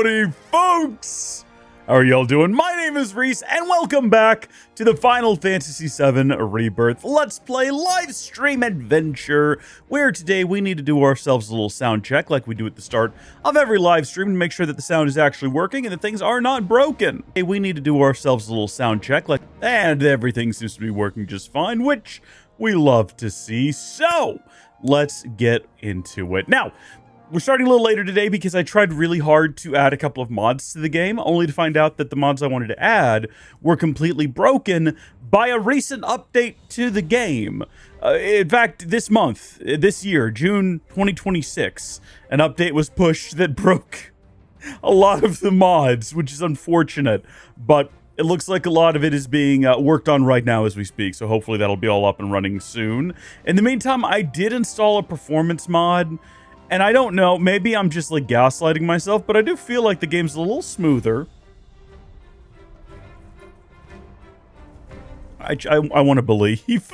Howdy, folks! How are y'all doing? My name is Reese, and welcome back to the Final Fantasy VII Rebirth Let's Play live stream adventure, where today we need to do ourselves a little sound check like we do at the start of every live stream to make sure that the sound is actually working and that things are not broken. We need to do ourselves a little sound check and everything seems to be working just fine, which we love to see. So, let's get into it. Now, we're starting a little later today because I tried really hard to add a couple of mods to the game, only to find out that the mods I wanted to add were completely broken by a recent update to the game. In fact, this year, June 2026, an update was pushed that broke a lot of the mods, which is unfortunate, but it looks like a lot of it is being worked on right now as we speak, so hopefully that'll be all up and running soon. In the meantime, I did install a performance mod. And I don't know, maybe I'm just like gaslighting myself, but I do feel like the game's a little smoother. I want to believe.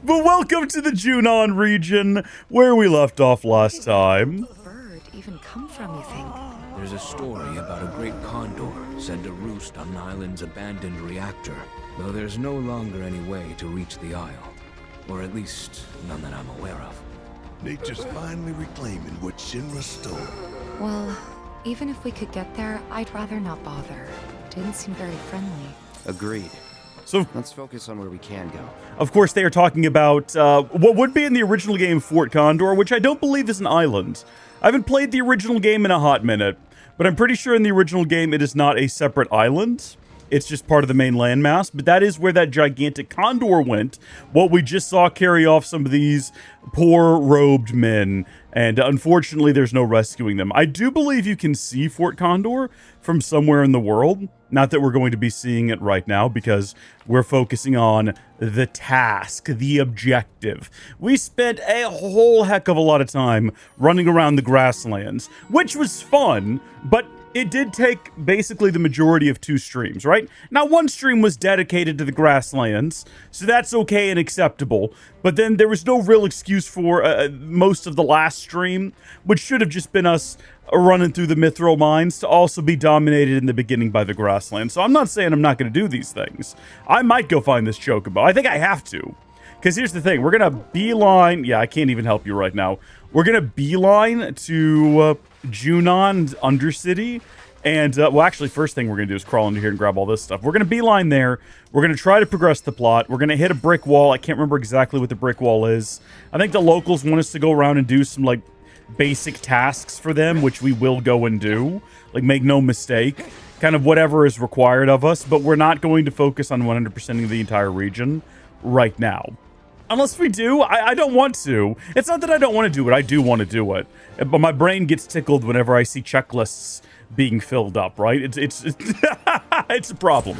But welcome to the Junon region, where we left off last time. Where did the bird even come from, you think? There's a story about a great condor said to roost on an island's abandoned reactor, though there's no longer any way to reach the isle. Or at least, none that I'm aware of. Nature's finally reclaiming what Shinra stole. Well, even if we could get there, I'd rather not bother. Didn't seem very friendly. Agreed. So let's focus on where we can go. Of course, they are talking about what would be in the original game Fort Condor, which I don't believe is an island. I haven't played the original game in a hot minute, but I'm pretty sure in the original game it is not a separate island. It's just part of the main landmass, but that is where that gigantic condor went. What we just saw carry off some of these poor robed men, and unfortunately there's no rescuing them. I do believe you can see Fort Condor from somewhere in the world. Not that we're going to be seeing it right now because we're focusing on the task, the objective. We spent a whole heck of a lot of time running around the grasslands, which was fun, but it did take basically the majority of 2 streams, right? Now, 1 stream was dedicated to the grasslands, so that's okay and acceptable. But then there was no real excuse for most of the last stream, which should have just been us running through the Mithril mines, to also be dominated in the beginning by the grasslands. So I'm not saying I'm not going to do these things. I might go find this chocobo. I think I have to. Because here's the thing. We're going to beeline... Yeah, I can't even help you right now. We're going to beeline to Junon Undercity. And, well, actually, first thing we're going to do is crawl into here and grab all this stuff. We're going to beeline there. We're going to try to progress the plot. We're going to hit a brick wall. I can't remember exactly what the brick wall is. I think the locals want us to go around and do some, like, basic tasks for them, which we will go and do. Like, make no mistake. Kind of whatever is required of us. But we're not going to focus on 100%ing the entire region right now. Unless we do, I don't want to. It's not that I don't want to do it. I do want to do it. But my brain gets tickled whenever I see checklists being filled up, right? It's it's a problem.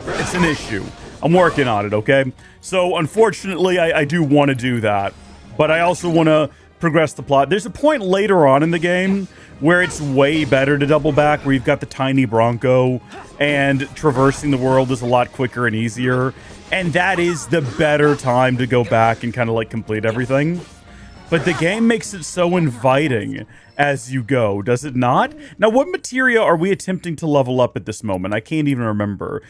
It's an issue. I'm working on it, okay? So, unfortunately, I do want to do that. But I also want to progress the plot. There's a point later on in the game where it's way better to double back, where you've got the tiny Bronco, and traversing the world is a lot quicker and easier. And that is the better time to go back and kind of like complete everything. But the game makes it so inviting as you go, does it not? Now, what materia are we attempting to level up at this moment? I can't even remember.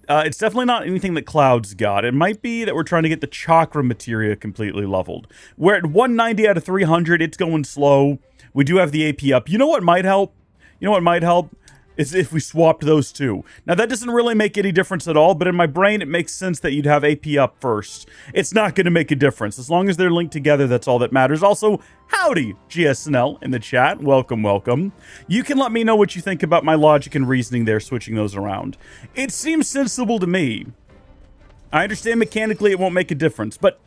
It's definitely not anything that Cloud's got. It might be that we're trying to get the chakra materia completely leveled. We're at 190 out of 300. It's going slow. We do have the AP up. You know what might help? You know what might help? Is if we swapped those 2. Now, that doesn't really make any difference at all, but in my brain, it makes sense that you'd have AP up first. It's not going to make a difference. As long as they're linked together, that's all that matters. Also, howdy, GSNL in the chat. Welcome, welcome. You can let me know what you think about my logic and reasoning there, switching those around. It seems sensible to me. I understand mechanically it won't make a difference, but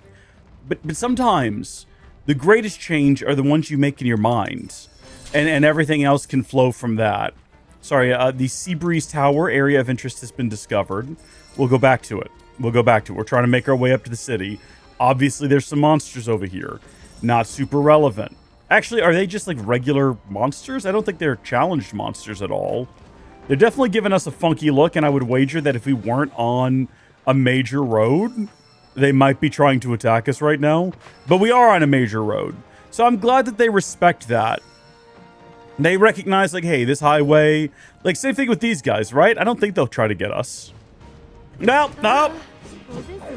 sometimes the greatest change are the ones you make in your mind, and everything else can flow from that. Sorry, the Seabreeze Tower area of interest has been discovered. We'll go back to it. We're trying to make our way up to the city. Obviously, there's some monsters over here. Not super relevant. Actually, are they just like regular monsters? I don't think they're challenged monsters at all. They're definitely giving us a funky look, and I would wager that if we weren't on a major road, they might be trying to attack us right now. But we are on a major road. So I'm glad that they respect that. They recognize, like, hey, this highway... Like, same thing with these guys, right? I don't think they'll try to get us. No, no.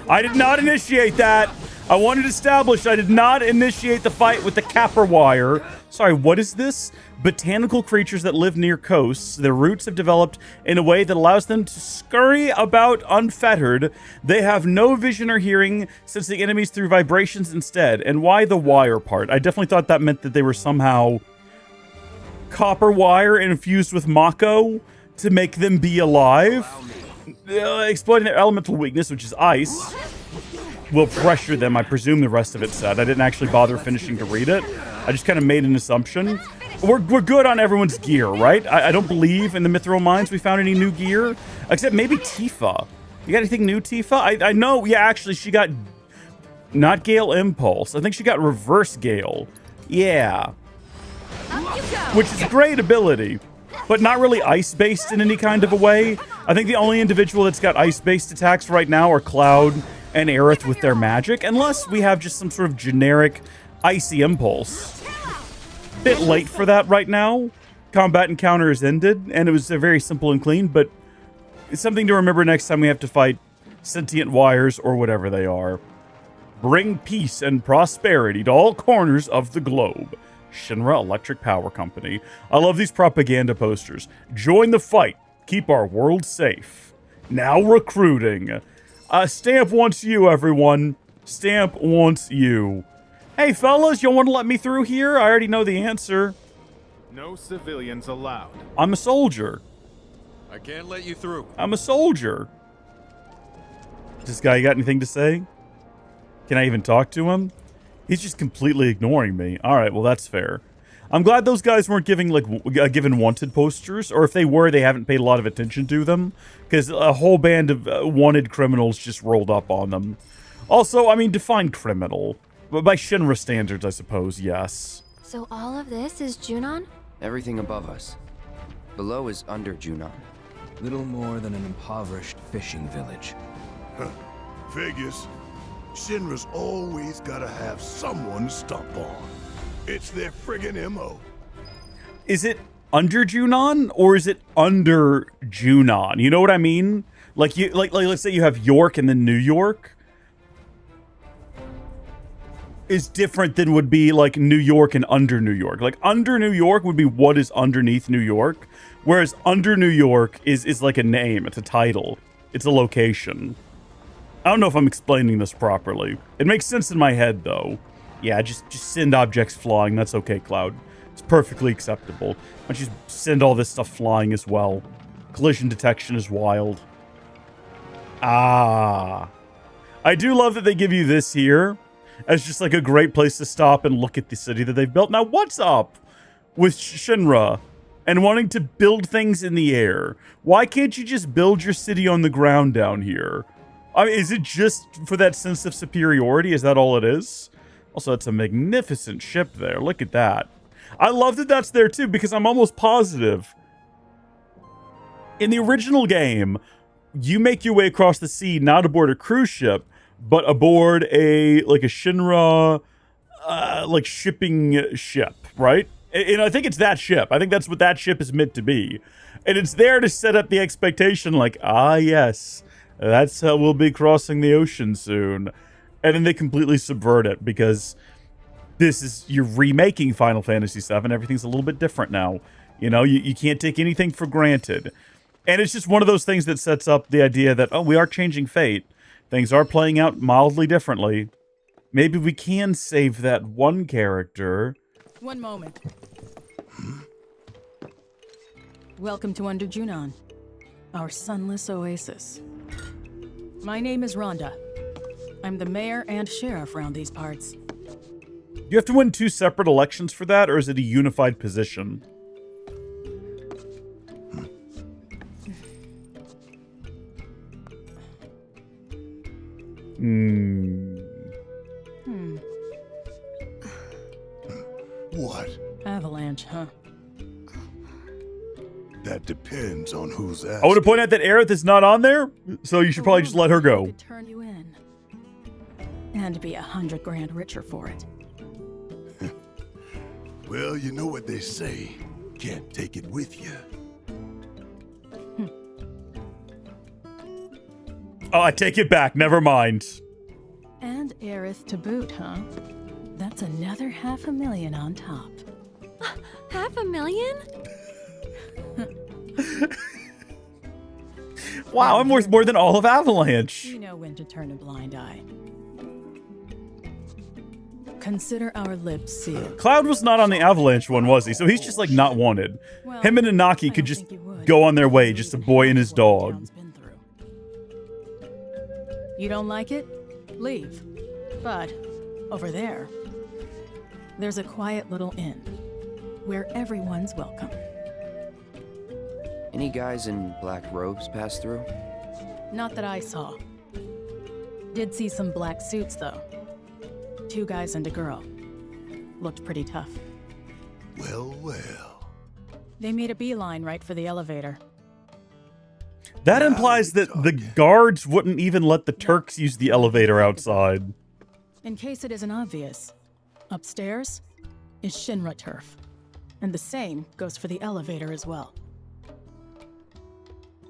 I did not initiate that. I wanted to establish I did not initiate the fight with the capper wire. Sorry, what is this? Botanical creatures that live near coasts. Their roots have developed in a way that allows them to scurry about unfettered. They have no vision or hearing, sensing enemies through vibrations instead. And why the wire part? I definitely thought that meant that they were somehow copper wire infused with Mako to make them be alive. Exploiting their elemental weakness, which is ice, will pressure them. I presume the rest of it said. I didn't actually bother finishing to read it. I just kind of made an assumption. We're good on everyone's gear, right? I don't believe in the Mithril Mines we found any new gear. Except maybe Tifa. You got anything new, Tifa? I know, yeah, actually, she got... Not Gale Impulse. I think she got Reverse Gale. Yeah. Which is a great ability, but not really ice-based in any kind of a way. I think the only individual that's got ice-based attacks right now are Cloud and Aerith with their magic, unless we have just some sort of generic icy impulse. Bit late for that right now. Combat encounter is ended, and it was very simple and clean, but it's something to remember next time we have to fight sentient wires or whatever they are. Bring peace and prosperity to all corners of the globe. Shinra Electric Power Company. I love these propaganda posters. Join the fight. Keep our world safe. Now recruiting. Stamp wants you, everyone. Stamp wants you. Hey, fellas, you want to let me through here? I already know the answer. No civilians allowed. I'm a soldier. I can't let you through. I'm a soldier. This guy got anything to say? Can I even talk to him? He's just completely ignoring me. All right, well, that's fair. I'm glad those guys weren't giving, like, given wanted posters, or if they were, they haven't paid a lot of attention to them, because a whole band of wanted criminals just rolled up on them. Also, I mean, define criminal. By Shinra standards, I suppose, yes. So all of this is Junon? Everything above us. Below is under Junon. Little more than an impoverished fishing village. Huh. Figures. Shinra's always gotta have someone to stomp on. It's their friggin' MO. Is it under Junon or is it under Junon? You know what I mean? Like let's say you have York and then New York is different than would be like New York and under New York. Like under New York would be what is underneath New York, whereas under New York is like a name, it's a title, it's a location. I don't know if I'm explaining this properly. It makes sense in my head, though. Yeah, just send objects flying. That's okay, Cloud. It's perfectly acceptable. Why don't you send all this stuff flying as well? Collision detection is wild. Ah. I do love that they give you this here as just like a great place to stop and look at the city that they've built. Now, what's up with Shinra and wanting to build things in the air? Why can't you just build your city on the ground down here? I mean, is it just for that sense of superiority? Is that all it is? Also, it's a magnificent ship there. Look at that. I love that that's there too, because I'm almost positive. In the original game, you make your way across the sea, not aboard a cruise ship, but aboard a Shinra, like shipping ship, right? And I think it's that ship. I think that's what that ship is meant to be. And it's there to set up the expectation like, ah, yes. That's how we'll be crossing the ocean soon. And then they completely subvert it because you're remaking Final Fantasy VII. Everything's a little bit different now. You know, you can't take anything for granted. And it's just one of those things that sets up the idea that, oh, we are changing fate. Things are playing out mildly differently. Maybe we can save that one character. One moment. Welcome to Under Junon, our sunless oasis. My name is Rhonda. I'm the mayor and sheriff around these parts. Do you have to win 2 separate elections for that, or is it a unified position? What? Avalanche, huh? That depends on who's asking. I want to point out that Aerith is not on there, so you should probably just let her go. To turn you in, and be 100 grand richer for it. Well, you know what they say. Can't take it with you. Oh, I take it back. Never mind. And heiress to boot, huh? That's another $500,000 on top. $500,000? Wow, I'm worth more than all of Avalanche. You know when to turn a blind eye. Consider our lips sealed. Cloud was not on the Avalanche one, was he? So he's just like not wanted. Well, Him and Inaki I could don't just think you would. go on their way, just a boy and his What the dog. town's been through. You don't like it? Leave. But over there's a quiet little inn where everyone's welcome. Any guys in black robes pass through? Not that I saw. Did see some black suits, though. 2 guys and a girl. Looked pretty tough. Well, well. They made a beeline right for the elevator. That Now implies we that the talking. guards wouldn't even let the Turks use the elevator outside. In case it isn't obvious, upstairs is Shinra turf. And the same goes for the elevator as well.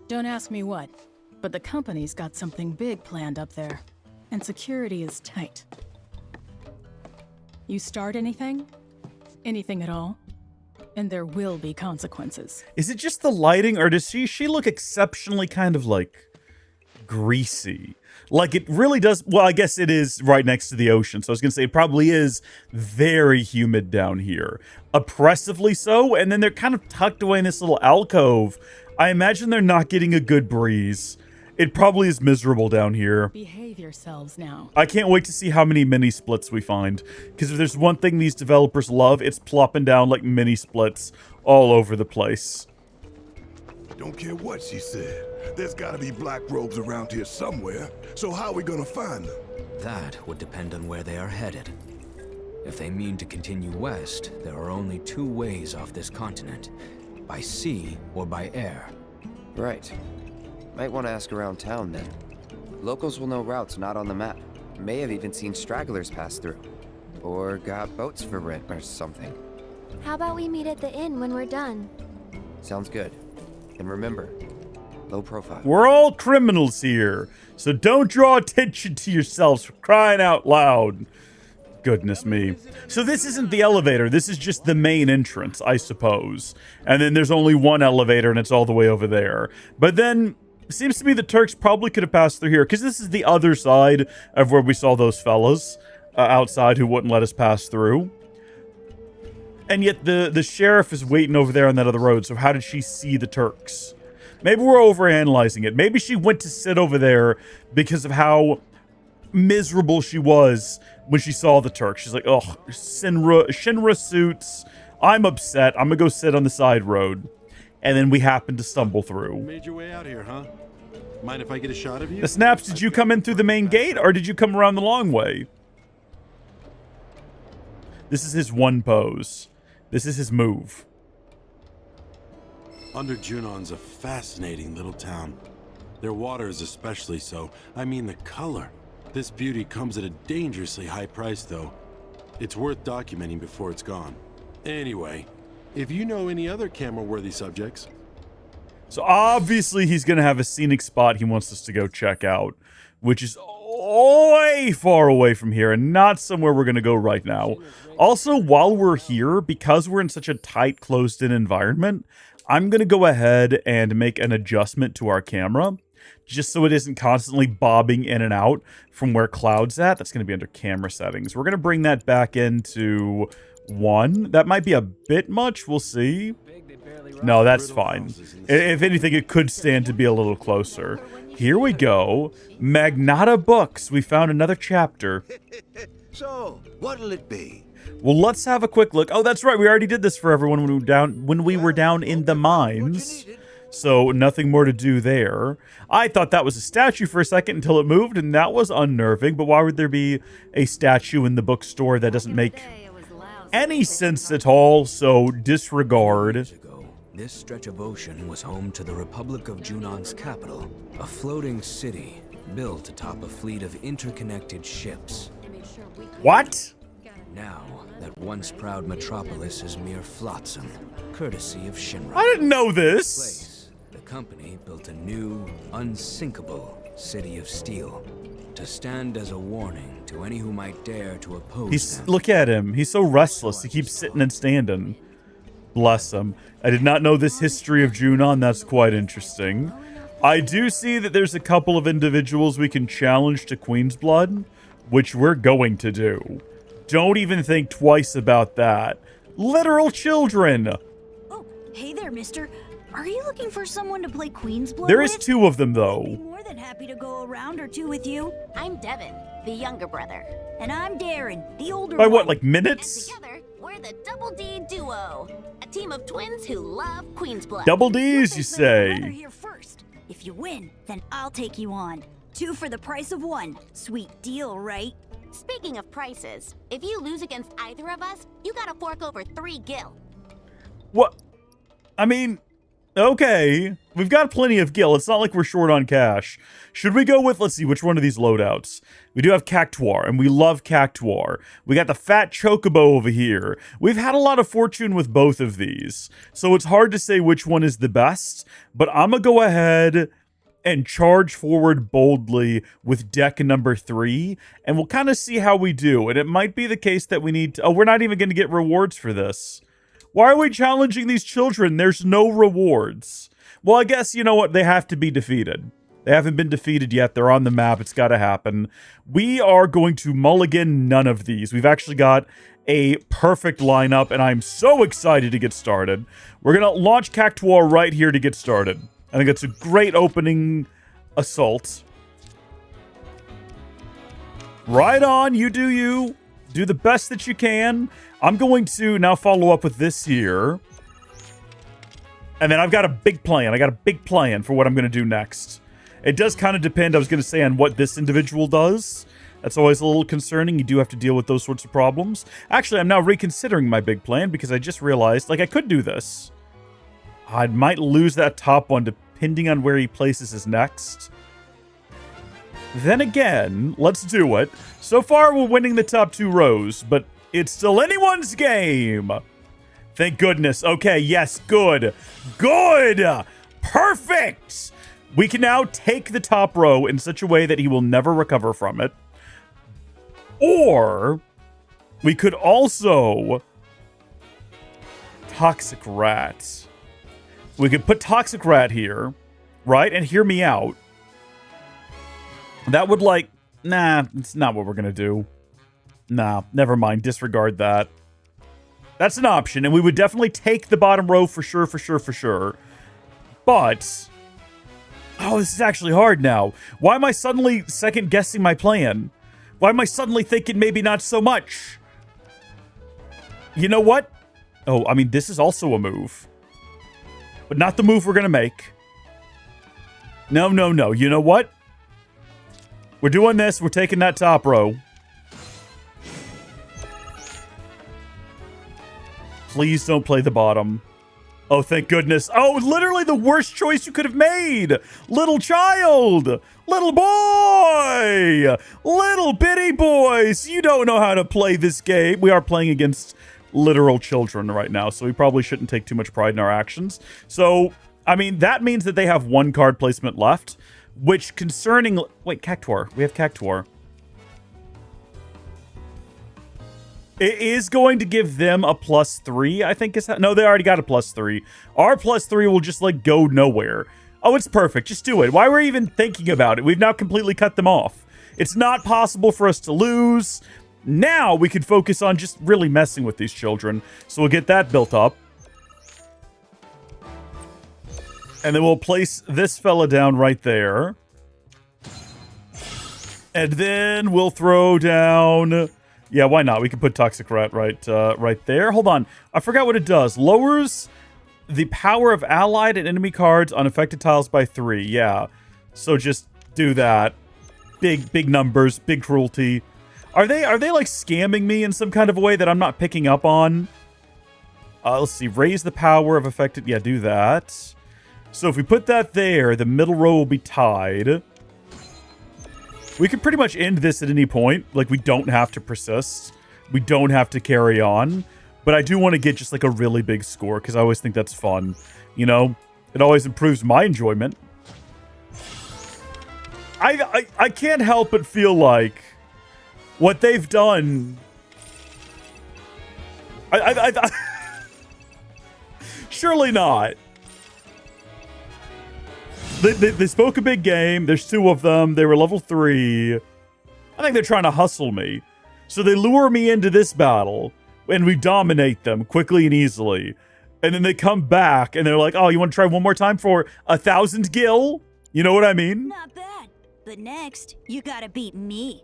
Don't ask me what, but the company's got something big planned up there. And security is tight. You start anything at all, and there will be consequences. Is it just the lighting, or does she look exceptionally kind of like greasy? Like it really does. Well, I guess it is right next to the ocean, so I was gonna say it probably is very humid down here, oppressively so. And then they're kind of tucked away in this little alcove. I imagine they're not getting a good breeze. It probably is miserable down here. Behave yourselves now. I can't wait to see how many mini splits we find, because if there's one thing these developers love, it's plopping down like mini splits all over the place. Don't care what she said. There's gotta be black robes around here somewhere. So how are we gonna find them? That would depend on where they are headed. If they mean to continue west, there are only 2 ways off this continent. By sea or by air. Right. Might want to ask around town then. Locals will know routes not on the map. May have even seen stragglers pass through. Or got boats for rent or something. How about we meet at the inn when we're done? Sounds good. And remember, low profile. We're all criminals here, so don't draw attention to yourselves for crying out loud. Goodness me. So this isn't the elevator, this is just the main entrance, I suppose. And then there's only one elevator and it's all the way over there. But then, it seems to me the Turks probably could have passed through here, because this is the other side of where we saw those fellas outside who wouldn't let us pass through. And yet the sheriff is waiting over there on that other road, so how did she see the Turks? Maybe we're overanalyzing it. Maybe she went to sit over there because of how miserable she was when she saw the Turks. She's like, oh, Shinra suits. I'm upset. I'm gonna go sit on the side road. And then we happen to stumble through. Made your way out here, huh? Mind if I get a shot of you? The Snaps, did you come in through the main gate, or did you come around the long way? This is his one pose. This is his move. Under Junon's a fascinating little town. Their water is especially so. I mean the color. This beauty comes at a dangerously high price, though. It's worth documenting before it's gone. Anyway, if you know any other camera-worthy subjects... So obviously he's going to have a scenic spot he wants us to go check out, which is way far away from here and not somewhere we're going to go right now. Also, while we're here, because we're in such a tight, closed-in environment, I'm going to go ahead and make an adjustment to our camera, just so it isn't constantly bobbing in and out from where Cloud's at. That's going to be under camera settings. We're going to bring that back into 1. That might be a bit much. We'll see. No, that's fine. If anything, it could stand to be a little closer. Here we go. Magnata Books. We found another chapter. So, what'll it be? Well, let's have a quick look. Oh, that's right. We already did this for everyone when we were down in the mines. So nothing more to do there. I thought that was a statue for a second until it moved, and that was unnerving. But why would there be a statue in the bookstore? That doesn't make any sense at all, so disregard. Years ago, this stretch of ocean was home to the Republic of Junon's capital, a floating city built atop a fleet of interconnected ships. What? Now, that once proud metropolis is mere flotsam, courtesy of Shinra. I didn't know this. Place, the company built a new, unsinkable city of steel to stand as a warning to any who might dare to oppose them. Look at him. He's so restless. He keeps sitting and standing. Bless him. I did not know this history of Junon. That's quite interesting. I do see that there's a couple of individuals we can challenge to Queen's Blood, which we're going to do. Don't even think twice about that. Literal children. Oh, hey there, mister. Are you looking for someone to play Queen's Blood There is with? 2 of them, I'd be though. more than happy to go a round or 2 with you. I'm Devin, the younger brother. And I'm Darren, the older By one. what, like And minutes? together, we're the Double D Duo. A team of twins who love Queen's Blood. Double D's, you Take my brother say? here first. If you win, then I'll take you on. 2 for the price of 1. Sweet deal, right? Speaking of prices, if you lose against either of us, you gotta fork over 3 gil. What? I mean, okay. We've got plenty of gil. It's not like we're short on cash. Should we go with, let's see, which one of these loadouts? We do have Cactuar, and we love Cactuar. We got the fat Chocobo over here. We've had a lot of fortune with both of these, so it's hard to say which one is the best, but I'm gonna go ahead and charge forward boldly with deck number 3, and we'll kind of see how we do. And it might be the case that we need to... Oh, we're not even going to get rewards for this. Why are we challenging these children? There's no rewards. Well, I guess, you know what? They have to be defeated. They haven't been defeated yet. They're on the map. It's got to happen. We are going to mulligan none of these. We've actually got a perfect lineup, and I'm so excited to get started. We're going to launch Cactuar right here to get started. I think it's a great opening assault. Right on, you do you. Do the best that you can. I'm going to now follow up with this here. And then I've got a big plan. I got a big plan for what I'm going to do next. It does kind of depend, I was going to say, on what this individual does. That's always a little concerning. You do have to deal with those sorts of problems. Actually, I'm now reconsidering my big plan because I just realized, like, I could do this. I might lose that top one depending on where he places his next. Then again, let's do it. So far, we're winning the top 2 rows, but it's still anyone's game. Thank goodness. Okay, yes, good. Good! Perfect! We can now take the top row in such a way that he will never recover from it. Or we could also... Toxic Rat. We could put Toxic Rat here, right? And hear me out. That would, like... Nah, it's not what we're going to do. Nah, never mind. Disregard that. That's an option, and we would definitely take the bottom row for sure, for sure, for sure. But... Oh, this is actually hard now. Why am I suddenly second-guessing my plan? Why am I suddenly thinking maybe not so much? You know what? Oh, I mean, this is also a move. But not the move we're going to make. No, no, no. You know what? We're doing this. We're taking that top row. Please don't play the bottom. Oh, thank goodness. Oh, literally the worst choice you could have made. Little child. Little boy. Little bitty boys. You don't know how to play this game. We are playing against literal children right now, so we probably shouldn't take too much pride in our actions. So, I mean, that means that they have 1 card placement left, which concerning... Wait, Cactuar. We have Cactuar. It is going to give them a +3, I think. No, they already got a +3. Our +3 will just, like, go nowhere. Oh, it's perfect. Just do it. Why were we even thinking about it? We've now completely cut them off. It's not possible for us to lose. Now we can focus on just really messing with these children. So we'll get that built up. And then we'll place this fella down right there. And then we'll throw down... Yeah, why not? We can put Toxic Rat right there. Hold on. I forgot what it does. Lowers the power of allied and enemy cards on affected tiles by 3. Yeah. So just do that. Big numbers. Big cruelty. Are they like scamming me in some kind of a way that I'm not picking up on? Let's see. Raise the power of affected... Yeah, do that. So if we put that there, the middle row will be tied. We can pretty much end this at any point. Like, we don't have to persist. we don't have to carry on. But I do want to get just like a really big score because I always think that's fun. You know, it always improves my enjoyment. I can't help but feel like what they've done. Surely not. They spoke a big game. There's 2 of them. They were level 3. I think they're trying to hustle me. So they lure me into this battle, and we dominate them quickly and easily. And then they come back, and they're like, oh, you want to try one more time for 1,000 gil? You know what I mean? Not bad. But next, you gotta beat me.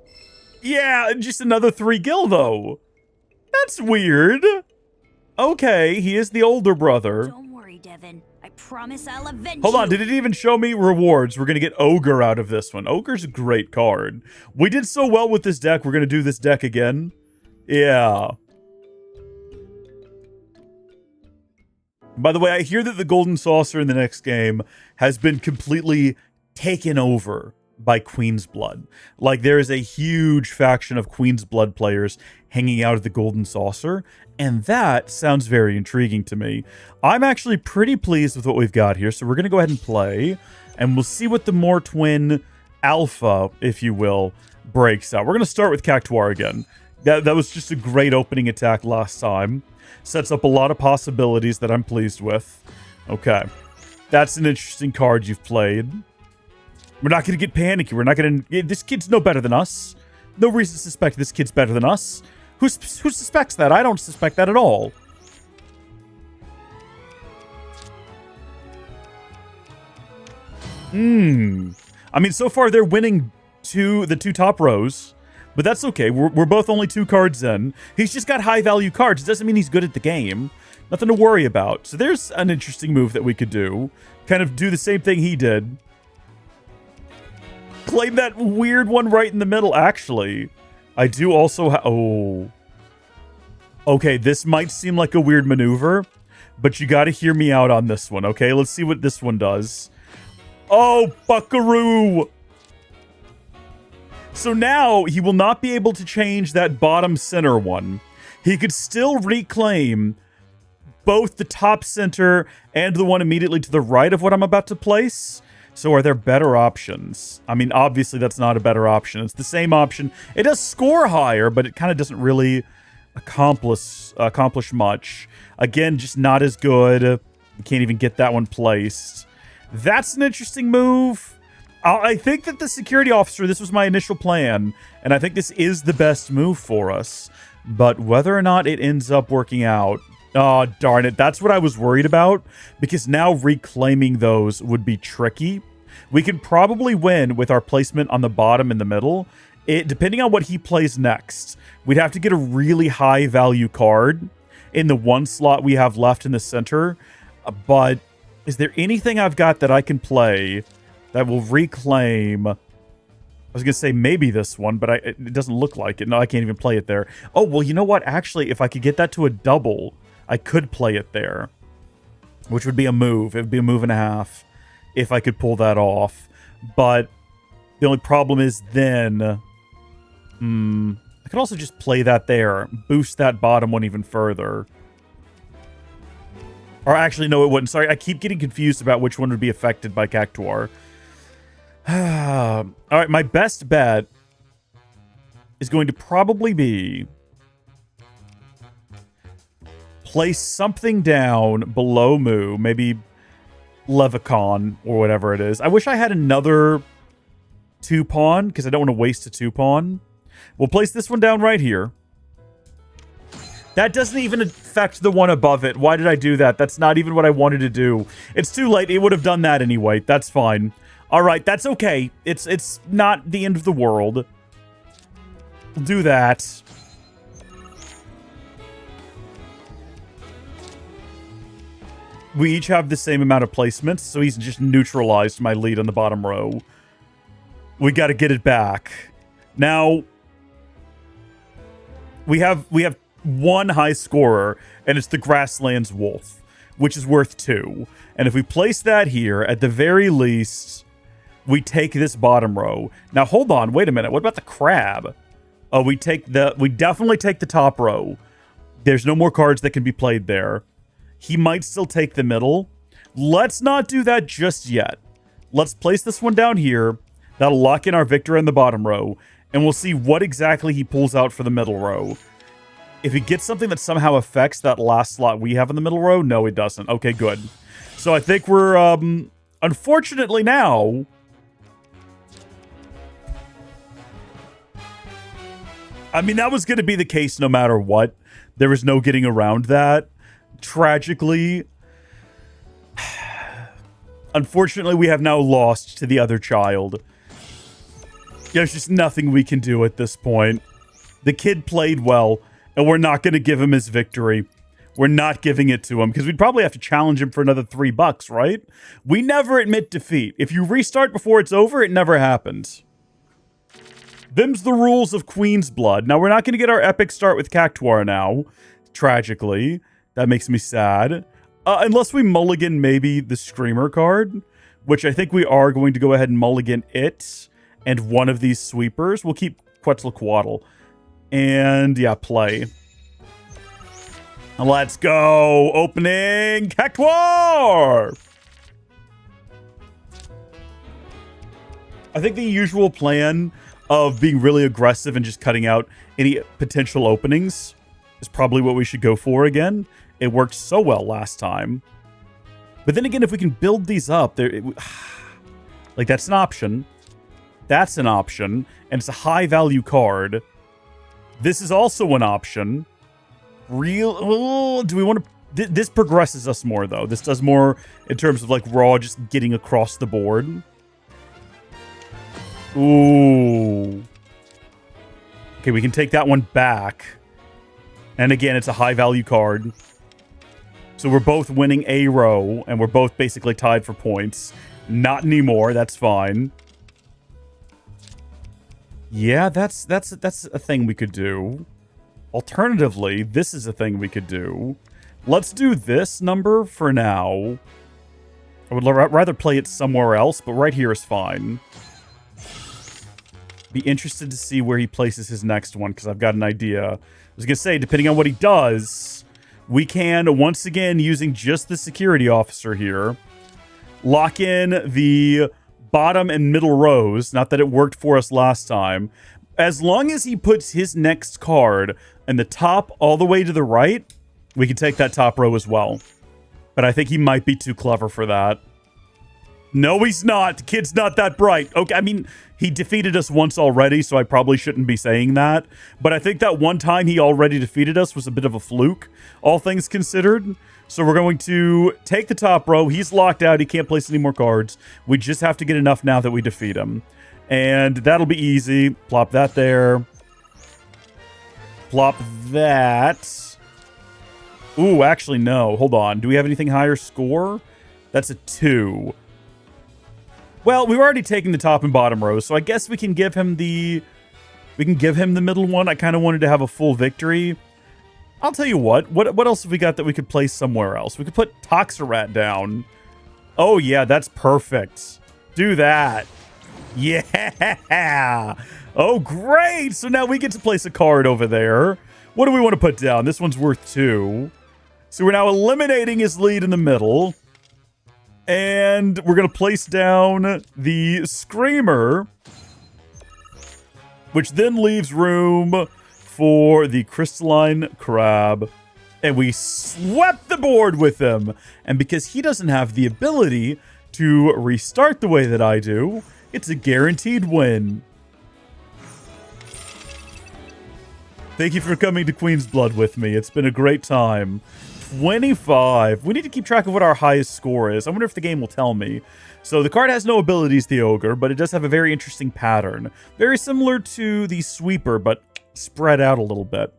Yeah, just another 3 gil, though. That's weird. Okay, he is the older brother. Don't worry, Devin. I promise I'll avenge you. Hold on, did it even show me rewards? We're going to get Ogre out of this one. Ogre's a great card. We did so well with this deck, we're going to do this deck again. Yeah. By the way, I hear that the Golden Saucer in the next game has been completely taken over by Queen's Blood. Like, there is a huge faction of Queen's Blood players hanging out at the Golden Saucer, and that sounds very intriguing to me. I'm actually pretty pleased with what we've got here, so we're going to go ahead and play, and we'll see what the Mortwin Alpha, if you will, breaks out. We're going to start with Cactuar again. That was just a great opening attack last time. Sets up a lot of possibilities that I'm pleased with. Okay. That's an interesting card you've played. We're not going to get panicky. We're not going to... This kid's no better than us. No reason to suspect this kid's better than us. Who suspects that? I don't suspect that at all. I mean, so far they're winning the 2 top rows. But that's okay. We're both only 2 cards in. He's just got high-value cards. It doesn't mean he's good at the game. Nothing to worry about. So there's an interesting move that we could do. Kind of do the same thing he did. Claim that weird one right in the middle, actually. I do also oh. Okay, this might seem like a weird maneuver, but you gotta hear me out on this one, okay? Let's see what this one does. Oh, buckaroo! So now, he will not be able to change that bottom center one. He could still reclaim both the top center and the one immediately to the right of what I'm about to place. So are there better options? I mean, obviously that's not a better option. It's the same option. It does score higher, but it kind of doesn't really accomplish much. Again, just not as good. You can't even get that one placed. That's an interesting move. I think that the security officer, this was my initial plan, and I think this is the best move for us. But whether or not it ends up working out, oh, darn it. That's what I was worried about, because now reclaiming those would be tricky. We could probably win with our placement on the bottom and the middle. Depending on what he plays next, we'd have to get a really high value card in the 1 slot we have left in the center. But is there anything I've got that I can play that will reclaim? I was going to say maybe this one, but it doesn't look like it. No, I can't even play it there. Oh, well, you know what? Actually, if I could get that to a double, I could play it there, which would be a move. It would be a move and a half if I could pull that off. But the only problem is then, I could also just play that there, boost that bottom one even further. Or actually, no, it wouldn't. Sorry, I keep getting confused about which one would be affected by Cactuar. All right, my best bet is going to probably be place something down below Moo, maybe Levicon or whatever it is. I wish I had another 2-pawn because I don't want to waste a 2-pawn. We'll place this one down right here. That doesn't even affect the one above it. Why did I do that? That's not even what I wanted to do. It's too late. It would have done that anyway. That's fine. All right, that's okay. It's not the end of the world. We'll do that. We each have the same amount of placements, so he's just neutralized my lead on the bottom row. We got to get it back. Now, we have one high scorer, and it's the Grasslands Wolf, which is worth 2. And if we place that here, at the very least, we take this bottom row. Now, hold on. Wait a minute. What about the crab? We definitely take the top row. There's no more cards that can be played there. He might still take the middle. Let's not do that just yet. Let's place this one down here. That'll lock in our victor in the bottom row. And we'll see what exactly he pulls out for the middle row. If he gets something that somehow affects that last slot we have in the middle row, no, it doesn't. Okay, good. So I think we're, unfortunately now... I mean, that was going to be the case no matter what. There was no getting around that. Tragically, unfortunately, we have now lost to the other child. There's just nothing we can do at this point. The kid played well, and we're not going to give him his victory. We're not giving it to him, because we'd probably have to challenge him for another $3, right? We never admit defeat. If you restart before it's over, it never happens. Them's the rules of Queen's Blood. Now, we're not going to get our epic start with Cactuar now, tragically. That makes me sad. Unless we mulligan maybe the Screamer card, which I think we are going to go ahead and mulligan it and one of these sweepers. We'll keep Quetzalcoatl. And, yeah, play. Let's go! Opening Cactuar! I think the usual plan of being really aggressive and just cutting out any potential openings is probably what we should go for again. It worked so well last time. But then again, if we can build these up, like that's an option. That's an option. And it's a high value card. This is also an option. Do we want to... This progresses us more, though. This does more in terms of like raw just getting across the board. Ooh. Okay, we can take that one back. And again, it's a high-value card. So we're both winning a row, and we're both basically tied for points. Not anymore, that's fine. Yeah, that's a thing we could do. Alternatively, this is a thing we could do. Let's do this number for now. I would rather play it somewhere else, but right here is fine. Be interested to see where he places his next one, because I've got an idea. I was going to say, depending on what he does, we can, once again, using just the security officer here, lock in the bottom and middle rows. Not that it worked for us last time. As long as he puts his next card in the top all the way to the right, we can take that top row as well. But I think he might be too clever for that. No, he's not. The kid's not that bright. Okay, I mean, he defeated us once already, so I probably shouldn't be saying that. But I think that one time he already defeated us was a bit of a fluke, all things considered. So we're going to take the top row. He's locked out. He can't place any more cards. We just have to get enough now that we defeat him. And that'll be easy. Plop that there. Plop that. Ooh, actually, no. Hold on. Do we have anything higher score? That's a 2. Well, we've already taken the top and bottom rows, so I guess we can give him the... We can give him the middle one. I kind of wanted to have a full victory. I'll tell you what. What else have we got that we could place somewhere else? We could put Toxarat down. Oh, yeah, that's perfect. Do that. Yeah! Oh, great! So now we get to place a card over there. What do we want to put down? This one's worth 2. So we're now eliminating his lead in the middle. And we're going to place down the Screamer, which then leaves room for the Crystalline Crab. And we swept the board with him. And because he doesn't have the ability to restart the way that I do, it's a guaranteed win. Thank you for coming to Queen's Blood with me. It's been a great time. 25. We need to keep track of what our highest score is. I wonder if the game will tell me. So the card has no abilities, the Ogre, but it does have a very interesting pattern. Very similar to the Sweeper, but spread out a little bit.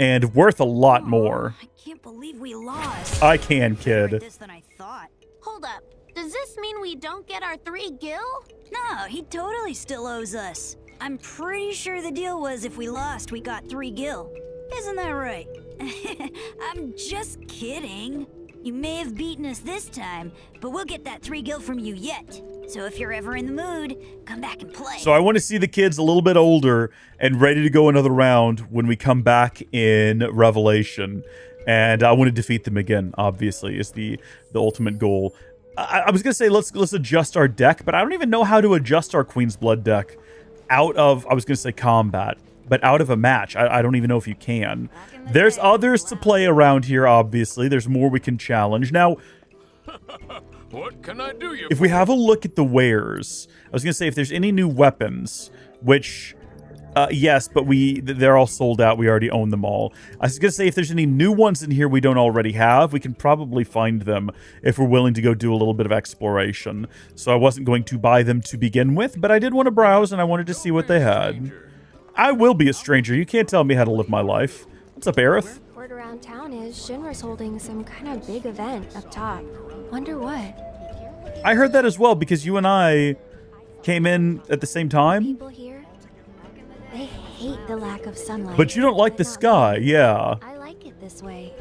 And worth a lot more. I can't believe we lost. I can, kid. This than I thought. Hold up. Does this mean we don't get our 3 gil? No, he totally still owes us. I'm pretty sure the deal was if we lost, we got 3 gil. Isn't that right? I'm just kidding. You may have beaten us this time, but we'll get that 3 gil from you yet. So if you're ever in the mood, come back and play. So I want to see the kids a little bit older and ready to go another round when we come back in Revelation. And I want to defeat them again, obviously, is the ultimate goal. I was going to say let's adjust our deck, but I don't even know how to adjust our Queen's Blood deck out of, I was going to say combat, but out of a match. I don't even know if you can. There's others to play around here, obviously. There's more we can challenge. Now, What can I do you if we have a look at the wares, I was going to say if there's any new weapons, which, yes, but they're all sold out. We already own them all. I was going to say if there's any new ones in here we don't already have, we can probably find them if we're willing to go do a little bit of exploration. So I wasn't going to buy them to begin with, but I did want to browse and I wanted to see what they had. I will be a stranger. You can't tell me how to live my life. What's up, Aerith? Word around town is Shinra's holding some kind of big event up top. Wonder what? I heard that as well because you and I came in at the same time. People here, they hate the lack of sunlight. But you don't like the sky, yeah. I like it this way,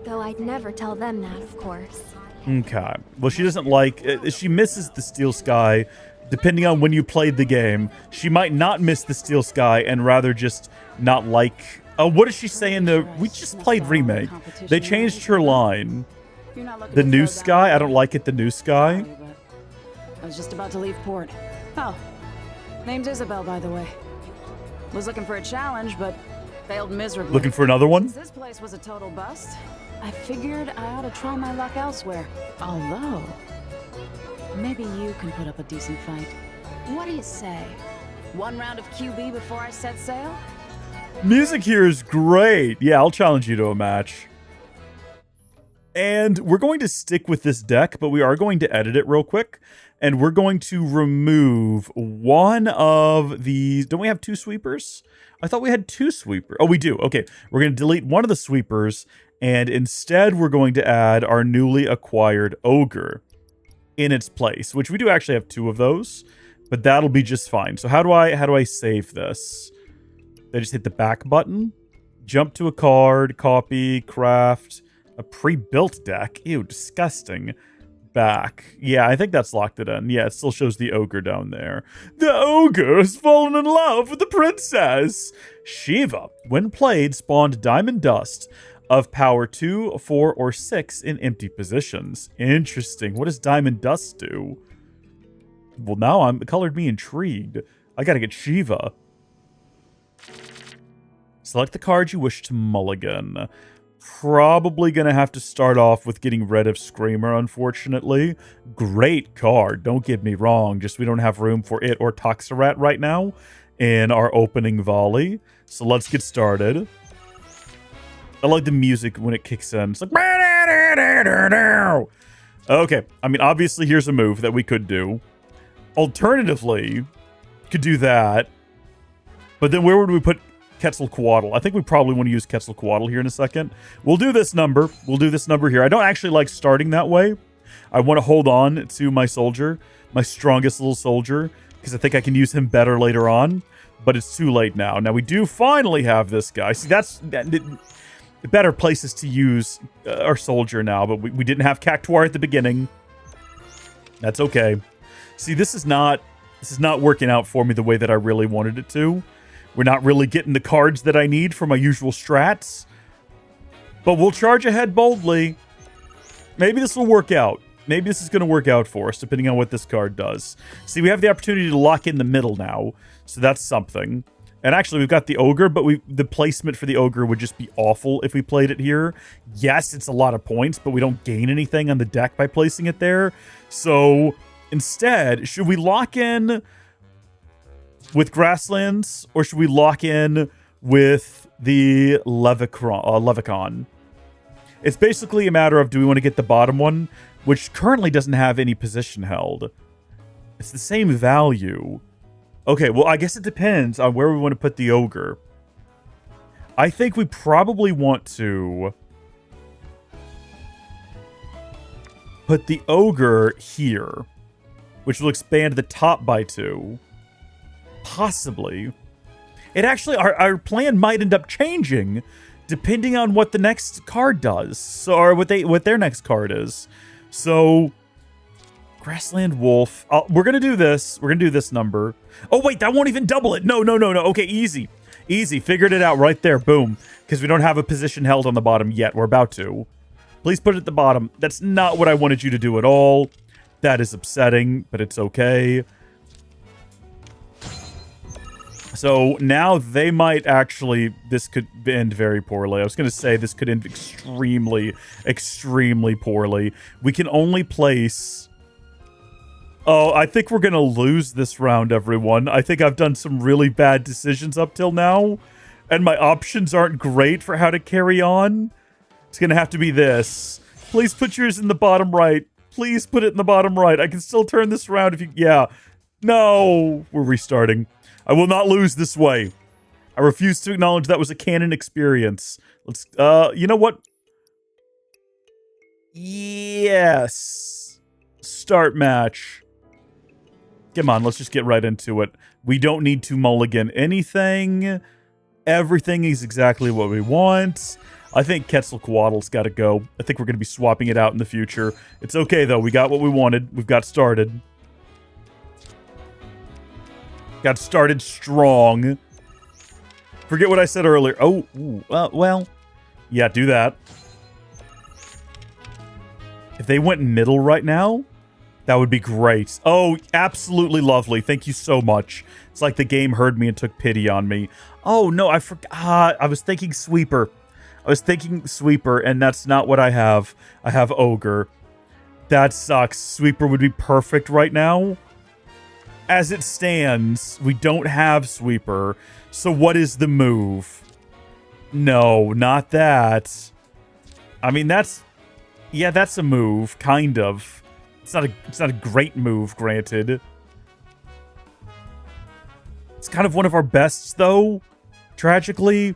though I'd never tell them that, of course. Okay. Well, she doesn't like... she misses the steel sky. Depending on when you played the game, she might not miss the steel sky and rather just not like... what does she say in the... We just played Remake. They changed her line. The new sky? I don't like it, the new sky. I was just about to leave port. Oh, name's Isabel, by the way. Was looking for a challenge, but failed miserably. Looking for another one? Since this place was a total bust, I figured I ought to try my luck elsewhere. Although, maybe you can put up a decent fight. What do you say? 1 round of QB before I set sail? Music here is great. Yeah, I'll challenge you to a match. And we're going to stick with this deck, but we are going to edit it real quick. And we're going to remove one of these. Don't we have 2 sweepers? I thought we had 2 sweepers. Oh, we do. Okay, we're going to delete one of the sweepers. And instead, we're going to add our newly acquired ogre in its place, which we do actually have 2 of those. But that'll be just fine. So how do I save this? I just hit the back button, jump to a card, copy, craft, a pre-built deck. Ew, disgusting. Back. Yeah, I think that's locked it in. Yeah, it still shows the ogre down there. The ogre has fallen in love with the princess. Shiva, when played, spawned diamond dust of power 2, 4, or 6 in empty positions. Interesting. What does diamond dust do? Well, now it colored me intrigued. I gotta get Shiva. Select the card you wish to mulligan. Probably going to have to start off with getting rid of Screamer, unfortunately. Great card, don't get me wrong. Just we don't have room for it or Toxarat right now in our opening volley. So let's get started. I like the music when it kicks in. It's like... Okay, I mean, obviously here's a move that we could do. Alternatively, could do that. But then where would we put Quetzalcoatl? I think we probably want to use Quetzalcoatl here in a second. We'll do this number. We'll do this number here. I don't actually like starting that way. I want to hold on to my soldier, my strongest little soldier, because I think I can use him better later on. But it's too late now. Now we do finally have this guy. See, that's better places to use our soldier now. But we didn't have Cactuar at the beginning. That's okay. See, this is not working out for me the way that I really wanted it to. We're not really getting the cards that I need for my usual strats. But we'll charge ahead boldly. Maybe this will work out. Maybe this is going to work out for us, depending on what this card does. See, we have the opportunity to lock in the middle now. So that's something. And actually, we've got the ogre, but the placement for the ogre would just be awful if we played it here. Yes, it's a lot of points, but we don't gain anything on the deck by placing it there. So instead, should we lock in with Grasslands, or should we lock in with the Levican? It's basically a matter of, do we want to get the bottom one, which currently doesn't have any position held. It's the same value. Okay, well, I guess it depends on where we want to put the ogre. I think we probably want to put the ogre here, which will expand the top by 2. Possibly. It actually, our plan might end up changing depending on what the next card does, so, or what their next card is. So, Grassland Wolf. We're gonna do this. We're gonna do this number. Oh wait, that won't even double it. No. Okay, easy. Figured it out right there. Boom. Because we don't have a position held on the bottom yet. We're about to. Please put it at the bottom. That's not what I wanted you to do at all. That is upsetting, but it's okay. So now they might actually, this could end very poorly. I was going to say this could end extremely, extremely poorly. We can only place... Oh, I think we're going to lose this round, everyone. I think I've done some really bad decisions up till now, and my options aren't great for how to carry on. It's going to have to be this. Please put yours in the bottom right. Please put it in the bottom right. I can still turn this around if you... Yeah. No. We're restarting. I will not lose this way. I refuse to acknowledge that was a canon experience. Let's, you know what? Yes. Start match. Come on, let's just get right into it. We don't need to mulligan anything. Everything is exactly what we want. I think Quetzalcoatl's got to go. I think we're going to be swapping it out in the future. It's okay, though. We got what we wanted. We've got started. Got started strong. Forget what I said earlier. Oh, well. Yeah, do that. If they went middle right now, that would be great. Oh, absolutely lovely. Thank you so much. It's like the game heard me and took pity on me. Oh, no, I forgot. I was thinking Sweeper. And that's not what I have. I have Ogre. That sucks. Sweeper would be perfect right now. As it stands, we don't have Sweeper. So what is the move? No, not that. I mean, that's... Yeah, that's a move, kind of. It's not a great move, granted. It's kind of one of our bests, though. Tragically.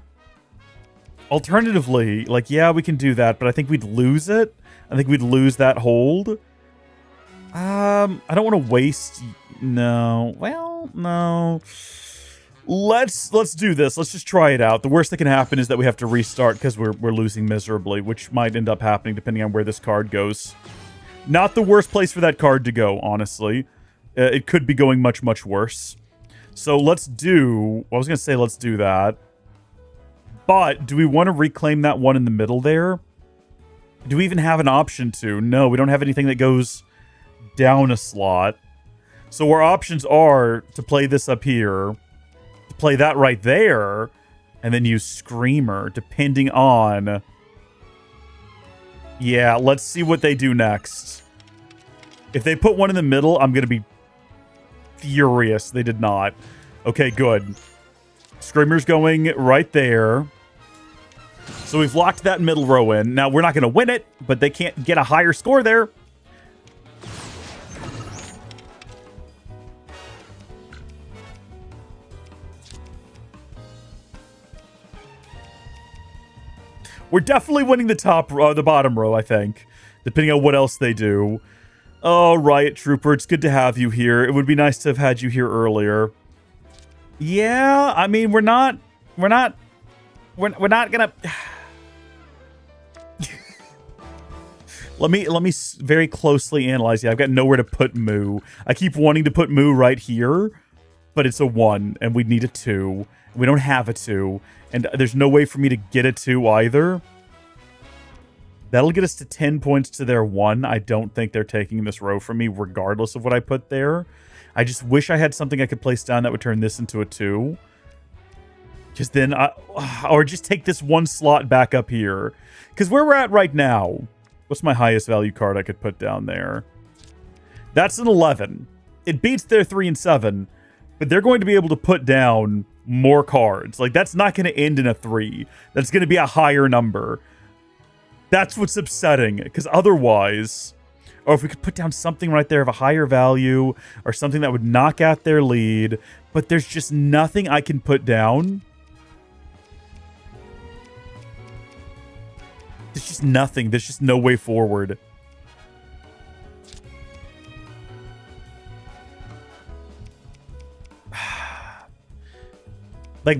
Alternatively, like, yeah, we can do that, but I think we'd lose it. I think we'd lose that hold. I don't want to waste... No. Well, no. Let's do this. Let's just try it out. The worst that can happen is that we have to restart because we're losing miserably, which might end up happening depending on where this card goes. Not the worst place for that card to go, honestly. It could be going much, much worse. So let's do... I was going to say let's do that. But do we want to reclaim that one in the middle there? Do we even have an option to? No, we don't have anything that goes down a slot. So our options are to play this up here, to play that right there, and then use Screamer, depending on... Yeah, let's see what they do next. If they put one in the middle, I'm going to be furious. They did not. Okay, good. Screamer's going right there. So we've locked that middle row in. Now, we're not going to win it, but they can't get a higher score there. We're definitely winning the top row, the bottom row, I think, depending on what else they do. Oh, Riot Trooper, it's good to have you here. It would be nice to have had you here earlier. Yeah, I mean, we're not gonna... Let me very closely analyze. Yeah, I've got nowhere to put Moo. I keep wanting to put Moo right here, but it's a 1, and we need a 2. We don't have a 2, and there's no way for me to get a 2 either. That'll get us to 10 points to their 1. I don't think they're taking this row from me, regardless of what I put there. I just wish I had something I could place down that would turn this into a 2. Because then or just take this one slot back up here. Because where we're at right now, what's my highest value card I could put down there? That's an 11. It beats their 3 and 7, but they're going to be able to put down more cards. Like, that's not going to end in a 3. That's going to be a higher number. That's what's upsetting, because otherwise... Or if we could put down something right there of a higher value, or something that would knock out their lead, but there's just nothing I can put down. There's just nothing. There's just no way forward. Like,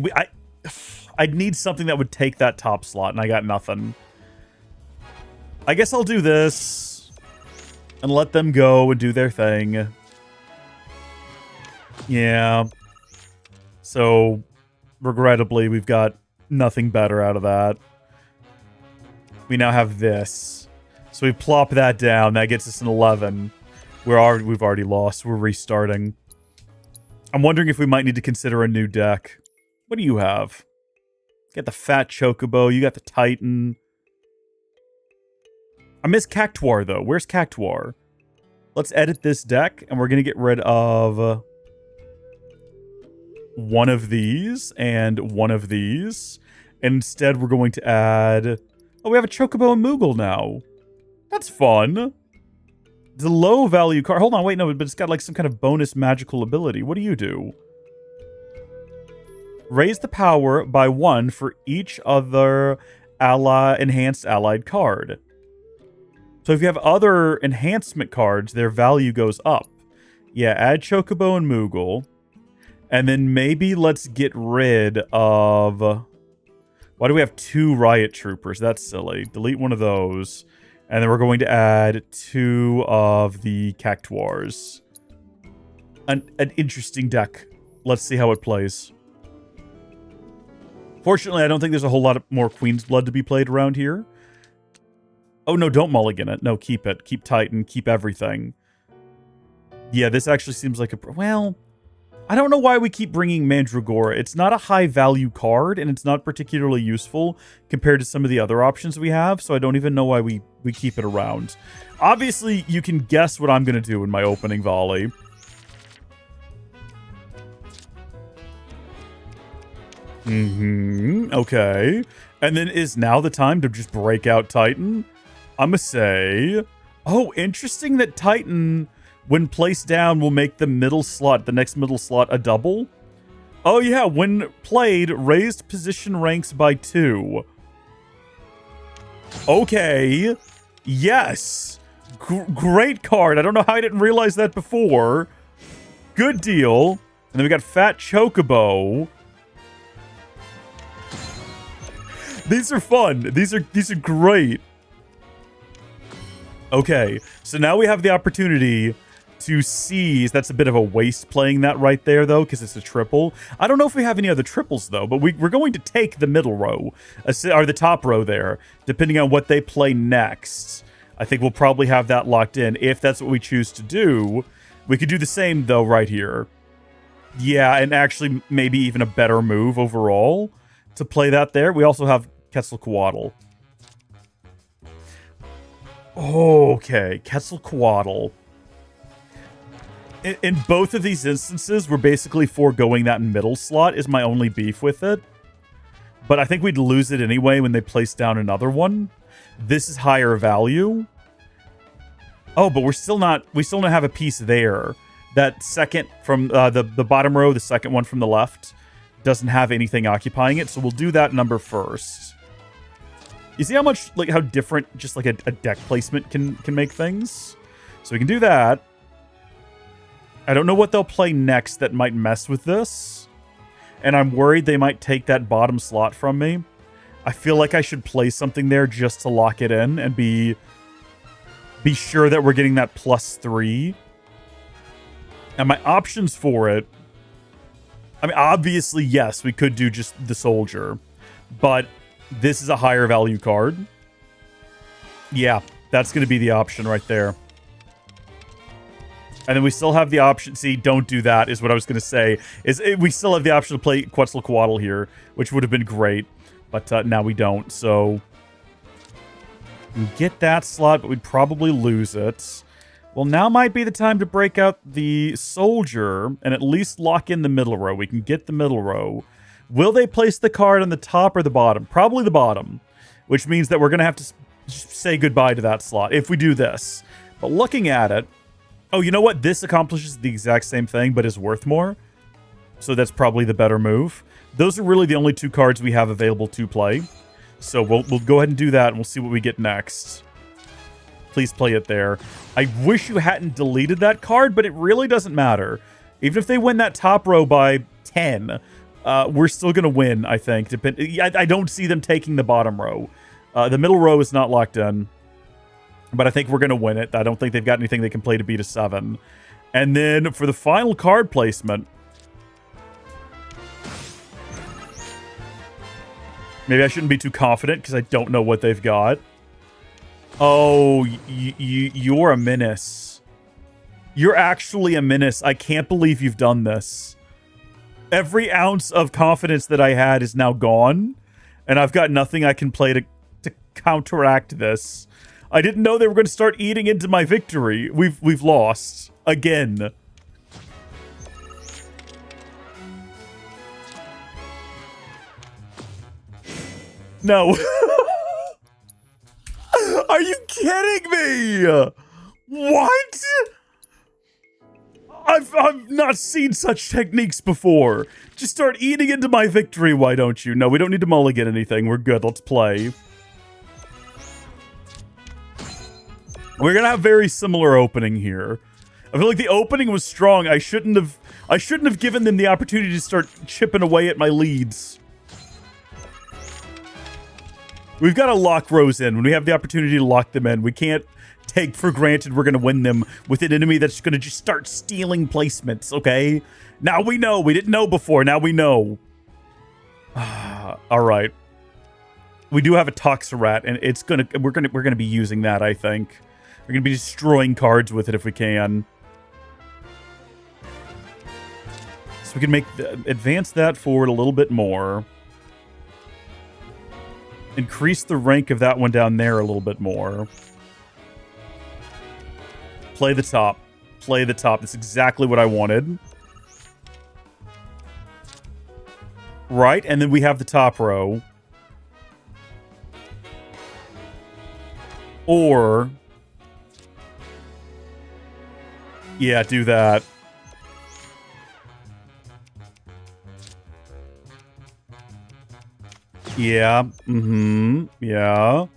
I'd need something that would take that top slot, and I got nothing. I guess I'll do this and let them go and do their thing. Yeah. So, regrettably, we've got nothing better out of that. We now have this. So we plop that down. That gets us an 11. We've already lost. We're restarting. I'm wondering if we might need to consider a new deck. What do you have? You got the Fat Chocobo. You got the Titan. I miss Cactuar, though. Where's Cactuar? Let's edit this deck, and we're going to get rid of one of these and one of these. And instead, we're going to add... Oh, we have a Chocobo and Moogle now. That's fun. The low value card. Hold on, wait, no, but it's got like some kind of bonus magical ability. What do you do? Raise the power by 1 for each other enhanced allied card. So if you have other enhancement cards, their value goes up. Yeah, add Chocobo and Moogle. And then maybe let's get rid of... Why do we have 2 Riot Troopers? That's silly. Delete one of those. And then we're going to add 2 of the Cactuars. An interesting deck. Let's see how it plays. Fortunately, I don't think there's a whole lot more Queen's Blood to be played around here. Oh, no, don't mulligan it. No, keep it. Keep Titan. Keep everything. Yeah, this actually seems like a... Well, I don't know why we keep bringing Mandragora. It's not a high-value card, and it's not particularly useful compared to some of the other options we have, so I don't even know why we keep it around. Obviously, you can guess what I'm going to do in my opening volley. Okay. And then is now the time to just break out Titan? I'm going to say... Oh, interesting that Titan... When placed down, will make the middle slot, the next middle slot, a double. Oh yeah, when played, raised position ranks by 2. Okay. Yes. Great card. I don't know how I didn't realize that before. Good deal. And then we got Fat Chocobo. These are fun. These are great. Okay, so now we have the opportunity to seize. That's a bit of a waste playing that right there, though, because it's a triple. I don't know if we have any other triples, though, but we're going to take the middle row, or the top row there, depending on what they play next. I think we'll probably have that locked in. If that's what we choose to do, we could do the same, though, right here. Yeah, and actually maybe even a better move overall to play that there. We also have Quetzalcoatl. Okay, Quetzalcoatl. In both of these instances, we're basically foregoing that middle slot is my only beef with it. But I think we'd lose it anyway when they place down another one. This is higher value. Oh, but we still don't have a piece there. That second from the bottom row, the second one from the left, doesn't have anything occupying it. So we'll do that number first. You see how much, like, how different just like a deck placement can make things? So we can do that. I don't know what they'll play next that might mess with this. And I'm worried they might take that bottom slot from me. I feel like I should play something there just to lock it in and be sure that we're getting that +3. And my options for it... I mean, obviously, yes, we could do just the soldier. But this is a higher value card. Yeah, that's going to be the option right there. And then we still have the option... See, don't do that, is what I was going to say. We still have the option to play Quetzalcoatl here, which would have been great. But now we don't, so... We get that slot, but we'd probably lose it. Well, now might be the time to break out the soldier and at least lock in the middle row. We can get the middle row. Will they place the card on the top or the bottom? Probably the bottom, which means that we're going to have to say goodbye to that slot if we do this. But looking at it... Oh, you know what? This accomplishes the exact same thing, but is worth more. So that's probably the better move. Those are really the only 2 cards we have available to play. So we'll go ahead and do that, and we'll see what we get next. Please play it there. I wish you hadn't deleted that card, but it really doesn't matter. Even if they win that top row by 10, we're still going to win, I think. I don't see them taking the bottom row. The middle row is not locked in. But I think we're going to win it. I don't think they've got anything they can play to beat a 7. And then for the final card placement... Maybe I shouldn't be too confident because I don't know what they've got. Oh, you're a menace. You're actually a menace. I can't believe you've done this. Every ounce of confidence that I had is now gone. And I've got nothing I can play to counteract this. I didn't know they were going to start eating into my victory. We've lost. Again. No. Are you kidding me? What? I've not seen such techniques before. Just start eating into my victory, why don't you? No, we don't need to mulligan anything. We're good. Let's play. We're gonna have very similar opening here. I feel like the opening was strong. I shouldn't have given them the opportunity to start chipping away at my leads. We've got to lock rows in. When we have the opportunity to lock them in, we can't take for granted we're going to win them with an enemy that's going to just start stealing placements, okay? Now we know. We didn't know before. Now we know. All right. We do have a Toxarat, and we're gonna be using that, I think. We're going to be destroying cards with it if we can. So we can advance that forward a little bit more. Increase the rank of that one down there a little bit more. Play the top. Play the top. That's exactly what I wanted. Right, and then we have the top row. Or... yeah, do that. Yeah. Yeah.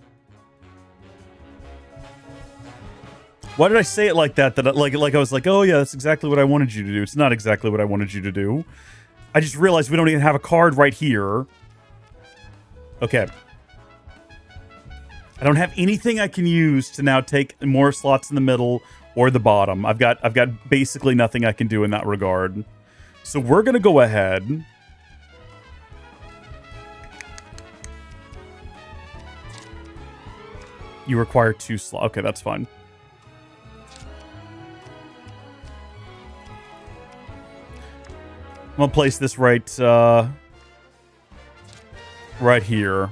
Why did I say it like that? Like I was like, oh yeah, that's exactly what I wanted you to do. It's not exactly what I wanted you to do. I just realized we don't even have a card right here. Okay. I don't have anything I can use to now take more slots in the middle or the bottom. I've got basically nothing I can do in that regard. So we're gonna go ahead. You require 2 slots. Okay, that's fine. I'm gonna place this right here.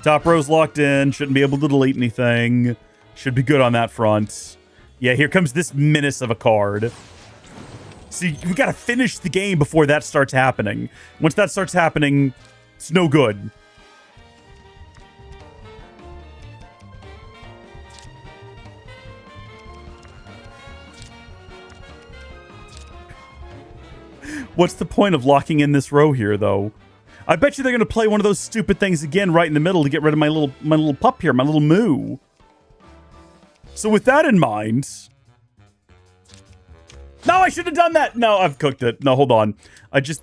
Top row's locked in. Shouldn't be able to delete anything. Should be good on that front. Yeah, here comes this menace of a card. See, we gotta finish the game before that starts happening. Once that starts happening, it's no good. What's the point of locking in this row here, though? I bet you they're gonna play one of those stupid things again right in the middle to get rid of my little pup here, my little moo. So with that in mind... no, I should have done that! No, I've cooked it. No, hold on. I just...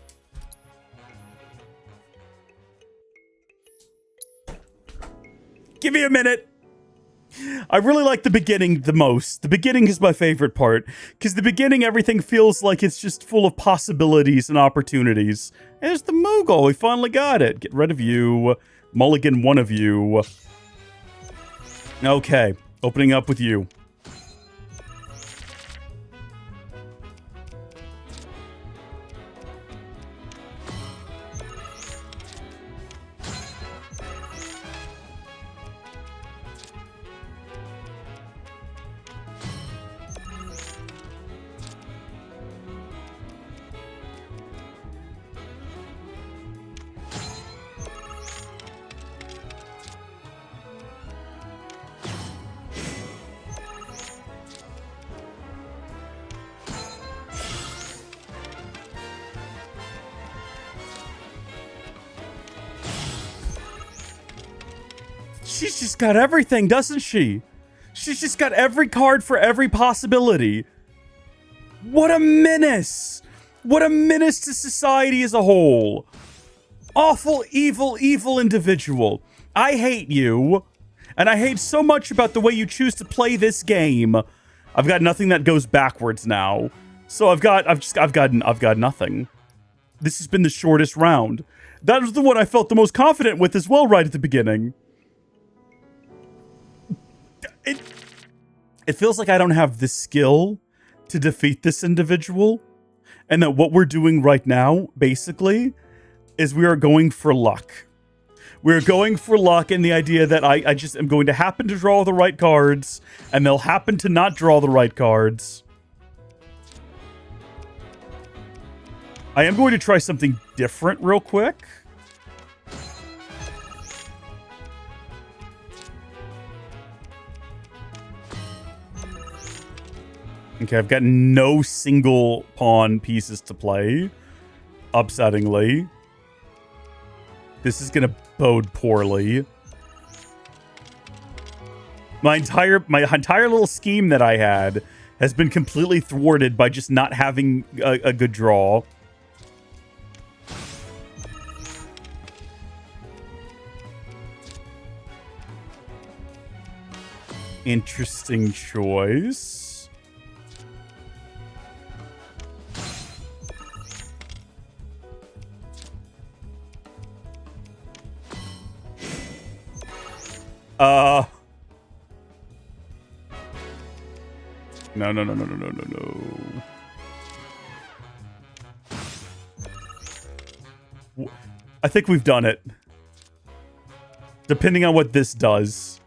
give me a minute! I really like the beginning the most. The beginning is my favorite part. Because the beginning, everything feels like it's just full of possibilities and opportunities. There's the Moogle. We finally got it. Get rid of you. Mulligan one of you. Okay. Opening up with you. She's just got everything, doesn't she? She's just got every card for every possibility. What a menace! What a menace to society as a whole. Awful, evil, evil individual. I hate you. And I hate so much about the way you choose to play this game. I've got nothing that goes backwards now. So I've got nothing. This has been the shortest round. That was the one I felt the most confident with as well right at the beginning. It feels like I don't have the skill to defeat this individual. And that what we're doing right now, basically, is we are going for luck. We're going for luck in the idea that I just am going to happen to draw the right cards, and they'll happen to not draw the right cards. I am going to try something different real quick. Okay, I've got no single pawn pieces to play. Upsettingly. This is going to bode poorly. My entire little scheme that I had has been completely thwarted by just not having a good draw. Interesting choice. No. I think we've done it. Depending on what this does.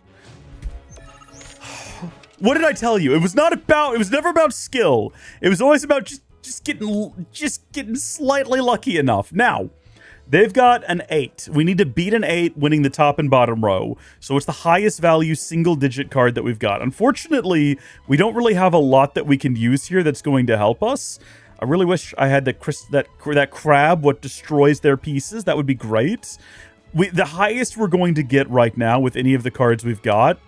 What did I tell you? It was never about skill. It was always about just getting slightly lucky enough. Now, they've got an 8. We need to beat an 8, winning the top and bottom row. So it's the highest value single-digit card that we've got. Unfortunately, we don't really have a lot that we can use here that's going to help us. I really wish I had that crab, what destroys their pieces. That would be great. The highest we're going to get right now with any of the cards we've got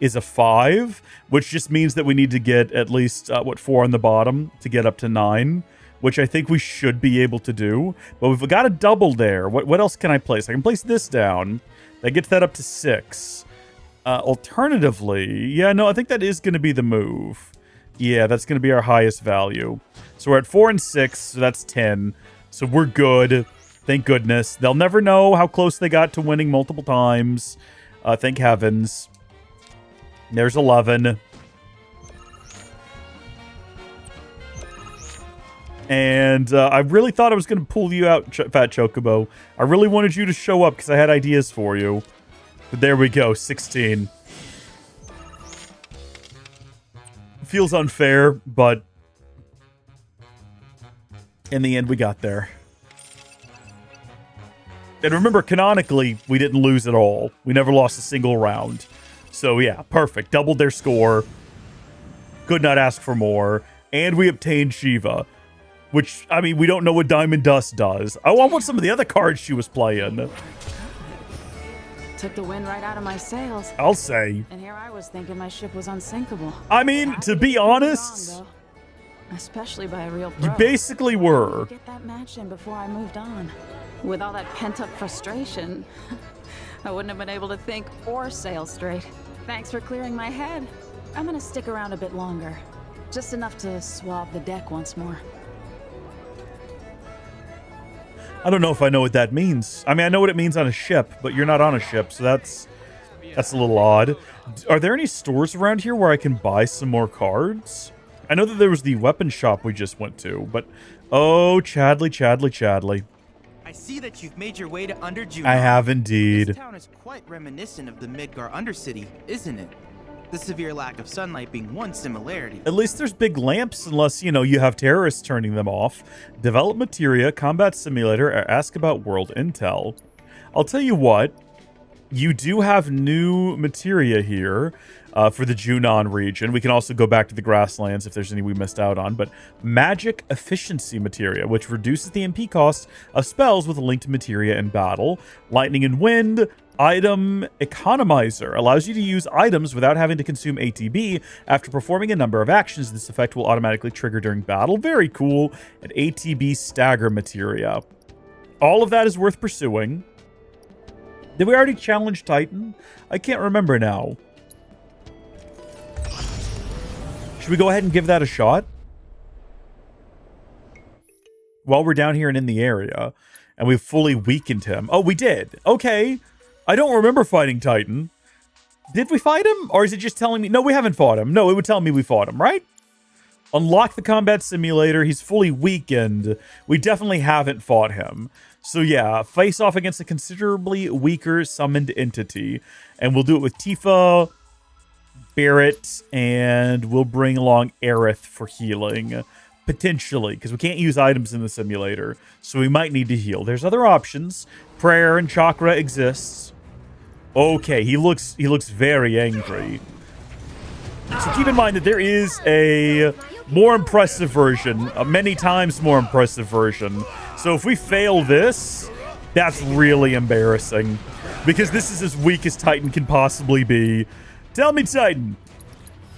is a 5, which just means that we need to get at least, 4 on the bottom to get up to 9. Which I think we should be able to do. But we've got a double there. What else can I place? I can place this down. That gets that up to 6. Alternatively, yeah, no, I think that is going to be the move. Yeah, that's going to be our highest value. So we're at 4 and 6, so that's 10. So we're good. Thank goodness. They'll never know how close they got to winning multiple times. Thank heavens. There's 11. And I really thought I was going to pull you out, Fat Chocobo. I really wanted you to show up because I had ideas for you. But there we go, 16. Feels unfair, but in the end, we got there. And remember, canonically, we didn't lose at all. We never lost a single round. So yeah, perfect. Doubled their score. Could not ask for more. And we obtained Shiva. Which, I mean, we don't know what Diamond Dust does. Oh, I want some of the other cards she was playing. Took the wind right out of my sails. I'll say. And here I was thinking my ship was unsinkable. I mean, to be honest, wrong, especially by a real pro. You basically were. Get that match in before I moved on. With all that pent-up frustration, I wouldn't have been able to think or sail straight. Thanks for clearing my head. I'm gonna stick around a bit longer. Just enough to swab the deck once more. I don't know if I know what that means. I mean, I know what it means on a ship, but you're not on a ship, so that's a little odd. Are there any stores around here where I can buy some more cards? I know that there was the weapon shop we just went to, but... Oh, Chadley. I see that you've made your way to Under Junon. I have indeed. This town is quite reminiscent of the Midgar Undercity, isn't it? The severe lack of sunlight being one similarity. At least there's big lamps, unless, you know, you have terrorists turning them off. Develop materia, combat simulator, or ask about world intel. I'll tell you what, you do have new materia here for the Junon region. We can also go back to the grasslands if there's any we missed out on. But magic efficiency materia, which reduces the MP cost of spells with linked materia in battle. Lightning and wind, Item Economizer allows you to use items without having to consume ATB. After performing a number of actions, this effect will automatically trigger during battle. Very cool. And ATB Stagger Materia. All of that is worth pursuing. Did we already challenge Titan? I can't remember now. Should we go ahead and give that a shot? While we're down here and in the area, and we've fully weakened him. Oh, we did. Okay. I don't remember fighting Titan. Did we fight him? Or is it just telling me? No, we haven't fought him. No, it would tell me we fought him, right? Unlock the combat simulator. He's fully weakened. We definitely haven't fought him. So yeah, face off against a considerably weaker summoned entity. And we'll do it with Tifa, Barrett, and we'll bring along Aerith for healing. Potentially, because we can't use items in the simulator. So we might need to heal. There's other options. Prayer and chakra exists. Okay, he looks very angry. So keep in mind that there is a more impressive version, a many times more impressive version. So if we fail this, that's really embarrassing. Because this is as weak as Titan can possibly be. Tell me, Titan,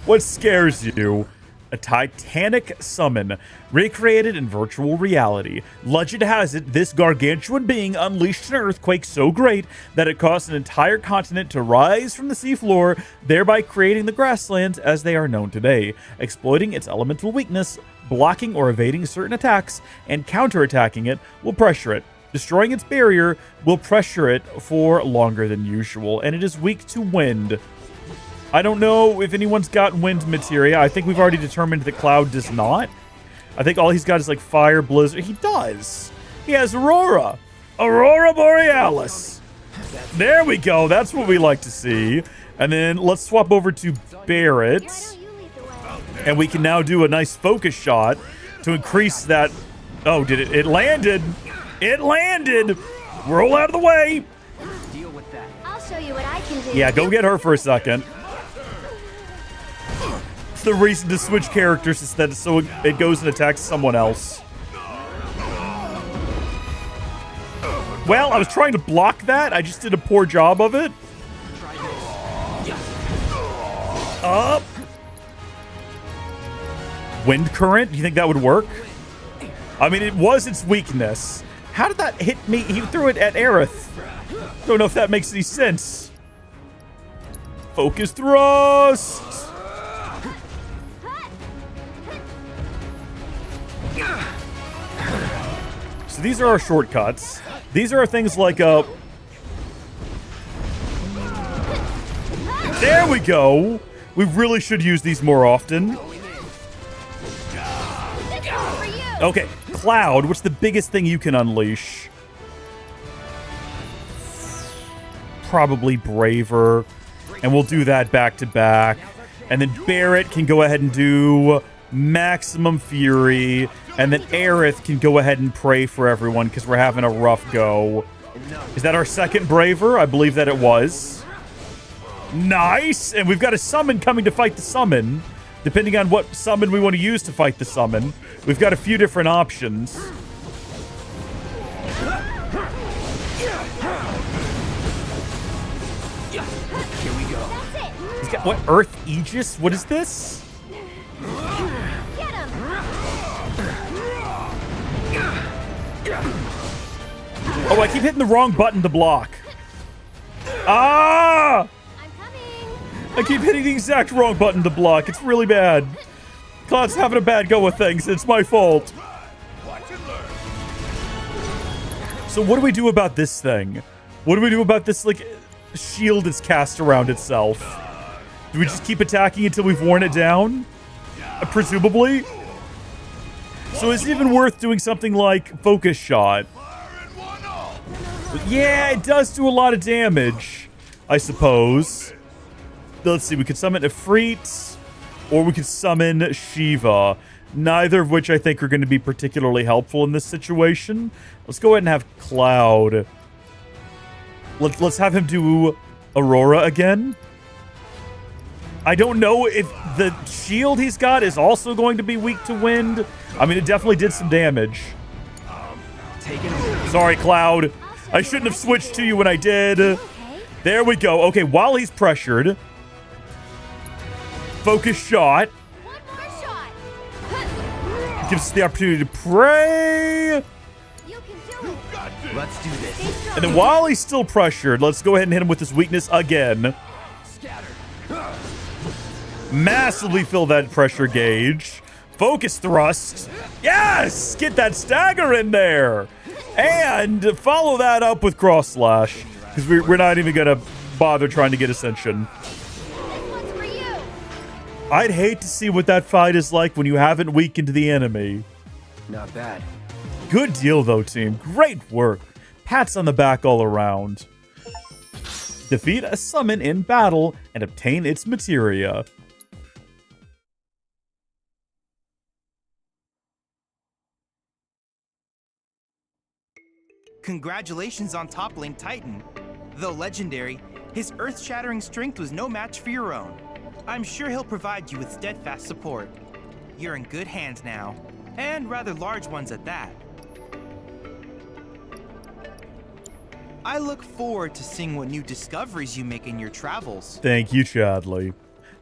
what scares you? A titanic summon, recreated in virtual reality. Legend has it, this gargantuan being unleashed an earthquake so great that it caused an entire continent to rise from the seafloor, thereby creating the grasslands as they are known today. Exploiting its elemental weakness, blocking or evading certain attacks, and counterattacking it will pressure it. Destroying its barrier will pressure it for longer than usual, and it is weak to wind. I don't know if anyone's got wind materia. I think we've already determined that Cloud does not. I think all he's got is like fire, blizzard. He does. He has Aurora. Aurora Borealis. There we go. That's what we like to see. And then let's swap over to Barrett. And we can now do a nice focus shot to increase that. Oh, did it? It landed. It landed. Roll out of the way. I'll show you what I can do. Yeah, go get her for a second. The reason to switch characters is that so it goes and attacks someone else. Well, I was trying to block that. I just did a poor job of it. Up. Wind current? Do you think that would work? I mean, it was its weakness. How did that hit me? He threw it at Aerith. Don't know if that makes any sense. Focus thrust. So these are our shortcuts. These are our things like there we go. We really should use these more often. Okay, Cloud, what's the biggest thing you can unleash? Probably Braver. And we'll do that back to back. And then Barrett can go ahead and do Maximum Fury. And then Aerith can go ahead and pray for everyone because we're having a rough go. Is that our second Braver? I believe that it was. Nice! And we've got a summon coming to fight the summon. Depending on what summon we want to use to fight the summon. We've got a few different options. Here we go. He's got, what, Earth Aegis? What is this? Oh, I keep hitting the wrong button to block. Ah! I'm coming. I keep hitting the exact wrong button to block. It's really bad. Cloud's having a bad go with things. It's my fault. So what do we do about this thing? What do we do about this, like, shield that's cast around itself? Do we just keep attacking until we've worn it down? Presumably? So is it even worth doing something like Focus Shot? Yeah, it does do a lot of damage, I suppose. Let's see, we could summon Ifrit, or we could summon Shiva. Neither of which I think are going to be particularly helpful in this situation. Let's go ahead and have Cloud. Let's have him do Aurora again. I don't know if the shield he's got is also going to be weak to wind. I mean, it definitely did some damage. Sorry, Cloud. I shouldn't have switched to you when I did. There we go. Okay, while he's pressured. Focus shot. One more shot. Gives us the opportunity to pray. You can do it. Let's do this. And then while he's still pressured, let's go ahead and hit him with his weakness again. Massively fill that pressure gauge. Focus thrust. Yes! Get that stagger in there. And follow that up with cross slash. Because we're not even going to bother trying to get ascension. I'd hate to see what that fight is like when you haven't weakened the enemy. Not bad. Good deal, though, team. Great work. Pats on the back all around. Defeat a summon in battle and obtain its materia. Congratulations on toppling Titan. Though legendary, his earth-shattering strength was no match for your own. I'm sure he'll provide you with steadfast support. You're in good hands now, and rather large ones at that. I look forward to seeing what new discoveries you make in your travels. Thank you, Chadley.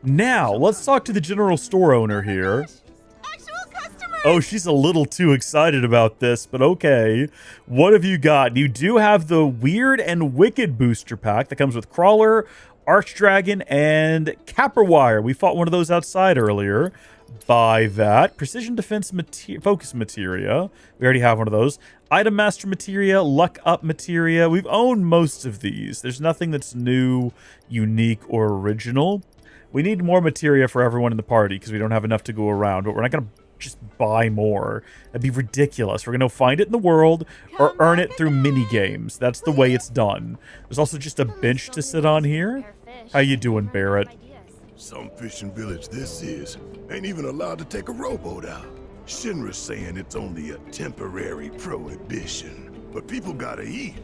Now, let's talk to the general store owner here. Oh, she's a little too excited about this, but okay. What have you got? You do have the Weird and Wicked booster pack that comes with Crawler, Archdragon, and Capperwire. We fought one of those outside earlier. Buy that. Precision Defense Focus Materia. We already have one of those. Item Master Materia, Luck Up Materia. We've owned most of these. There's nothing that's new, unique, or original. We need more materia for everyone in the party because we don't have enough to go around, but we're not going to just buy more. That'd be ridiculous. We're going to find it in the world or earn it through mini games. That's the way it's done. There's also just a bench to sit on here. How you doing, Barrett? Some fishing village this is ain't even allowed to take a rowboat out. Shinra's saying it's only a temporary prohibition, but people gotta eat.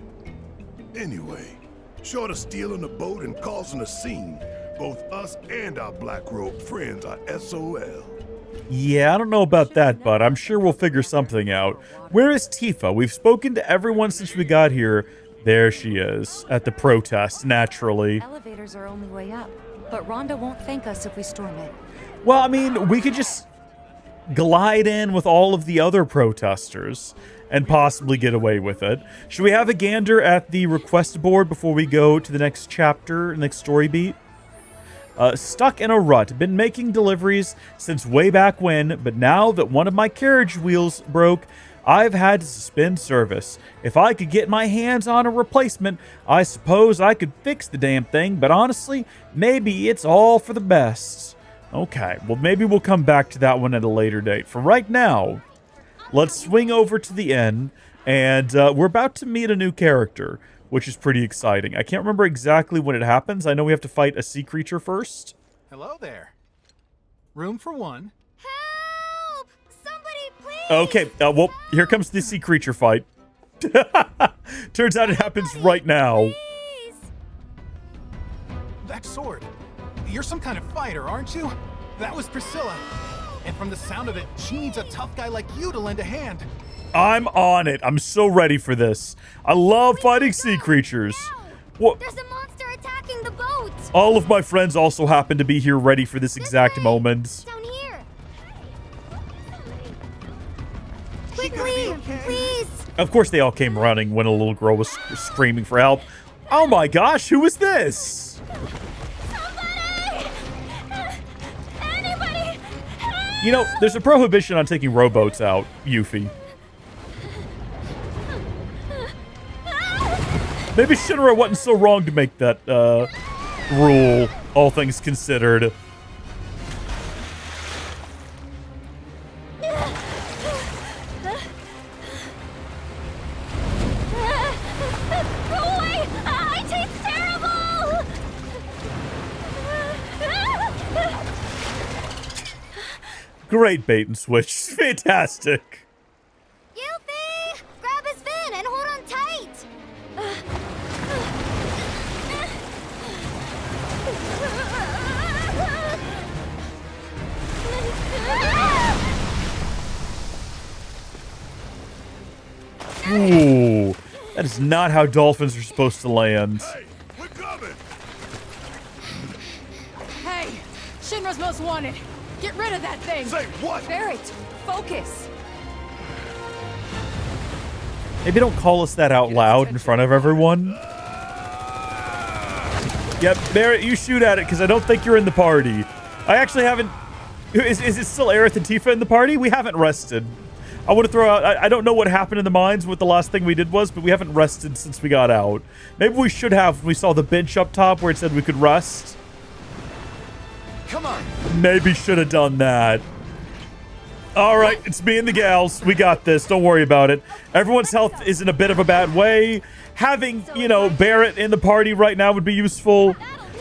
Anyway, short of stealing a boat and causing a scene, both us and our black robe friends are SOL. Yeah, I don't know about that, but I'm sure we'll figure something out. Where is Tifa? We've spoken to everyone since we got here. There she is, at the protest, naturally. Elevators are only way up, but Rhonda won't thank us if we storm it. Well, I mean, we could just glide in with all of the other protesters and possibly get away with it. Should we have a gander at the request board before we go to the next chapter, next story beat? Stuck in a rut. Been making deliveries since way back when, but now that one of my carriage wheels broke, I've had to suspend service. If I could get my hands on a replacement, I suppose I could fix the damn thing, but honestly, maybe it's all for the best. Okay, well maybe we'll come back to that one at a later date. For right now, let's swing over to the inn, and we're about to meet a new character, which is pretty exciting. I can't remember exactly when it happens. I know we have to fight a sea creature first. Hello there. Room for one. Help! Somebody please! Okay, well, here comes the sea creature fight. Turns out it happens right now. Please. That sword. You're some kind of fighter, aren't you? That was Priscilla. And from the sound of it, she needs a tough guy like you to lend a hand. I'm on it. I'm so ready for this. I love fighting sea creatures. What? There's a monster attacking the boat! All of my friends also happen to be here ready for this exact moment. Down here! Quickly! Please! Of course they all came running when a little girl was screaming for help. Oh my gosh, who is this? Somebody! Anybody! You know, there's a prohibition on taking rowboats out, Yuffie. Maybe Shinra wasn't so wrong to make that rule, all things considered. Great bait and switch. Fantastic. Yuffie! Grab his fin and hold on tight! Ooh, that is not how dolphins are supposed to land. Hey, we're coming! Shinra's most wanted. Get rid of that thing. Say what? Barrett, focus. Maybe don't call us that out loud in front of everyone. Yep, Barrett, you shoot at it because I don't think you're in the party. I actually haven't... Is it still Aerith and Tifa in the party? We haven't rested. I want to throw out... I don't know what happened in the mines, what the last thing we did was, but we haven't rested since we got out. Maybe we should have. We saw the bench up top where it said we could rest. Come on. Maybe should have done that. All right, it's me and the gals. We got this. Don't worry about it. Everyone's health is in a bit of a bad way. Having, you know, Barrett in the party right now would be useful,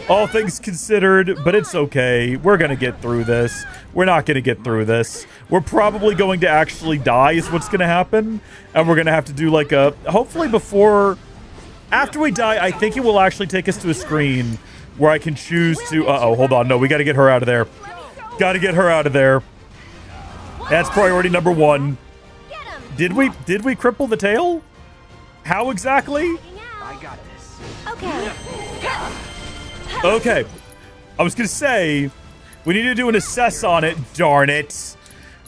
all things considered, but it's okay. We're going to get through this. We're not going to get through this. We're probably going to actually die is what's going to happen, and we're going to have to do like a... Hopefully before... After we die, I think it will actually take us to a screen where I can choose to... Uh-oh, hold on. No, we got to get her out of there. Got to get her out of there. That's priority number one. Did we cripple the tail? How exactly? I got this. Okay. Okay. I was going to say, we need to do an assess on it. Darn it.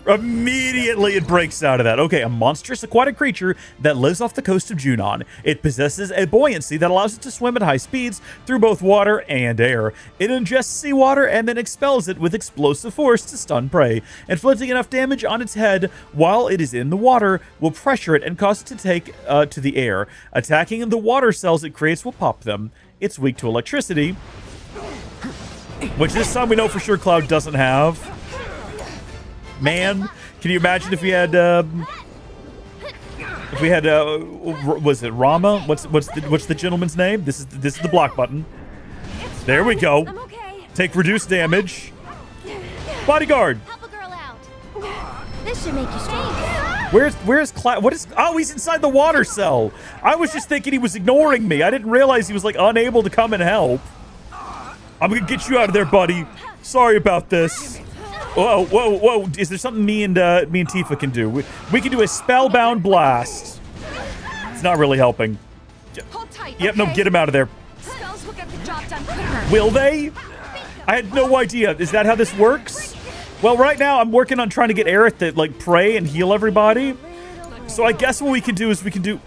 Immediately it breaks out of that. Okay, a monstrous aquatic creature that lives off the coast of Junon. It possesses a buoyancy that allows it to swim at high speeds through both water and air. It ingests seawater and then expels it with explosive force to stun prey. Inflicting enough damage on its head while it is in the water will pressure it and cause it to take to the air. Attacking the water cells it creates will pop them. It's weak to electricity, which this time we know for sure Cloud doesn't have. Man, can you imagine if we had was it Rama? What's the gentleman's name? This is the block button. There we go. Take reduced damage. Bodyguard. Help a girl out. This should make you strong. Where's Cloud? What is? Oh, he's inside the water cell. I was just thinking he was ignoring me. I didn't realize he was like unable to come and help. I'm gonna get you out of there, buddy. Sorry about this. Whoa, whoa, whoa. Is there something me and Tifa can do? We can do a spellbound blast. It's not really helping. Hold tight. Yep, no, get him out of there. Spells will get the job done quicker. Will they? I had no idea. Is that how this works? Well, right now I'm working on trying to get Aerith to like pray and heal everybody. So I guess what we can do is we can do...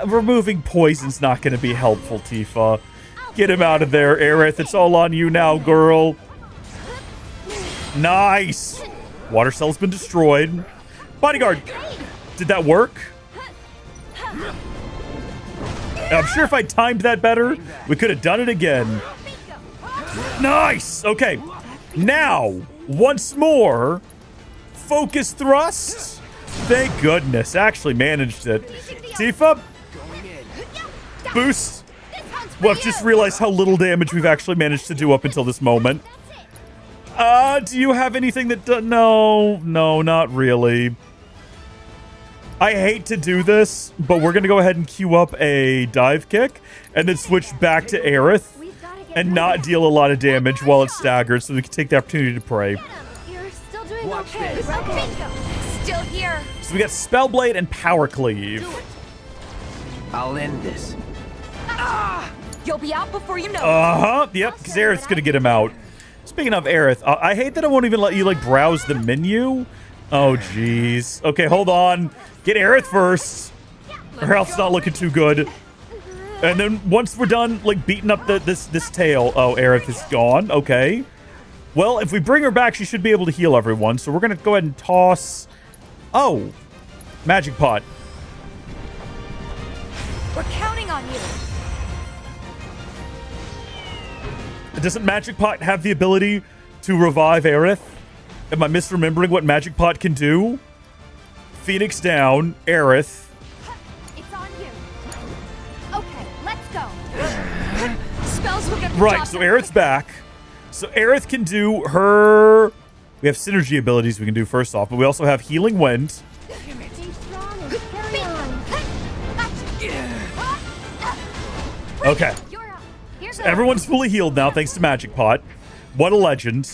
removing poison's not going to be helpful, Tifa. Get him out of there, Aerith. It's all on you now, girl. Nice. Water cell's been destroyed. Bodyguard. Did that work? I'm sure if I timed that better, we could have done it again. Nice. Okay. Now, once more, focus thrust. Thank goodness. Actually managed it. Tifa. Boost. Well, I've just realized how little damage we've actually managed to do up until this moment. Do you have anything that... No, not really. I hate to do this, but we're going to go ahead and queue up a dive kick and then switch back to Aerith and not deal a lot of damage while it staggers so we can take the opportunity to pray. You're still doing okay. Still here. So we got Spellblade and Power Cleave. I'll end this. You'll be out before you know. Uh-huh. Yep, because Aerith's going to get him out. Speaking of Aerith, I hate that I won't even let you, like, browse the menu. Oh, jeez. Okay, hold on. Get Aerith first. Her health's not looking too good. And then once we're done, like, beating up this tail... Oh, Aerith is gone. Okay. Well, if we bring her back, she should be able to heal everyone. So we're going to go ahead and toss... Oh. Magic Pot. We're counting on you. Doesn't Magic Pot have the ability to revive Aerith? Am I misremembering what Magic Pot can do? Phoenix down, Aerith. It's on you. Okay, let's go. Spells will get the Right, job so done Aerith's back. So Aerith can do her... We have synergy abilities we can do first off, but we also have Healing Wind. Stay strong and carry on. Okay. So everyone's fully healed now thanks to Magic Pot. What a legend.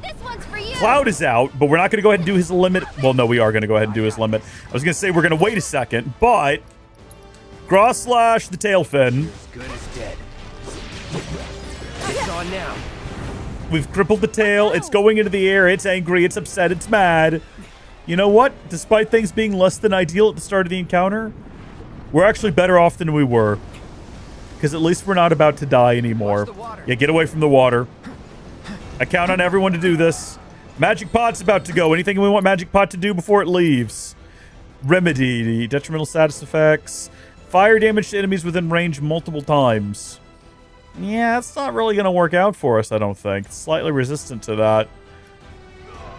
This one's for you. Cloud is out, but we're not going to go ahead and do his limit. Well, no, we are going to go ahead and do his limit. I was going to say we're going to wait a second, but... Cross slash the tail fin. As good as dead. It's on now. We've crippled the tail. It's going into the air. It's angry. It's upset. It's mad. You know what? Despite things being less than ideal at the start of the encounter, we're actually better off than we were. Because at least we're not about to die anymore. Yeah, get away from the water. I count on everyone to do this. Magic Pot's about to go. Anything we want Magic Pot to do before it leaves? Remedy. Detrimental status effects. Fire damage to enemies within range multiple times. Yeah, it's not really going to work out for us, I don't think. It's slightly resistant to that.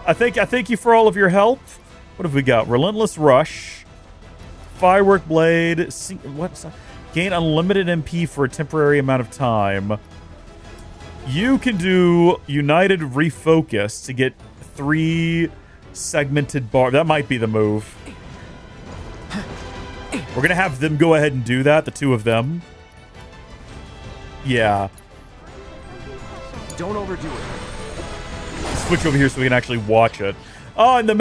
I thank you for all of your help. What have we got? Relentless Rush. Firework Blade. What's that? Gain unlimited MP for a temporary amount of time. You can do United Refocus to get 3 segmented bar. That might be the move. We're going to have them go ahead and do that, the 2 of them. Yeah. Don't overdo it. Switch over here so we can actually watch it. Oh, and the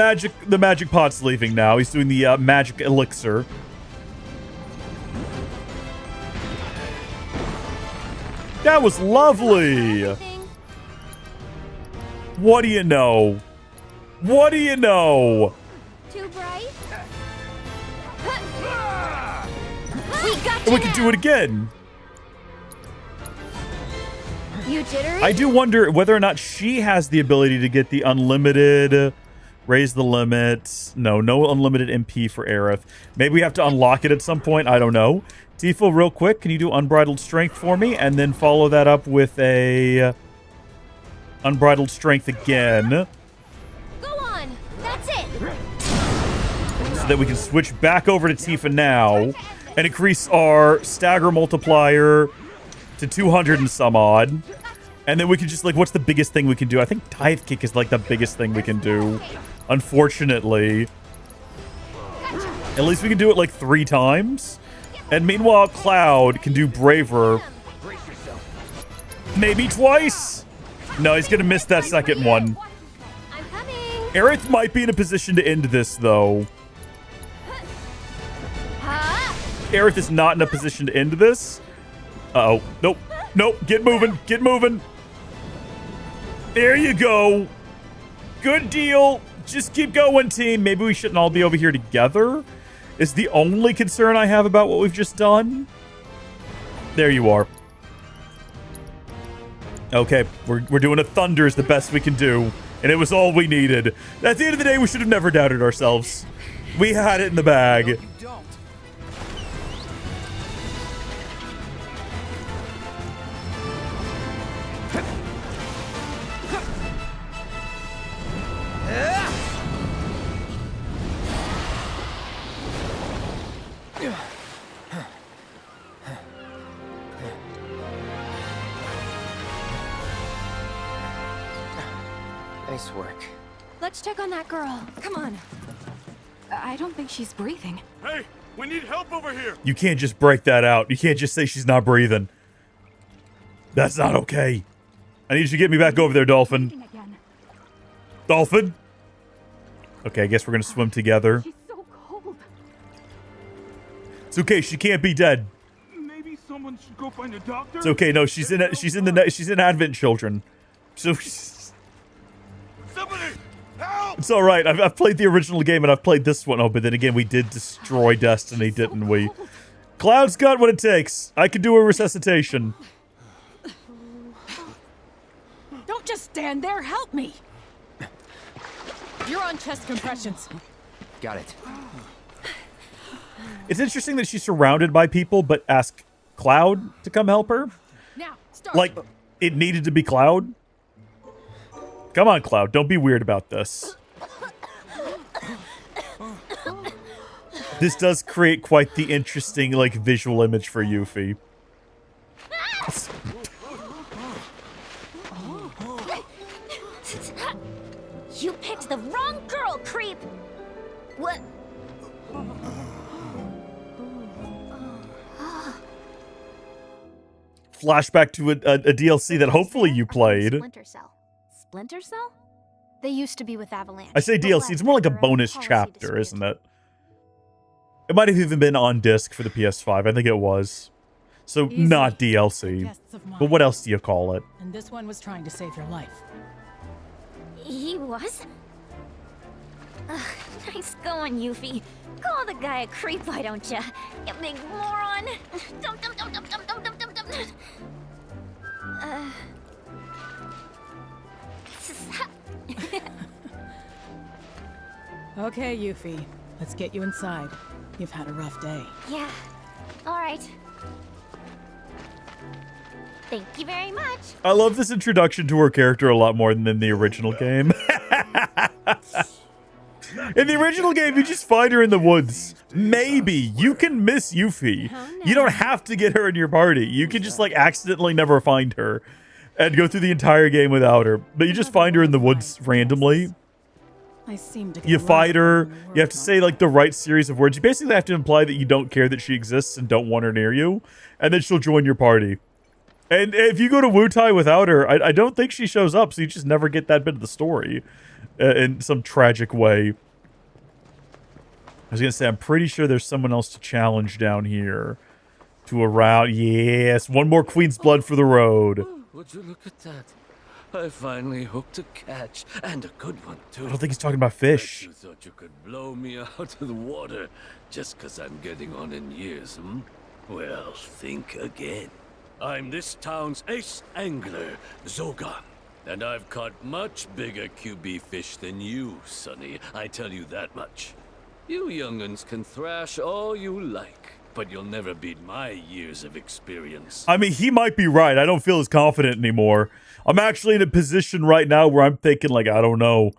magic pot's leaving now. He's doing the magic elixir. That was lovely. What do you know? What do you know? Too bright? We got And we can do it again. You jittery? I do wonder whether or not she has the ability to get the unlimited, raise the limit. No unlimited MP for Aerith. Maybe we have to unlock it at some point. I don't know. Tifa, real quick, can you do Unbridled Strength for me? And then follow that up with a Unbridled Strength again. Go on. That's it. So that we can switch back over to Tifa now and increase our stagger multiplier to 200 and some odd. And then we can just, like, what's the biggest thing we can do? I think Dive Kick is, like, the biggest thing we can do. Unfortunately. At least we can do it, like, 3 times. And meanwhile, Cloud can do Braver. Maybe twice? No, he's gonna miss that second one. Aerith might be in a position to end this, though. Aerith is not in a position to end this. Uh-oh. Nope. Nope. Get moving. Get moving. There you go. Good deal. Just keep going, team. Maybe we shouldn't all be over here together. Is the only concern I have about what we've just done. There you are. Okay, we're doing a thunder is the best we can do. And it was all we needed. At the end of the day, we should have never doubted ourselves. We had it in the bag. Nice work. Let's check on that girl. Come on. I don't think she's breathing. Hey, we need help over here. You can't just break that out. You can't just say she's not breathing. That's not okay. I need you to get me back over there, Dolphin. Dolphin? Okay, I guess we're gonna swim together. She's so cold. It's okay, she can't be dead. Maybe someone should go find a doctor. It's okay, no, she's in Advent Children. So Somebody, help! it's all right. I've played the original game and I've played this one. Oh, but then again, we did destroy Destiny, didn't we? Cloud's got what it takes. I can do a resuscitation. Don't just stand there. Help me. You're on chest compressions. Got it. It's interesting that she's surrounded by people, but ask Cloud to come help her. Now, start. Like, it needed to be Cloud. Come on, Cloud. Don't be weird about this. This does create quite the interesting, like, visual image for Yuffie. You picked the wrong girl, creep! What? Flashback to a DLC that hopefully you played. Splinter Cell. Splinter Cell? They used to be with Avalanche. I say DLC, it's more like a bonus chapter, isn't it? It might have even been on disc for the PS5. I think it was. So Easy. not DLC. Guests of mine. But what else do you call it? And this one was trying to save your life. He was? Ugh, nice going, Yuffie. Call the guy a creep, why don't ya? You big moron! Dum dum dum dum dum dum dum dum dum. Okay, Yuffie. Let's get you inside. You've had a rough day. Yeah. All right. Thank you very much. I love this introduction to her character a lot more than in the original game. In the original game, you just find her in the woods. Maybe you can miss Yuffie. You don't have to get her in your party. You can just like accidentally never find her and go through the entire game without her. But you just find her in the woods randomly. I seem to get You fight her. You have to say like the right series of words. You basically have to imply that you don't care that she exists and don't want her near you. And then she'll join your party. And if you go to Wutai without her, I don't think she shows up. So you just never get that bit of the story in some tragic way. I was going to say, I'm pretty sure there's someone else to challenge down here. To around. Yes, one more Queen's Blood for the road. Would you look at that? I finally hooked a catch, and a good one, too. I don't think he's talking about fish. Bet you thought you could blow me out of the water just because I'm getting on in years, hmm? Well, think again. I'm this town's ace angler, Zogan. And I've caught much bigger QB fish than you, Sonny. I tell you that much. You young'uns can thrash all you like, but you'll never beat my years of experience. I mean, he might be right. I don't feel as confident anymore. I'm actually in a position right now where I'm thinking, like, I don't know.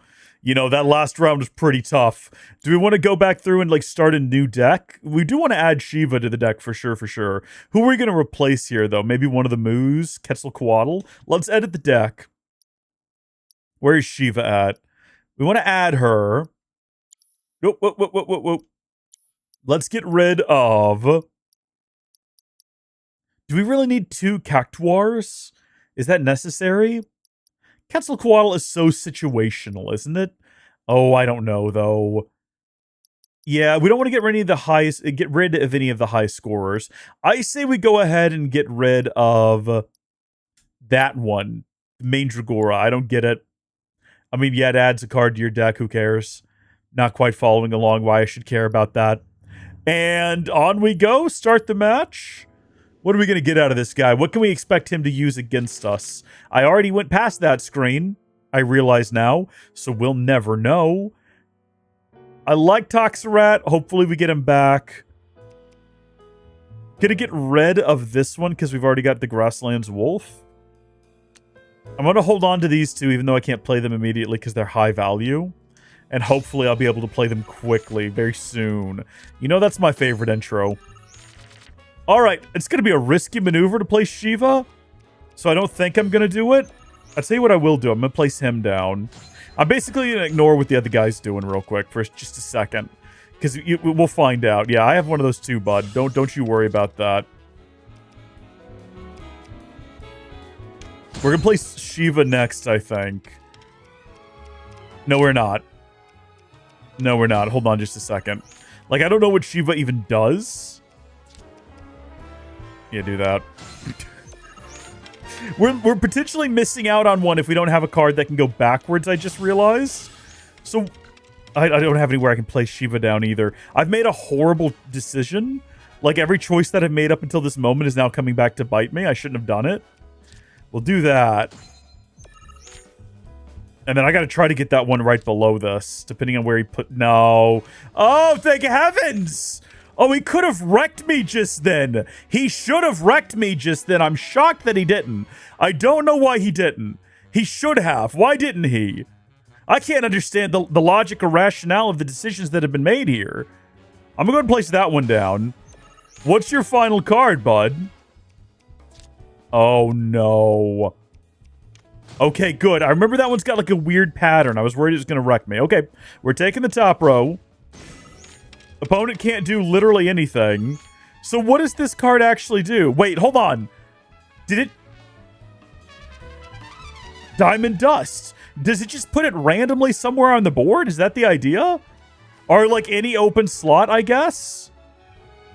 You know, that last round was pretty tough. Do we want to go back through and, like, start a new deck? We do want to add Shiva to the deck for sure, for sure. Who are we going to replace here, though? Maybe one of the Moos? Quetzalcoatl? Let's edit the deck. Where is Shiva at? We want to add her. Whoa. Let's get rid of... Do we really need 2 Cactuars? Is that necessary? Quetzalcoatl is so situational, isn't it? Oh, I don't know, though. Yeah, we don't want to get rid of any of the high scorers. I say we go ahead and get rid of that one, Mandragora. I don't get it. I mean, yeah, it adds a card to your deck. Who cares? Not quite following along why I should care about that. And on we go. Start the match. What are we going to get out of this guy? What can we expect him to use against us? I already went past that screen. I realize now. So we'll never know. I like Toxarat. Hopefully we get him back. Gonna get rid of this one because we've already got the Grasslands Wolf. I'm going to hold on to these two even though I can't play them immediately because they're high value. And hopefully I'll be able to play them quickly, very soon. You know, that's my favorite intro. Alright, it's going to be a risky maneuver to play Shiva. So I don't think I'm going to do it. I'll tell you what I will do. I'm going to place him down. I'm basically going to ignore what the other guy's doing real quick for just a second. Because we'll find out. Yeah, I have one of those too, bud. Don't you worry about that. We're going to play Shiva next, I think. No, we're not. No, we're not. Hold on just a second. Like, I don't know what Shiva even does. Yeah, do that. We're potentially missing out on one if we don't have a card that can go backwards, I just realized. So, I don't have anywhere I can place Shiva down either. I've made a horrible decision. Like, every choice that I've made up until this moment is now coming back to bite me. I shouldn't have done it. We'll do that. And then I got to try to get that one right below this, depending on where he put... No. Oh, thank heavens! Oh, he could have wrecked me just then. He should have wrecked me just then. I'm shocked that he didn't. I don't know why he didn't. He should have. Why didn't he? I can't understand the logic or rationale of the decisions that have been made here. I'm going to place that one down. What's your final card, bud? Oh, no. Okay, good. I remember that one's got like a weird pattern. I was worried it was going to wreck me. Okay, we're taking the top row. Opponent can't do literally anything. So what does this card actually do? Wait, hold on. Did it... Diamond Dust. Does it just put it randomly somewhere on the board? Is that the idea? Or like any open slot, I guess?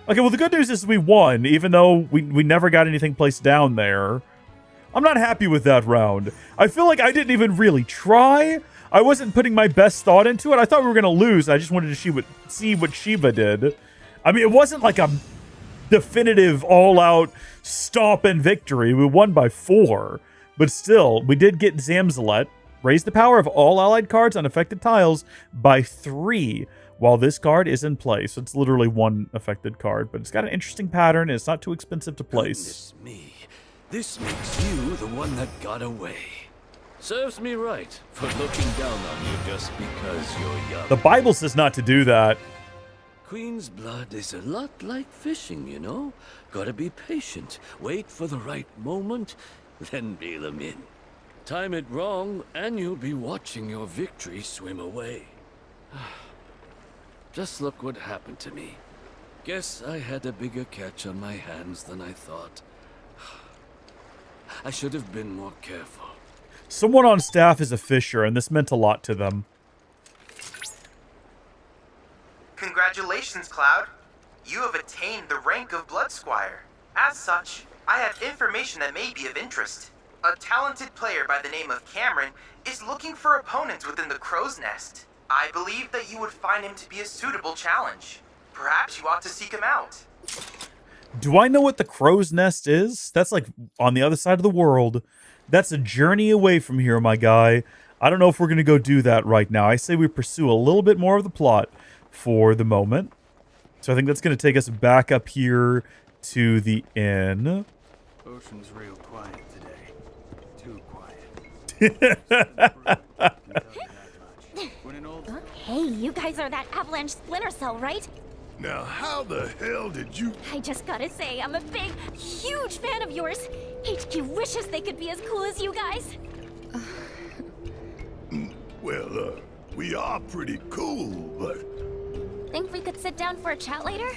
Okay, well, the good news is we won, even though we never got anything placed down there. I'm not happy with that round. I feel like I didn't even really try. I wasn't putting my best thought into it. I thought we were going to lose. I just wanted to see what Shiva did. I mean, it wasn't like a definitive all-out stomp and victory. We won by 4. But still, we did get Zamzalet, raise the power of all allied cards on affected tiles by 3, while this card is in play. So it's literally 1 affected card, but it's got an interesting pattern, and it's not too expensive to place. Goodness me. This makes you the one that got away. Serves me right for looking down on you just because you're young. The Bible says not to do that. Queen's blood is a lot like fishing, you know? Gotta be patient, wait for the right moment, then reel them in. Time it wrong, and you'll be watching your victory swim away. Just look what happened to me. Guess I had a bigger catch on my hands than I thought. I should have been more careful. Someone on staff is a fisher, and this meant a lot to them. Congratulations, Cloud. You have attained the rank of Blood Squire. As such, I have information that may be of interest. A talented player by the name of Cameron is looking for opponents within the Crow's Nest. I believe that you would find him to be a suitable challenge. Perhaps you ought to seek him out. Do I know what the Crow's Nest is? That's like on the other side of the world. That's a journey away from here, my guy. I don't know if we're going to go do that right now. I say we pursue a little bit more of the plot for the moment. So I think that's going to take us back up here to the inn. Ocean's real quiet today. Too quiet. Hey, you guys are that Avalanche Splinter Cell, right? Now, how the hell did you... I just gotta say, I'm a big, huge fan of yours. HQ wishes they could be as cool as you guys. Well, we are pretty cool, but... Think we could sit down for a chat later?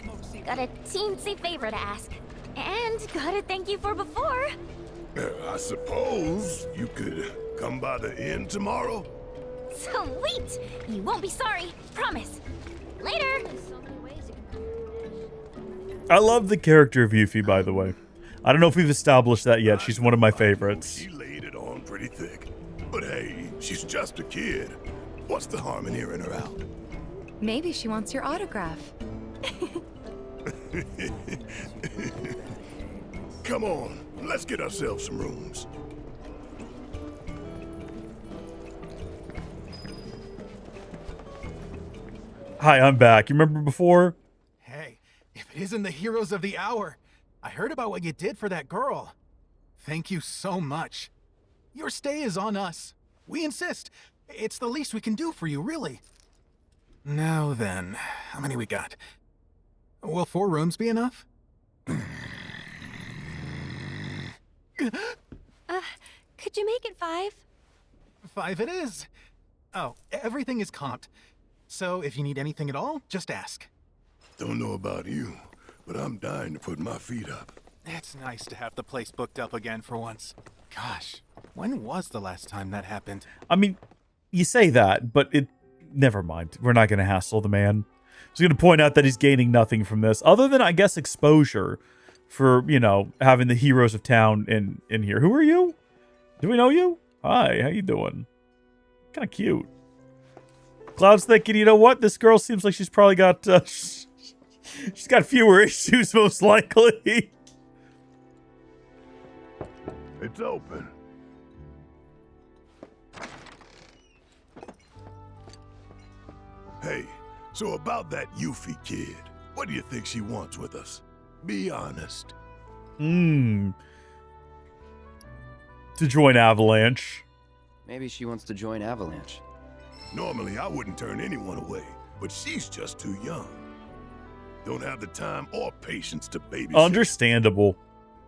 Got a teensy favor to ask. And gotta thank you for before. I suppose you could come by the inn tomorrow? Sweet! You won't be sorry, promise. Later! I love the character of Yuffie, by the way. I don't know if we've established that yet. She's one of my favorites. She laid it on pretty thick. But hey, she's just a kid. What's the harm in hearing her out? Maybe she wants your autograph. Come on, let's get ourselves some rooms. Hi, I'm back. You remember before? Hey, if it isn't the heroes of the hour, I heard about what you did for that girl. Thank you so much. Your stay is on us. We insist. It's the least we can do for you, really. Now then, how many we got? Will 4 rooms be enough? Could you make it 5? 5 it is. Oh, everything is comped. So if you need anything at all, just ask. Don't know about you, but I'm dying to put my feet up. It's nice to have the place booked up again for once. Gosh, when was the last time that happened? I mean, you say that, but never mind. We're not going to hassle the man. I was going to point out that he's gaining nothing from this, other than, I guess, exposure for, you know, having the heroes of town in here. Who are you? Do we know you? Hi, how you doing? Kind of cute. Cloud's thinking, you know what? This girl seems like she's probably got, she's got fewer issues, most likely. It's open. Hey, so about that Yuffie kid, what do you think she wants with us? Be honest. To join Avalanche. Maybe she wants to join Avalanche. Normally, I wouldn't turn anyone away, but she's just too young. Don't have the time or patience to babysit. Understandable.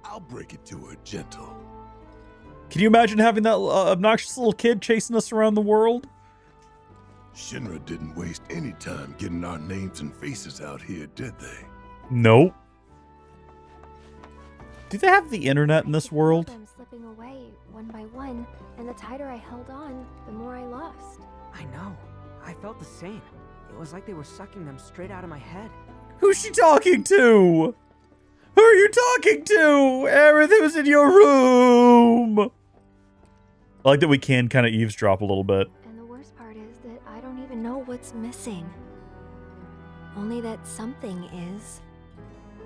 I'll break it to her gentle. Can you imagine having that obnoxious little kid chasing us around the world? Shinra didn't waste any time getting our names and faces out here, did they? Nope. Do they have the internet in this world? I'm slipping away one by one, and the tighter I held on, the more I lost. I know. I felt the same. It was like they were sucking them straight out of my head. Who's she talking to? Who are you talking to? Aerith, who's in your room? I like that we can kind of eavesdrop a little bit. And the worst part is that I don't even know what's missing. Only that something is.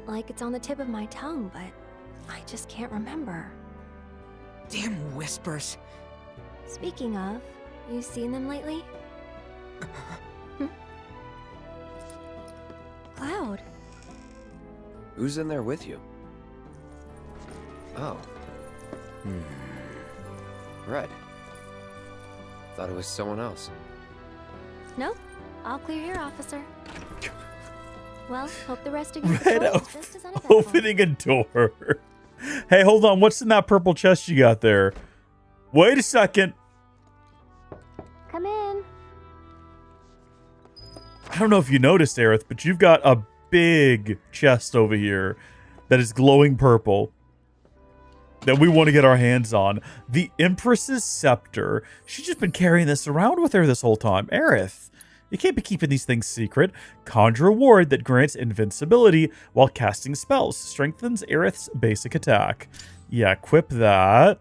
Like it's on the tip of my tongue, but I just can't remember. Damn whispers. Speaking of, you seen them lately? Cloud. Who's in there with you? Oh. Red. Thought it was someone else. Nope. All clear here, officer. Well, hope the rest of your Red patrol is just as uneventful. opening a door. Hey, hold on. What's in that purple chest you got there? Wait a second. Come in. I don't know if you noticed, Aerith, but you've got a big chest over here that is glowing purple that we want to get our hands on. The Empress's Scepter. She's just been carrying this around with her this whole time. Aerith, you can't be keeping these things secret. Conjure a ward that grants invincibility while casting spells. Strengthens Aerith's basic attack. Yeah, equip that.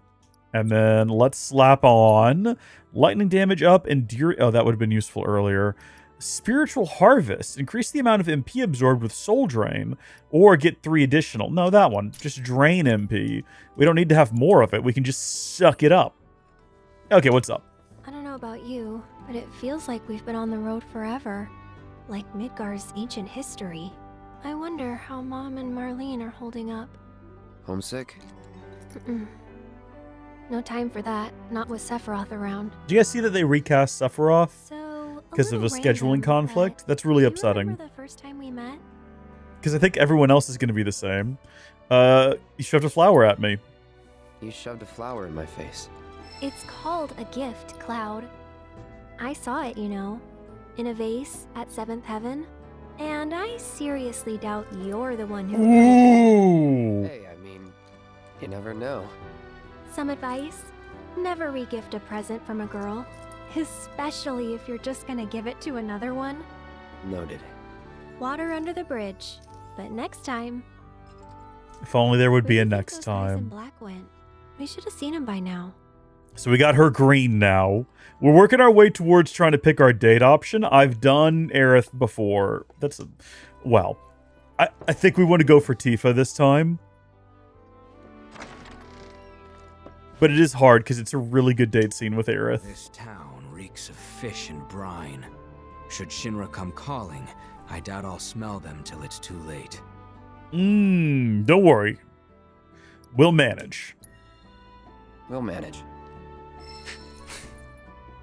And then let's slap on lightning damage up and oh, that would have been useful earlier. Spiritual Harvest. Increase the amount of MP absorbed with Soul Drain, or get 3 additional. No, that one. Just drain MP. We don't need to have more of it. We can just suck it up. Okay, what's up? I don't know about you, but it feels like we've been on the road forever. Like Midgar's ancient history. I wonder how Mom and Marlene are holding up. Homesick? No time for that. Not with Sephiroth around. Do you guys see that they recast Sephiroth? So, Because of a little scheduling random, conflict? That's really upsetting. Remember the first time we met? Because I think everyone else is going to be the same. You shoved a flower at me. You shoved a flower in my face. It's called a gift, Cloud. I saw it, you know, in a vase at 7th Heaven. And I seriously doubt you're the one who... Ooh. Hey, I mean, you never know. Some advice? Never re-gift a present from a girl. Especially if you're just gonna give it to another one. Noted. Water under the bridge. But next time... If only there would be a Where do you think next those guys in time. Black went? We should have seen him by now. So we got her green now. We're working our way towards trying to pick our date option. I've done Aerith before. That's a... Well, I think we want to go for Tifa this time. But it is hard because it's a really good date scene with Aerith. This town reeks of fish and brine. Should Shinra come calling, I doubt I'll smell them till it's too late. Don't worry. We'll manage. We'll manage.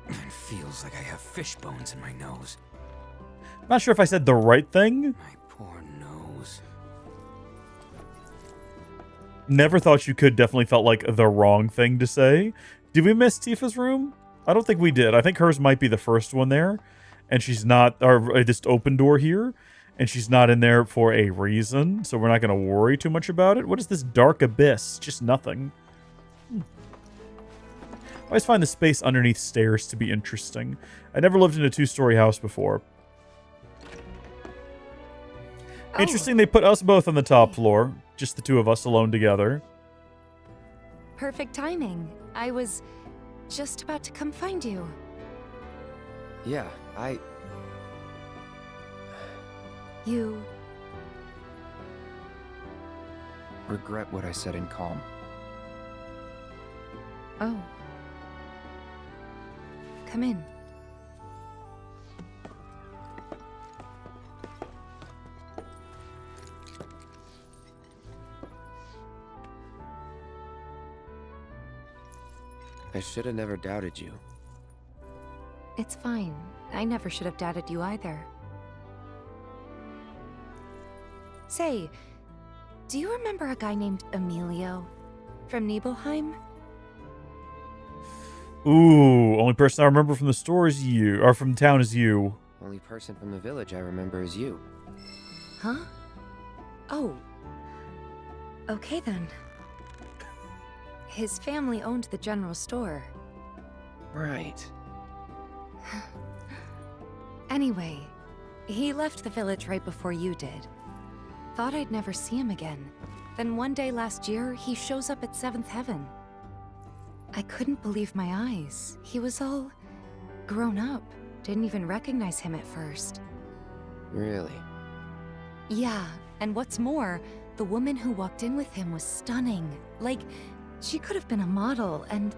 It feels like I have fish bones in my nose. Not sure if I said the right thing. My poor nose. Never thought you could. Definitely felt like the wrong thing to say. Did we miss Tifa's room? I don't think we did. I think hers might be the first one there. And she's not, or this open door here. And she's not in there for a reason. So we're not going to worry too much about it. What is this dark abyss? Just nothing. I always find the space underneath stairs to be interesting. I never lived in a 2-story house before. Interesting they put us both on the top floor. Just the two of us alone together. Perfect timing. I was just about to come find you. Yeah, You... regret what I said in calm. Oh. Come in. I should have never doubted you. It's fine. I never should have doubted you either. Say, do you remember a guy named Emilio from Nibelheim? Ooh, only person I remember from the store is you, or from town is you. Only person from the village I remember is you. Huh? Oh. Okay then. His family owned the general store. Right. Anyway, he left the village right before you did. Thought I'd never see him again. Then one day last year, he shows up at 7th Heaven. I couldn't believe my eyes. He was all grown up. Didn't even recognize him at first. Really? Yeah, and what's more, the woman who walked in with him was stunning. Like, she could have been a model, and...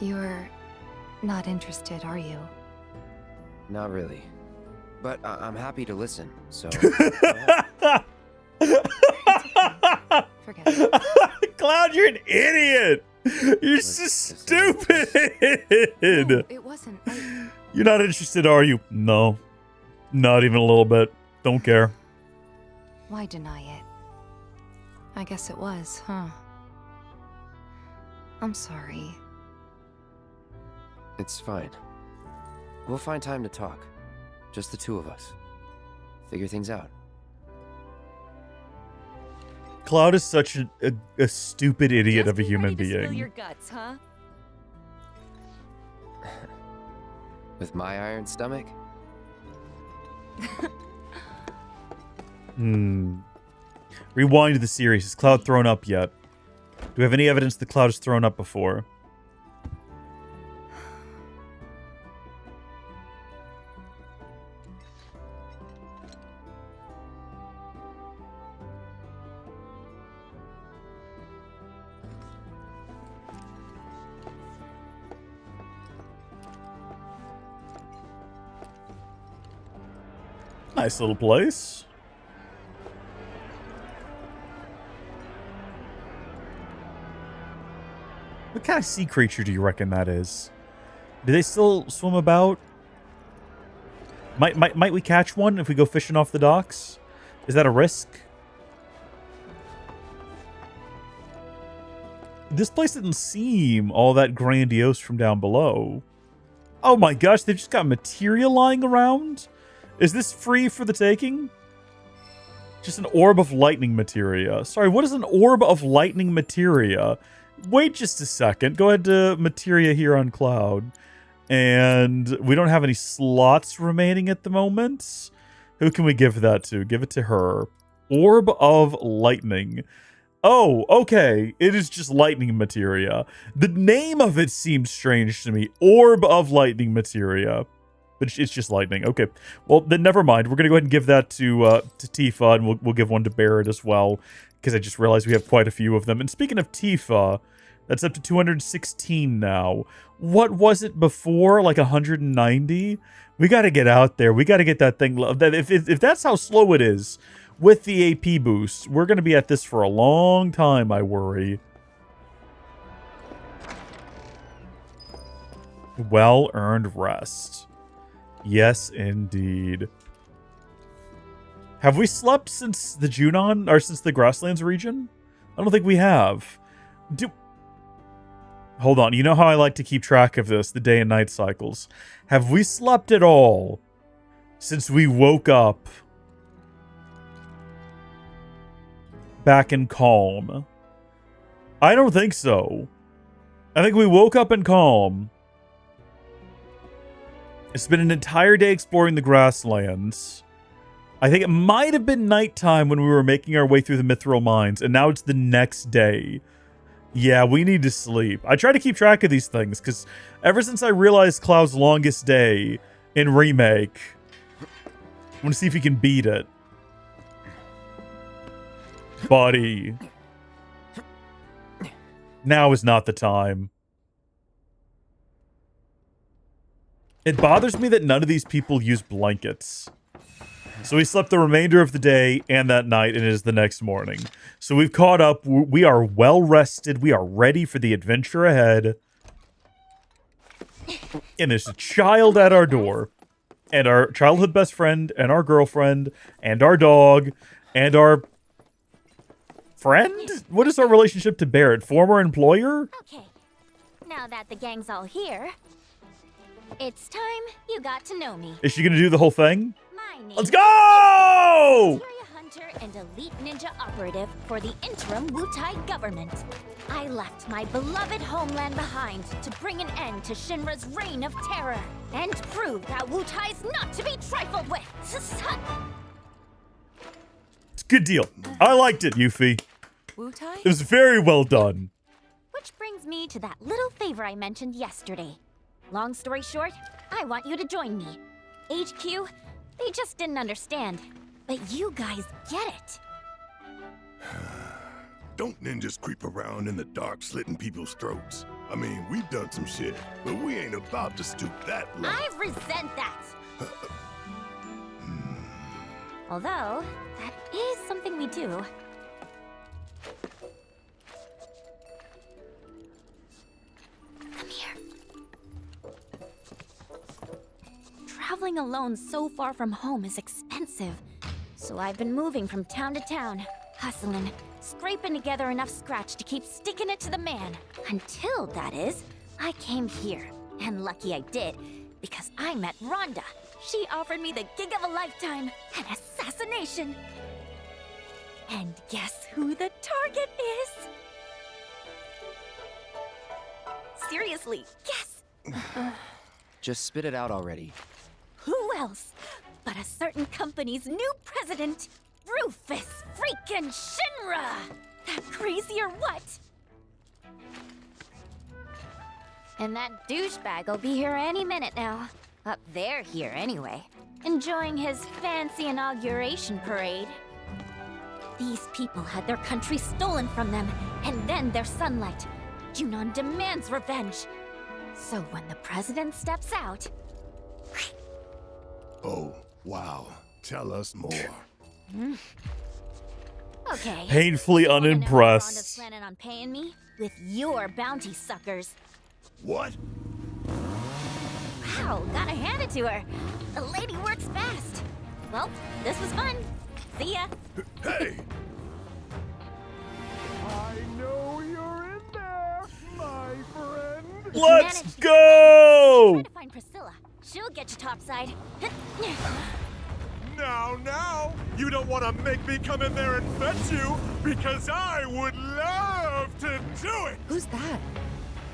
You're not interested, are you? Not really. But I'm happy to listen, so... Forget it. Cloud, you're an idiot! You're so stupid! No, it wasn't. You're not interested, are you? No. Not even a little bit. Don't care. Why deny it? I guess it was, huh? I'm sorry. It's fine. We'll find time to talk. Just the two of us. Figure things out. Cloud is such a stupid idiot Just of a human ready to spill being. your guts, huh? With my iron stomach? Rewind to the series. Is Cloud thrown up yet? Do we have any evidence that Cloud has thrown up before? Nice little place. What kind of sea creature do you reckon that is? Do they still swim about? Might we catch one if we go fishing off the docks? Is that a risk? This place didn't seem all that grandiose from down below. Oh my gosh, they've just got materia lying around? Is this free for the taking? Just an orb of lightning materia. Sorry, what is an orb of lightning materia? Wait just a second. Go ahead to materia here on Cloud. And we don't have any slots remaining at the moment. Who can we give that to? Give it to her. Orb of lightning. Oh, okay. It is just lightning materia. The name of it seems strange to me. Orb of lightning materia. But it's just lightning. Okay. Well, then never mind. We're going to go ahead and give that to Tifa, and we'll give one to Barrett as well, because I just realized we have quite a few of them. And speaking of Tifa, that's up to 216 now. What was it before? Like 190? We got to get out there. We got to get that thing. If that's how slow it is with the AP boost, we're going to be at this for a long time, I worry. Well-earned rest. Yes, indeed. Have we slept since the Junon, or since the Grasslands region? I don't think we have. Hold on, you know how I like to keep track of this, the day and night cycles. Have we slept at all since we woke up back in Calm? I don't think so. I think we woke up in Calm. It's been an entire day exploring the grasslands. I think it might have been nighttime when we were making our way through the Mithril Mines, and now it's the next day. Yeah, we need to sleep. I try to keep track of these things, because ever since I realized Cloud's longest day in Remake, I want to see if he can beat it. Buddy. Now is not the time. It bothers me that none of these people use blankets. So we slept the remainder of the day and that night, and it is the next morning. So we've caught up. We are well rested. We are ready for the adventure ahead. And there's a child at our door. And our childhood best friend, and our girlfriend, and our dog, and our friend? What is our relationship to Barrett? Former employer? Okay, now that the gang's all here, it's time you got to know me. Is she going to do the whole thing? My name Let's go! Hunter and elite ninja operative for the interim Wutai government. I left my beloved homeland behind to bring an end to Shinra's reign of terror. And prove that Wu Tai's not to be trifled with. It's a good deal. I liked it, Yuffie. Wu Tai? It was very well done. Which brings me to that little favor I mentioned yesterday. Long story short, I want you to join me. HQ, they just didn't understand. But you guys get it. Don't ninjas creep around in the dark slitting people's throats. I mean, we've done some shit, but we ain't about to stoop that low. I resent that. Although, that is something we do. Come here. Traveling alone so far from home is expensive. So I've been moving from town to town, hustling, scraping together enough scratch to keep sticking it to the man. Until, that is, I came here. And lucky I did, because I met Rhonda. She offered me the gig of a lifetime, an assassination. And guess who the target is? Seriously, guess. Just spit it out already. Who else but a certain company's new president, Rufus freaking Shinra! That crazy or what? And that douchebag will be here any minute now. Up there here anyway. Enjoying his fancy inauguration parade. These people had their country stolen from them, and then their sunlight. Junon demands revenge. So when the president steps out... Oh, wow. Tell us more. Okay. Painfully Wanna know how unimpressed. Rhonda's planning on paying me? With your bounty suckers. What? Wow, gotta hand it to her. The lady works fast. Well, this was fun. See ya. Hey! I know you're in there, my friend. Let's go! Try to find Priscilla. She'll get you topside. Now, you don't want to make me come in there and fetch you, because I would love to do it. Who's that?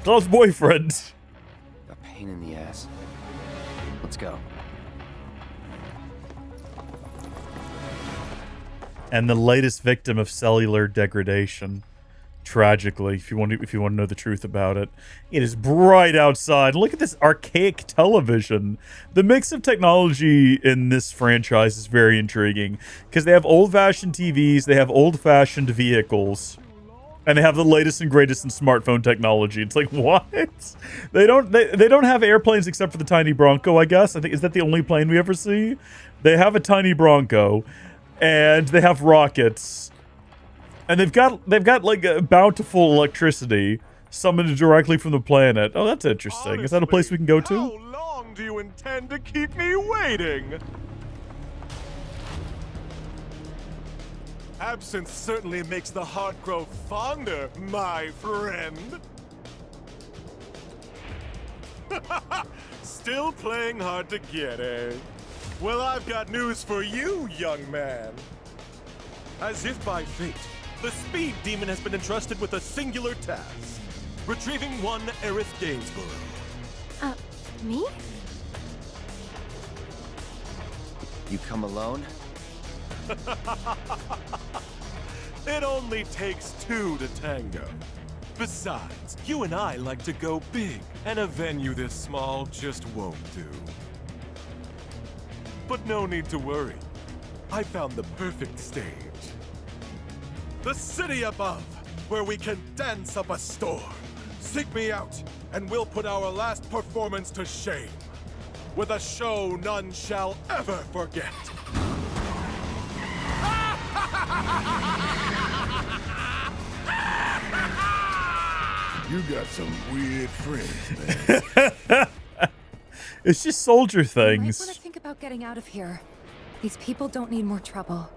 Cloud's boyfriend. A pain in the ass. Let's go. And the latest victim of cellular degradation. Tragically, if you want to know the truth about it. It is bright outside. Look at this archaic television. The mix of technology in this franchise is very intriguing because they have old-fashioned TVs, they have old-fashioned vehicles, and they have the latest and greatest in smartphone technology. It's like, what? They don't have airplanes except for the tiny Bronco, I guess. I think is that the only plane we ever see? They have a tiny Bronco, and they have rockets. And they've got like a bountiful electricity summoned directly from the planet. Oh, that's interesting. Honestly, is that a place we can go to? How long do you intend to keep me waiting? Absence certainly makes the heart grow fonder, my friend. Still playing hard to get, eh? Well, I've got news for you, young man. As if by fate, the Speed Demon has been entrusted with a singular task. Retrieving one Aerith Gainsborough. Me? You come alone? It only takes two to tango. Besides, you and I like to go big, and a venue this small just won't do. But no need to worry. I found the perfect stage. The city above, where we can dance up a storm. Seek me out, and we'll put our last performance to shame. With a show none shall ever forget. You got some weird friends, man. It's just soldier I might things. want to think about getting out of here. These people don't need more trouble.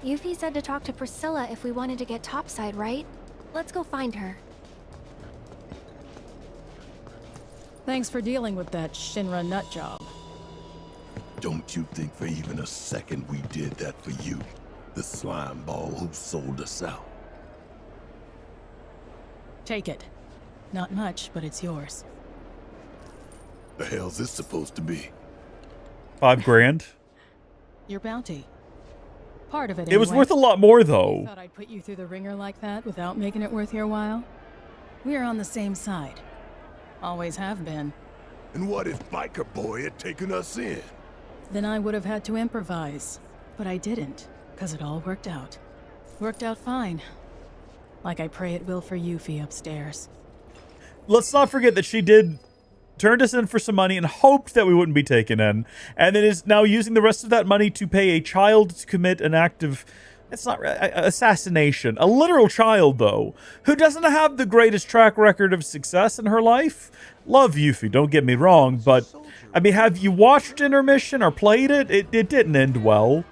Yuffie said to talk to Priscilla if we wanted to get topside, right? Let's go find her. Thanks for dealing with that Shinra nut job. Don't you think for even a second we did that for you? The slime ball who sold us out. Take it. Not much, but it's yours. The hell's this supposed to be? $5 grand. Your bounty. Part of it, It was anyway. worth a lot more, though. Thought I'd put you through the ringer like that without making it worth your while? We're on the same side. Always have been. And what if Biker Boy had taken us in? Then I would have had to improvise. But I didn't, because it all worked out. Worked out fine. Like I pray it will for Yuffie upstairs. Let's not forget that she did turned us in for some money and hoped that we wouldn't be taken in, and then is now using the rest of that money to pay a child to commit an act of, it's not assassination. A literal child, though, who doesn't have the greatest track record of success in her life. Love Yuffie, don't get me wrong, but, I mean, have you watched Intermission or played it? It didn't end well.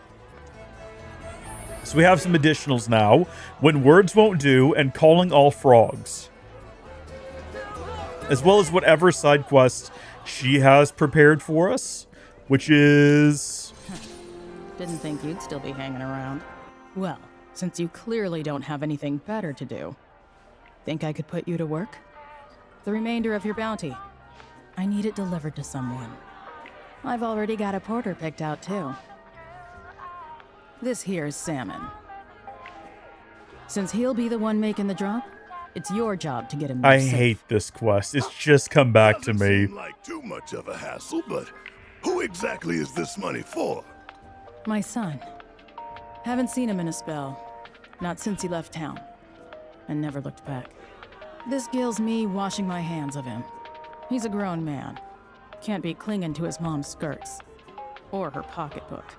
So we have some additionals now. When Words Won't Do and Calling All Frogs. As well as whatever side quest she has prepared for us, which is... Didn't think you'd still be hanging around. Well, since you clearly don't have anything better to do, think I could put you to work? The remainder of your bounty. I need it delivered to someone. I've already got a porter picked out, too. This here's Salmon. Since he'll be the one making the drop, it's your job to get him. I hate this quest. It's just come back to me. Seem like too much of a hassle, but who exactly is this money for? My son. Haven't seen him in a spell. Not since he left town. And never looked back. This gills me washing my hands of him. He's a grown man. Can't be clinging to his mom's skirts. Or her pocketbook.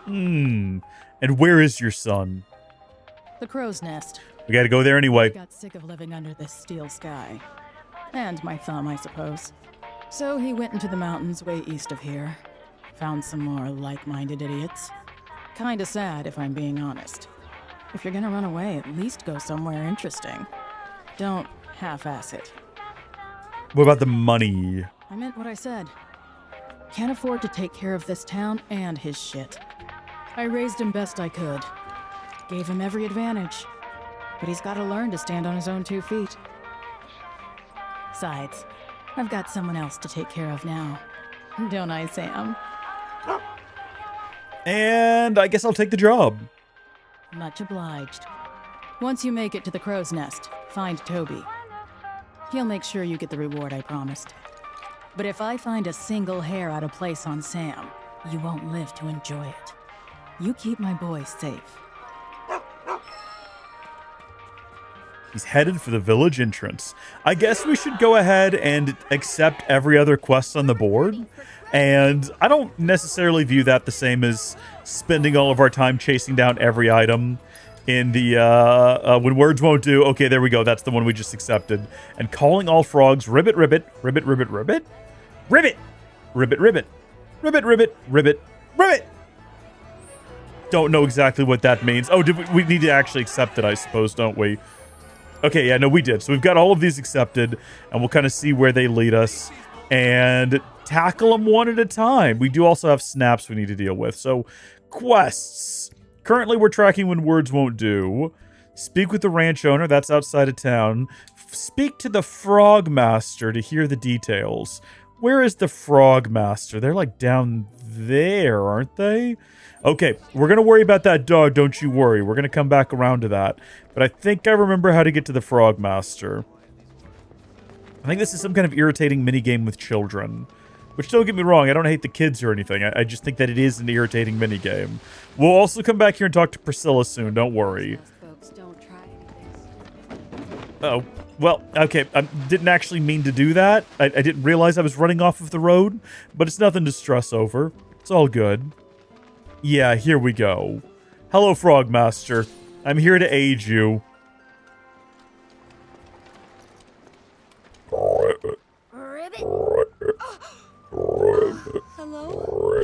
And where is your son? The crow's nest. We gotta go there anyway. Got sick of living under this steel sky. And my thumb, I suppose. So he went into the mountains way east of here. Found some more like-minded idiots. Kinda sad, if I'm being honest. If you're gonna run away, at least go somewhere interesting. Don't half-ass it. What about the money? I meant what I said. Can't afford to take care of this town and his shit. I raised him best I could. Gave him every advantage. But he's gotta learn to stand on his own 2 feet. Besides, I've got someone else to take care of now. Don't I, Sam? And I guess I'll take the job. Much obliged. Once you make it to the crow's nest, find Toby. He'll make sure you get the reward I promised. But if I find a single hair out of place on Sam, you won't live to enjoy it. You keep my boy safe. He's headed for the village entrance. I guess we should go ahead and accept every other quest on the board. And I don't necessarily view that the same as spending all of our time chasing down every item in the, when Words Won't Do. Okay, there we go. That's the one we just accepted. And Calling All Frogs. Ribbit, ribbit, ribbit, ribbit, ribbit. Ribbit! Ribbit, ribbit. Ribbit, ribbit, ribbit, ribbit! Don't know exactly what that means. Oh, we need to actually accept it, I suppose, don't we? Okay, yeah, no, we did. So we've got all of these accepted, and we'll kind of see where they lead us and tackle them one at a time. We do also have snaps we need to deal with. So, quests. Currently, we're tracking When Words Won't Do. Speak with the ranch owner. That's outside of town. Speak to the Frog Master to hear the details. Where is the Frog Master? They're like down there, aren't they? Okay, we're going to worry about that dog, don't you worry. We're going to come back around to that. But I think I remember how to get to the Frog Master. I think this is some kind of irritating minigame with children. Which, don't get me wrong, I don't hate the kids or anything. I just think that it is an irritating minigame. We'll also come back here and talk to Priscilla soon, don't worry. Oh, well, okay, I didn't actually mean to do that. I didn't realize I was running off of the road. But it's nothing to stress over. It's all good. Yeah, here we go. Hello, Frog Master. I'm here to aid you. Hello?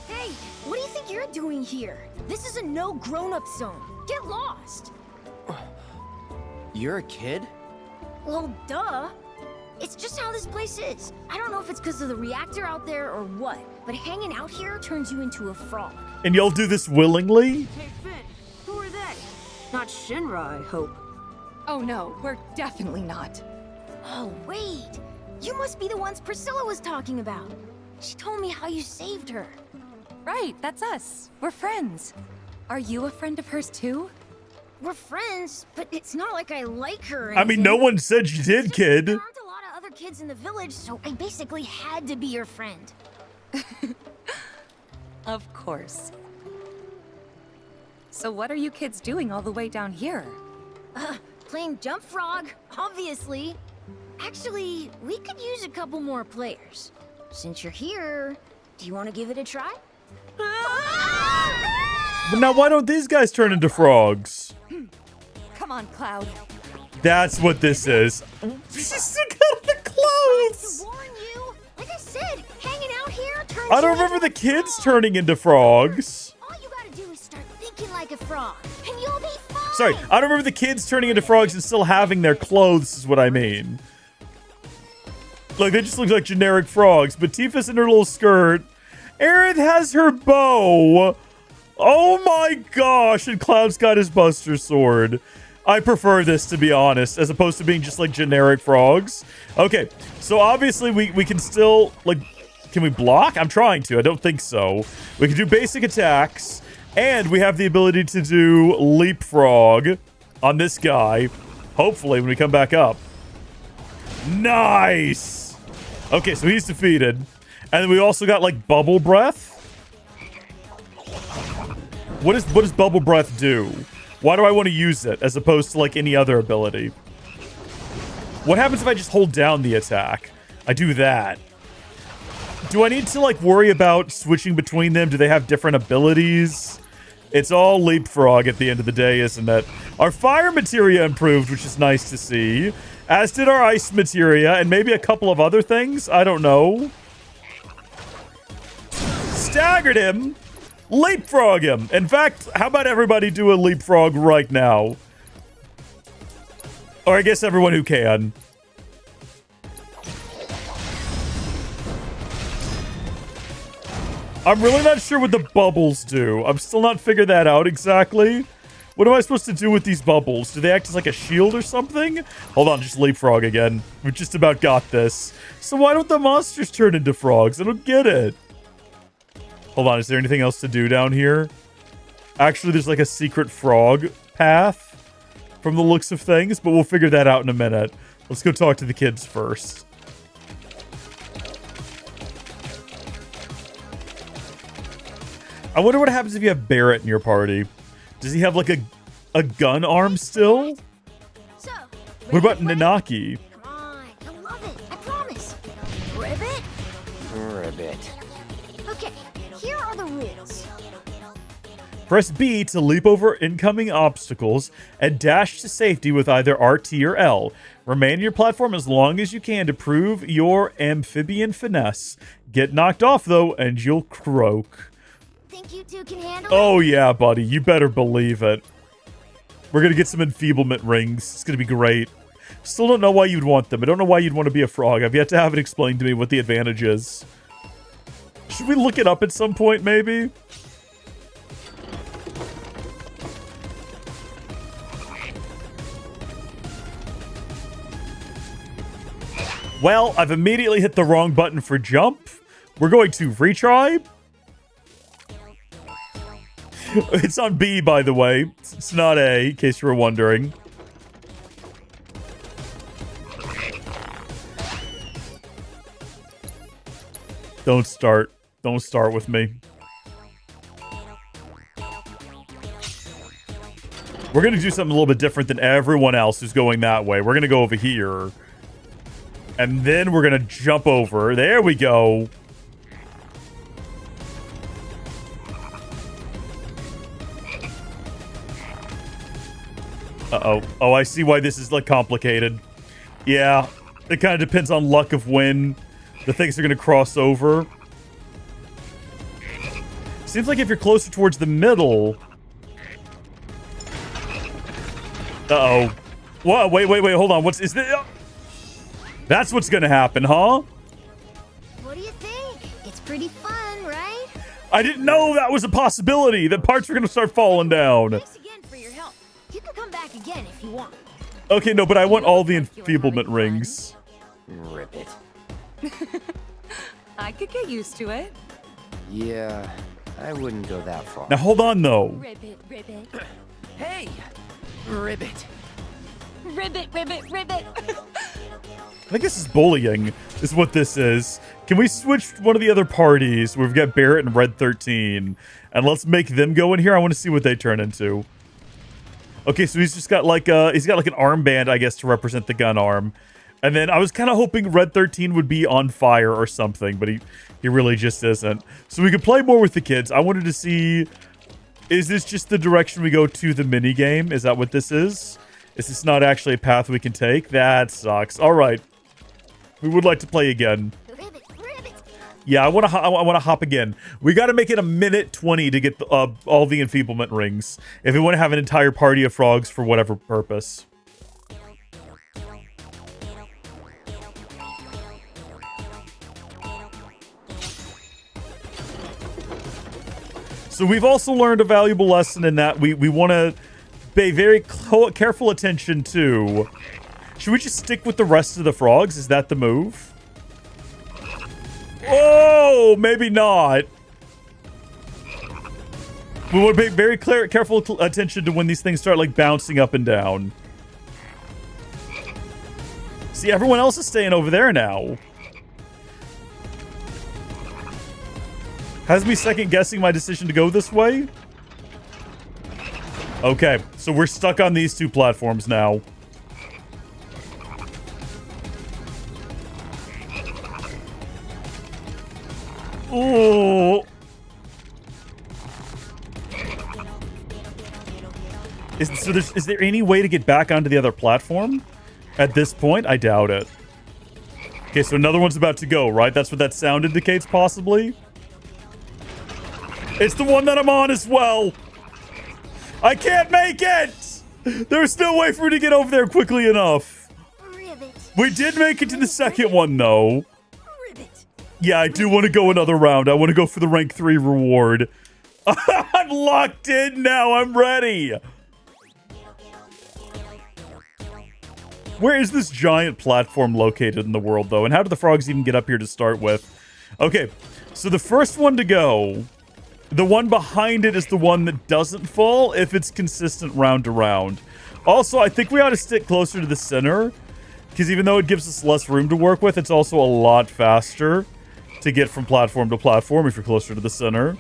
Hey, what do you think you're doing here? This is a no grown-up zone. Get lost. You're a kid? Well, duh. It's just how this place is. I don't know if it's because of the reactor out there or what, but hanging out here turns you into a frog. And y'all do this willingly? Hey, Finn, who are they? Not Shinra, I hope. Oh no, we're definitely not. Oh, wait. You must be the ones Priscilla was talking about. She told me how you saved her. Right, that's us. We're friends. Are you a friend of hers too? We're friends, but it's not like I like her. Or I mean, no one said you did, kid. There aren't a lot of other kids in the village, so I basically had to be your friend. Of course. So what are you kids doing all the way down here? Playing jump frog, obviously. Actually, we could use a couple more players. Since you're here, do you want to give it a try? But now, why don't these guys turn into frogs? Come on, Cloud. That's what this is. She's still got the clothes. To warn you, like I said, hanging out here turns I don't you remember into the kids turning into frogs. All you gotta do is start thinking like a frog, and you'll be fine. Sorry, I don't remember the kids turning into frogs and still having their clothes, is what I mean. Like, they just look like generic frogs, but Tifa's in her little skirt. Aerith has her bow. Oh my gosh, and Cloud's got his Buster Sword. I prefer this, to be honest, as opposed to being just like generic frogs. Okay, so obviously we can still, like, can we block? I'm trying to. I don't think so. We can do basic attacks, and we have the ability to do leapfrog on this guy, hopefully, when we come back up. Nice! Okay, so he's defeated. And then we also got, like, bubble breath. What does bubble breath do? Why do I want to use it as opposed to, like, any other ability? What happens if I just hold down the attack? I do that. Do I need to, like, worry about switching between them? Do they have different abilities? It's all leapfrog at the end of the day, isn't it? Our fire materia improved, which is nice to see. As did our ice materia, and maybe a couple of other things. I don't know. Staggered him. Leapfrog him. In fact, how about everybody do a leapfrog right now? Or I guess everyone who can. I'm really not sure what the bubbles do. I'm still not figured that out exactly. What am I supposed to do with these bubbles? Do they act as like a shield or something? Hold on, just leapfrog again. We just about got this. So why don't the monsters turn into frogs? I don't get it. Hold on, is there anything else to do down here? Actually, there's like a secret frog path from the looks of things, but we'll figure that out in a minute. Let's go talk to the kids first. I wonder what happens if you have Barrett in your party. Does he have like a gun arm still? So, What about Nanaki? Come on, you'll love it, I promise. Ribbit? Ribbit. Okay, here are the rules. Press B to leap over incoming obstacles and dash to safety with either RT or L. Remain on your platform as long as you can to prove your amphibian finesse. Get knocked off though and you'll croak. Think you two can handle Oh it? yeah, buddy. You better believe it. We're going to get some enfeeblement rings. It's going to be great. Still don't know why you'd want them. I don't know why you'd want to be a frog. I've yet to have it explained to me what the advantage is. Should we look it up at some point, maybe? Well, I've immediately hit the wrong button for jump. We're going to retry. It's on B, by the way. It's not A, in case you were wondering. Don't start. Don't start with me. We're going to do something a little bit different than everyone else who's going that way. We're going to go over here. And then we're going to jump over. There we go. Uh-oh. Oh, I see why this is, like, complicated. Yeah. It kind of depends on luck of when the things are going to cross over. Seems like if you're closer towards the middle... Uh-oh. Whoa, wait, hold on. Is this... That's what's going to happen, huh? What do you think? It's pretty fun, right? I didn't know that was a possibility. That parts were going to start falling down. Thanks again for your help. You can come back again if you want. Okay, no, but I want all the enfeeblement rings. Rip it. I could get used to it. Yeah, I wouldn't go that far. Now hold on though. Ribbit, ribbit. Hey! Ribbit. Ribbit, ribbit, ribbit. I think this is bullying, is what this is. Can we switch one of the other parties? We've got Barrett and Red 13. And let's make them go in here. I want to see what they turn into. Okay, so he's just got like an armband, I guess, to represent the gun arm. And then I was kind of hoping Red 13 would be on fire or something, but he really just isn't. So we could play more with the kids. I wanted to see, is this just the direction we go to the mini game? Is that what this is? Is this not actually a path we can take? That sucks. All right. We would like to play again. Yeah, I want to hop again. We got to make it a minute 20 to get all the enfeeblement rings if we want to have an entire party of frogs for whatever purpose. So we've also learned a valuable lesson in that we want to pay very careful attention to... Should we just stick with the rest of the frogs? Is that the move? Oh, maybe not. We want to pay very careful attention to when these things start like bouncing up and down. See, everyone else is staying over there now. Has me second guessing my decision to go this way. Okay, so we're stuck on these two platforms now. Oh. Is there any way to get back onto the other platform? At this point, I doubt it. Okay, so another one's about to go, right? That's what that sound indicates, possibly? It's the one that I'm on as well. I can't make it! There's no way for me to get over there quickly enough. We did make it to the second one, though. Yeah, I do want to go another round. I want to go for the rank 3 reward. I'm locked in now. I'm ready. Where is this giant platform located in the world, though? And how do the frogs even get up here to start with? Okay, so the first one to go... The one behind it is the one that doesn't fall if it's consistent round to round. Also, I think we ought to stick closer to the center, because even though it gives us less room to work with, it's also a lot faster to get from platform to platform if you're closer to the center.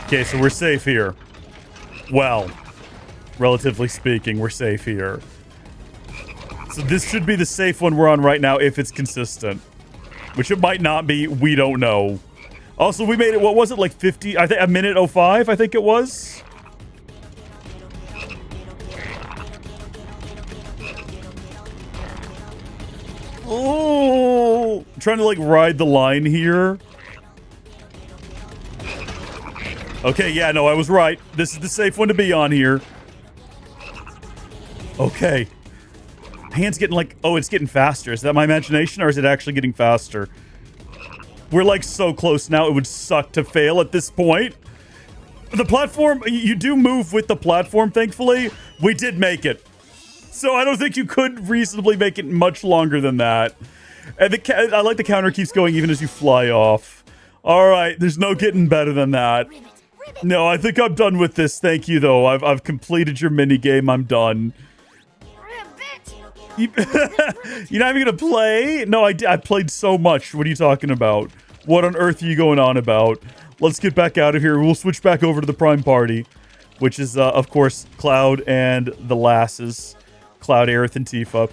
Okay, so we're safe here. Well, relatively speaking, we're safe here. So this should be the safe one we're on right now if it's consistent. Which it might not be, we don't know. Also, we made it, what was it, like 50, I think a minute 05, I think it was? Oh, I'm trying to like ride the line here. Okay, yeah, no, I was right. This is the safe one to be on here. Okay. Hand's getting like... Oh, it's getting faster. Is that my imagination, or is it actually getting faster? We're like so close now. It would suck to fail at this point. The platform... You do move with the platform, thankfully. We did make it. So I don't think you could reasonably make it much longer than that. And I like the counter keeps going even as you fly off. All right, there's no getting better than that. No, I think I'm done with this. Thank you, though. I've completed your mini game. I'm done. You're not even gonna play? No, I played so much. What are you talking about? What on earth are you going on about? Let's get back out of here. We'll switch back over to the Prime Party, which is, of course, Cloud and the lasses. Cloud, Aerith, and Tifa.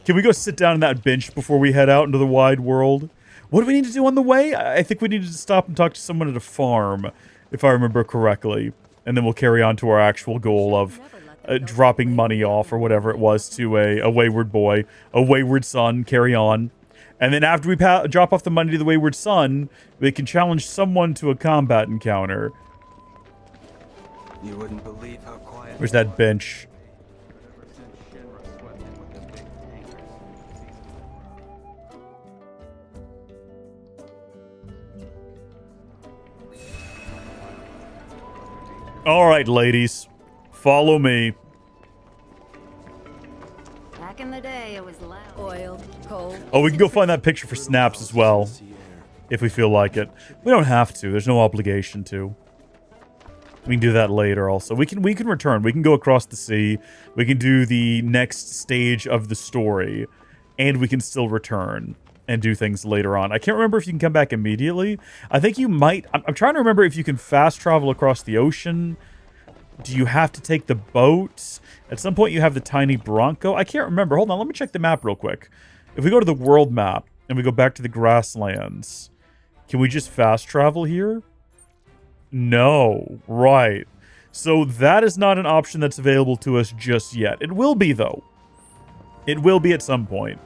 Can we go sit down on that bench before we head out into the wide world? What do we need to do on the way? I think we need to stop and talk to someone at a farm, if I remember correctly. And then we'll carry on to our actual goal of dropping money off or whatever it was to a wayward boy, a wayward son, carry on. And then after we drop off the money to the wayward son, we can challenge someone to a combat encounter. You wouldn't believe how quiet. Where's that bench? All right, ladies. Follow me. Back in the day, it was loud. Oil, coal. Oh, we can go find that picture for snaps as well. If we feel like it. We don't have to. There's no obligation to. We can do that later also. We can return. We can go across the sea. We can do the next stage of the story. And we can still return and do things later on. I can't remember if you can come back immediately. I think you might. I'm trying to remember if you can fast travel across the ocean. Do you have to take the boat? At some point you have the tiny Bronco. I can't remember. Hold on. Let me check the map real quick. If we go to the world map and we go back to the grasslands, can we just fast travel here? No. Right. So that is not an option that's available to us just yet. It will be, though. It will be at some point.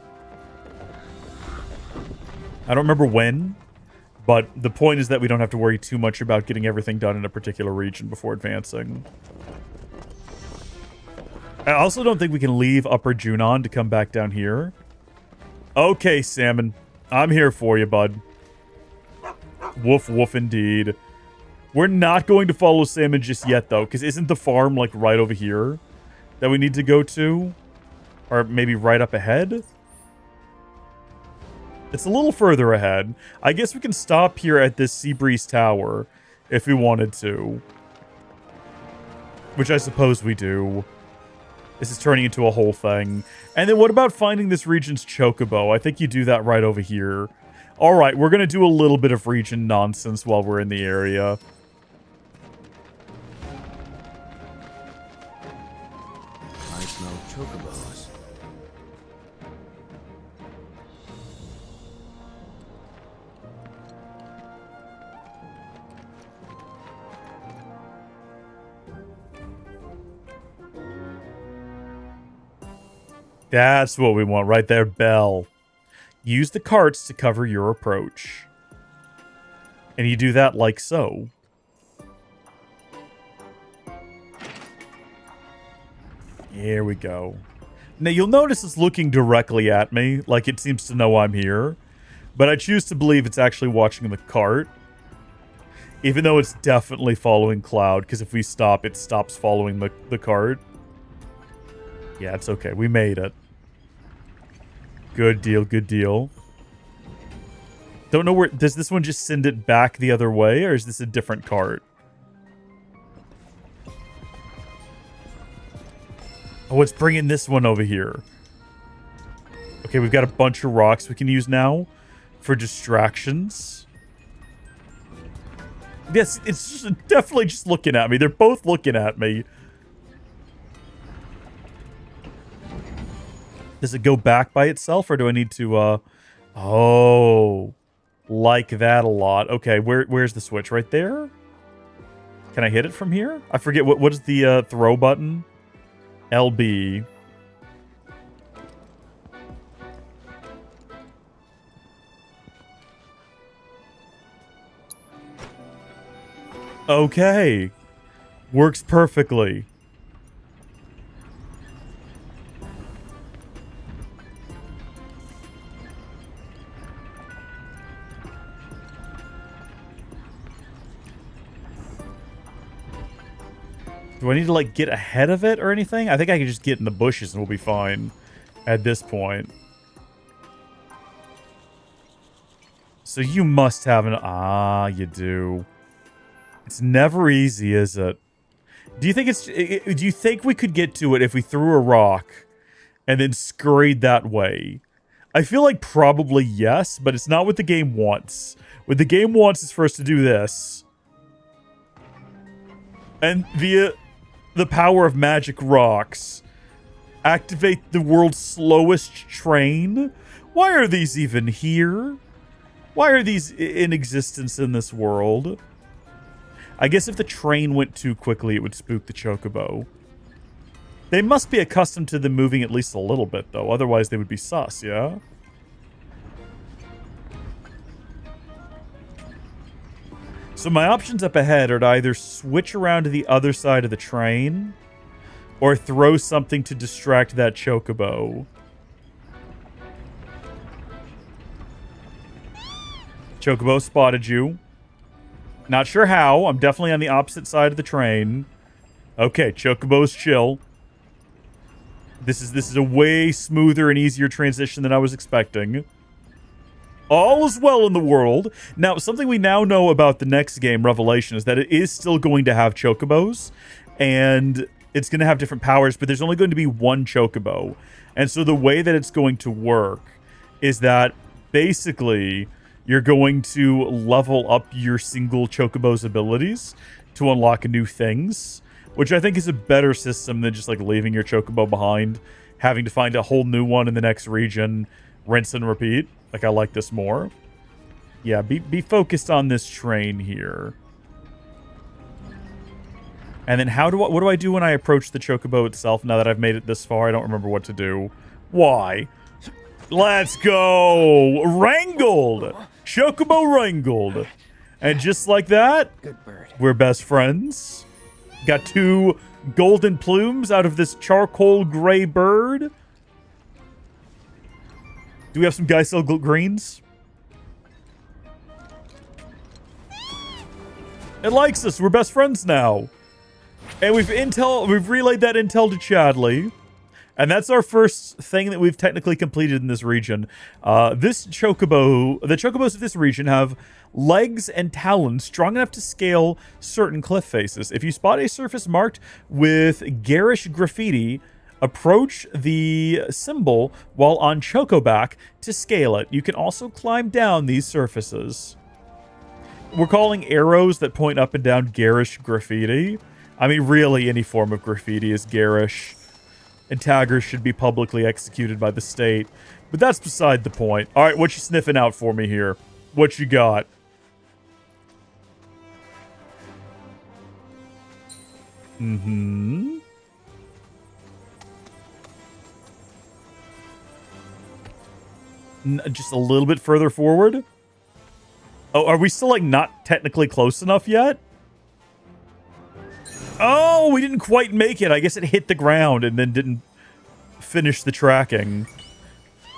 I don't remember when, but the point is that we don't have to worry too much about getting everything done in a particular region before advancing. I also don't think we can leave Upper Junon to come back down here. Okay, Salmon. I'm here for you, bud. Woof, woof, indeed. We're not going to follow Salmon just yet, though, because isn't the farm, like, right over here that we need to go to? Or maybe right up ahead? It's a little further ahead. I guess we can stop here at this Seabreeze Tower if we wanted to. Which I suppose we do. This is turning into a whole thing. And then what about finding this region's chocobo? I think you do that right over here. Alright, we're going to do a little bit of region nonsense while we're in the area. I smell chocobos. That's what we want right there, Belle. Use the carts to cover your approach. And you do that like so. Here we go. Now, you'll notice it's looking directly at me, like it seems to know I'm here. But I choose to believe it's actually watching the cart. Even though it's definitely following Cloud, because if we stop, it stops following the cart. Yeah, it's okay. We made it. Good deal, good deal. Don't know where... Does this one just send it back the other way, or is this a different cart? Oh, it's bringing this one over here. Okay, we've got a bunch of rocks we can use now for distractions. Yes, it's just definitely just looking at me. They're both looking at me. Does it go back by itself, or do I need to, Oh, like that a lot. Okay, where's the switch? Right there? Can I hit it from here? I forget, what is the, throw button? LB. Okay. Works perfectly. Do I need to, like, get ahead of it or anything? I think I can just get in the bushes and we'll be fine at this point. So you must have an... Ah, you do. It's never easy, is it? Do you think it's... Do you think we could get to it if we threw a rock and then scurried that way? I feel like probably yes, but it's not what the game wants. What the game wants is for us to do this. And via the power of magic rocks, activate the world's slowest train? Why are these even here? Why are these in existence in this world? I guess if the train went too quickly, it would spook the chocobo. They must be accustomed to them moving at least a little bit, though. Otherwise, they would be sus, yeah? So my options up ahead are to either switch around to the other side of the train or throw something to distract that chocobo. Chocobo spotted you. Not sure how. I'm definitely on the opposite side of the train. Okay, Chocobo's chill. This is a way smoother and easier transition than I was expecting. All is well in the world. Now, something we now know about the next game, Revelation, is that it is still going to have Chocobos, and it's going to have different powers, but there's only going to be one Chocobo. And so the way that it's going to work is that basically you're going to level up your single Chocobo's abilities to unlock new things, which I think is a better system than just like leaving your Chocobo behind, having to find a whole new one in the next region, rinse and repeat. Like, I like this more. Yeah, be focused on this train here. And then what do I do when I approach the Chocobo itself now that I've made it this far? I don't remember what to do. Why? Let's go! Wrangled! Chocobo wrangled. And just like that, we're best friends. Got 2 golden plumes out of this charcoal gray bird. Do we have some Geisel greens? It likes us. We're best friends now. And we've relayed that intel to Chadley. And that's our first thing that we've technically completed in this region. The Chocobos of this region have legs and talons strong enough to scale certain cliff faces. If you spot a surface marked with garish graffiti, approach the symbol while on Chocoback to scale it. You can also climb down these surfaces. We're calling arrows that point up and down garish graffiti. I mean, really, any form of graffiti is garish. And taggers should be publicly executed by the state. But that's beside the point. All right, what you sniffing out for me here? What you got? Mm-hmm. Just a little bit further forward? Oh, are we still, like, not technically close enough yet? Oh, we didn't quite make it. I guess it hit the ground and then didn't finish the tracking.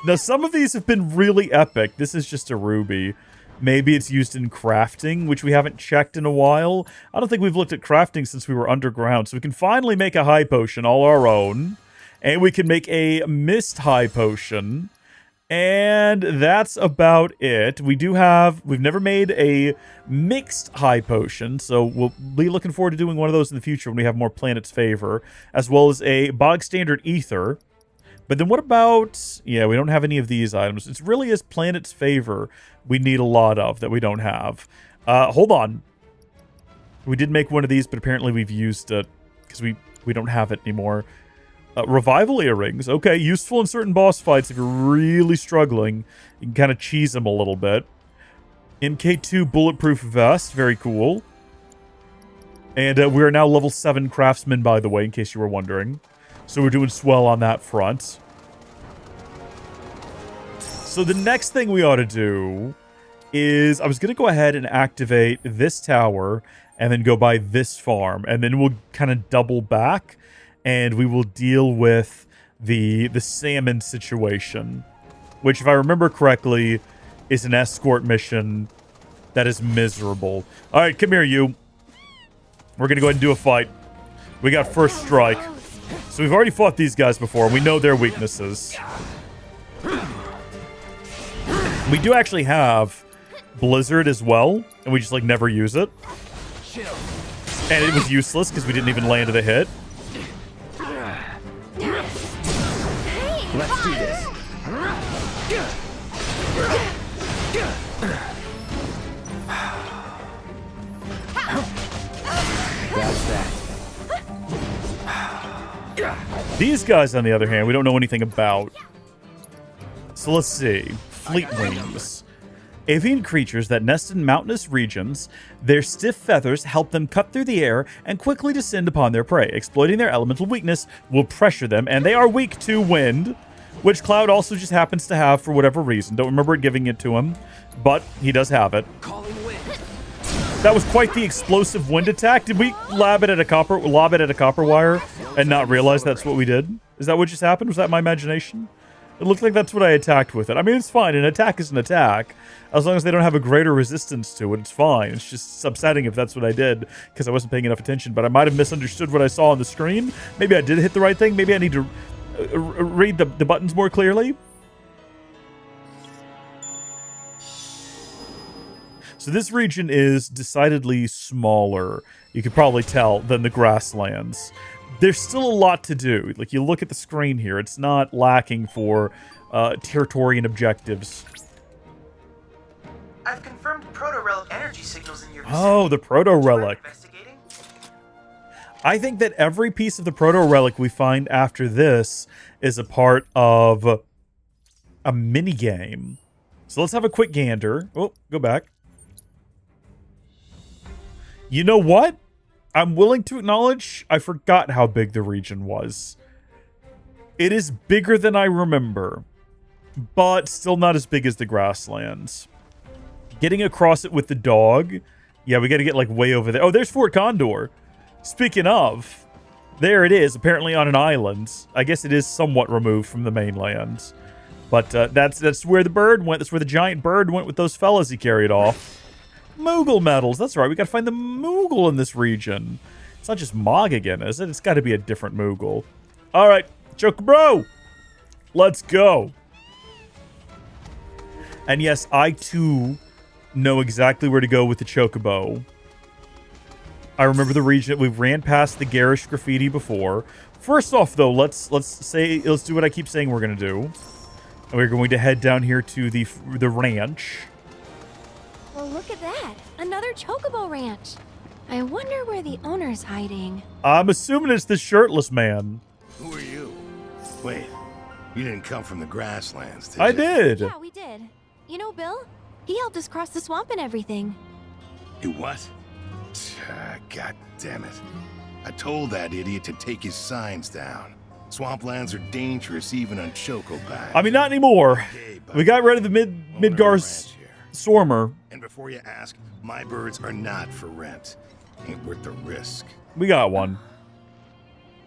Now, some of these have been really epic. This is just a ruby. Maybe it's used in crafting, which we haven't checked in a while. I don't think we've looked at crafting since we were underground. So we can finally make a high potion all our own. And we can make a mist high potion. And that's about it. We've never made a mixed high potion, so we'll be looking forward to doing one of those in the future when we have more Planet's Favor, as well as a bog standard ether. But then what about, yeah, we don't have any of these items. It really is Planet's Favor we need a lot of that we don't have. Hold on. We did make one of these, but apparently we've used it because we don't have it anymore. Revival earrings. Okay, useful in certain boss fights if you're really struggling. You can kind of cheese them a little bit. MK2 bulletproof vest. Very cool. And we are now level 7 craftsman, by the way, in case you were wondering. So we're doing swell on that front. So the next thing we ought to do is I was going to go ahead and activate this tower and then go by this farm. And then we'll kind of double back. And we will deal with the salmon situation, which, if I remember correctly, is an escort mission that is miserable. All right, come here, you. We're going to go ahead and do a fight. We got first strike. So we've already fought these guys before, and we know their weaknesses. We do actually have Blizzard as well, and we just, like, never use it. And it was useless because we didn't even land the hit. Let's do this. That's that. These guys, on the other hand, we don't know anything about. So let's see. Fleetwings. Avian creatures that nest in mountainous regions. Their stiff feathers help them cut through the air and quickly descend upon their prey. Exploiting their elemental weakness will pressure them, and they are weak to wind, which Cloud also just happens to have for whatever reason. Don't remember it giving it to him, but he does have it. That was quite the explosive wind attack. Did we lob it at a copper wire and not realize that's what we did? Is that what just happened? Was that my imagination? It looked like that's what I attacked with it. I mean, it's fine. An attack is an attack. As long as they don't have a greater resistance to it, it's fine. It's just upsetting if that's what I did, because I wasn't paying enough attention. But I might have misunderstood what I saw on the screen. Maybe I did hit the right thing. Maybe I need to read the buttons more clearly. So this region is decidedly smaller, you could probably tell, than the grasslands. There's still a lot to do. Like, you look at the screen here, it's not lacking for territory and objectives. I've confirmed proto-relic energy signals in your vicinity. Oh, the proto-relic. I think that every piece of the proto-relic we find after this is a part of a minigame. So let's have a quick gander. Oh, go back. You know what? I'm willing to acknowledge I forgot how big the region was. It is bigger than I remember, but still not as big as the grasslands. Getting across it with the dog. Yeah, we got to get like way over there. Oh, there's Fort Condor. Speaking of, there it is, apparently on an island. I guess it is somewhat removed from the mainland. But that's where the bird went. That's where the giant bird went with those fellas he carried off. Moogle medals. That's right. We got to find the Moogle in this region. It's not just Mog again, is it? It's got to be a different Moogle. All right, Chocobro. Let's go. And yes, I too know exactly where to go with the Chocobo. I remember the region. We ran past the garish graffiti before. First off, though, let's do what I keep saying we're gonna do. And we're going to head down here to the ranch. Well, look at that. Another Chocobo ranch. I wonder where the owner's hiding. I'm assuming it's the shirtless man. Who are you? Wait, you didn't come from the grasslands, did I you? did. Yeah, we did. You know Bill? He helped us cross the swamp and everything. You what? God damn it. I told that idiot to take his signs down. Swamplands are dangerous even on Chocobo. I mean, not anymore. We got rid of the Midgar's Stormer. And before you ask, my birds are not for rent. Ain't worth the risk. We got one.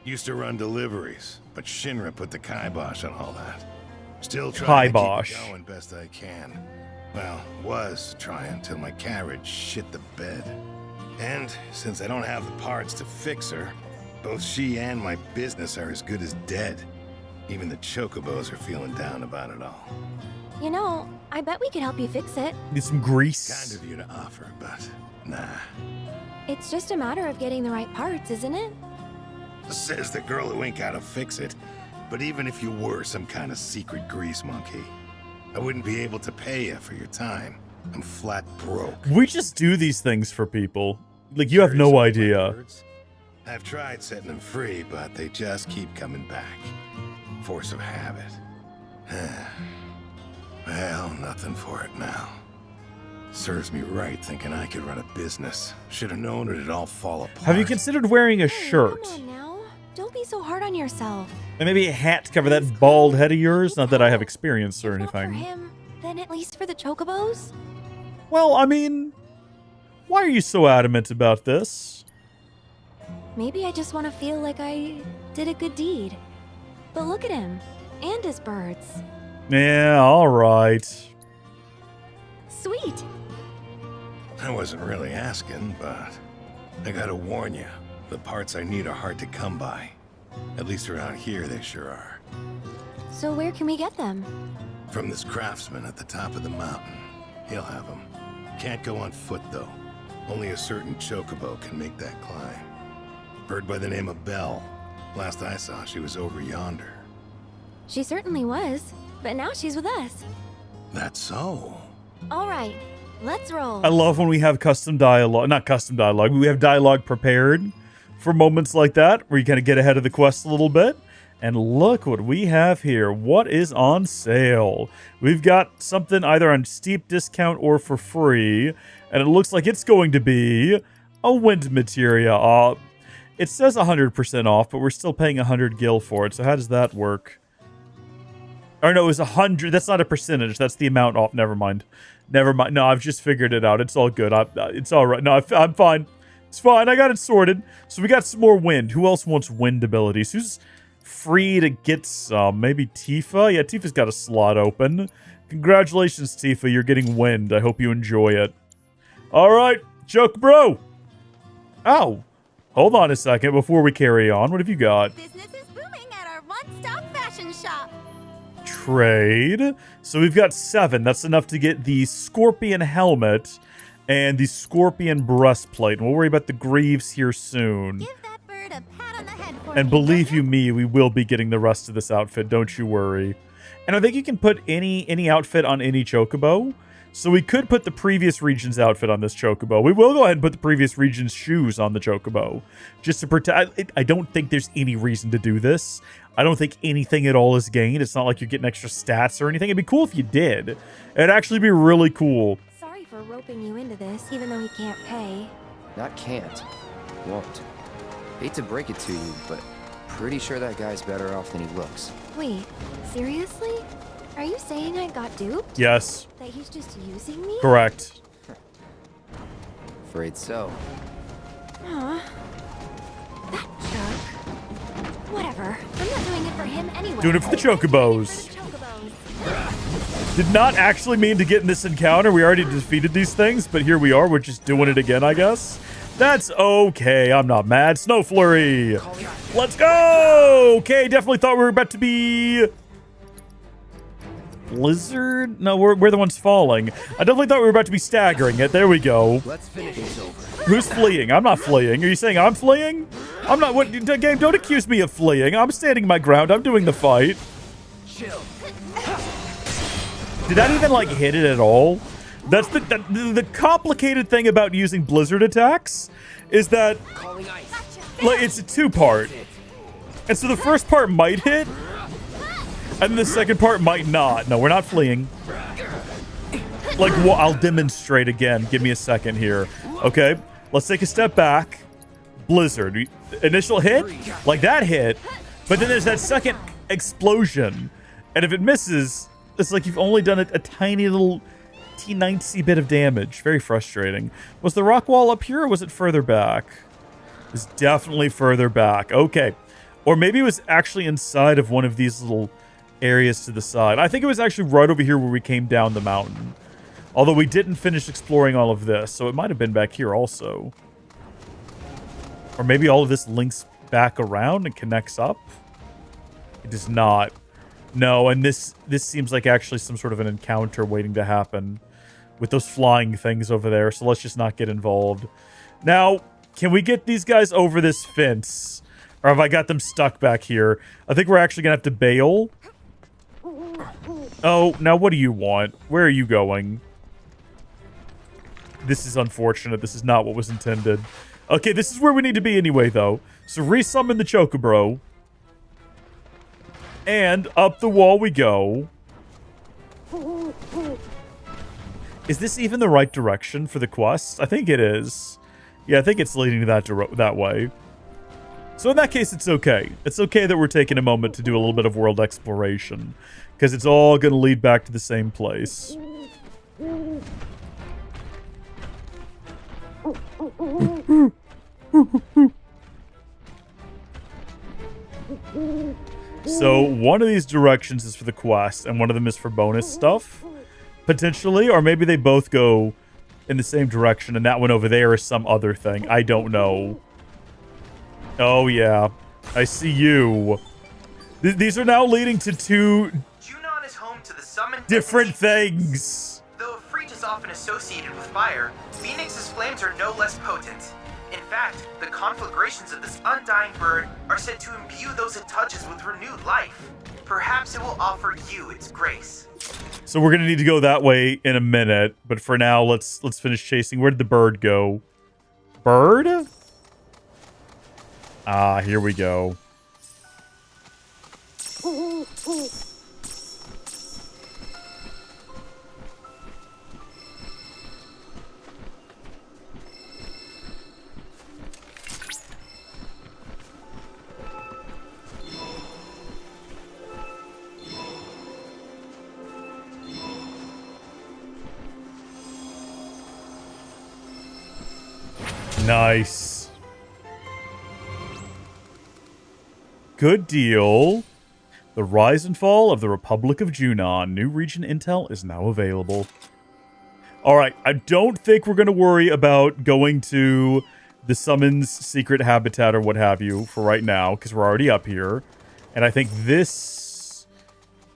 Used to run deliveries, but Shinra put the kibosh on all that. Still trying to keep it going best I can. Well, was trying till my carriage shit the bed. And since I don't have the parts to fix her, both she and my business are as good as dead. Even the Chocobos are feeling down about it all. You know, I bet we could help you fix it. Need some grease. Kind of you to offer, but nah. It's just a matter of getting the right parts, isn't it? Says the girl who ain't gotta fix it. But even if you were some kind of secret grease monkey, I wouldn't be able to pay you for your time. I'm flat broke. We just do these things for people. Like, you have no idea. I've tried setting them free, but they just keep coming back. Force of habit. Well, nothing for it now. Serves me right thinking I could run a business. Should have known it'd all fall apart. Have you considered wearing a shirt? Come on now. Don't be so hard on yourself. And maybe a hat to cover that bald head of yours? Not that I have experience or anything. For him, then at least for the Chocobos? Well, I mean, why are you so adamant about this? Maybe I just want to feel like I did a good deed. But look at him. And his birds. Yeah, alright. Sweet. I wasn't really asking, but I gotta warn you, the parts I need are hard to come by. At least around here, they sure are. So where can we get them? From this craftsman at the top of the mountain. He'll have them. Can't go on foot, though. Only a certain Chocobo can make that climb. Bird by the name of Belle. Last I saw, she was over yonder. She certainly was, but now she's with us. That's so. All right, let's roll. I love when we have custom dialogue. Not custom dialogue. We have dialogue prepared for moments like that, where you kind of get ahead of the quest a little bit. And look what we have here. What is on sale? We've got something either on steep discount or for free. And it looks like it's going to be a wind materia. It says 100% off, but we're still paying 100 gil for it. So how does that work? Or no, it was 100. That's not a percentage. That's the amount off. Never mind. Never mind. No, I've just figured it out. It's all good. It's all right. No, I'm fine. It's fine. I got it sorted. So we got some more wind. Who else wants wind abilities? Who's free to get some. Maybe Tifa? Yeah, Tifa's got a slot open. Congratulations, Tifa. You're getting wind. I hope you enjoy it. All right, Joke Bro. Oh, hold on a second before we carry on. What have you got? Business is booming at our one-stop fashion shop. Trade. So we've got 7. That's enough to get the Scorpion helmet and the Scorpion breastplate. And we'll worry about the greaves here soon. Give that bird a pat on the head for And me, believe you me, we will be getting the rest of this outfit. Don't you worry. And I think you can put any outfit on any chocobo. So we could put the previous region's outfit on this chocobo. We will go ahead and put the previous region's shoes on the chocobo. Just to protect... I don't think there's any reason to do this. I don't think anything at all is gained. It's not like you're getting extra stats or anything. It'd be cool if you did. It'd actually be really cool. Sorry for roping you into this, even though he can't pay. Not can't. Won't. Hate to break it to you, but pretty sure that guy's better off than he looks. Wait, seriously? Are you saying I got duped? Yes. That he's just using me? Correct. Afraid so. Aw. That jerk. Whatever. I'm not doing it for him anyway. Doing it for the chocobos. Did not actually mean to get in this encounter. We already defeated these things, but here we are. We're just doing it again, I guess. That's okay. I'm not mad. Snow Flurry. Let's go. Okay, definitely thought we were about to be... Blizzard? No, we're the ones falling. I definitely thought we were about to be staggering it. There we go. Let's finish this over. Who's fleeing? I'm not fleeing. Are you saying I'm fleeing? I'm not. What? Game, don't accuse me of fleeing. I'm standing my ground. I'm doing the fight. Chill. Did that even like hit it at all? That's the complicated thing about using Blizzard attacks is that like it's a 2-part, and so the first part might hit. And the second part might not. No, we're not fleeing. Like, well, I'll demonstrate again. Give me a second here. Okay, let's take a step back. Blizzard. Initial hit? Like, that hit. But then there's that second explosion. And if it misses, it's like you've only done a tiny little T90 bit of damage. Very frustrating. Was the rock wall up here or was it further back? It's definitely further back. Okay. Or maybe it was actually inside of one of these little... areas to the side. I think it was actually right over here where we came down the mountain. Although we didn't finish exploring all of this, so it might have been back here also. Or maybe all of this links back around and connects up? It does not. No, and this seems like actually some sort of an encounter waiting to happen with those flying things over there, so let's just not get involved. Now, can we get these guys over this fence? Or have I got them stuck back here? I think we're actually going to have to bail. Oh, now what do you want? Where are you going? This is unfortunate. This is not what was intended. Okay, this is where we need to be anyway, though. So resummon the Chocobro. And up the wall we go. Is this even the right direction for the quest? I think it is. Yeah, I think it's leading to that way. So in that case, it's okay. It's okay that we're taking a moment to do a little bit of world exploration. Because it's all going to lead back to the same place. So one of these directions is for the quest, and one of them is for bonus stuff. Potentially, or maybe they both go in the same direction, and that one over there is some other thing. I don't know. Oh, yeah. I see you. These are now leading to two... Junon is home to the summoned... different things. Though Freet is often associated with fire, Phoenix's flames are no less potent. In fact, the conflagrations of this undying bird are said to imbue those it touches with renewed life. Perhaps it will offer you its grace. So we're going to need to go that way in a minute, but for now, let's finish chasing. Where did the bird go? Bird? Ah, here we go. Nice. Good deal. The rise and fall of the Republic of Junon. New region intel is now available. All right, I don't think we're going to worry about going to the Summon's secret habitat or what have you for right now, because we're already up here. And I think this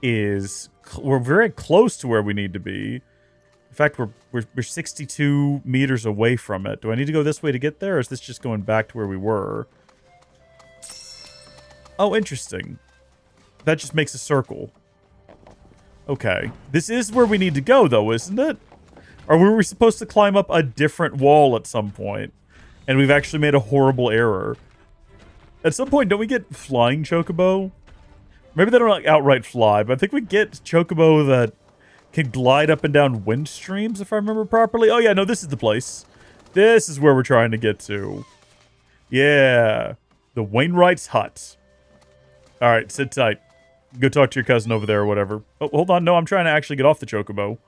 is... We're very close to where we need to be. In fact, we're 62 meters away from it. Do I need to go this way to get there, or is this just going back to where we were? Oh, interesting. That just makes a circle. Okay. This is where we need to go, though, isn't it? Or were we supposed to climb up a different wall at some point? And we've actually made a horrible error. At some point, don't we get flying chocobo? Maybe they don't like outright fly, but I think we get chocobo that can glide up and down wind streams, if I remember properly. Oh, yeah, no, this is the place. This is where we're trying to get to. Yeah. The Wainwright's hut. All right, sit tight. Go talk to your cousin over there or whatever. Oh, hold on. No, I'm trying to actually get off the chocobo.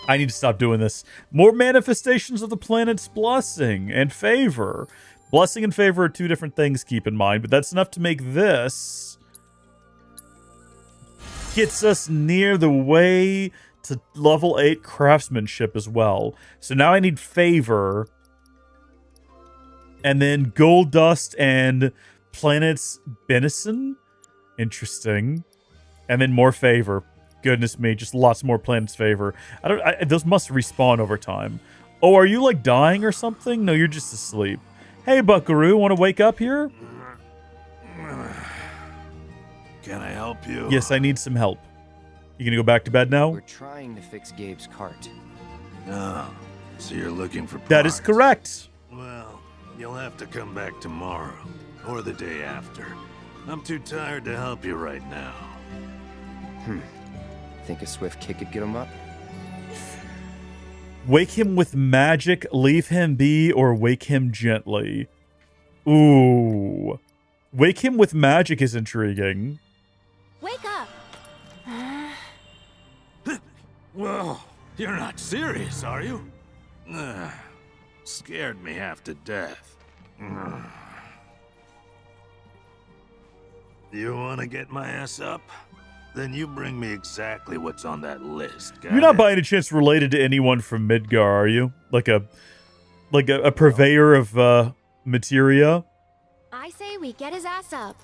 I need to stop doing this. More manifestations of the planet's blessing and favor. Blessing and favor are two different things, keep in mind, but that's enough to make this... Gets us near the way to level 8 craftsmanship as well. So now I need favor. And then gold dust and planet's benison. Interesting. And then more favor. Goodness me, just lots more planet's favor. Those must respawn over time. Oh, are you like dying or something? No, you're just asleep. Hey, Buckaroo, want to wake up here? Can I help you? Yes, I need some help. You gonna go back to bed now? We're trying to fix Gabe's cart. Oh, so you're looking for parts. That is correct. Well, you'll have to come back tomorrow, or the day after. I'm too tired to help you right now. Think a swift kick could get him up? Wake him with magic, leave him be, or wake him gently. Ooh. Wake him with magic is intriguing. Wake up! Well, you're not serious, are you? Scared me half to death. You want to get my ass up? Then you bring me exactly what's on that list. Got You're not it? by any chance related to anyone from Midgar, are you? Like a purveyor of materia? I say we get his ass up.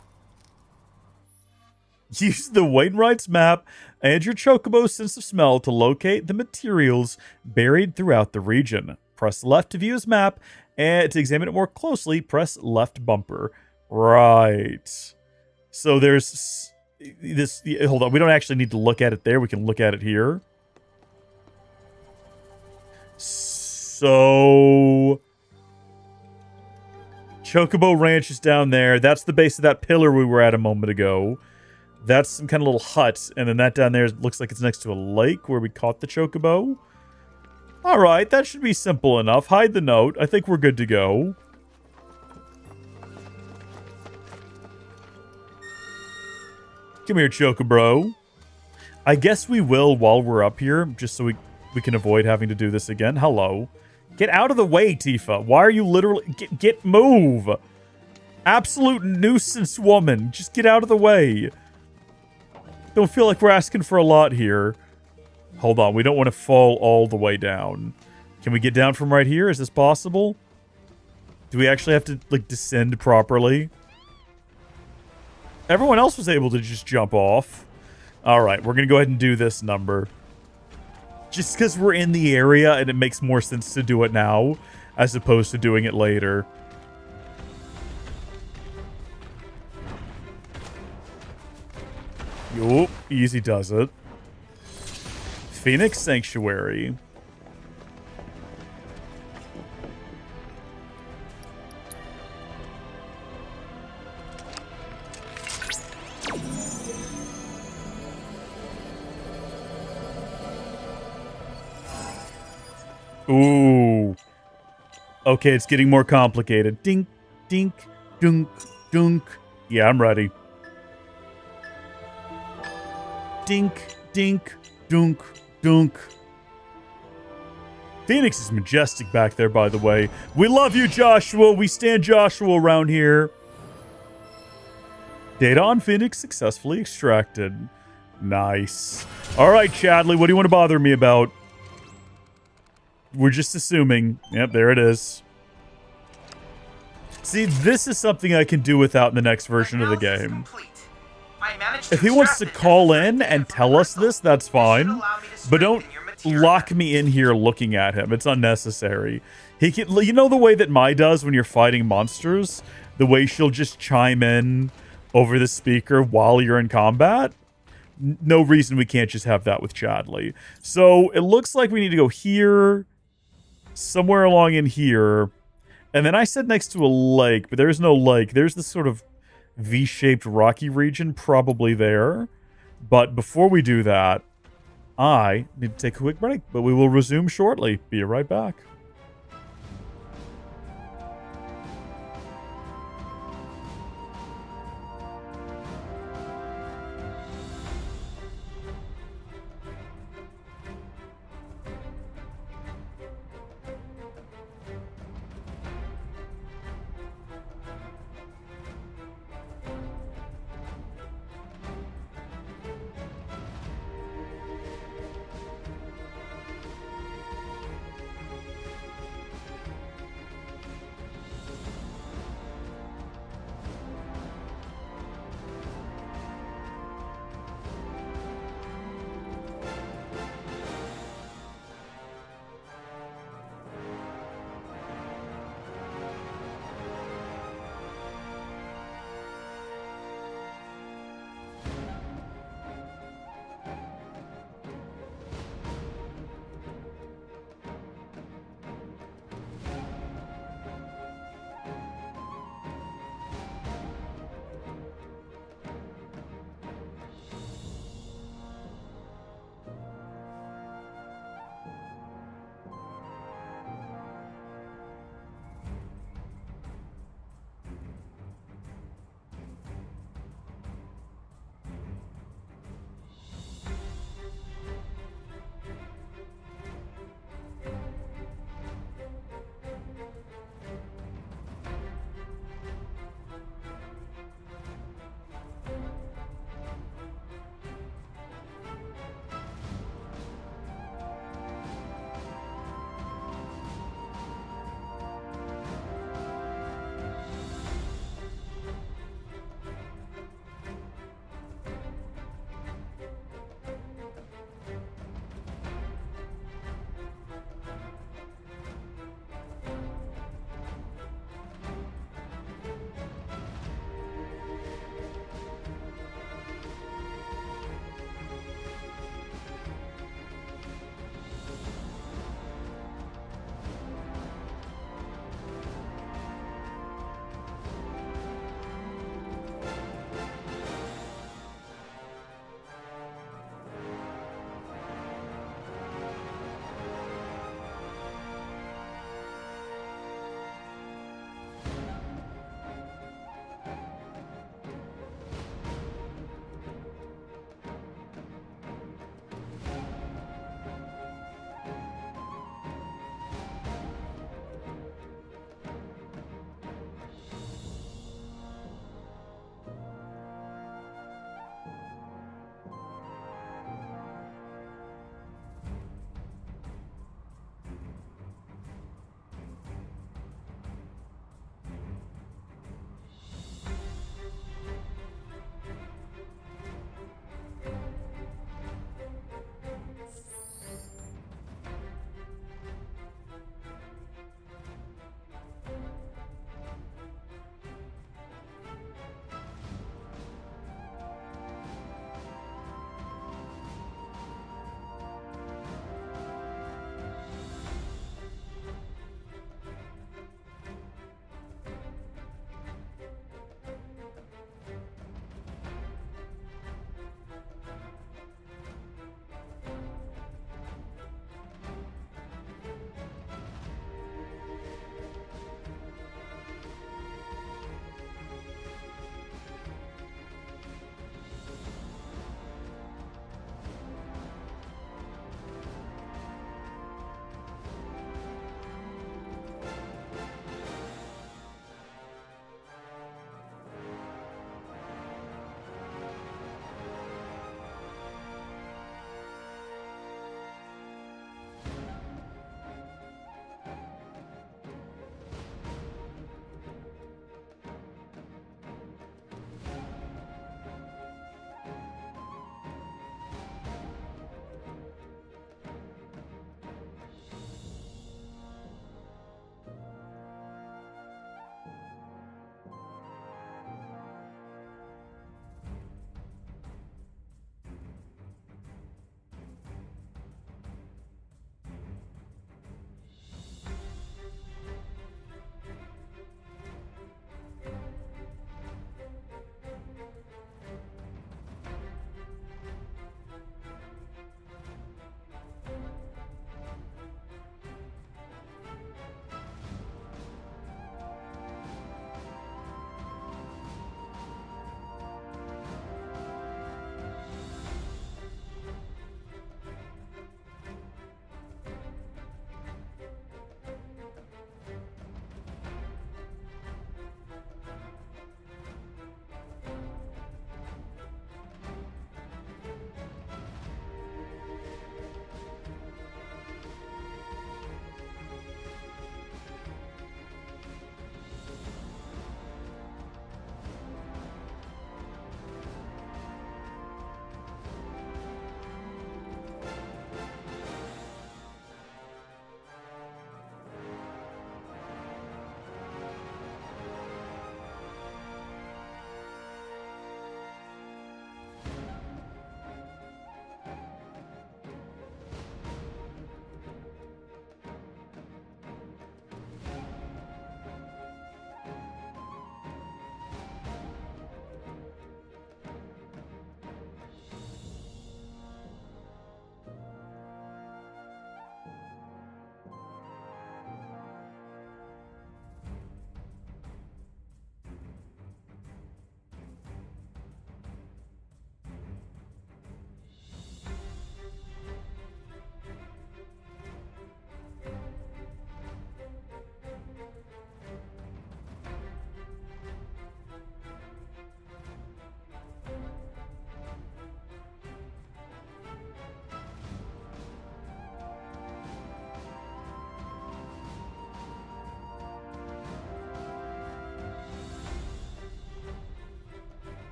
Use the Wainwright's map and your chocobo's sense of smell to locate the materials buried throughout the region. Press left to view his map, and to examine it more closely, press left bumper. Right. So there's this... Hold on, we don't actually need to look at it there. We can look at it here. So... Chocobo Ranch is down there. That's the base of that pillar we were at a moment ago. That's some kind of little hut. And then that down there looks like it's next to a lake where we caught the chocobo. All right, that should be simple enough. Hide the note. I think we're good to go. Come here, Chocobro. I guess we will while we're up here, just so we can avoid having to do this again. Hello. Get out of the way, Tifa. Why are you literally... move. Absolute nuisance woman. Just get out of the way. Don't feel like we're asking for a lot here. Hold on. We don't want to fall all the way down. Can we get down from right here? Is this possible? Do we actually have to, like, descend properly? Everyone else was able to just jump off. All right. We're going to go ahead and do this number. Just because we're in the area and it makes more sense to do it now as opposed to doing it later. Yup, easy does it. Phoenix Sanctuary. Ooh. Okay, it's getting more complicated. Dink, dink, dunk, dunk. Yeah, I'm ready. Dink, dink, dunk, dunk. Phoenix is majestic back there, by the way. We love you, Joshua. We stand Joshua around here. Data on Phoenix successfully extracted. Nice. All right, Chadley, what do you want to bother me about? We're just assuming. Yep, there it is. See, this is something I can do without in the next version of the game. If he wants to call in and tell us this, that's fine. But don't lock me in here looking at him. It's unnecessary. He can, you know the way that Mai does when you're fighting monsters? The way she'll just chime in over the speaker while you're in combat? No reason we can't just have that with Chadley. So it looks like we need to go here, somewhere along in here. And then I said next to a lake, but there's no lake. There's this sort of V-shaped rocky region probably there. But before we do that, I need to take a quick break, but we will resume shortly. Be right back.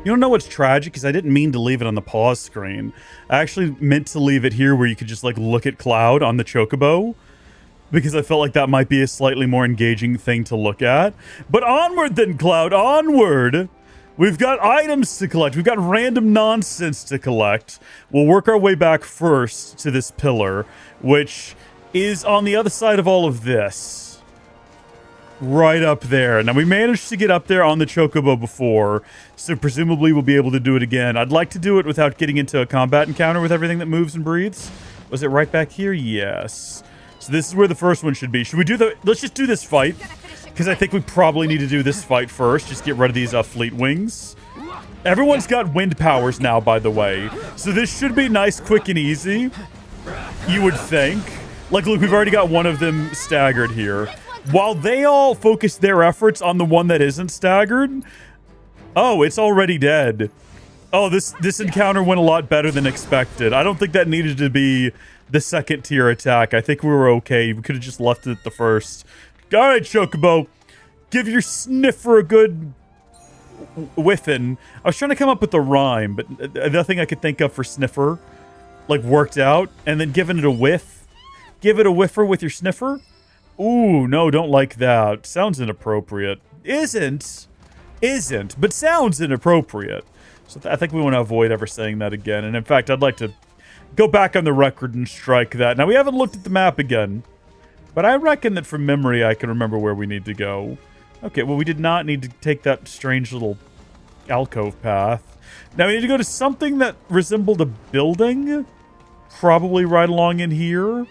You don't know what's tragic? Because I didn't mean to leave it on the pause screen. I actually meant to leave it here where you could just like look at Cloud on the Chocobo, because I felt like that might be a slightly more engaging thing to look at. But onward then, Cloud, onward! We've got items to collect. We've got random nonsense to collect. We'll work our way back first to this pillar, which is on the other side of all of this. Right up there. Now, we managed to get up there on the Chocobo before, so presumably we'll be able to do it again. I'd like to do it without getting into a combat encounter with everything that moves and breathes. Was it right back here? Yes. So this is where the first one should be. Should we do the... Let's just do this fight, because I think we probably need to do this fight first. Just get rid of these fleet wings. Everyone's got wind powers now, by the way. So this should be nice, quick, and easy. You would think. Like, look, we've already got one of them staggered here. While they all focus their efforts on the one that isn't staggered... Oh, it's already dead. Oh, this encounter went a lot better than expected. I don't think that needed to be the second tier attack. I think we were okay. We could have just left it at the first. All right, Chocobo. Give your sniffer a good whiffin'. I was trying to come up with a rhyme, but nothing I could think of for sniffer, like, worked out. And then giving it a whiff. Give it a whiffer with your sniffer? Ooh, no, don't like that. Sounds inappropriate. Isn't, but sounds inappropriate. So I think we want to avoid ever saying that again. And in fact, I'd like to go back on the record and strike that. Now, we haven't looked at the map again, but I reckon that from memory, I can remember where we need to go. Okay, well, we did not need to take that strange little alcove path. Now, we need to go to something that resembled a building. Probably right along in here.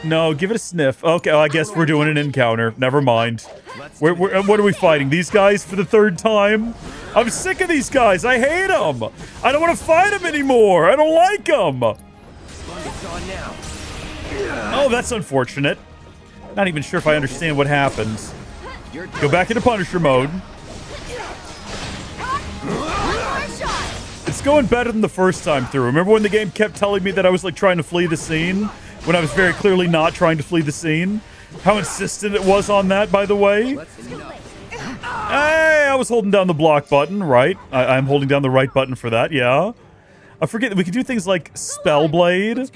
No, give it a sniff. Okay, well, I guess we're doing an encounter. Never mind. What are we fighting? These guys for the third time? I'm sick of these guys. I hate them. I don't want to fight them anymore. I don't like them. Oh, that's unfortunate. Not even sure if I understand what happens. Go back into Punisher mode. It's going better than the first time through. Remember when the game kept telling me that I was like trying to flee the scene? When I was very clearly not trying to flee the scene? How insistent it was on that, by the way. Hey, I was holding down the block button, right? I'm holding down the right button for that, yeah. I forget that we could do things like Spellblade.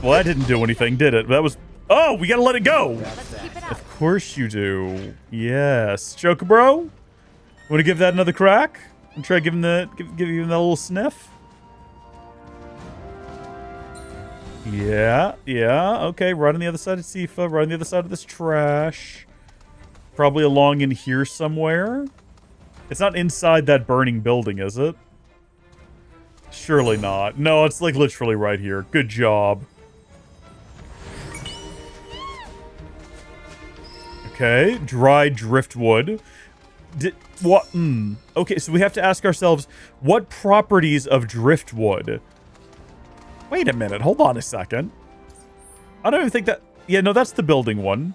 Well, that didn't do anything, did it? That was... Oh, we gotta let it go! Of course you do. Yes. Chocobro? Want to give that another crack? And try giving the give you that little sniff? Yeah, okay, right on the other side of Sifa, right on the other side of this trash. Probably along in here somewhere. It's not inside that burning building, is it? Surely not. No, it's like literally right here. Good job. Okay, dry driftwood. What? Okay, so we have to ask ourselves, what properties of driftwood... Wait a minute, hold on a second. I don't even think that... Yeah, no, that's the building one.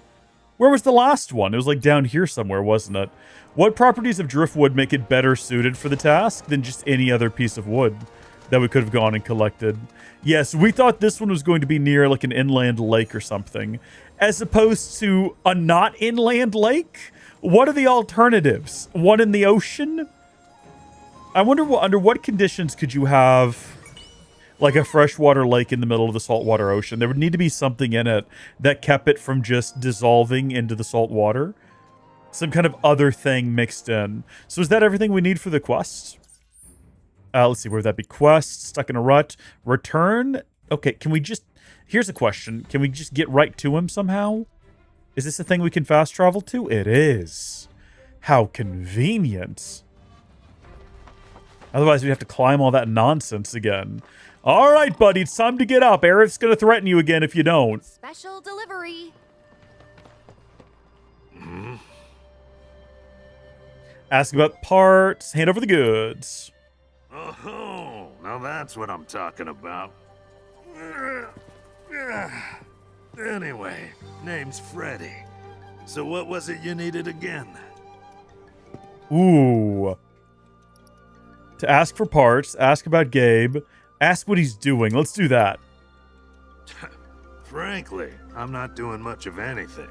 Where was the last one? It was like down here somewhere, wasn't it? What properties of driftwood make it better suited for the task than just any other piece of wood that we could have gone and collected? Yes, we thought this one was going to be near like an inland lake or something, as opposed to a not inland lake? What are the alternatives? One in the ocean? I wonder under what conditions could you have... like a freshwater lake in the middle of the saltwater ocean. There would need to be something in it that kept it from just dissolving into the salt water. Some kind of other thing mixed in. So is that everything we need for the quest? Let's see, where would that be? Quest, stuck in a rut, return. Okay, can we just... Here's a question. Can we just get right to him somehow? Is this a thing we can fast travel to? It is. How convenient. Otherwise, we'd have to climb all that nonsense again. All right, buddy, it's time to get up. Aerith's going to threaten you again if you don't. Special delivery. Ask about parts, hand over the goods. Oh, now that's what I'm talking about. Anyway, name's Freddy. So what was it you needed again? Ooh. To ask for parts, ask about Gabe, ask what he's doing. Let's do that. Frankly, I'm not doing much of anything.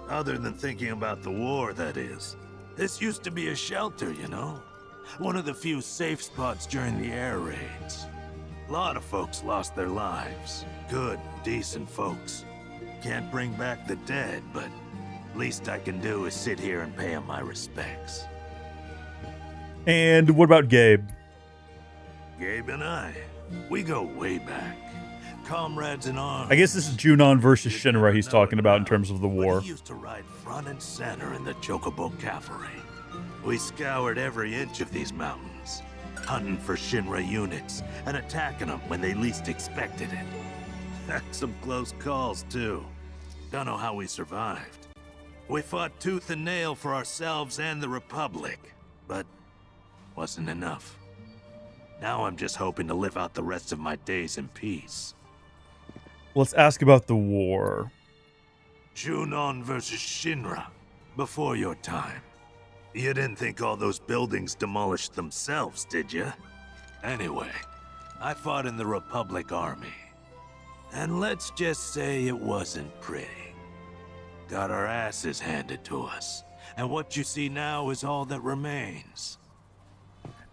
Other than thinking about the war, that is. This used to be a shelter, you know? One of the few safe spots during the air raids. A lot of folks lost their lives. Good, decent folks. Can't bring back the dead, but least I can do is sit here and pay them my respects. And what about Gabe? Gabe and I, we go way back. Comrades in arms. I guess this is Junon versus Shinra he's talking about in terms of the war. He used to ride front and center in the Chocobo Cavalry. We scoured every inch of these mountains, hunting for Shinra units and attacking them when they least expected it. Had some close calls, too. Don't know how we survived. We fought tooth and nail for ourselves and the Republic, but wasn't enough. Now I'm just hoping to live out the rest of my days in peace. Let's ask about the war. Junon versus Shinra, before your time. You didn't think all those buildings demolished themselves, did you? Anyway, I fought in the Republic Army. And let's just say it wasn't pretty. Got our asses handed to us. And what you see now is all that remains.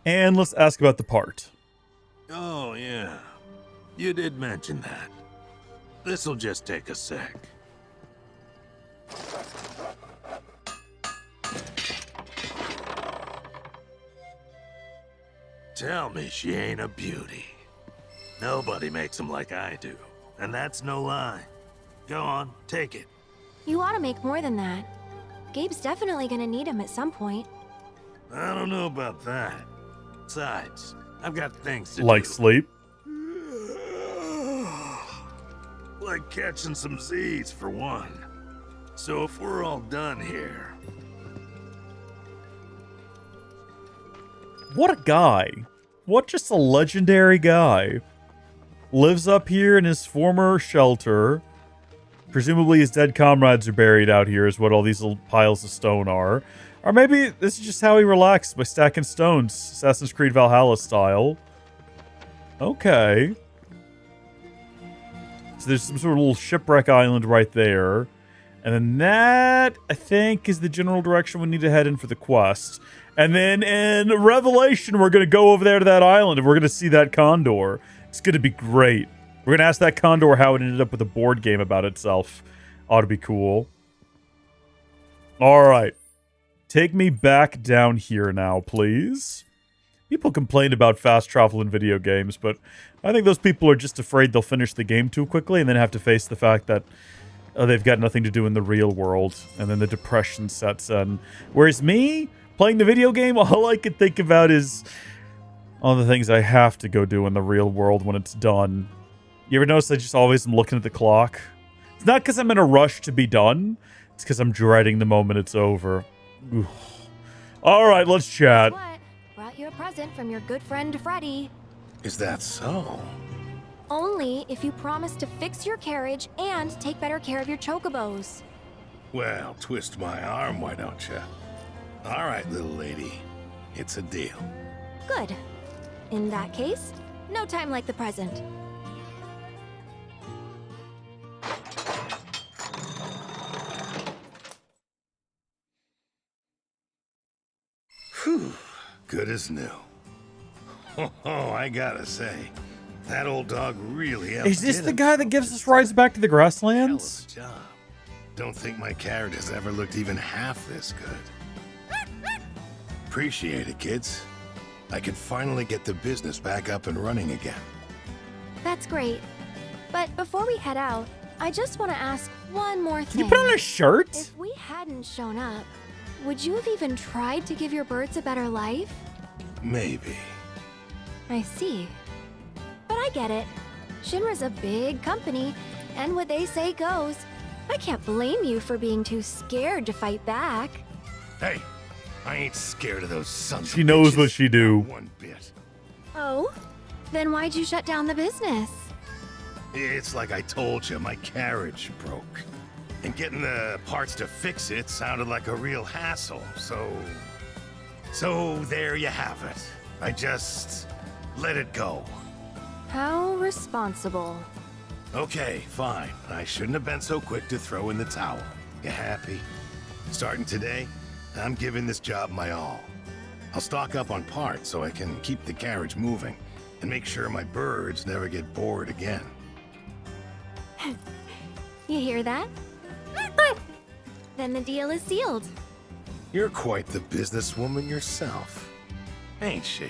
And let's ask about the part. Oh, yeah. You did mention that. This'll just take a sec. Tell me she ain't a beauty. Nobody makes them like I do. And that's no lie. Go on, take it. You ought to make more than that. Gabe's definitely gonna need him at some point. I don't know about that. Besides, I've got things to Like do. sleep? Like catching some Z's, for one. So if we're all done here... What a guy. What just a legendary guy. Lives up here in his former shelter. Presumably his dead comrades are buried out here is what all these little piles of stone are. Or maybe this is just how he relaxed, by stacking stones. Assassin's Creed Valhalla style. Okay. So there's some sort of little shipwreck island right there. And then that, I think, is the general direction we need to head in for the quest. And then in Revelation, we're going to go over there to that island and we're going to see that condor. It's going to be great. We're going to ask that condor how it ended up with a board game about itself. Ought to be cool. All right. Take me back down here now, please. People complain about fast travel in video games, but I think those people are just afraid they'll finish the game too quickly and then have to face the fact that they've got nothing to do in the real world, and then the depression sets in. Whereas me, playing the video game, all I can think about is all the things I have to go do in the real world when it's done. You ever notice I just always am looking at the clock? It's not because I'm in a rush to be done. It's because I'm dreading the moment it's over. Oof. All right, let's chat. What? Brought you a present from your good friend Freddy. Is that so? Only if you promise to fix your carriage and take better care of your chocobos. Well, twist my arm, why don't you? All right, little lady. It's a deal. Good. In that case, no time like the present. Whew. Good as new. Oh, I gotta say, that old dog really Is this the guy that gives us rides back to the grasslands? job. Don't think my carrot has ever looked even half this good. Appreciate it, kids. I can finally get the business back up and running again. That's great. But before we head out, I just want to ask one more thing. Can you put on a shirt? If we hadn't shown up, would you have even tried to give your birds a better life? Maybe. I see. But I get it. Shinra's a big company, and what they say goes. I can't blame you for being too scared to fight back. Hey, I ain't scared of those sons She of knows bitches. what she do. One bit. Oh? Then why'd you shut down the business? It's like I told you, my carriage broke. And getting the parts to fix it sounded like a real hassle, So there you have it. I just let it go. How responsible. Okay, fine. I shouldn't have been so quick to throw in the towel. You happy? Starting today, I'm giving this job my all. I'll stock up on parts so I can keep the carriage moving and make sure my birds never get bored again. You hear that? Then the deal is sealed. You're quite the businesswoman yourself, ain't she?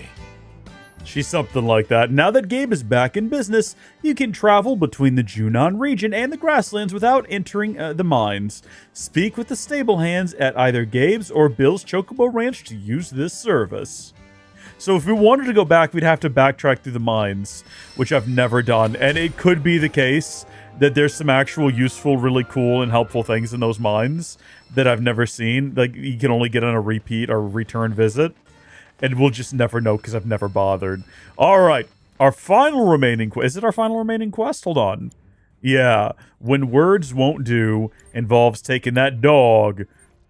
She's something like that. Now that Gabe is back in business, you can travel between the Junon region and the grasslands without entering the mines. Speak with the stable hands at either Gabe's or Bill's Chocobo Ranch to use this service. So if we wanted to go back, we'd have to backtrack through the mines, which I've never done. And it could be the case that there's some actual useful, really cool and helpful things in those mines that I've never seen. Like, you can only get on a repeat or return visit. And we'll just never know because I've never bothered. All right. Our final remaining quest. Is it our final remaining quest? Hold on. Yeah. When words won't do involves taking that dog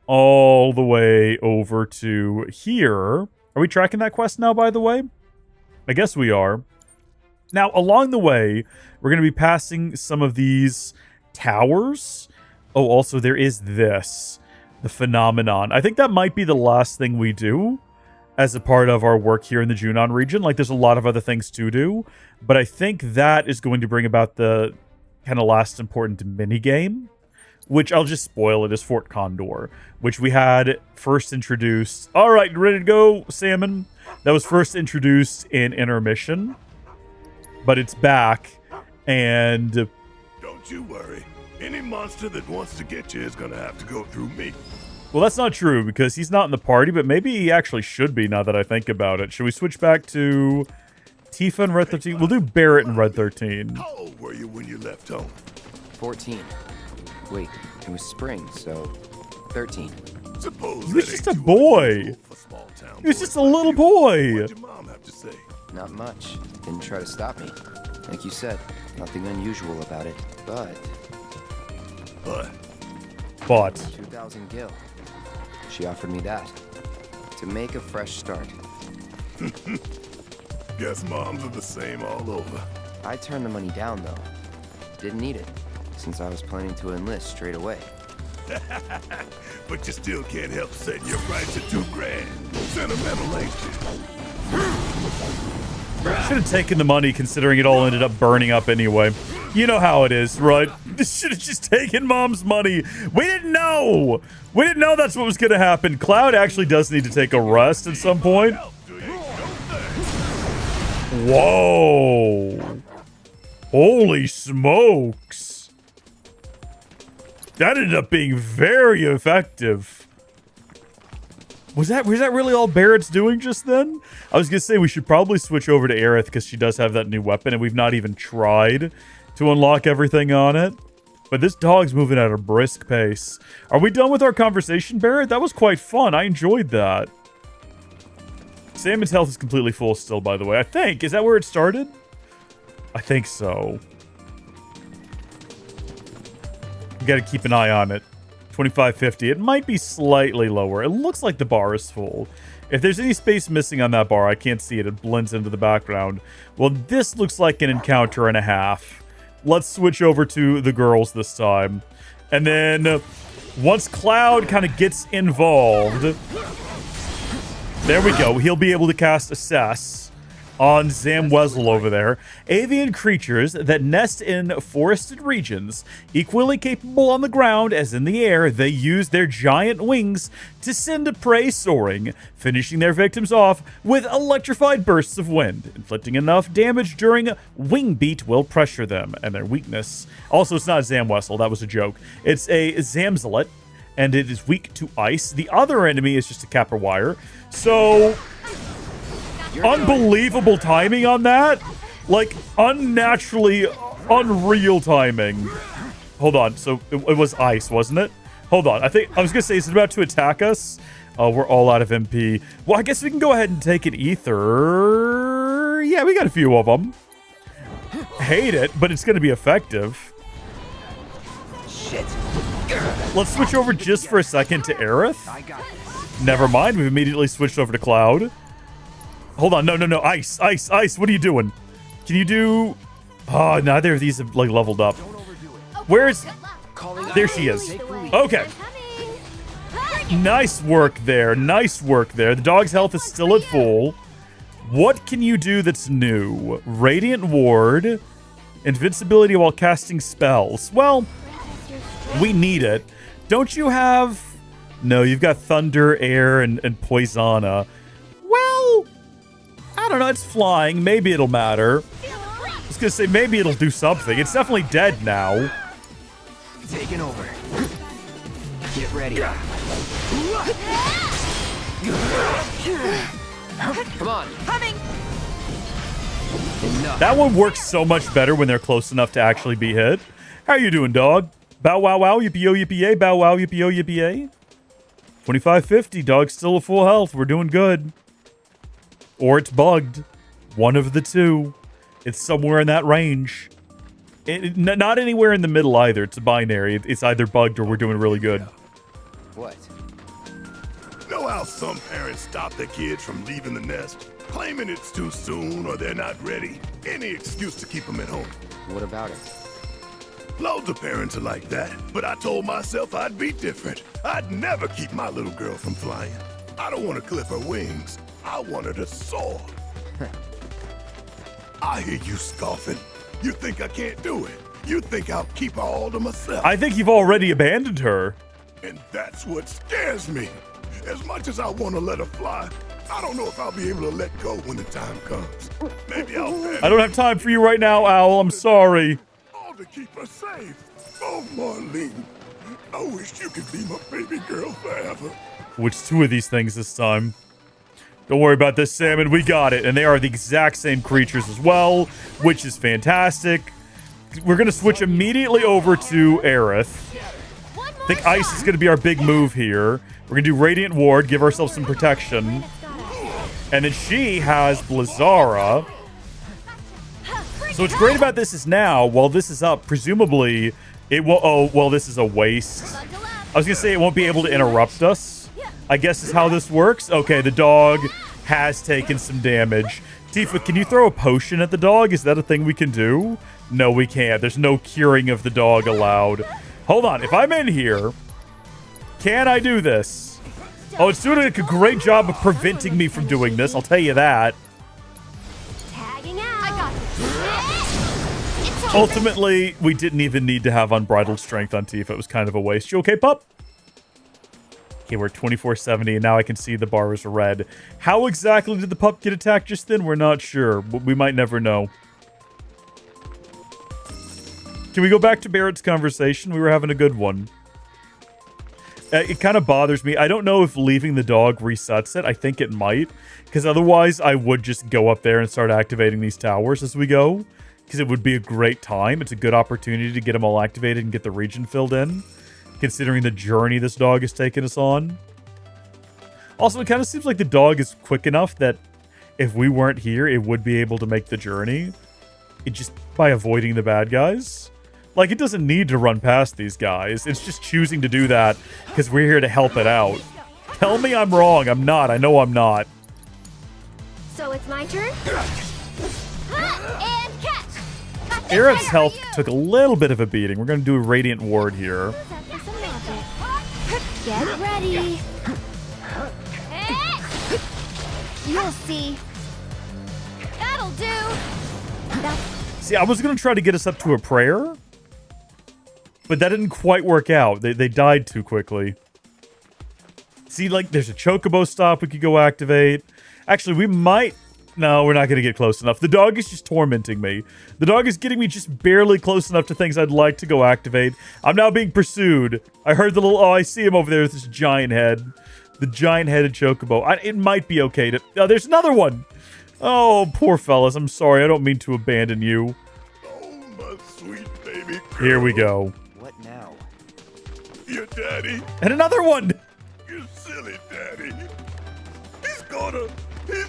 all the way over to here. Are we tracking that quest now, by the way? I guess we are. Now, along the way, we're going to be passing some of these towers. Oh, also, there is this. The phenomenon. I think that might be the last thing we do as a part of our work here in the Junon region. Like, there's a lot of other things to do, but I think that is going to bring about the kind of last important mini-game, which I'll just spoil it, is Fort Condor, which we had first introduced. All right, ready to go, Salmon? That was first introduced in Intermission, but it's back, and... Don't you worry. Any monster that wants to get you is gonna have to go through me. Well, that's not true, because he's not in the party, but maybe he actually should be now that I think about it. Should we switch back to Tifa and Red 13? We'll do Barrett and Red 13. How old were you when you left home? 14. Wait, it was spring, so 13. Suppose He was just a boy. He was just a little boy. What'd your mom have to say? Not much. Didn't try to stop me. Like you said, nothing unusual about it, but... But... 2,000 gil. She offered me that. To make a fresh start. Guess moms are the same all over. I turned the money down, though. Didn't need it, since I was planning to enlist straight away. But you still can't help setting your price at $2,000. Sentimental, ain't you? Should have taken the money, considering it all ended up burning up anyway. You know how it is, right? Should have just taken Mom's money. We didn't know. We didn't know that's what was going to happen. Cloud actually does need to take a rest at some point. Whoa. Holy smokes. That ended up being very effective. Was that really all Barrett's doing just then? I was going to say we should probably switch over to Aerith because she does have that new weapon and we've not even tried to unlock everything on it. But this dog's moving at a brisk pace. Are we done with our conversation, Barrett? That was quite fun. I enjoyed that. Salmon's health is completely full still, by the way. I think. Is that where it started? I think so. You got to keep an eye on it. 2550. It might be slightly lower. It looks like the bar is full. If there's any space missing on that bar, I can't see it. It blends into the background. Well, this looks like an encounter and a half. Let's switch over to the girls this time. And then once Cloud kind of gets involved, there we go. He'll be able to cast Assess on Zamwezel over there. Avian creatures that nest in forested regions, equally capable on the ground as in the air, they use their giant wings to send prey soaring, finishing their victims off with electrified bursts of wind. Inflicting enough damage during wing beat will pressure them, and their weakness... Also, it's not Zamwezel, that was a joke. It's a Zamzelet, and it is weak to ice. The other enemy is just a Kappa Wire. So... unbelievable timing on that. Like, unnaturally unreal timing. Hold on. So, it was ice, wasn't it? Hold on. I was going to say, is it about to attack us? Oh, we're all out of MP. Well, I guess we can go ahead and take an ether. Yeah, we got a few of them. Hate it, but it's going to be effective. Shit. Let's switch over just for a second to Aerith. Never mind. We've immediately switched over to Cloud. Hold on. No. Ice. What are you doing? Can you do... Oh, neither of these have, like, leveled up. Where's... There she is. Okay. Nice work there. Nice work there. The dog's health is still at full. What can you do that's new? Radiant Ward. Invincibility while casting spells. Well, we need it. Don't you have... No, you've got Thunder, Air, and Poisana. Well, I don't know. It's flying. Maybe it'll matter. I was going to say, maybe it'll do something. It's definitely dead now. Taking over. Get ready. Come on. Coming. Enough. That one works so much better when they're close enough to actually be hit. How you doing, dog? Bow wow wow, yippee-yo, yippee-yay. Bow wow, yippee-yo, yippee-yay. 2550, dog's still at full health. We're doing good. Or it's bugged. One of the two. It's somewhere in that range. Not anywhere in the middle either. It's a binary. It's either bugged or we're doing really good. What? Know how some parents stop their kids from leaving the nest? Claiming it's too soon or they're not ready. Any excuse to keep them at home. What about it? Loads of parents are like that, but I told myself I'd be different. I'd never keep my little girl from flying. I don't want to clip her wings. I want her to soar. I hear you scoffing. You think I can't do it. You think I'll keep her all to myself. I think you've already abandoned her. And that's what scares me. As much as I want to let her fly, I don't know if I'll be able to let go when the time comes. Maybe I'll panic. I don't have time for you right now, Owl. I'm sorry. All to keep her safe. Oh, Marlene. I wish you could be my baby girl forever. Which two of these things this time? Don't worry about this, Salmon. We got it. And they are the exact same creatures as well, which is fantastic. We're going to switch immediately over to Aerith. I think Ice is going to be our big move here. We're going to do Radiant Ward, give ourselves some protection. And then she has Blizzara. So what's great about this is now, while this is up, presumably it will... Oh, well, this is a waste. I was going to say it won't be able to interrupt us. I guess is how this works. Okay, the dog has taken some damage. Tifa, can you throw a potion at the dog? Is that a thing we can do? No, we can't. There's no curing of the dog allowed. Hold on. If I'm in here, can I do this? Oh, it's doing a great job of preventing me from doing this. I'll tell you that. Tagging out. I got this. Ultimately, we didn't even need to have unbridled strength on Tifa. It was kind of a waste. You okay, pup? Okay, we're 2470, and now I can see the bar is red. How exactly did the pup get attacked just then? We're not sure, but we might never know. Can we go back to Barrett's conversation? We were having a good one. It kind of bothers me. I don't know if leaving the dog resets it. I think it might, because otherwise I would just go up there and start activating these towers as we go, because it would be a great time. It's a good opportunity to get them all activated and get the region filled in, considering the journey this dog has taken us on. Also, it kind of seems like the dog is quick enough that if we weren't here, it would be able to make the journey. It just by avoiding the bad guys. Like, it doesn't need to run past these guys. It's just choosing to do that because we're here to help it out. Tell me I'm wrong. I'm not. I know I'm not. So it's my turn? And catch! Aerith's health took a little bit of a beating. We're going to do a Radiant Ward here. Get ready. You'll see. That'll do. See, I was going to try to get us up to a prayer, but that didn't quite work out. They died too quickly. See, like, there's a Chocobo stop we could go activate. Actually, we might... No, we're not going to get close enough. The dog is just tormenting me. The dog is getting me just barely close enough to things I'd like to go activate. I'm now being pursued. I heard the little... Oh, I see him over there with this giant head. The giant-headed Chocobo. It might be okay to... Oh, there's another one! Oh, poor fellas. I'm sorry. I don't mean to abandon you. Oh, my sweet baby girl. Here we go. What now? Your daddy. And another one! You silly daddy. He's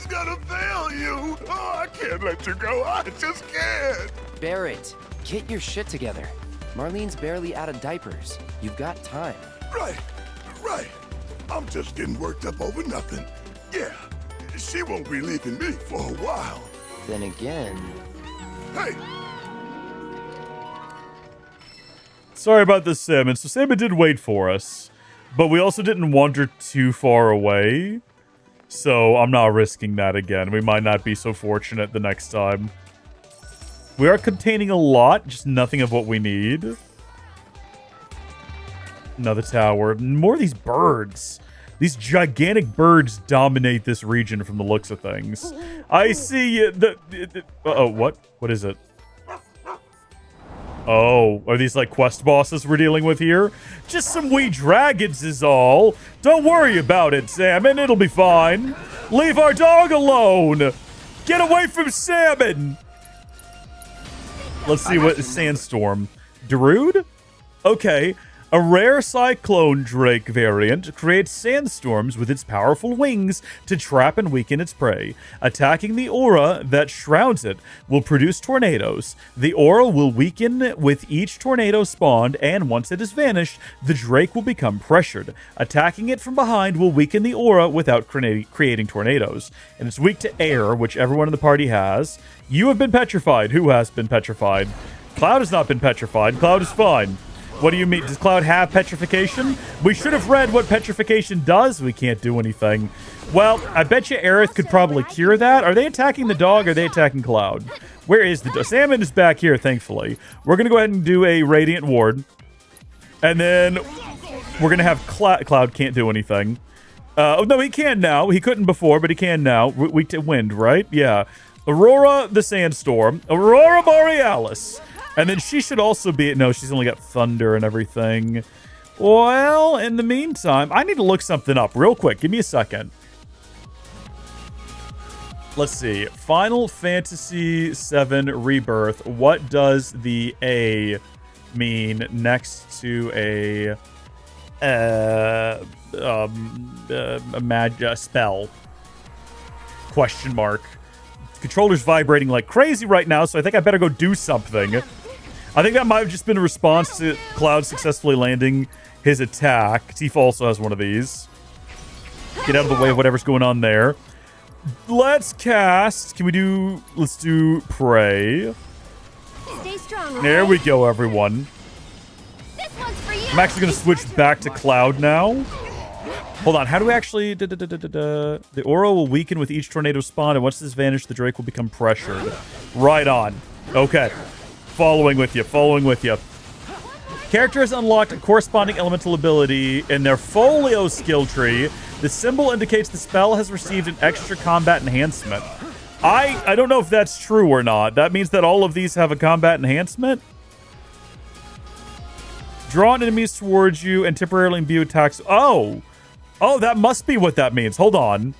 gonna fail you. Oh, I can't let you go. I just can't. Barrett, get your shit together. Marlene's barely out of diapers. You've got time. Right. I'm just getting worked up over nothing. Yeah, she won't be leaving me for a while. Then again... Hey! Sorry about this, Salmon. So Salmon did wait for us. But we also didn't wander too far away. So I'm not risking that again. We might not be so fortunate the next time. We are containing a lot, just nothing of what we need. Another tower. More of these birds. These gigantic birds dominate this region from the looks of things. I see uh-oh, what? What is it? Oh, are these like quest bosses we're dealing with here? Just some wee dragons is all. Don't worry about it, Salmon. It'll be fine. Leave our dog alone. Get away from Salmon. Let's see what Sandstorm. Darude? Okay. A rare cyclone drake variant creates sandstorms with its powerful wings to trap and weaken its prey. Attacking the aura that shrouds it will produce tornadoes. The aura will weaken with each tornado spawned, and once it is vanished, the drake will become pressured. Attacking it from behind will weaken the aura without creating tornadoes. And it's weak to air, which everyone in the party has. You have been petrified. Who has been petrified? Cloud has not been petrified. Cloud is fine. What do you mean? Does Cloud have petrification? We should have read what petrification does. We can't do anything. Well, I bet you Aerith could probably cure that. Are they attacking the dog or are they attacking Cloud? Where is the dog? Salmon is back here, thankfully. We're going to go ahead and do a Radiant Ward. And then we're going to have Cloud can't do anything. Oh, no, he can now. He couldn't before, but he can now. Weak to wind, right? Yeah. Aurora the Sandstorm. Aurora Borealis. And then she should also be... No, she's only got thunder and everything. Well, in the meantime, I need to look something up real quick. Give me a second. Let's see. Final Fantasy VII Rebirth. What does the A mean next to a spell? Question mark. Controller's vibrating like crazy right now, so I think I better go do something. I think that might have just been a response to Cloud successfully landing his attack. Tifa also has one of these. Get out of the way of whatever's going on there. Let's cast. Let's do Pray. Stay strong. There we go, everyone. This one's for you. I'm actually going to switch back to Cloud now. Hold on, how do we actually... The aura will weaken with each tornado spawn, and once this vanishes, the drake will become pressured. Right on. Okay. Following with you, following with you. Character has unlocked a corresponding elemental ability in their folio skill tree. The symbol indicates the spell has received an extra combat enhancement. I don't know if that's true or not. That means that all of these have a combat enhancement? Draw enemies towards you and temporarily imbue attacks. Oh, that must be what that means. Hold on.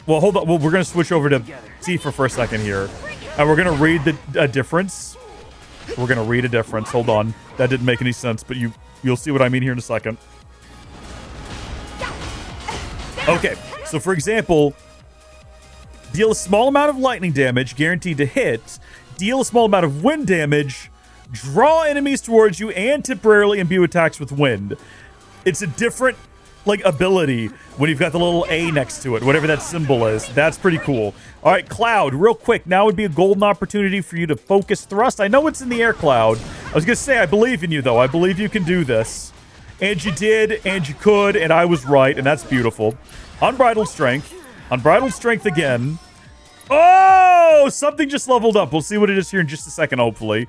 Well, hold on. Well, we're going to switch over to Tifa for a second here. And we're going to read the difference. We're going to read a difference. Hold on. That didn't make any sense, but you'll see what I mean here in a second. Okay. So, for example, deal a small amount of lightning damage, guaranteed to hit. Deal a small amount of wind damage. Draw enemies towards you and temporarily imbue attacks with wind. It's a different... ability when you've got the little A next to it, whatever that symbol is. That's pretty cool. All right, Cloud, real quick. Now would be a golden opportunity for you to focus thrust. I know it's in the air, Cloud. I was going to say, I believe in you, though. I believe you can do this. And you did, and you could, and I was right, and that's beautiful. Unbridled Strength. Unbridled Strength again. Oh, something just leveled up. We'll see what it is here in just a second, hopefully.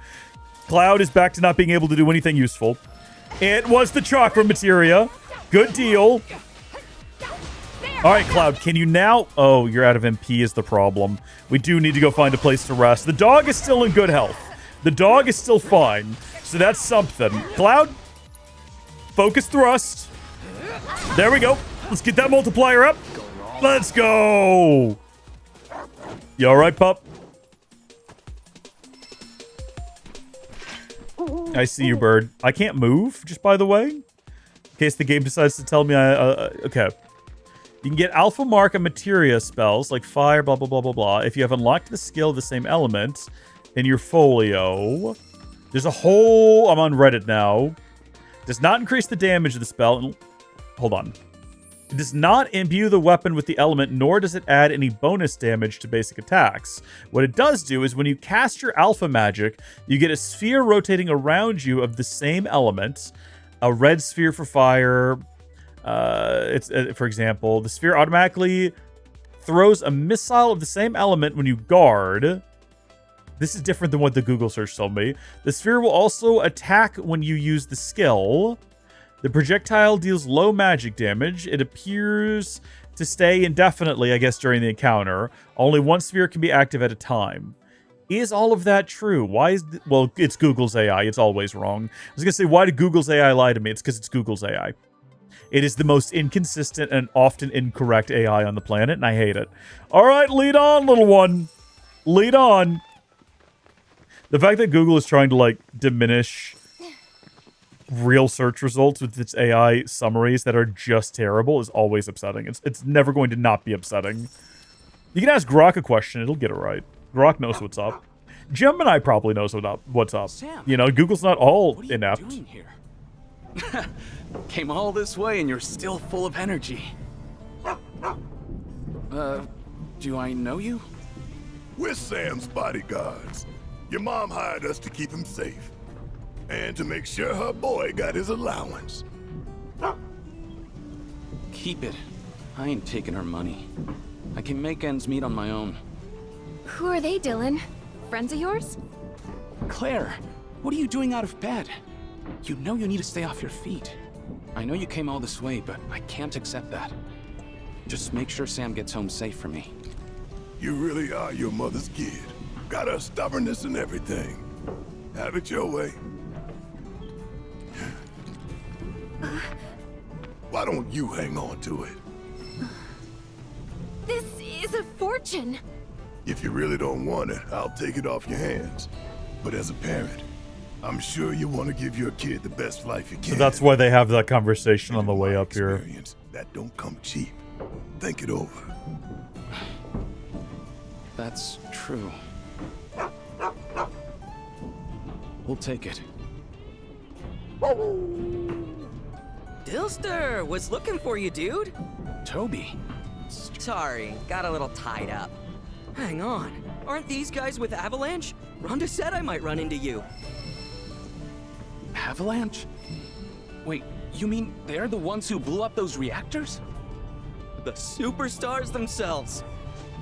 Cloud is back to not being able to do anything useful. It was the chakra materia. Good deal. All right, Cloud, can you now... Oh, you're out of MP is the problem. We do need to go find a place to rest. The dog is still in good health. The dog is still fine. So that's something. Cloud, focus thrust. There we go. Let's get that multiplier up. Let's go. You all right, pup? I see you, bird. I can't move, just by the way. In case the game decides to tell me okay. You can get alpha mark and materia spells like fire, blah, blah, blah, blah, blah. If you have unlocked the skill of the same element in your folio. There's a whole... I'm on Reddit now. Does not increase the damage of the spell. Hold on. It does not imbue the weapon with the element, nor does it add any bonus damage to basic attacks. What it does do is when you cast your alpha magic, you get a sphere rotating around you of the same element. A red sphere for fire, For example, the sphere automatically throws a missile of the same element when you guard. This is different than what the Google search told me. The sphere will also attack when you use the skill. The projectile deals low magic damage. It appears to stay indefinitely, I guess, during the encounter. Only one sphere can be active at a time. Is all of that true? Why is... well, it's Google's AI. It's always wrong. I was going to say, why did Google's AI lie to me? It's because it's Google's AI. It is the most inconsistent and often incorrect AI on the planet, and I hate it. All right, lead on, little one. Lead on. The fact that Google is trying to, like, diminish real search results with its AI summaries that are just terrible is always upsetting. It's never going to not be upsetting. You can ask Grok a question, it'll get it right. Grok knows what's up. Gemini probably knows what's up. Sam, you know, Google's not all what are you inept. doing here? Came all this way and you're still full of energy. Do I know you? We're Sam's bodyguards. Your mom hired us to keep him safe. And to make sure her boy got his allowance. Keep it. I ain't taking her money. I can make ends meet on my own. Who are they, Dylan? Friends of yours? Claire, what are you doing out of bed? You know you need to stay off your feet. I know you came all this way, but I can't accept that. Just make sure Sam gets home safe for me. You really are your mother's kid. Got her stubbornness and everything. Have it your way. Why don't you hang on to it? This is a fortune. If you really don't want it, I'll take it off your hands. But as a parent, I'm sure you want to give your kid the best life you can. So that's why they have that conversation on the way up here. That don't come cheap. Think it over. That's true. We'll take it. Dilster, was looking for you, dude. Toby. Sorry, got a little tied up. Hang on, aren't these guys with Avalanche? Rhonda said I might run into you. Avalanche? Wait, you mean they're the ones who blew up those reactors? The superstars themselves.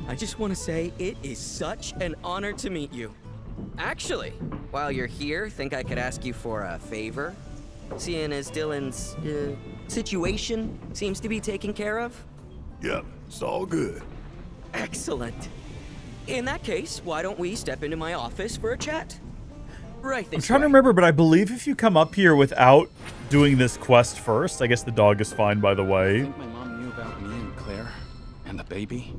I just want to say it is such an honor to meet you. Actually, while you're here, think I could ask you for a favor? Seeing as Dylan's, situation seems to be taken care of? Yep, it's all good. Excellent. In that case, why don't we step into my office for a chat? Right this I'm trying to remember, but I believe if you come up here without doing this quest first, I guess the dog is fine, by the way. I think my mom knew about me and Claire and the baby.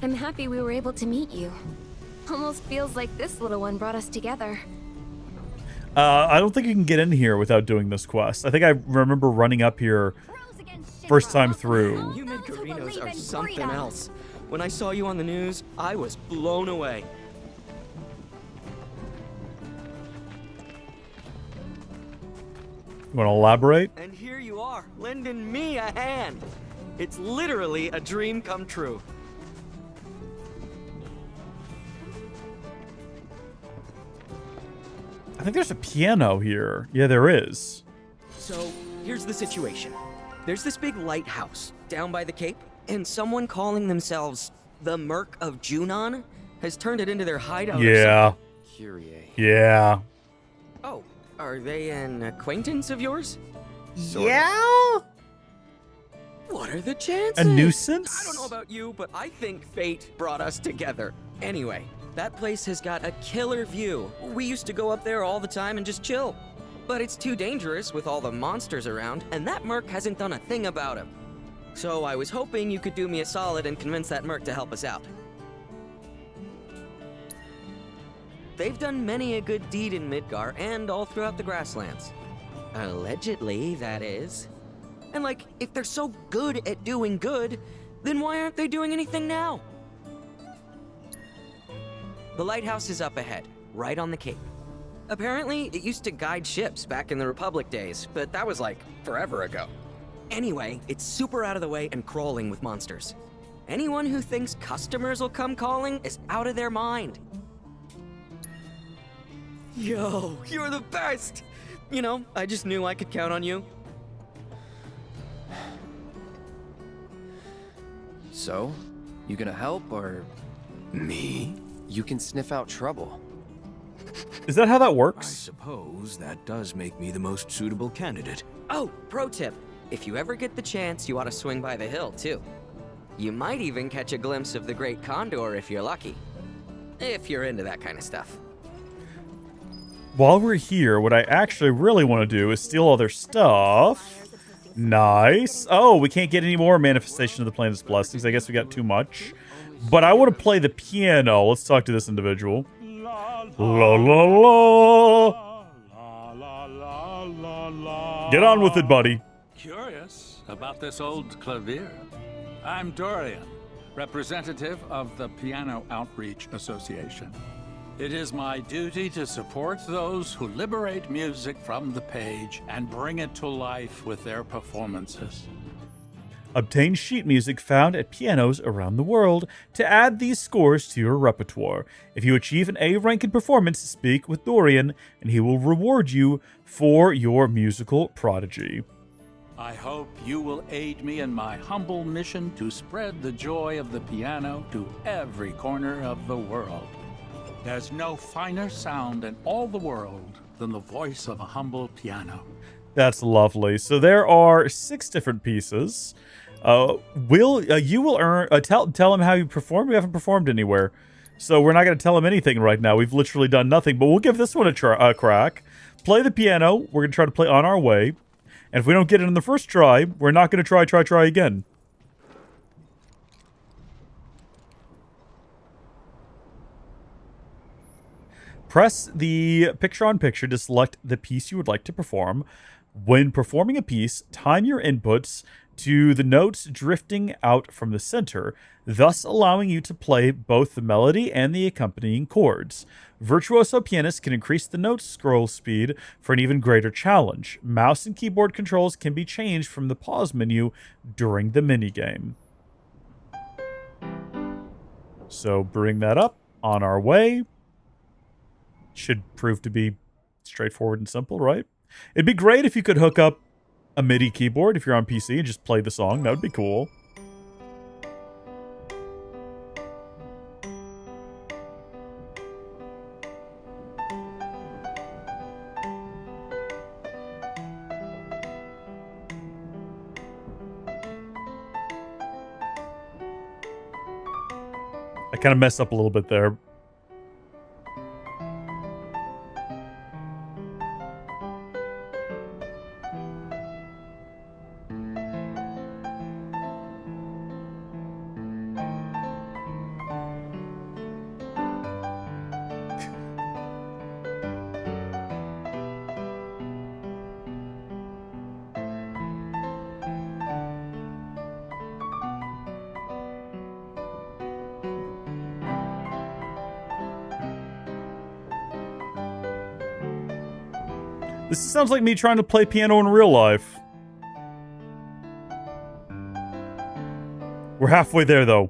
I'm happy we were able to meet you. Almost feels like this little one brought us together. I don't think you can get in here without doing this quest. I think I remember running up here first time through. You Midgarinos are something else. When I saw you on the news, I was blown away. You want to elaborate? And here you are, lending me a hand. It's literally a dream come true. I think there's a piano here. Yeah, there is. So, here's the situation. There's this big lighthouse down by the Cape, and someone calling themselves the Merc of Junon has turned it into their hideout. Yeah. Curie. Yeah. Oh, are they an acquaintance of yours? Yeah? What are the chances? A nuisance? I don't know about you, but I think fate brought us together. Anyway, that place has got a killer view. We used to go up there all the time and just chill. But it's too dangerous with all the monsters around, and that merc hasn't done a thing about him. So I was hoping you could do me a solid and convince that merc to help us out. They've done many a good deed in Midgar and all throughout the grasslands. Allegedly, that is. And like, if they're so good at doing good, then why aren't they doing anything now? The lighthouse is up ahead, right on the cape. Apparently, it used to guide ships back in the Republic days, but that was like forever ago. Anyway, it's super out of the way and crawling with monsters. Anyone who thinks customers will come calling is out of their mind. Yo, you're the best! You know, I just knew I could count on you. So, you gonna help, or... Me? You can sniff out trouble. Is that how that I works? suppose that does make me the most suitable candidate. Oh, pro tip. If you ever get the chance, you ought to swing by the hill, too. You might even catch a glimpse of the Great Condor if you're lucky. If you're into that kind of stuff. While we're here, what I actually really want to do is steal all their stuff. Nice. Oh, we can't get any more Manifestation of the Planet's Blessings. I guess we got too much. But I want to play the piano. Let's talk to this individual. La la la. Get on with it, buddy. Curious about this old clavier. I'm Dorian, representative of the Piano Outreach Association. It is my duty to support those who liberate music from the page and bring it to life with their performances. Obtain sheet music found at pianos around the world to add these scores to your repertoire. If you achieve an A rank in performance, speak with Dorian, and he will reward you for your musical prodigy. I hope you will aid me in my humble mission to spread the joy of the piano to every corner of the world. There's no finer sound in all the world than the voice of a humble piano. That's lovely. So there are 6 different pieces. You will earn... tell him how you performed. We haven't performed anywhere. So we're not going to tell him anything right now. We've literally done nothing. But we'll give this one a crack. Play the piano. We're going to try to play On Our Way. And if we don't get it in the first try, we're not going to try again. Press the picture-on-picture to select the piece you would like to perform. When performing a piece, time your inputs to the notes drifting out from the center, thus allowing you to play both the melody and the accompanying chords. Virtuoso pianists can increase the note scroll speed for an even greater challenge. Mouse and keyboard controls can be changed from the pause menu during the minigame. So bring that up. On Our Way. Should prove to be straightforward and simple, right? It'd be great if you could hook up a MIDI keyboard if you're on PC and just play the song. That would be cool. I kind of messed up a little bit there. This sounds like me trying to play piano in real life. We're halfway there, though.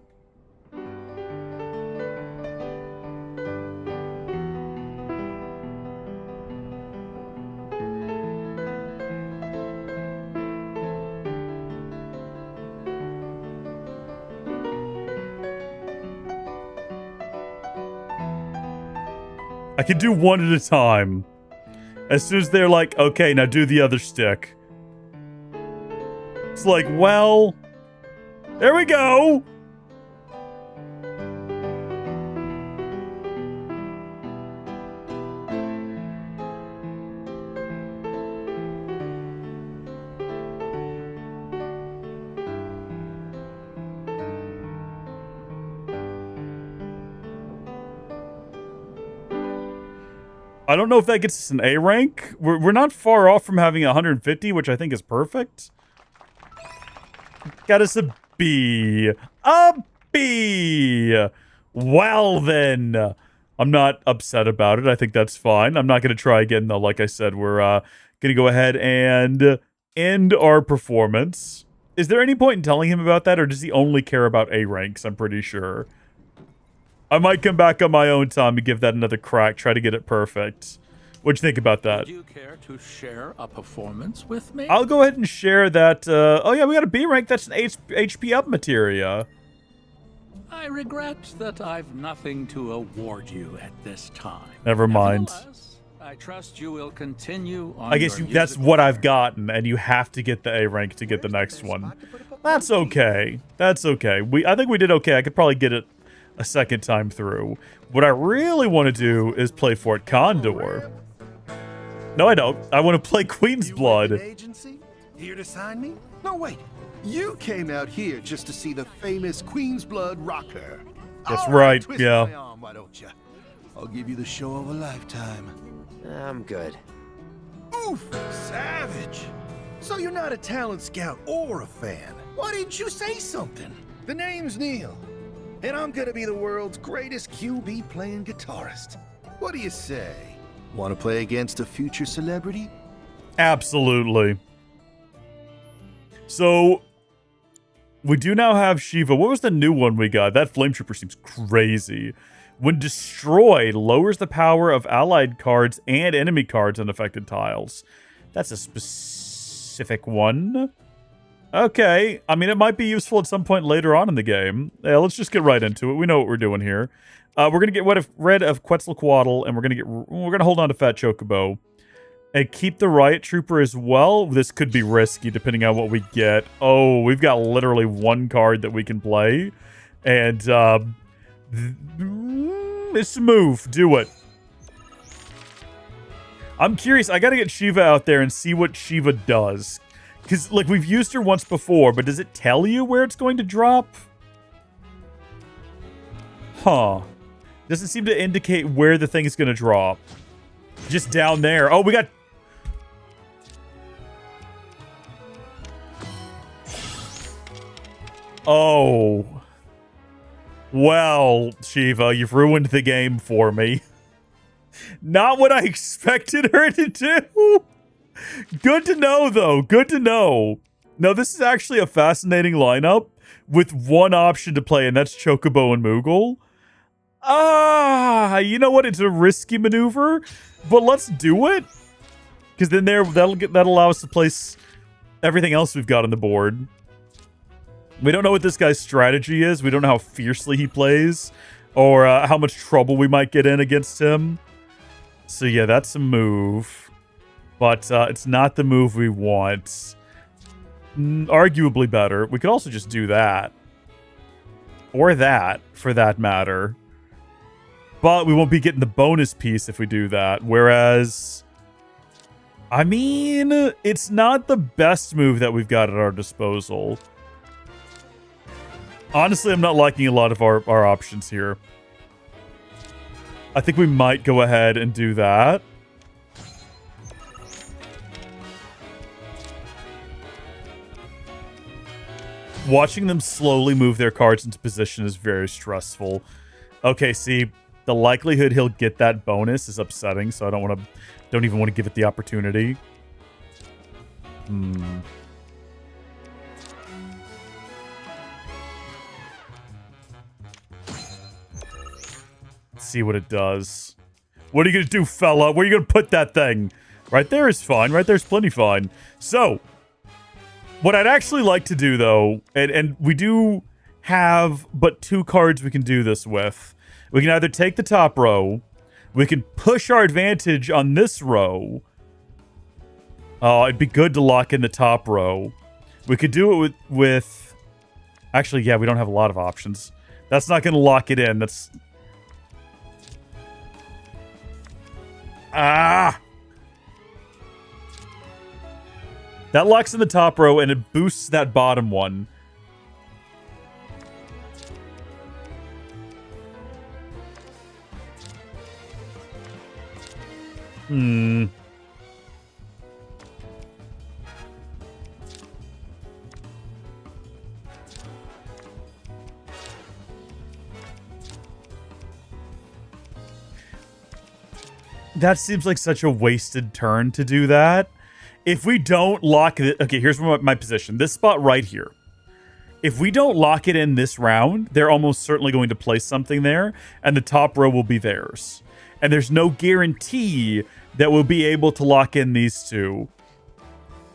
I can do one at a time. As soon as they're like, okay, now do the other stick. It's like, well, there we go. I don't know if that gets us an A rank. We're not far off from having 150, which I think is perfect. Got us a B. A B! Well then. I'm not upset about it. I think that's fine. I'm not going to try again, though. Like I said, we're going to go ahead and end our performance. Is there any point in telling him about that, or does he only care about A ranks? I'm pretty sure. I might come back on my own time and give that another crack, try to get it perfect. What'd you think about that? Would you care to share a performance with me? I'll go ahead and share that. Oh yeah, we got a B rank. That's an HP up materia. I regret that I've nothing to award you at this time. Never mind. Nevertheless, I trust you will continue on I guess your that's what I've gotten, and you have to get the A rank to get the next one. That's okay. That's okay. I think we did okay. I could probably get it a second time through. What I really want to do is play Fort Condor. No, I don't. I want to play Queen's Blood. Agency? Here to sign me? No, wait. You came out here just to see the famous Queen's Blood rocker. That's All right, twist yeah. my arm, why don't you? I'll give you the show of a lifetime. I'm good. Oof! Savage! So you're not a talent scout or a fan. Why didn't you say something? The name's Neil, and I'm gonna be the world's greatest QB playing guitarist. What do you say? Want to play against a future celebrity? Absolutely. So, we do now have Shiva. What was the new one we got? That Flame Trooper seems crazy. When destroyed, lowers the power of allied cards and enemy cards on affected tiles. That's a specific one. Okay. I mean, it might be useful at some point later on in the game. Yeah, let's just get right into it. We know what we're doing here. We're gonna get rid of Quetzalcoatl, and we're gonna hold on to Fat Chocobo, and keep the Riot Trooper as well. This could be risky depending on what we get. Oh, we've got literally one card that we can play, and it's a move. Do it. I'm curious. I gotta get Shiva out there and see what Shiva does, because like we've used her once before, but does it tell you where it's going to drop? Huh. Doesn't seem to indicate where the thing is going to drop. Just down there. Oh, we got... Oh. Well, Shiva, you've ruined the game for me. Not what I expected her to do. Good to know, though. Good to know. Now, this is actually a fascinating lineup with one option to play, and that's Chocobo and Moogle. You know what? It's a risky maneuver, but let's do it. Because then that'll allow us to place everything else we've got on the board. We don't know what this guy's strategy is. We don't know how fiercely he plays, or how much trouble we might get in against him. So yeah, that's a move, but it's not the move we want. Arguably better. We could also just do that, or that, for that matter. But we won't be getting the bonus piece if we do that. Whereas, I mean, it's not the best move that we've got at our disposal. Honestly, I'm not liking a lot of our options here. I think we might go ahead and do that. Watching them slowly move their cards into position is very stressful. Okay, see... The likelihood he'll get that bonus is upsetting, so I don't even want to give it the opportunity. Let's see what it does. What are you gonna do, fella? Where are you gonna put that thing? Right there is fine. Right there's plenty fine. So, what I'd actually like to do, though, and we do have but 2 cards we can do this with. We can either take the top row, we can push our advantage on this row. Oh, it'd be good to lock in the top row. We could do it with... Actually, yeah, we don't have a lot of options. That's not going to lock it in. That's... Ah! That locks in the top row, and it boosts that bottom one. That seems like such a wasted turn to do that. If we don't lock it... Okay, here's my position. This spot right here. If we don't lock it in this round, they're almost certainly going to place something there, and the top row will be theirs. And there's no guarantee that we'll be able to lock in these 2.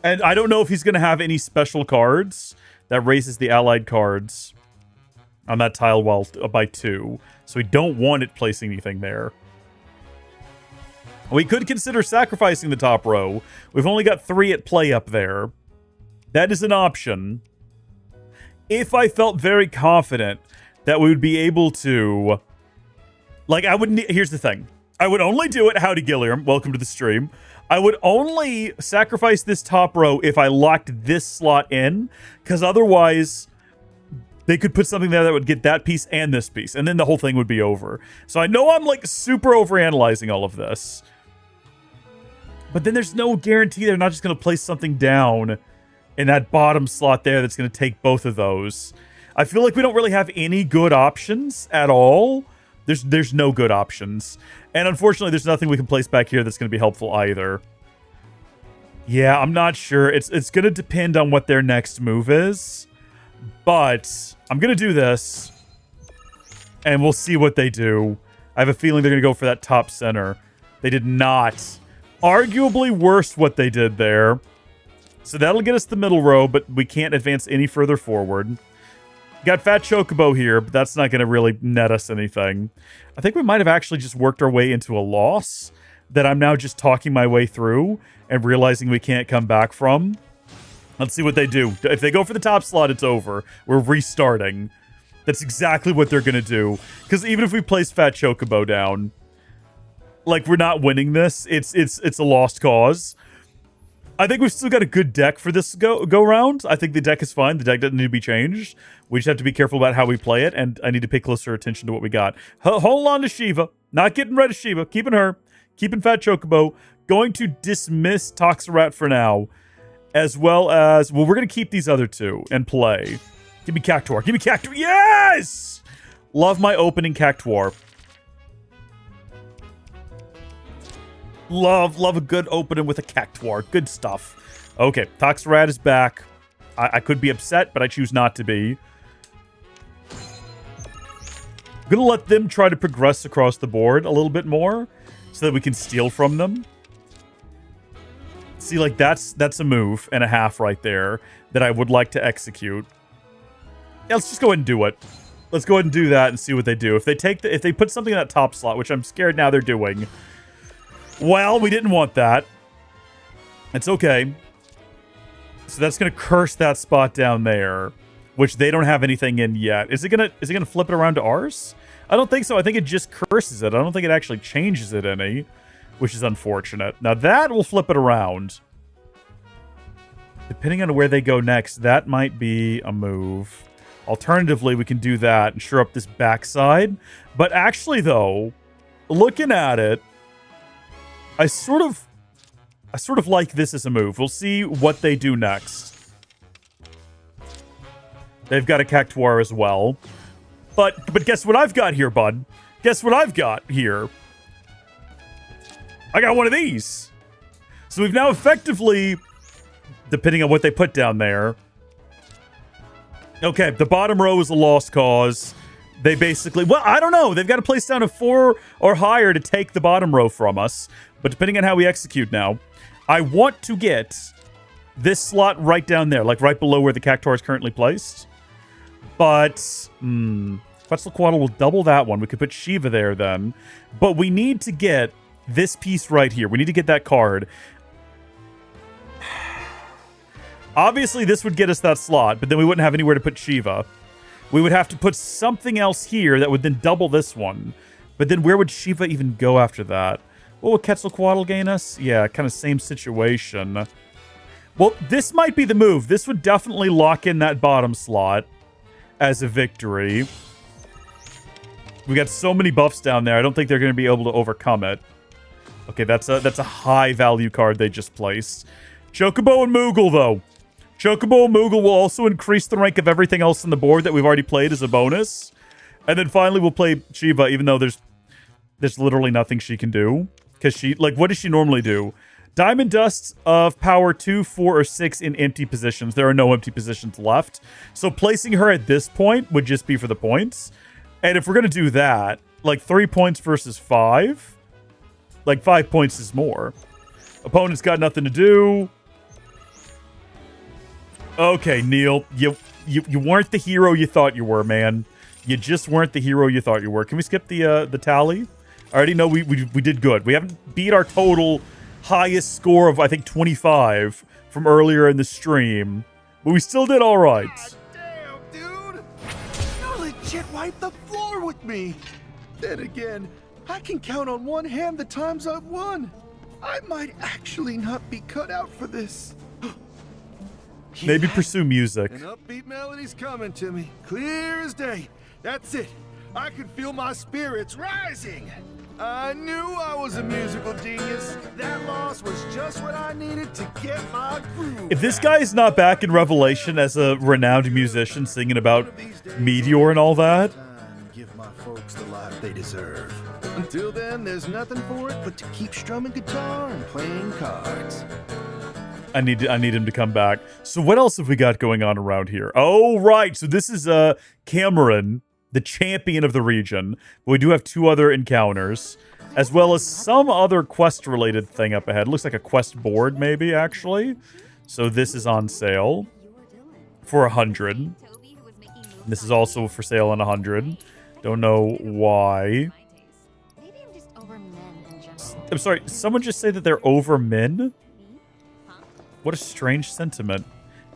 And I don't know if he's going to have any special cards that raises the allied cards. on that tile wall by 2. So we don't want it placing anything there. We could consider sacrificing the top row. We've only got 3 at play up there. That is an option. If I felt very confident that we would be able to... Like, I wouldn't... Here's the thing. I would only do it... Howdy, Gilliam. Welcome to the stream. I would only sacrifice this top row if I locked this slot in, because otherwise they could put something there that would get that piece and this piece, and then the whole thing would be over. So I know I'm, like, super overanalyzing all of this. But then there's no guarantee they're not just going to place something down in that bottom slot there that's going to take both of those. I feel like we don't really have any good options at all. There's no good options. And unfortunately, there's nothing we can place back here that's going to be helpful either. Yeah, I'm not sure. It's going to depend on what their next move is. But I'm going to do this. And we'll see what they do. I have a feeling they're going to go for that top center. They did not. Arguably worse what they did there. So that'll get us the middle row, but we can't advance any further forward. Got Fat Chocobo here, but that's not going to really net us anything. I think we might have actually just worked our way into a loss that I'm now just talking my way through and realizing we can't come back from. Let's see what they do. If they go for the top slot, it's over. We're restarting. That's exactly what they're going to do. Because even if we place Fat Chocobo down, like, we're not winning this. It's a lost cause. I think we've still got a good deck for this go round. I think the deck is fine. The deck doesn't need to be changed. We just have to be careful about how we play it, and I need to pay closer attention to what we got. Hold on to Shiva. Not getting rid of Shiva. Keeping her. Keeping Fat Chocobo. Going to dismiss Toxarat for now. As well as... Well, we're going to keep these other 2 and play. Give me Cactuar. Give me Cactuar. Yes! Love my opening Cactuar. Love a good opening with a Cactuar. Good stuff. Okay, Toxarat is back. I could be upset, but I choose not to be. I'm gonna let them try to progress across the board a little bit more so that we can steal from them. See, like, that's a move and a half right there that I would like to execute. Yeah, let's just go ahead and do it. Let's go ahead and do that and see what they do. If they put something in that top slot, which I'm scared now they're doing... Well, we didn't want that. It's okay. So that's going to curse that spot down there, which they don't have anything in yet. Is it going to flip it around to ours? I don't think so. I think it just curses it. I don't think it actually changes it any, which is unfortunate. Now that will flip it around. Depending on where they go next, that might be a move. Alternatively, we can do that and shore up this backside. But actually, though, looking at it, I sort of like this as a move. We'll see what they do next. They've got a Cactuar as well. But guess what I've got here, bud? Guess what I've got here? I got one of these. So we've now effectively, depending on what they put down there. Okay, the bottom row is a lost cause. They basically, well, I don't know. They've got to place down a 4 or higher to take the bottom row from us. But depending on how we execute now, I want to get this slot right down there, like right below where the Cactuar is currently placed. But, Quetzalcoatl will double that one. We could put Shiva there then. But we need to get this piece right here. We need to get that card. Obviously, this would get us that slot, but then we wouldn't have anywhere to put Shiva. We would have to put something else here that would then double this one. But then where would Shiva even go after that? What would Quetzalcoatl gain us? Yeah, kind of same situation. Well, this might be the move. This would definitely lock in that bottom slot as a victory. We got so many buffs down there. I don't think they're going to be able to overcome it. Okay, that's a high value card they just placed. Chocobo and Moogle, though. Chocobo and Moogle will also increase the rank of everything else on the board that we've already played as a bonus. And then finally we'll play Shiva, even though there's literally nothing she can do. Because she, like, what does she normally do? Diamond Dusts of power 2, 4, or 6 in empty positions. There are no empty positions left. So placing her at this point would just be for the points. And if we're going to do that, like 3 points versus 5, like 5 points is more. Opponent's got nothing to do. Okay, Neil, you weren't the hero you thought you were, man. You just weren't the hero you thought you were. Can we skip the tally? I already know we did good. We haven't beat our total highest score of, I think, 25 from earlier in the stream. But we still did all right. Damn, dude! You legit wiped the floor with me! Then again, I can count on one hand the times I've won. I might actually not be cut out for this. Maybe pursue music. An upbeat melody's coming to me, clear as day. That's it. I can feel my spirits rising. I knew I was a musical genius. That loss was just what I needed to get my groove. If this guy is not back in Revelation as a renowned musician singing about Meteor and all that, give my folks the life they deserve. Until then, there's nothing for it but to keep strumming guitar and playing cards. I need him to come back. So what else have we got going on around here? Oh, right. So this is Cameron, the champion of the region. We do have 2 other encounters, as well as some other quest-related thing up ahead. Looks like a quest board, maybe, actually. So this is on sale for 100. This is also for sale on 100. Don't know why. I'm sorry, someone just say that they're over men? What a strange sentiment.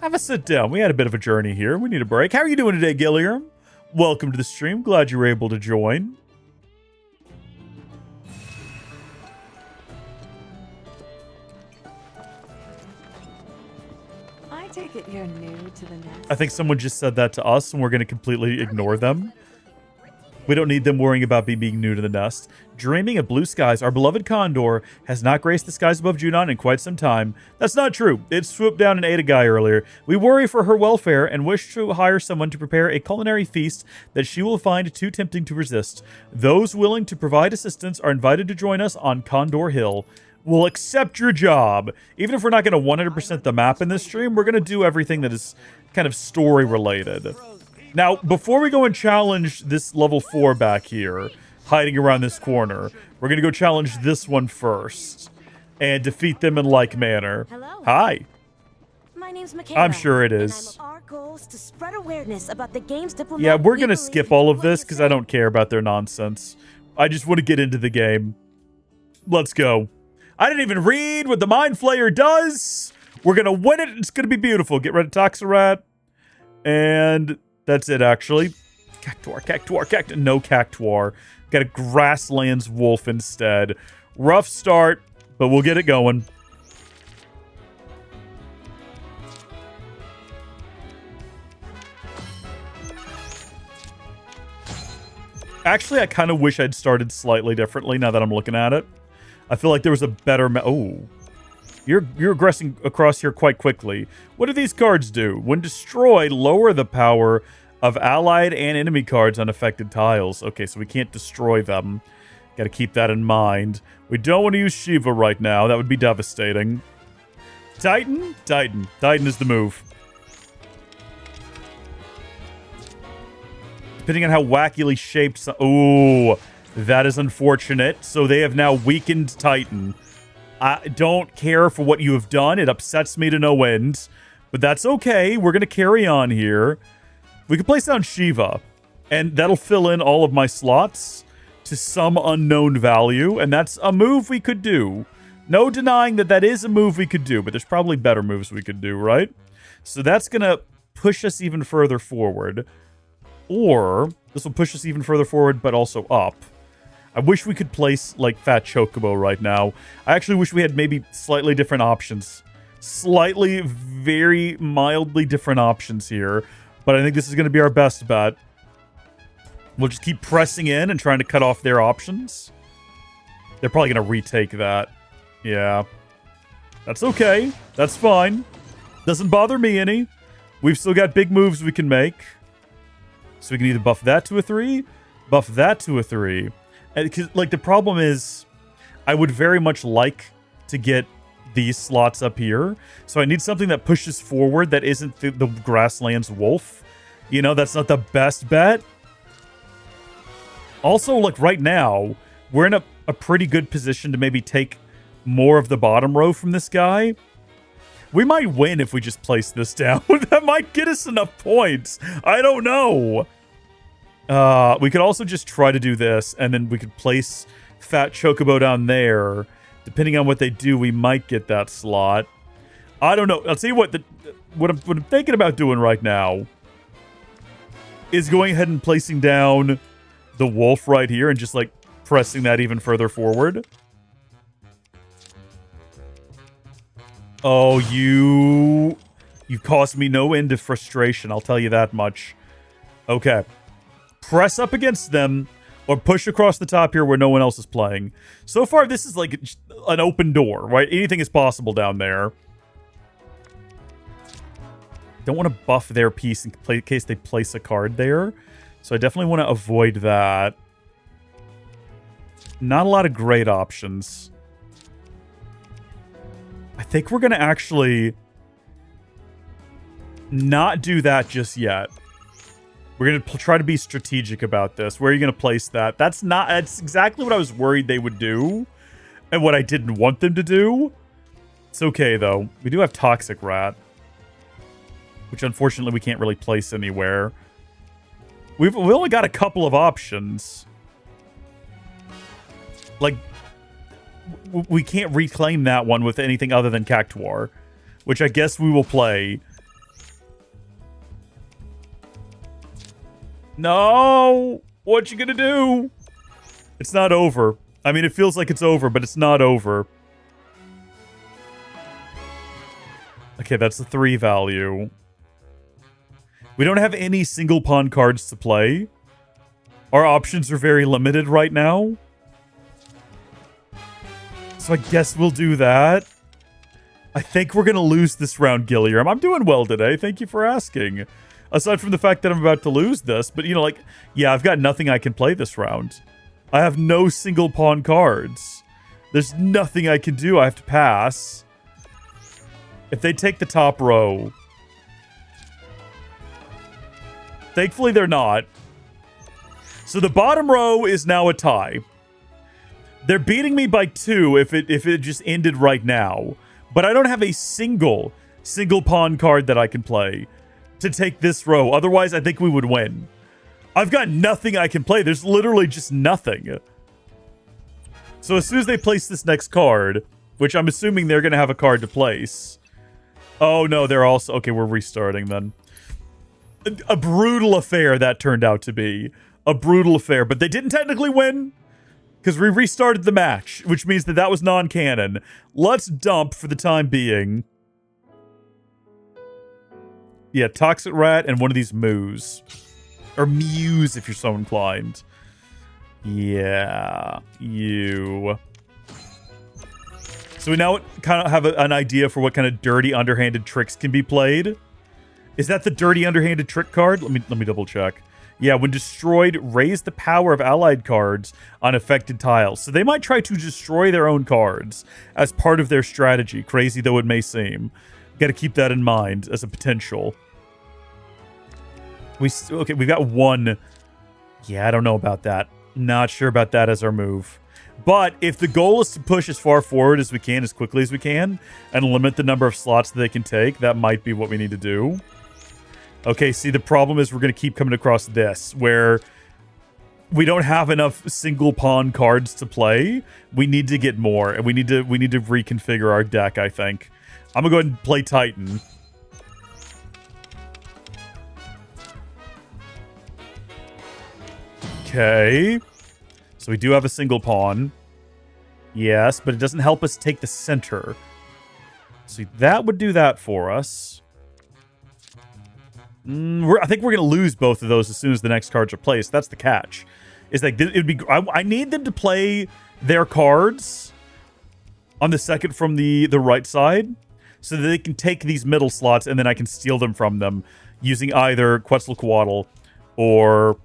Have a sit down. We had a bit of a journey here. We need a break. How are you doing today, Gilliam? Welcome to the stream. Glad you were able to join. I take it you're new to the nest. I think someone just said that to us, and we're going to completely ignore them. We don't need them worrying about being new to the nest. Dreaming of blue skies, our beloved condor has not graced the skies above Junon in quite some time. That's not true. It swooped down and ate a guy earlier. We worry for her welfare and wish to hire someone to prepare a culinary feast that she will find too tempting to resist. Those willing to provide assistance are invited to join us on Condor Hill. We'll accept your job. Even if we're not going to 100% the map in this stream, we're going to do everything that is kind of story related. Now, before we go and challenge this level 4 back here, hiding around this corner, we're going to go challenge this one first and defeat them in like manner. Hello. Hi. My name's McKenna. I'm sure it is. Our goal is to spread awareness about the game's diplomat. Yeah, we're going to skip all of this because I don't care about their nonsense. I just want to get into the game. Let's go. I didn't even read what the Mind Flayer does. We're going to win it. It's going to be beautiful. Get rid of Toxarat. And that's it, actually. Cactuar. No Cactuar. Got a Grasslands Wolf instead. Rough start, but we'll get it going. Actually, I kind of wish I'd started slightly differently now that I'm looking at it. I feel like there was a better... Oh. You're aggressing across here quite quickly. What do these cards do? When destroyed, lower the power of allied and enemy cards on affected tiles. Okay, so we can't destroy them. Got to keep that in mind. We don't want to use Shiva right now. That would be devastating. Titan? Titan. Titan is the move. Depending on how wackily shaped... Ooh, that is unfortunate. So they have now weakened Titan. I don't care for what you have done. It upsets me to no end. But that's okay. We're going to carry on here. We can place down Shiva. And that'll fill in all of my slots to some unknown value. And that's a move we could do. No denying that that is a move we could do. But there's probably better moves we could do, right? So that's going to push us even further forward. Or this will push us even further forward, but also up. I wish we could place, like, Fat Chocobo right now. I actually wish we had maybe slightly different options. Slightly, very mildly different options here. But I think this is going to be our best bet. We'll just keep pressing in and trying to cut off their options. They're probably going to retake that. Yeah. That's okay. That's fine. Doesn't bother me any. We've still got big moves we can make. So we can either buff that to a 3, buff that to a 3. Because, like, the problem is, I would very much like to get these slots up here. So I need something that pushes forward that isn't the Grasslands Wolf. You know, that's not the best bet. Also, like, right now, we're in a pretty good position to maybe take more of the bottom row from this guy. We might win if we just place this down. That might get us enough points. I don't know. We could also just try to do this, and then we could place Fat Chocobo down there. Depending on what they do, we might get that slot. I don't know. I'll tell you what. What I'm thinking about doing right now is going ahead and placing down the wolf right here and just, like, pressing that even further forward. Oh, you've caused me no end of frustration, I'll tell you that much. Okay. Press up against them, or push across the top here where no one else is playing. So far, this is like an open door, right? Anything is possible down there. Don't want to buff their piece in case they place a card there. So I definitely want to avoid that. Not a lot of great options. I think we're going to actually not do that just yet. We're going to try to be strategic about this. Where are you going to place that? That's exactly what I was worried they would do. And what I didn't want them to do. It's okay, though. We do have Toxic Rat. Which, unfortunately, we can't really place anywhere. We've only got a couple of options. Like, we can't reclaim that one with anything other than Cactuar. Which I guess we will play. No! What you gonna do? It's not over. I mean, it feels like it's over, but it's not over. Okay, that's the 3 value. We don't have any single pawn cards to play. Our options are very limited right now. So I guess we'll do that. I think we're gonna lose this round, Gilliam. I'm doing well today. Thank you for asking. Aside from the fact that I'm about to lose this. But, you know, like, yeah, I've got nothing I can play this round. I have no single pawn cards. There's nothing I can do. I have to pass. If they take the top row. Thankfully, they're not. So the bottom row is now a tie. They're beating me by 2 if it just ended right now. But I don't have a single pawn card that I can play to take this row. Otherwise, I think we would win. I've got nothing I can play. There's literally just nothing. So as soon as they place this next card, which I'm assuming they're going to have a card to place. Oh, no, they're also... Okay, we're restarting then. A brutal affair that turned out to be. A brutal affair. But they didn't technically win because we restarted the match, which means that was non-canon. Let's dump for the time being. Yeah, Toxic Rat and one of these Moos. Or Mews, if you're so inclined. Yeah, you. So we now kind of have an idea for what kind of dirty, underhanded tricks can be played. Is that the dirty, underhanded trick card? Let me double check. Yeah, when destroyed, raise the power of allied cards on affected tiles. So they might try to destroy their own cards as part of their strategy, crazy though it may seem. Got to keep that in mind as a potential. Okay, we've got 1. Yeah, I don't know about that. Not sure about that as our move. But if the goal is to push as far forward as we can, as quickly as we can, and limit the number of slots that they can take, that might be what we need to do. Okay, see, the problem is we're going to keep coming across this, where we don't have enough single pawn cards to play. We need to get more, and we need to reconfigure our deck, I think. I'm going to go ahead and play Titan. Okay. So we do have a single pawn. Yes, but it doesn't help us take the center. So that would do that for us. I think we're going to lose both of those as soon as the next cards are placed. That's the catch. Is like it would be. I need them to play their cards on the second from the right side, so that they can take these middle slots, and then I can steal them from them using either Quetzalcoatl or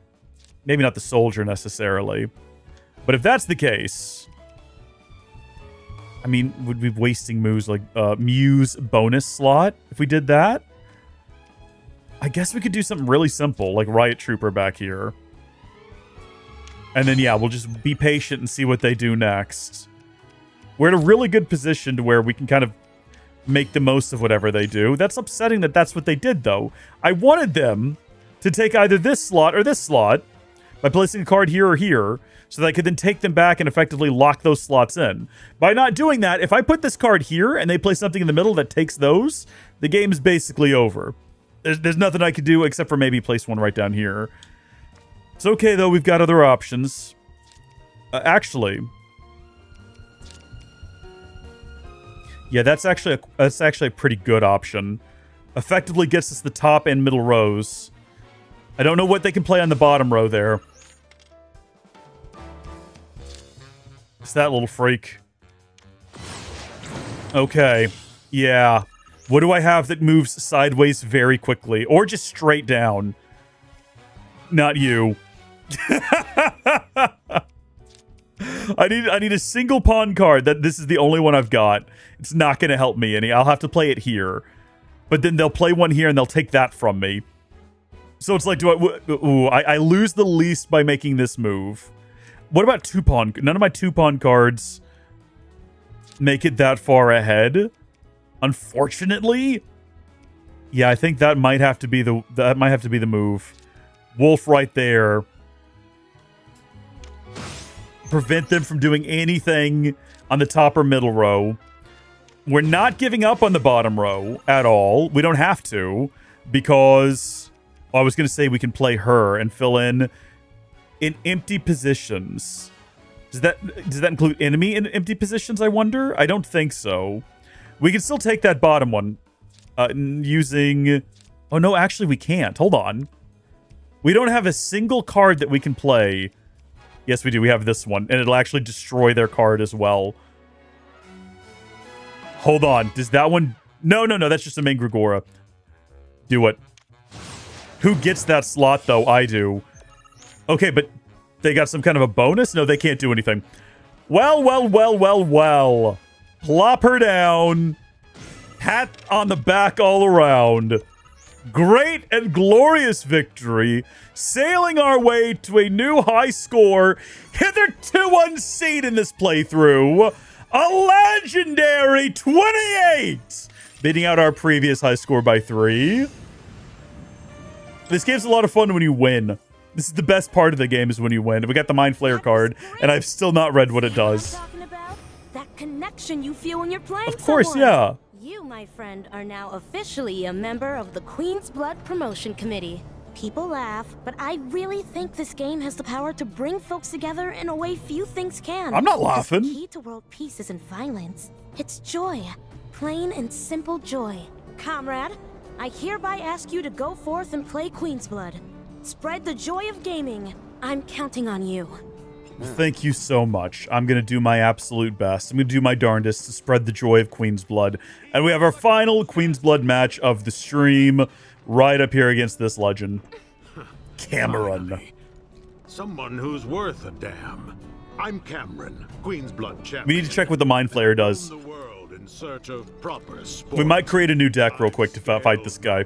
maybe not the soldier necessarily. But if that's the case, I mean, would we be wasting moves like Mew's bonus slot if we did that? I guess we could do something really simple, like Riot Trooper back here. And then, yeah, we'll just be patient and see what they do next. We're in a really good position to where we can kind of make the most of whatever they do. That's upsetting that that's what they did, though. I wanted them to take either this slot or this slot, by placing a card here or here, so that I could then take them back and effectively lock those slots in. By not doing that, if I put this card here and they play something in the middle that takes those, the game is basically over. There's nothing I could do except for maybe place one right down here. It's okay, though. We've got other options. Actually... yeah, that's actually a pretty good option. Effectively gets us the top and middle rows. I don't know what they can play on the bottom row there. It's that little freak. Okay. Yeah. What do I have that moves sideways very quickly? Or just straight down? Not you. I need a single pawn card. This is the only one I've got. It's not going to help me any. I'll have to play it here. But then they'll play one here and they'll take that from me. So it's like, I lose the least by making this move. What about two pawn? None of my two pawn cards make it that far ahead. Unfortunately. Yeah, I think that might have to be the move. Wolf right there. Prevent them from doing anything on the top or middle row. We're not giving up on the bottom row at all. We don't have to, because I was going to say we can play her and fill in empty positions. Does that include enemy in empty positions, I wonder? I don't think so. We can still take that bottom one using... oh, no, actually we can't. Hold on. We don't have a single card that we can play. Yes, we do. We have this one, and it'll actually destroy their card as well. Hold on. Does that one... no, that's just a main Grigora. Do it. Who gets that slot, though? I do. Okay, but they got some kind of a bonus? No, they can't do anything. Well. Plop her down. Pat on the back all around. Great and glorious victory. Sailing our way to a new high score. Hitherto unseen in this playthrough. A legendary 28! Beating out our previous high score by 3. This game's a lot of fun when you win. This is the best part of the game, is when you win. We got the Mind Flayer card, and I've still not read what it does. That connection you feel when you're playing. Of course, yeah. You, my friend, are now officially a member of the Queen's Blood Promotion Committee. People laugh, but I really think this game has the power to bring folks together in a way few things can. I'm not laughing. The key to world peace isn't violence. It's joy. Plain and simple joy. Comrade, I hereby ask you to go forth and play Queen's Blood. Spread the joy of gaming. I'm counting on you. Thank you so much. I'm going to do my absolute best. I'm going to do my darndest to spread the joy of Queen's Blood. And we have our final Queen's Blood match of the stream right up here against this legend. Cameron. Finally, someone who's worth a damn. I'm Cameron, Queen's Blood champion. We need to check what the Mind Flayer does. The world in search of proper sport. We might create a new deck real quick to fight this guy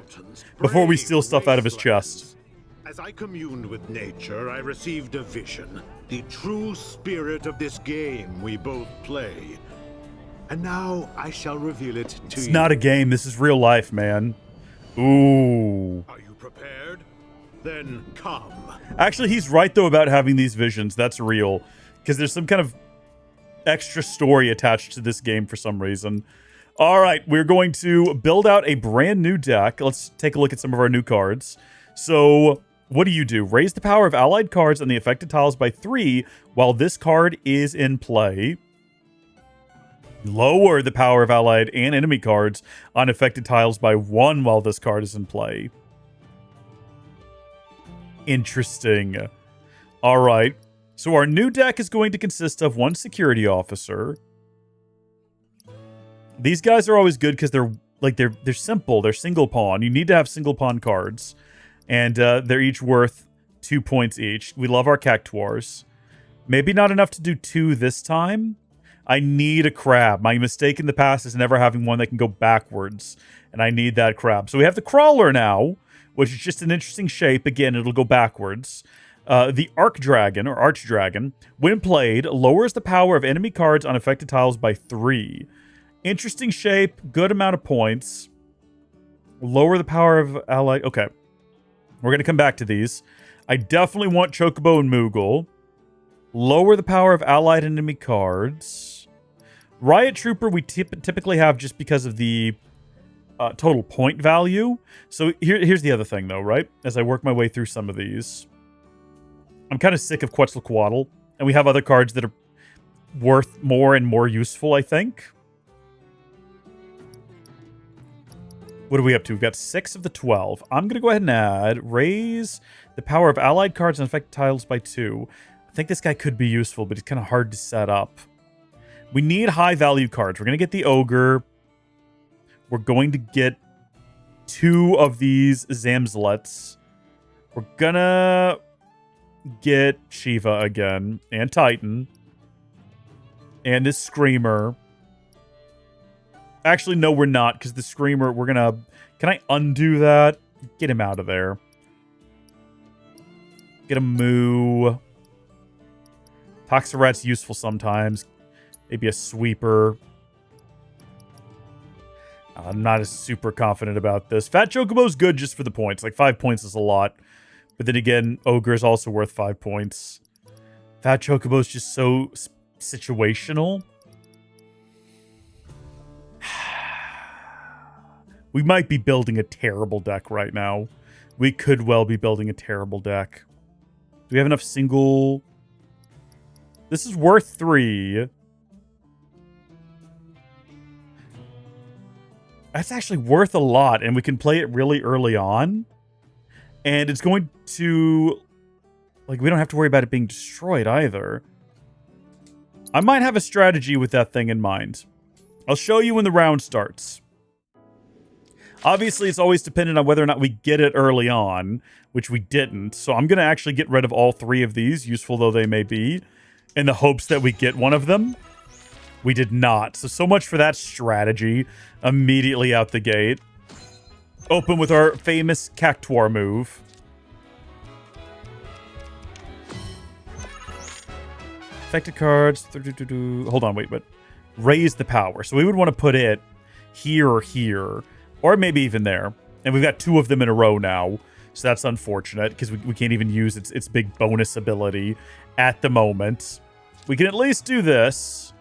before we steal stuff out of his chest. As I communed with nature, I received a vision. The true spirit of this game we both play. And now I shall reveal it to you. It's not a game. This is real life, man. Ooh. Are you prepared? Then come. Actually, he's right, though, about having these visions. That's real. Because there's some kind of extra story attached to this game for some reason. All right, we're going to build out a brand new deck. Let's take a look at some of our new cards. So... what do? Raise the power of allied cards on the affected tiles by 3 while this card is in play. Lower the power of allied and enemy cards on affected tiles by 1 while this card is in play. Interesting. All right. So our new deck is going to consist of 1 security officer. These guys are always good because they're simple. They're single pawn. You need to have single pawn cards. And they're each worth 2 points each. We love our Cactuars. Maybe not enough to do 2 this time. I need a crab. My mistake in the past is never having one that can go backwards. And I need that crab. So we have the Crawler now, which is just an interesting shape. Again, it'll go backwards. The Archdragon, or Archdragon, when played, lowers the power of enemy cards on affected tiles by 3. Interesting shape. Good amount of points. Lower the power of allied... okay. We're going to come back to these. I definitely want Chocobo and Moogle. Lower the power of allied enemy cards. Riot Trooper we typically have just because of the total point value. So here's the other thing, though, right? As I work my way through some of these. I'm kind of sick of Quetzalcoatl, and we have other cards that are worth more and more useful, I think. What are we up to? We've got 6 of the 12. I'm going to go ahead and add, raise the power of allied cards and affect tiles by 2. I think this guy could be useful, but it's kind of hard to set up. We need high value cards. We're going to get the Ogre. We're going to get 2 of these Zamzlets. We're going to get Shiva again, and Titan. And this Screamer. Actually, no, we're not, because the Screamer, we're going to... Can I undo that? Get him out of there. Get a Moo. Toxarat's useful sometimes. Maybe a Sweeper. I'm not as super confident about this. Fat Chocobo's good just for the points. Like, 5 points is a lot. But then again, Ogre is also worth 5 points. Fat Chocobo's just so situational. We might be building a terrible deck right now. We could well be building a terrible deck. Do we have enough single... This is worth 3. That's actually worth a lot, and we can play it really early on. And it's going to... Like, we don't have to worry about it being destroyed either. I might have a strategy with that thing in mind. I'll show you when the round starts. Obviously, it's always dependent on whether or not we get it early on, which we didn't. So I'm going to actually get rid of all 3 of these, useful though they may be, in the hopes that we get one of them. We did not. So much for that strategy. Immediately out the gate. Open with our famous Cactuar move. Affected cards. Hold on, wait, but raise the power. So we would want to put it here or here. Or maybe even there. And we've got 2 of them in a row now. So that's unfortunate, because we can't even use its big bonus ability at the moment. We can at least do this.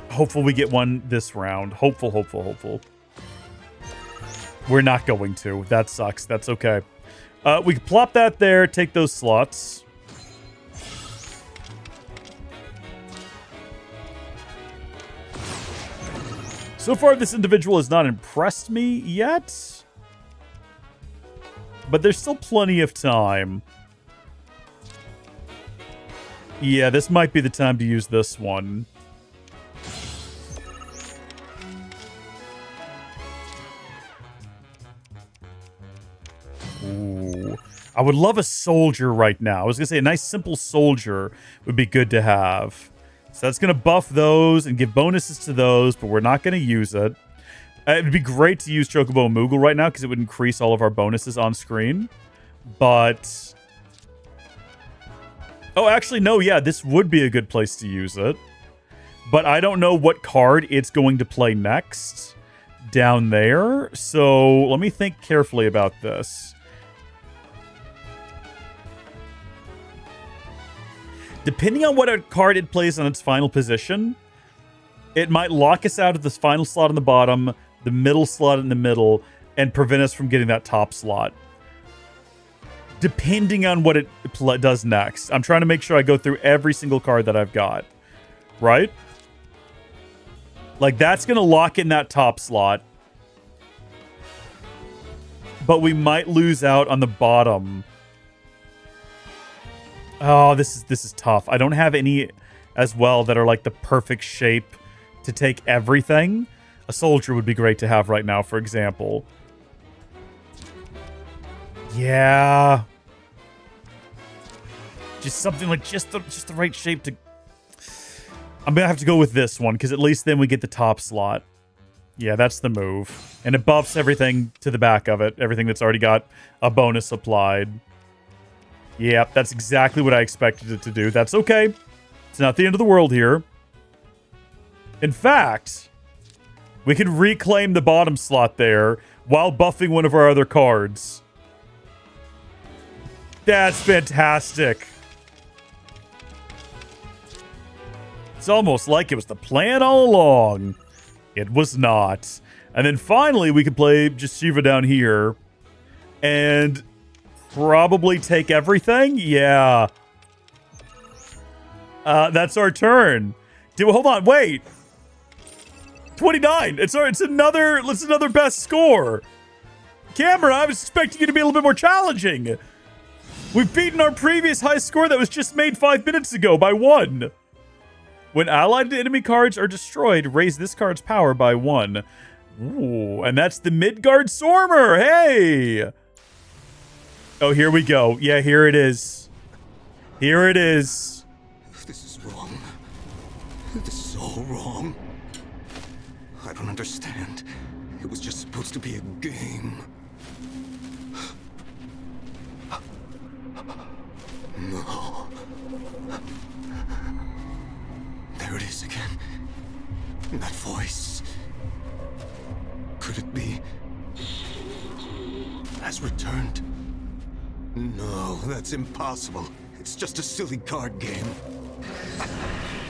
Hopeful we get one this round. Hopeful, hopeful, hopeful. We're not going to. That sucks. That's okay. We can plop that there, take those slots. So far, this individual has not impressed me yet. But there's still plenty of time. Yeah, this might be the time to use this one. Ooh. I would love a soldier right now. I was going to say a nice simple soldier would be good to have. So that's going to buff those and give bonuses to those, but we're not going to use it. It would be great to use Chocobo and Moogle right now because it would increase all of our bonuses on screen. But... Oh, actually, no, yeah, this would be a good place to use it. But I don't know what card it's going to play next down there. So let me think carefully about this. Depending on what card it plays on its final position, it might lock us out of this final slot on the bottom, the middle slot in the middle, and prevent us from getting that top slot. Depending on what it does next. I'm trying to make sure I go through every single card that I've got. Right? Like, that's going to lock in that top slot. But we might lose out on the bottom. Oh, this is tough. I don't have any as well that are like the perfect shape to take everything. A soldier would be great to have right now, for example. Yeah. Just something like just the right shape to... I'm going to have to go with this one, because at least then we get the top slot. Yeah, that's the move. And it buffs everything to the back of it. Everything that's already got a bonus applied. Yep, that's exactly what I expected it to do. That's okay. It's not the end of the world here. In fact, we can reclaim the bottom slot there while buffing one of our other cards. That's fantastic. It's almost like it was the plan all along. It was not. And then finally, we could play just Shiva down here and probably take everything. Yeah. That's our turn. Hold on, wait. 29. It's another best score. Cameron, I was expecting you to be a little bit more challenging. We've beaten our previous high score that was just made 5 minutes ago by 1. When allied enemy cards are destroyed, raise this card's power by 1. Ooh, and that's the Midgard Stormer. Hey! Oh, here we go. Yeah, here it is. Here it is. This is wrong. This is all wrong. I don't understand. It was just supposed to be a game. No. There it is again. That voice. Could it be? Has returned? No, that's impossible. It's just a silly card game.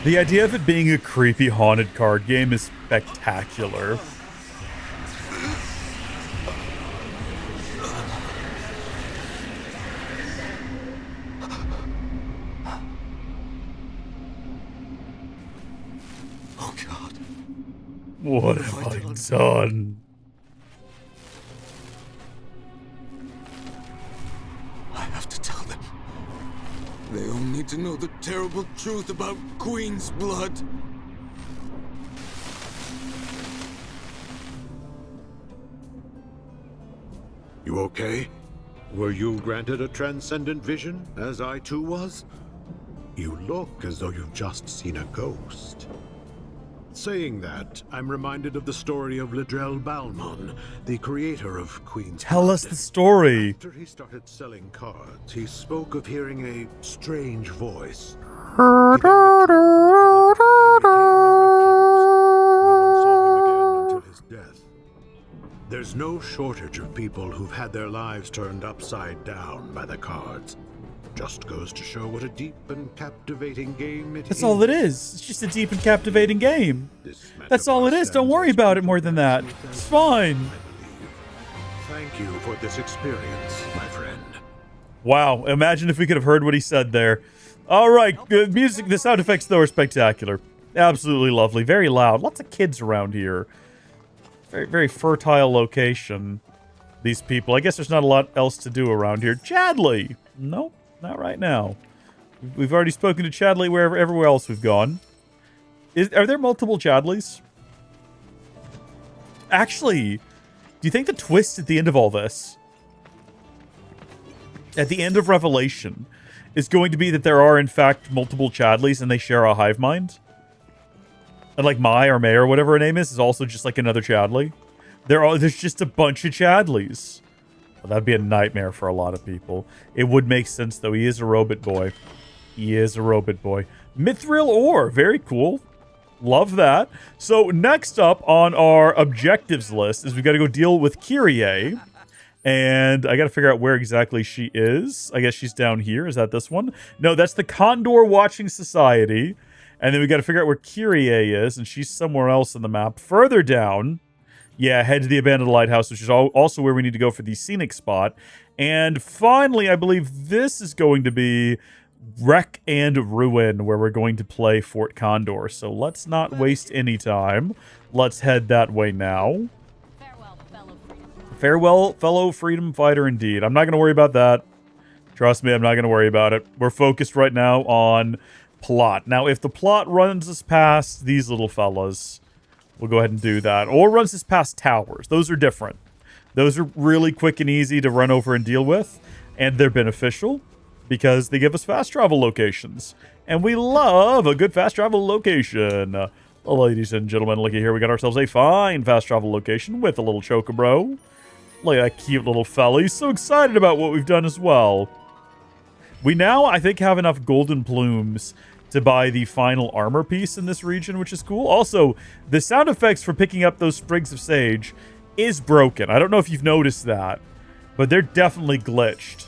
The idea of it being a creepy haunted card game is spectacular. Oh God. What have I done? I have to tell them. They all need to know the terrible truth about Queen's blood. You okay? Were you granted a transcendent vision, as I too was? You look as though you've just seen a ghost. Saying that, I'm reminded of the story of Ledrell Balmon, the creator of Queen's Tell us the story. After he started selling cards, he spoke of hearing a strange voice. There's no shortage of people who've had their lives turned upside down by the cards. Just goes to show what a deep and captivating game it is. That's all it is. It's just a deep and captivating game. That's all it is. Don't worry about it more than that. It's fine. Thank you for this experience, my friend. Wow. Imagine if we could have heard what he said there. All right. The music, the sound effects, though, are spectacular. Absolutely lovely. Very loud. Lots of kids around here. Very, very fertile location. These people. I guess there's not a lot else to do around here. Chadley. Nope. Not right now. We've already spoken to Chadley everywhere else we've gone. Are there multiple Chadleys? Actually, do you think the twist at the end of all this, at the end of Revelation, is going to be that there are in fact multiple Chadleys and they share a hive mind? And like Mai or May or whatever her name is also just like another Chadley? There's just a bunch of Chadleys. Well, that'd be a nightmare for a lot of people. It would make sense, though. He is a robot boy. He is a robot boy. Mithril ore. Very cool. Love that. So next up on our objectives list is we've got to go deal with Kyrie. And I got to figure out where exactly she is. I guess she's down here. Is that this one? No, that's the Condor Watching Society. And then we got to figure out where Kyrie is. And she's somewhere else in the map. Further down... Yeah, head to the Abandoned Lighthouse, which is also where we need to go for the scenic spot. And finally, I believe this is going to be Wreck and Ruin, where we're going to play Fort Condor. So let's not waste any time. Let's head that way now. Farewell, fellow freedom fighter, indeed. I'm not going to worry about that. Trust me, I'm not going to worry about it. We're focused right now on plot. Now, if the plot runs us past these little fellas... We'll go ahead and do that. Or runs us past towers. Those are different. Those are really quick and easy to run over and deal with. And they're beneficial because they give us fast travel locations. And we love a good fast travel location. Ladies and gentlemen, looky here. We got ourselves a fine fast travel location with a little chocobro. Look at that cute little fella. He's so excited about what we've done as well. We now, I think, have enough golden plumes to buy the final armor piece in this region, which is cool. Also, the sound effects for picking up those sprigs of sage is broken. I don't know if you've noticed that, but they're definitely glitched.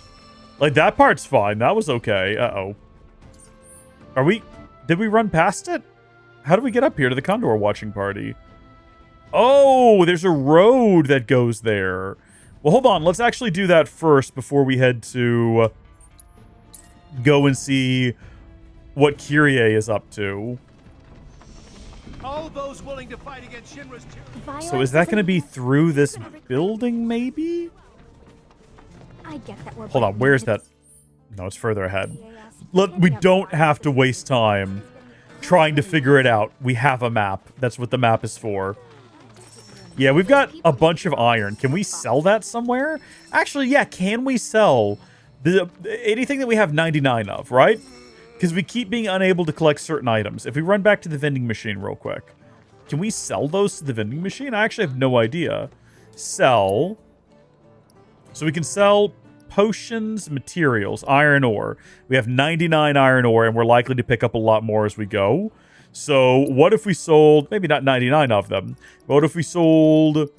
Like, that part's fine. That was okay. Uh-oh. Did we run past it? How do we get up here to the Condor watching party? Oh, there's a road that goes there. Well, hold on. Let's actually do that first before we head to go and see what Kyrie is up to. All those willing to fight against Shinra's tyranny. So is that going to be through this building, maybe? I get that we're Hold on, where's that? No, it's further ahead. We don't have to waste time trying to figure it out. We have a map. That's what the map is for. Yeah, we've got a bunch of iron. Can we sell that somewhere? Actually, yeah, can we sell anything that we have 99 of, right? Because we keep being unable to collect certain items. If we run back to the vending machine real quick, can we sell those to the vending machine? I actually have no idea. Sell. So we can sell potions, materials, iron ore. We have 99 iron ore, and we're likely to pick up a lot more as we go. So what if we sold, maybe not 99 of them, but what if we sold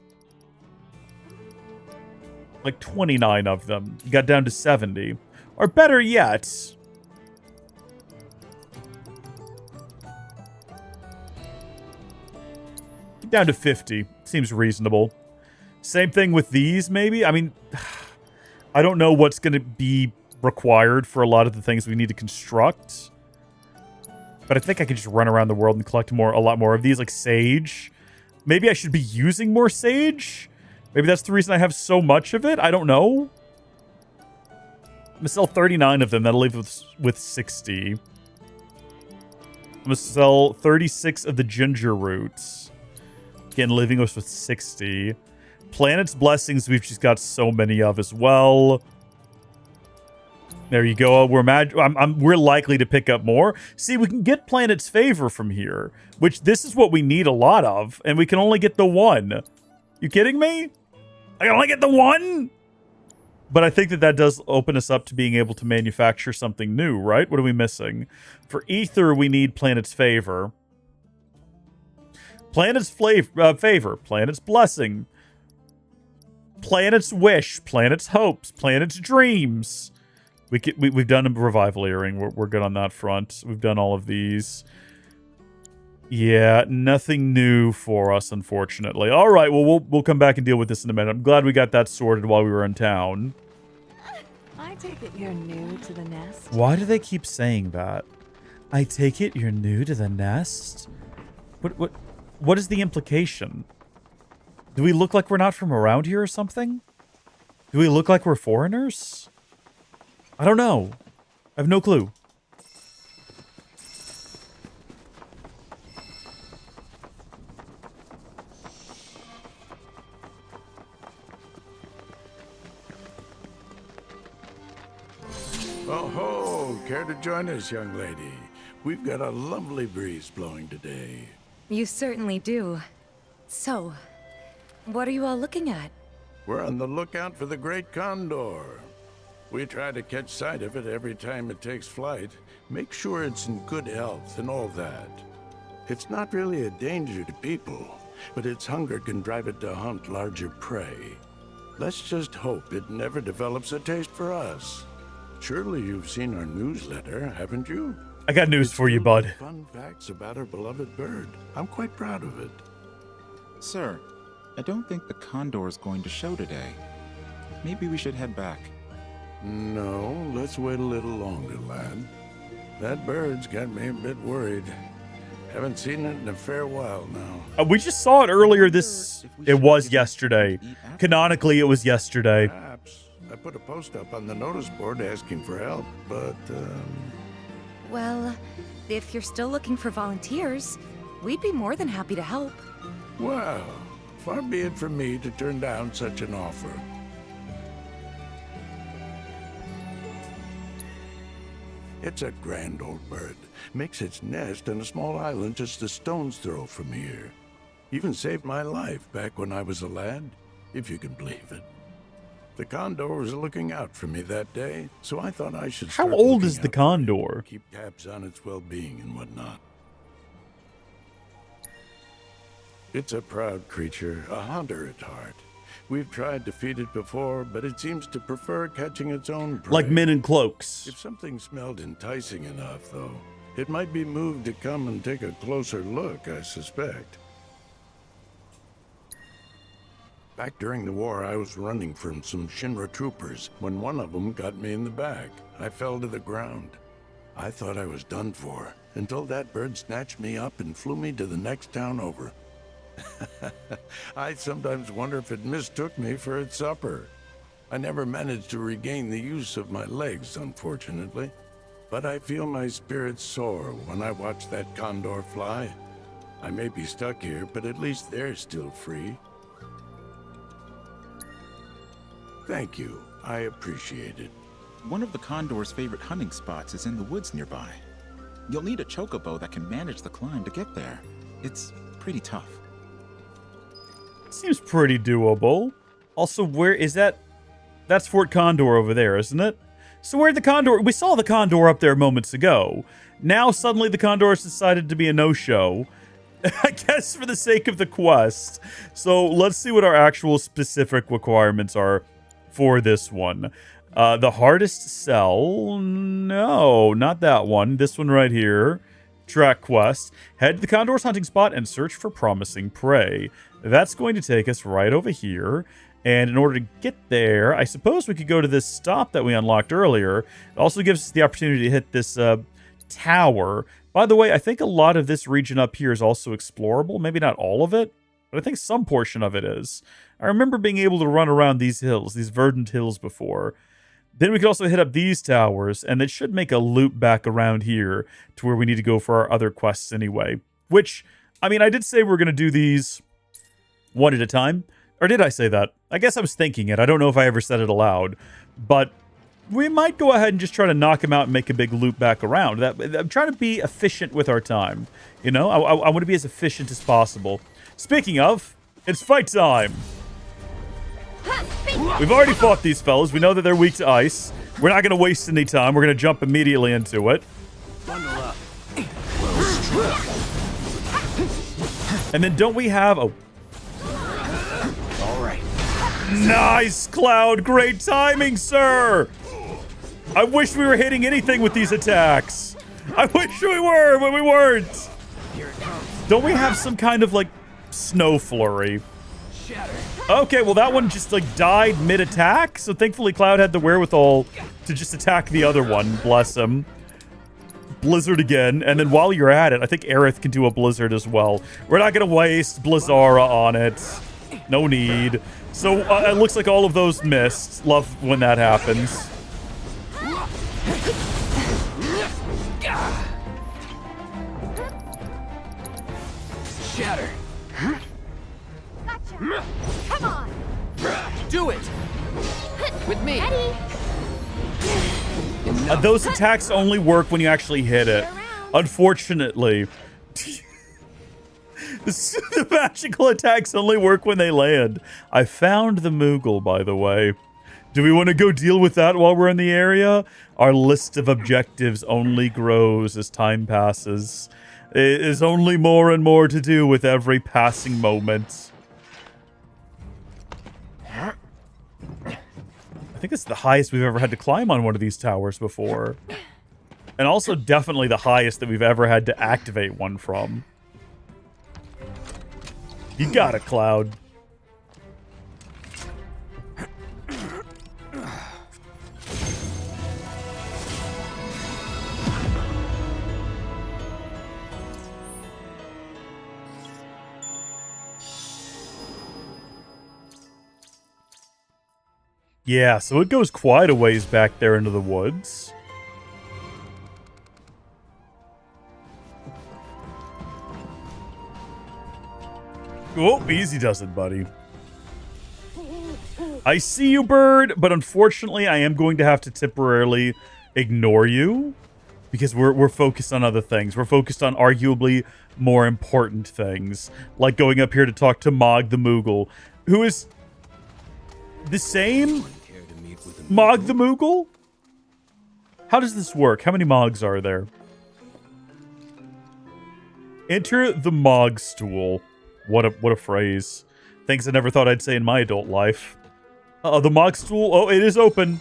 like 29 of them? Got down to 70. Or better yet, down to 50. Seems reasonable. Same thing with these, maybe? I mean, I don't know what's going to be required for a lot of the things we need to construct. But I think I can just run around the world and collect a lot more of these, like sage. Maybe I should be using more sage? Maybe that's the reason I have so much of it? I don't know. I'm going to sell 39 of them. That'll leave us with 60. I'm going to sell 36 of the ginger roots. Again, leaving us with 60. Planet's Blessings, we've just got so many of as well. There you go. We're likely to pick up more. See, we can get Planet's Favor from here, which this is what we need a lot of, and we can only get the one. You kidding me? I can only get the one? But I think that does open us up to being able to manufacture something new, right? What are we missing? For Ether, we need Planet's Favor. Planet's Favor. Planet's Blessing. Planet's Wish. Planet's Hopes. Planet's Dreams. We've done a Revival Earring. We're good on that front. We've done all of these. Yeah, nothing new for us, unfortunately. All right, well, we'll come back and deal with this in a minute. I'm glad we got that sorted while we were in town. I take it you're new to the nest. Why do they keep saying that? I take it you're new to the nest? What is the implication? Do we look like we're not from around here or something? Do we look like we're foreigners? I don't know. I have no clue. Oh ho! Care to join us, young lady? We've got a lovely breeze blowing today. You certainly do. So, what are you all looking at? We're on the lookout for the Great Condor. We try to catch sight of it every time it takes flight. Make sure it's in good health and all that. It's not really a danger to people, but its hunger can drive it to hunt larger prey. Let's just hope it never develops a taste for us. Surely you've seen our newsletter, haven't you? I got news for you, bud. Fun facts about our beloved bird. I'm quite proud of it. Sir, I don't think the Condor is going to show today. Maybe we should head back. No, let's wait a little longer, lad. That bird's got me a bit worried. Haven't seen it in a fair while now. We just saw it earlier It was yesterday. Canonically, it was yesterday. Perhaps. I put a post up on the notice board asking for help, but, Well, if you're still looking for volunteers, we'd be more than happy to help. Well, far be it from me to turn down such an offer. It's a grand old bird. Makes its nest on a small island just a stone's throw from here. Even saved my life back when I was a lad, if you can believe it. The Condor was looking out for me that day, so I thought I should How old is the Condor? Keep tabs on its well-being and whatnot. It's a proud creature, a hunter at heart. We've tried to feed it before, but it seems to prefer catching its own prey. Like men in cloaks. If something smelled enticing enough, though, it might be moved to come and take a closer look, I suspect. Back during the war, I was running from some Shinra troopers when one of them got me in the back. I fell to the ground. I thought I was done for, until that bird snatched me up and flew me to the next town over. I sometimes wonder if it mistook me for its supper. I never managed to regain the use of my legs, unfortunately. But I feel my spirits soar when I watch that condor fly. I may be stuck here, but at least they're still free. Thank you. I appreciate it. One of the condor's favorite hunting spots is in the woods nearby. You'll need a chocobo that can manage the climb to get there. It's pretty tough. Seems pretty doable. Also, where is that? That's Fort Condor over there, isn't it? So where'd the condor? We saw the condor up there moments ago. Now suddenly the condor has decided to be a no-show. I guess for the sake of the quest. So let's see what our actual specific requirements are for this one. The hardest sell? No, not that one. This one right here. Track quest. Head to the condor's hunting spot and search for promising prey. That's going to take us right over here. And in order to get there, I suppose we could go to this stop that we unlocked earlier. It also gives us the opportunity to hit this tower. By the way, I think a lot of this region up here is also explorable. Maybe not all of it, but I think some portion of it is. I remember being able to run around these hills, these verdant hills before. Then we could also hit up these towers, and it should make a loop back around here to where we need to go for our other quests anyway. Which, I mean, I did say we're going to do these one at a time. Or did I say that? I guess I was thinking it. I don't know if I ever said it aloud. But we might go ahead and just try to knock them out and make a big loop back around. I'm trying to be efficient with our time. You know, I want to be as efficient as possible. Speaking of, it's fight time. We've already fought these fellas. We know that they're weak to ice. We're not going to waste any time. We're going to jump immediately into it. And then don't we have... Oh. All right. Nice, Cloud. Great timing, sir. I wish we were hitting anything with these attacks. I wish we were, but we weren't. Don't we have some kind of, like, snow flurry? Okay, well, that one just, like, died mid-attack. So thankfully, Cloud had the wherewithal to just attack the other one. Bless him. Blizzard again. And then while you're at it, I think Aerith can do a Blizzard as well. We're not going to waste Blizzara on it. No need. So it looks like all of those missed. Love when that happens. Shatter. Gotcha. Come on. Do it. With me. Those attacks only work when you actually hit it. Unfortunately. The magical attacks only work when they land. I found the Moogle, by the way. Do we want to go deal with that while we're in the area? Our list of objectives only grows as time passes. It is only more and more to do with every passing moment. I think it's the highest we've ever had to climb on one of these towers before. And also definitely the highest that we've ever had to activate one from. You got it, Cloud. Yeah, so it goes quite a ways back there into the woods. Oh, easy does it, buddy. I see you, bird, but unfortunately I am going to have to temporarily ignore you because we're focused on other things. We're focused on arguably more important things, like going up here to talk to Mog the Moogle, who is the same Mog the Moogle? How does this work? How many Mogs are there? Enter the Mog stool. What a phrase. Things I never thought I'd say in my adult life. The Mog stool. Oh, it is open.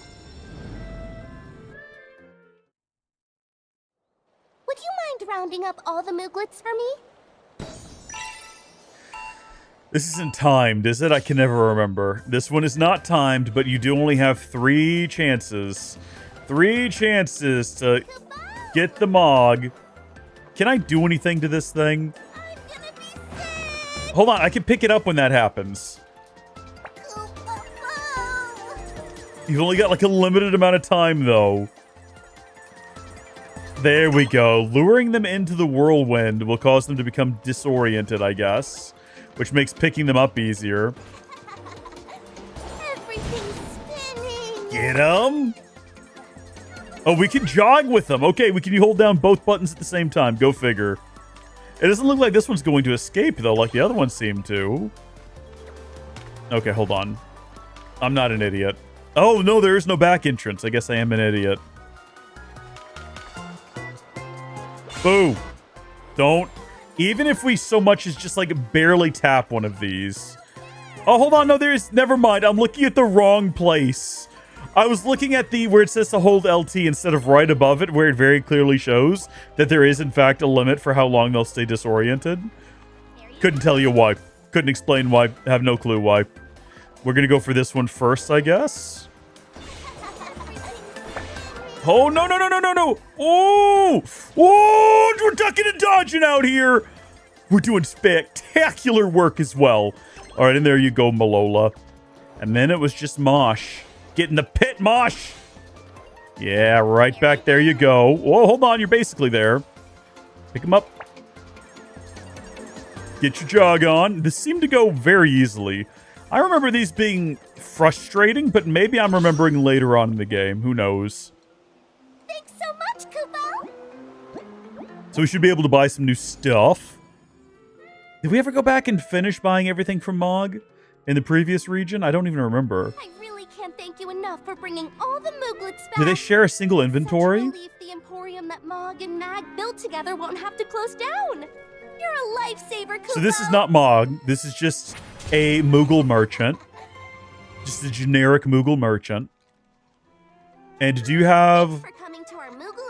Would you mind rounding up all the Mooglets for me? This isn't timed, is it? I can never remember. This one is not timed, but you do only have 3 chances. 3 chances to get the Mog. Can I do anything to this thing? Hold on, I can pick it up when that happens. You've only got like a limited amount of time, though. There we go. Luring them into the whirlwind will cause them to become disoriented, I guess. Which makes picking them up easier. Get them! Oh, we can jog with them. Okay, we can hold down both buttons at the same time. Go figure. It doesn't look like this one's going to escape, though, like the other one seemed to. Okay, hold on. I'm not an idiot. Oh, no, there is no back entrance. I guess I am an idiot. Boo. Don't. Even if we so much as just, like, barely tap one of these. Oh, hold on. No, there's... Never mind. I'm looking at the wrong place. I was looking at the... Where it says to hold LT instead of right above it, where it very clearly shows that there is, in fact, a limit for how long they'll stay disoriented. Couldn't tell you why. Couldn't explain why. Have no clue why. We're gonna go for this one first, I guess. Oh, no, no, no, no, no, no. Oh! Oh! We're ducking and dodging out here. We're doing spectacular work as well. All right, and there you go, Malola. And then it was just Mosh. Get in the pit, Mosh! Yeah, right back there you go. Whoa, hold on, you're basically there. Pick him up. Get your jog on. This seemed to go very easily. I remember these being frustrating, but maybe I'm remembering later on in the game. Who knows? Thanks so much, Kupo! So we should be able to buy some new stuff. Did we ever go back and finish buying everything from Mog in the previous region? I don't even remember. I really can't thank you enough for bringing all the Mooglets back. Do they share a single inventory? Such a relief the Emporium that Mog and Mag built together won't have to close down. You're a lifesaver, Kupo! So this is not Mog. This is just a Moogle merchant. Just a generic Moogle merchant. And do you have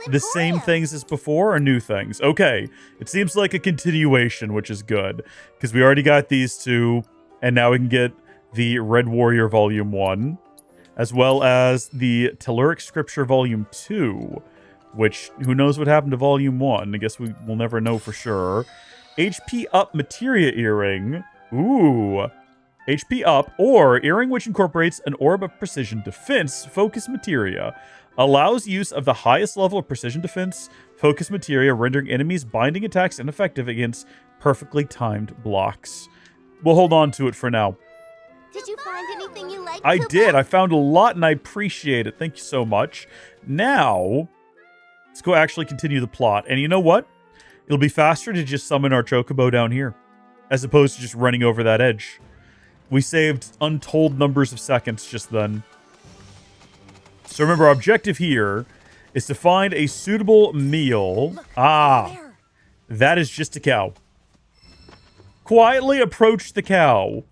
the same things as before or new things? Okay. It seems like a continuation, which is good. Because we already got these two. And now we can get the Red Warrior Volume 1. As well as the Telluric Scripture Volume 2. Which, who knows what happened to Volume 1? I guess we will never know for sure. HP Up Materia Earring. Ooh. HP Up, or Earring which incorporates an Orb of Precision Defense, Focus Materia. Allows use of the highest level of Precision Defense, Focus Materia, rendering enemies' binding attacks ineffective against perfectly timed blocks. We'll hold on to it for now. Did you find anything you liked, I Kupo? did. I found a lot and I appreciate it. Thank you so much. Now, let's go actually continue the plot. And you know what? It'll be faster to just summon our Chocobo down here, as opposed to just running over that edge. We saved untold numbers of seconds just then. So remember, our objective here is to find a suitable meal. That is just a cow. Quietly approach the cow.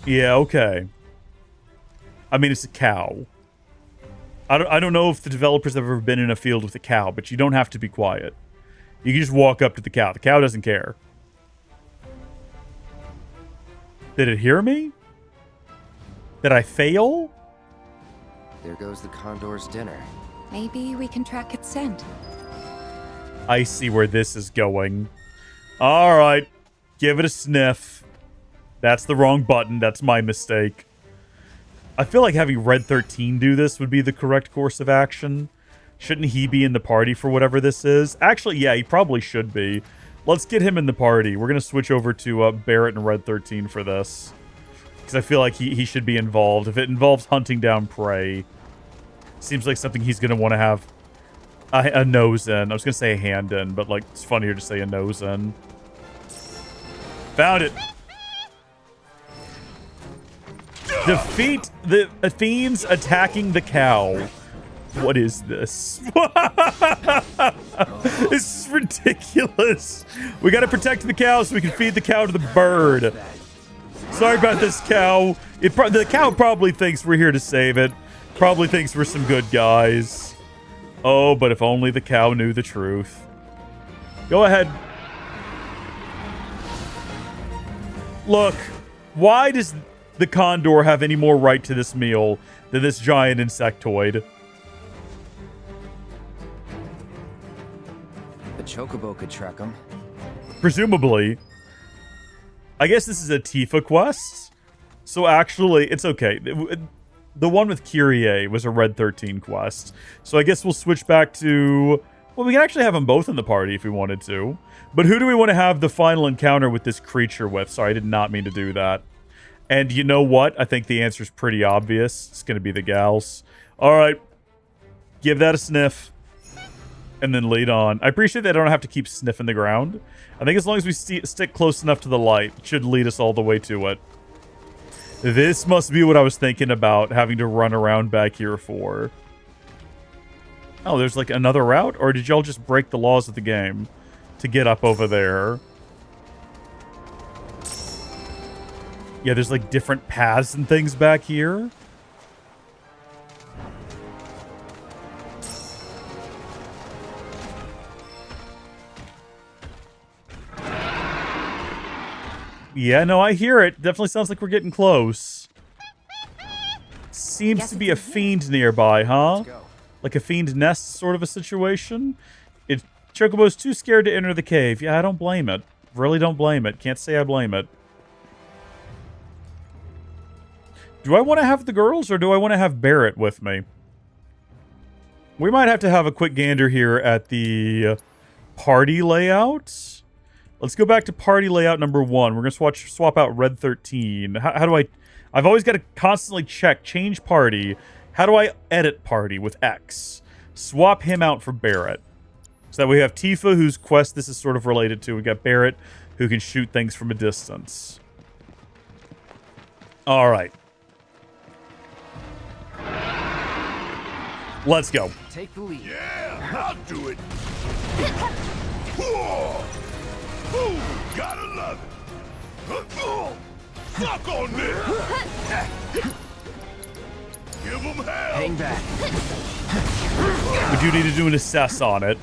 Yeah, okay. I mean, it's a cow. I don't know if the developers have ever been in a field with a cow, but you don't have to be quiet. You can just walk up to the cow. The cow doesn't care. Did it hear me? Did I fail? There goes the Condor's dinner. Maybe we can track its scent. I see where this is going. All right. Give it a sniff. That's the wrong button. That's my mistake. I feel like having Red 13 do this would be the correct course of action. Shouldn't he be in the party for whatever this is? Actually, yeah, he probably should be. Let's get him in the party. We're going to switch over to Barrett and Red 13 for this. Because I feel like he should be involved. If it involves hunting down prey, seems like something he's going to want to have a nose in. I was going to say a hand in, but like it's funnier to say a nose in. Found it. Defeat the fiends attacking the cow. What is this? This is ridiculous. We got to protect the cow so we can feed the cow to the bird. Sorry about this cow. The cow probably thinks we're here to save it. Probably thinks we're some good guys. Oh, but if only the cow knew the truth. Go ahead. Look, why does the condor have any more right to this meal than this giant insectoid? The chocobo could track him. Presumably. I guess this is a Tifa quest. So actually, it's okay. The one with Kyrie was a Red 13 quest. So I guess we'll switch back to... Well, we can actually have them both in the party if we wanted to. But who do we want to have the final encounter with this creature with? Sorry, I did not mean to do that. And you know what? I think the answer is pretty obvious. It's going to be the gals. All right. Give that a sniff. And then lead on. I appreciate that I don't have to keep sniffing the ground. I think as long as we stick close enough to the light, it should lead us all the way to it. This must be what I was thinking about having to run around back here for. Oh, there's like another route? Or did y'all just break the laws of the game to get up over there? Yeah, there's like different paths and things back here. Yeah, no, I hear it. Definitely sounds like we're getting close. Seems to be a fiend nearby, huh? Like a fiend nest sort of a situation. Chocobo's too scared to enter the cave. Yeah, I don't blame it. Really don't blame it. Can't say I blame it. Do I want to have the girls or do I want to have Barrett with me? We might have to have a quick gander here at the party layout. Let's go back to party layout number 1. We're going to swap out Red 13. How do I... I've always got to constantly check, change party. How do I edit party with X? Swap him out for Barrett. So that we have Tifa, whose quest this is sort of related to. We got Barrett, who can shoot things from a distance. All right. Let's go. Take the lead. Yeah, I'll do it. Whoa. Ooh, gotta love it. Suck on this. Give them hell. Hang back. We do need to do an assess on it.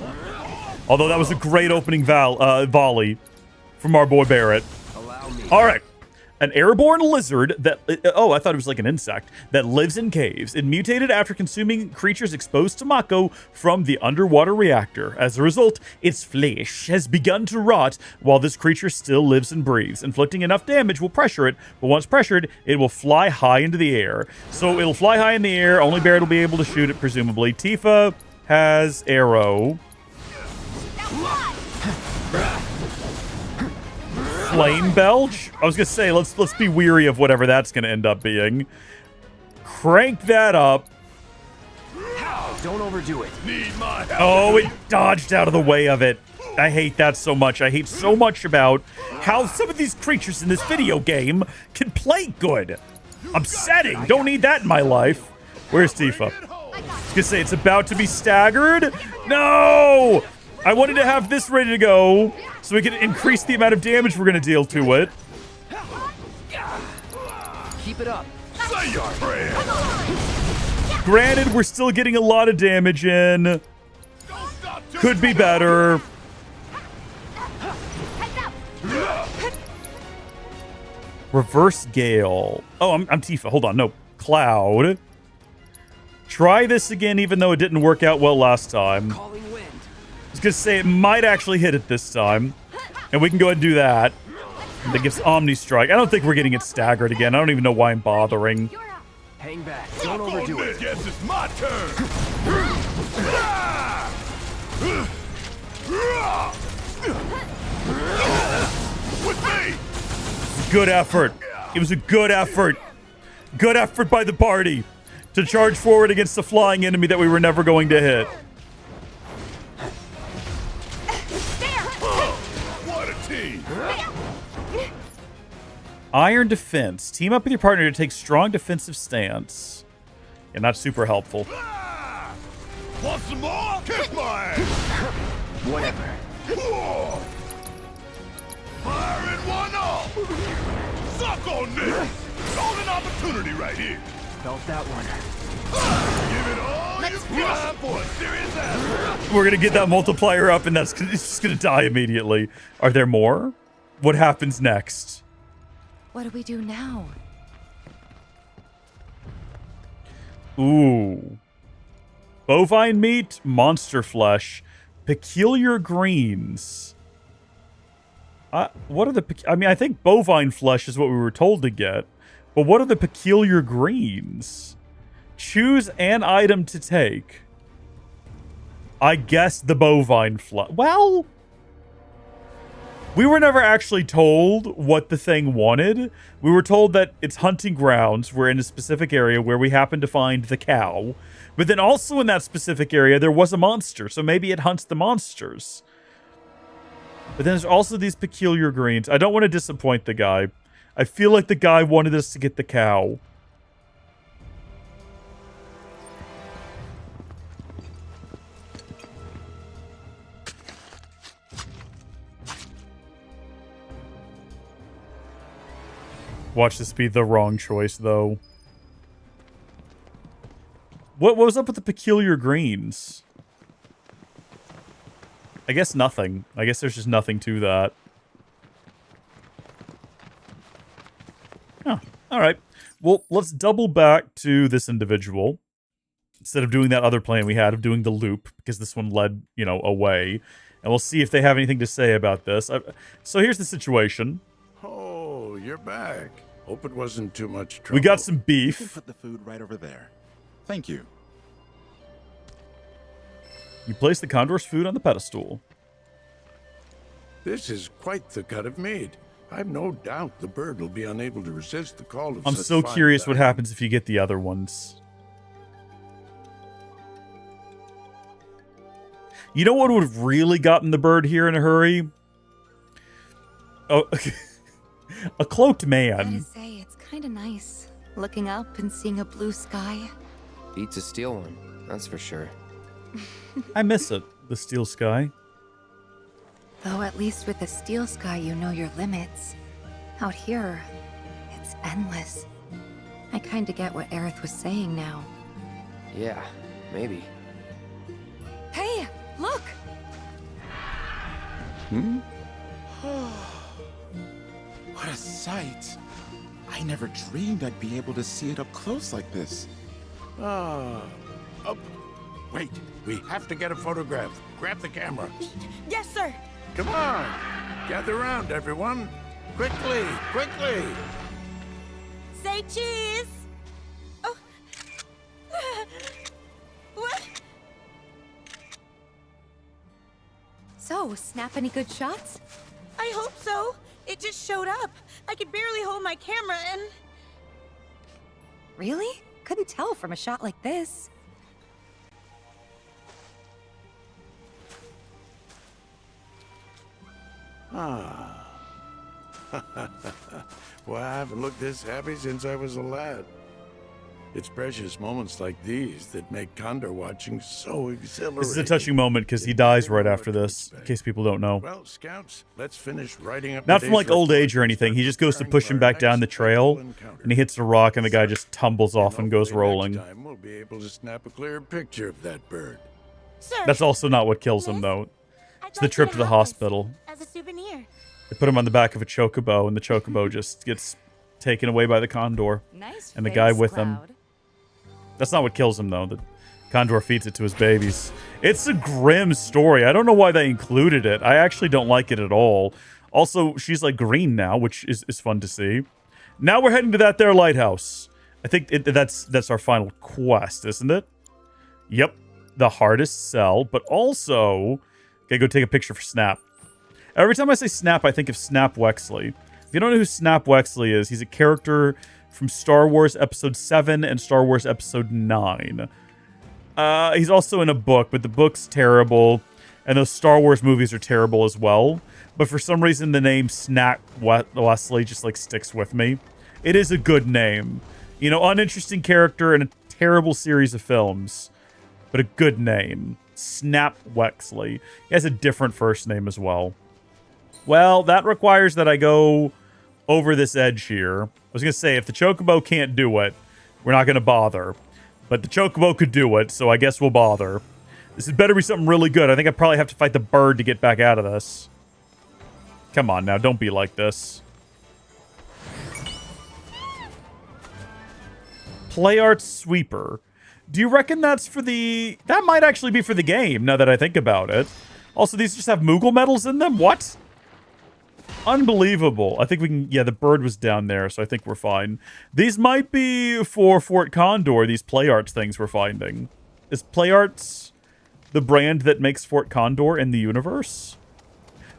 Although that was a great opening volley from our boy Barrett. All right. An airborne lizard that... Oh, I thought it was like an insect. That lives in caves. It mutated after consuming creatures exposed to Mako from the underwater reactor. As a result, its flesh has begun to rot while this creature still lives and breathes. Inflicting enough damage will pressure it, but once pressured, it will fly high into the air. So it'll fly high in the air. Only Barrett will be able to shoot it, presumably. Tifa has arrow. Flame belch? I was gonna say, let's be weary of whatever that's gonna end up being. Crank that up. Don't overdo it. Need my help. Oh, it dodged out of the way of it. I hate that so much. I hate so much about how some of these creatures in this video game can play good. Upsetting. Don't need that in my life. Where's Tifa? I was gonna say, it's about to be staggered. No! I wanted to have this ready to go so we can increase the amount of damage we're going to deal to it. Keep it up. Say your prayer. Granted, we're still getting a lot of damage in. Could be better. Reverse Gale. Oh, I'm Tifa. Hold on. No. Cloud. Try this again, even though it didn't work out well last time. I was going to say it might actually hit it this time. And we can go ahead and do that. That gives Omni Strike. I don't think we're getting it staggered again. I don't even know why I'm bothering. Hang back. Don't overdo it. Guess it's my turn. With me. Good effort. It was a good effort. Good effort by the party to charge forward against the flying enemy that we were never going to hit. What a team. Iron Defense. Team up with your partner to take strong defensive stance. Yeah, not super helpful. Want some more? Kick my ass. Whatever. Fire in one all! Suck on this! Golden opportunity right here! Felt that one. Give it all you got for a serious ass! We're gonna get that multiplier up, and it's just gonna die immediately. Are there more? What happens next? What do we do now? Ooh. Bovine meat, monster flesh, peculiar greens. What are the... I mean, I think bovine flesh is what we were told to get. But what are the peculiar greens? Choose an item to take. I guess the bovine flesh. Well... We were never actually told what the thing wanted. We were told that it's hunting grounds. We're in a specific area where we happen to find the cow. But then also in that specific area, there was a monster. So maybe it hunts the monsters. But then there's also these peculiar greens. I don't want to disappoint the guy. I feel like the guy wanted us to get the cow. Watch this be the wrong choice, though. What was up with the peculiar greens? I guess nothing. I guess there's just nothing to that. Oh, alright. Well, let's double back to this individual. Instead of doing that other plan we had of doing the loop, because this one led, you know, away. And we'll see if they have anything to say about this. So here's the situation. Oh, you're back. Hope it wasn't too much trouble. We got some You can beef. put the food right over there. Thank you. You place the condor's food on the pedestal. This is quite the cut of meat. I've no doubt the bird will be unable to resist the call of I'm such so fine curious what dining. happens if you get the other ones. You know what would have really gotten the bird here in a hurry? Oh, a cloaked I man. gotta say, it's kind of nice. Looking up and seeing a blue sky. Beats a steel one, that's for sure. I miss it, the steel sky. Though at least with the steel sky, you know your limits. Out here, it's endless. I kinda get what Aerith was saying now. Yeah, maybe. Hey, look! Hmm? What a sight. I never dreamed I'd be able to see it up close like this. Up. Wait, we have to get a photograph. Grab the camera. Yes, sir. Come on. Gather around, everyone. Quickly, quickly. Say cheese. Oh. What? So, snap any good shots? I hope so. It just showed up. I could barely hold my camera and... Really? Couldn't tell from a shot like this. Ah. Well, I haven't looked this happy since I was a lad. It's precious moments like these that make condor watching so exhilarating. This is a touching moment because he dies right after this, in case people don't know. Well, Scouts, let's finish writing up Not the from day's like old age or report. anything. He just goes to push him back down the trail, and he hits a rock, and the guy just tumbles off and goes rolling. Next time we'll be able to snap a clear picture of that bird. Sir, That's also not what kills him, though. It's the trip to the hospital. as a souvenir. They put him on the back of a chocobo, and the chocobo just gets taken away by the condor. Nice And the guy face, with him. Cloud. That's not what kills him, though. The condor feeds it to his babies. It's a grim story. I don't know why they included it. I actually don't like it at all. Also, she's like green now, which is fun to see. Now we're heading to that there lighthouse. I think that's our final quest, isn't it? Yep. The hardest sell, but also... Okay, go take a picture for Snap. Every time I say Snap, I think of Snap Wexley. If you don't know who Snap Wexley is, he's a character from Star Wars Episode 7 and Star Wars Episode 9. He's also in a book, but the book's terrible, and those Star Wars movies are terrible as well. But for some reason, the name Snap Wexley just, like, sticks with me. It is a good name. You know, uninteresting character in a terrible series of films, but a good name. Snap Wexley. He has a different first name as well. Well, that requires that I go over this edge here. I was going to say, if the Chocobo can't do it, we're not going to bother. But the Chocobo could do it, so I guess we'll bother. This had better be something really good. I think I probably have to fight the bird to get back out of this. Come on now, don't be like this. Play Arts Sweeper. Do you reckon that's for the... That might actually be for the game, now that I think about it. Also, these just have Moogle medals in them? What? Unbelievable. I think we can... Yeah, the bird was down there, so I think we're fine. These might be for Fort Condor, these Play Arts things we're finding. Is Play Arts the brand that makes Fort Condor in the universe?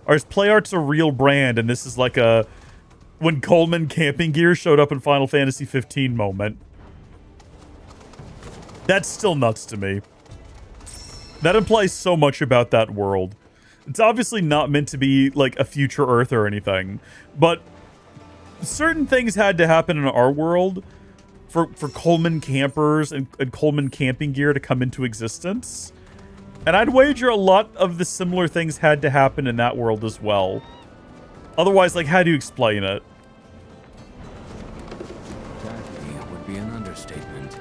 Or is Play Arts a real brand, and this is like a... When Coleman camping gear showed up in Final Fantasy 15 moment. That's still nuts to me. That implies so much about that world. It's obviously not meant to be like a future Earth or anything, but certain things had to happen in our world for Coleman campers and Coleman camping gear to come into existence. And I'd wager a lot of the similar things had to happen in that world as well. Otherwise, like, how do you explain it? That would be an understatement.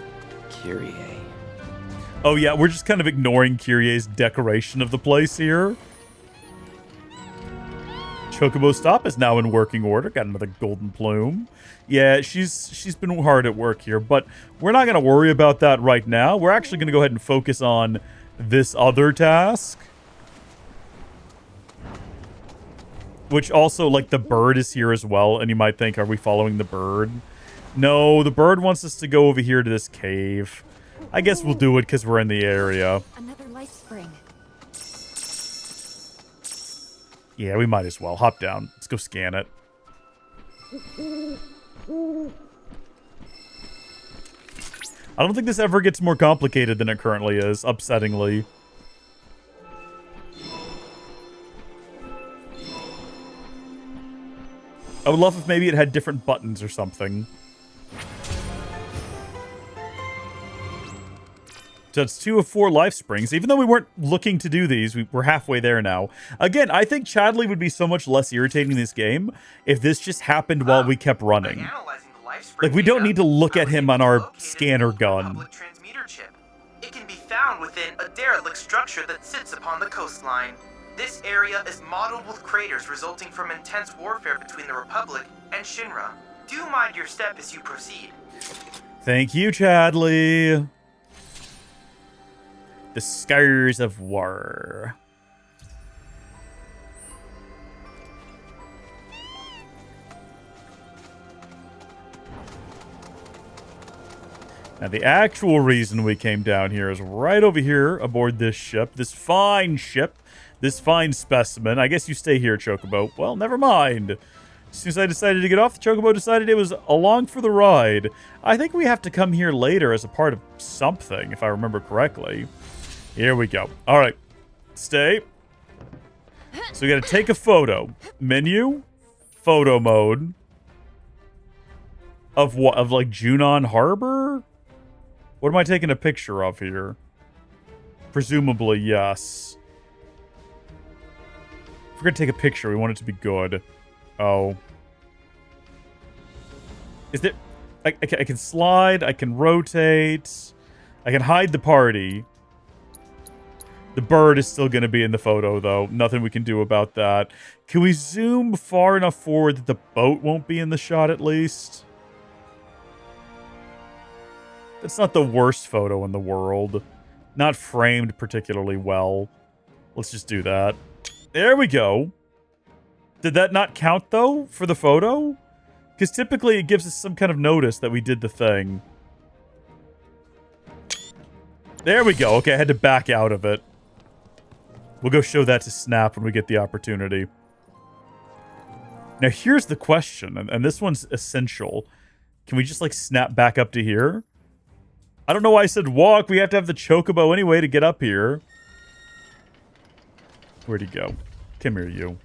Kyrie. Oh yeah, we're just kind of ignoring Kyrie's decoration of the place here. Chocobo Stop is now in working order. Got another golden plume. Yeah, she's been hard at work here, but we're not going to worry about that right now. We're actually going to go ahead and focus on this other task. Which also, like, the bird is here as well, and you might think, are we following the bird? No, the bird wants us to go over here to this cave. I guess we'll do it because we're in the area. Another life spring. Yeah, we might as well. Hop down. Let's go scan it. I don't think this ever gets more complicated than it currently is, upsettingly. I would love if maybe it had different buttons or something. So it's 2 of 4 life springs. Even though we weren't looking to do these, we're halfway there now. Again, I think Chadley would be so much less irritating in this game if this just happened while we kept running. Like, we don't need to look at him on our scanner gun. Transmitter chip. It can be found within a derelict structure that sits upon the coastline. This area is modeled with craters resulting from intense warfare between the Republic and Shinra. Do mind your step as you proceed. Thank you, Chadley. The Scars of War. Now, the actual reason we came down here is right over here aboard this ship. This fine ship. This fine specimen. I guess you stay here, Chocobo. Well, never mind. As soon as I decided to get off, the Chocobo decided it was along for the ride. I think we have to come here later as a part of something, if I remember correctly. Here we go. All right. Stay. So we got to take a photo. Menu. Photo mode. Of what? Of like Junon Harbor? What am I taking a picture of here? Presumably, yes. If we're going to take a picture, we want it to be good. Oh. Is there... I can slide. I can rotate. I can hide the party. The bird is still going to be in the photo, though. Nothing we can do about that. Can we zoom far enough forward that the boat won't be in the shot, at least? That's not the worst photo in the world. Not framed particularly well. Let's just do that. There we go. Did that not count, though, for the photo? Because typically it gives us some kind of notice that we did the thing. There we go. Okay, I had to back out of it. We'll go show that to Snap when we get the opportunity. Now, here's the question, and this one's essential. Can we just, like, snap back up to here? I don't know why I said walk. We have to have the Chocobo anyway to get up here. Where'd he go? Come here, you.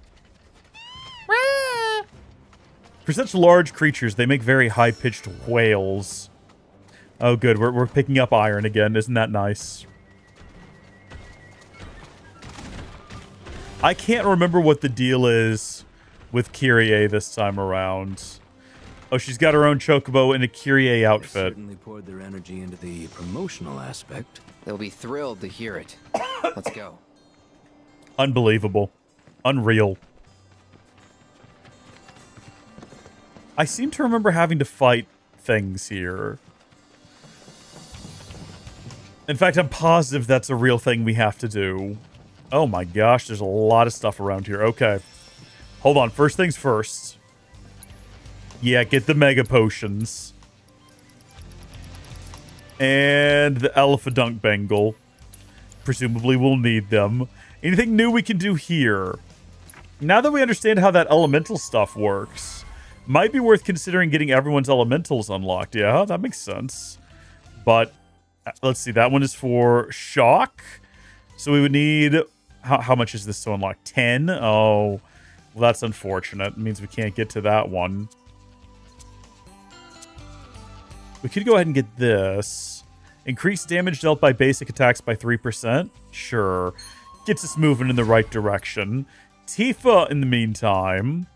For such large creatures, they make very high-pitched wails. Oh, good. We're picking up iron again. Isn't that nice? I can't remember what the deal is with Kyrie this time around. Oh, she's got her own chocobo in a Kyrie outfit. They certainly poured their energy into the promotional aspect. They'll be thrilled to hear it. Let's go. Unbelievable. Unreal. I seem to remember having to fight things here. In fact, I'm positive that's a real thing we have to do. Oh my gosh, there's a lot of stuff around here. Okay. Hold on. First things first. Yeah, get the mega potions. And the Elephadunk Bengal. Presumably we'll need them. Anything new we can do here? Now that we understand how that elemental stuff works, might be worth considering getting everyone's elementals unlocked. Yeah, that makes sense. But, let's see. That one is for shock. So we would need... How much is this to unlock? 10? Oh, well, that's unfortunate. It means we can't get to that one. We could go ahead and get this. Increase damage dealt by basic attacks by 3%. Sure. Gets us moving in the right direction. Tifa, in the meantime.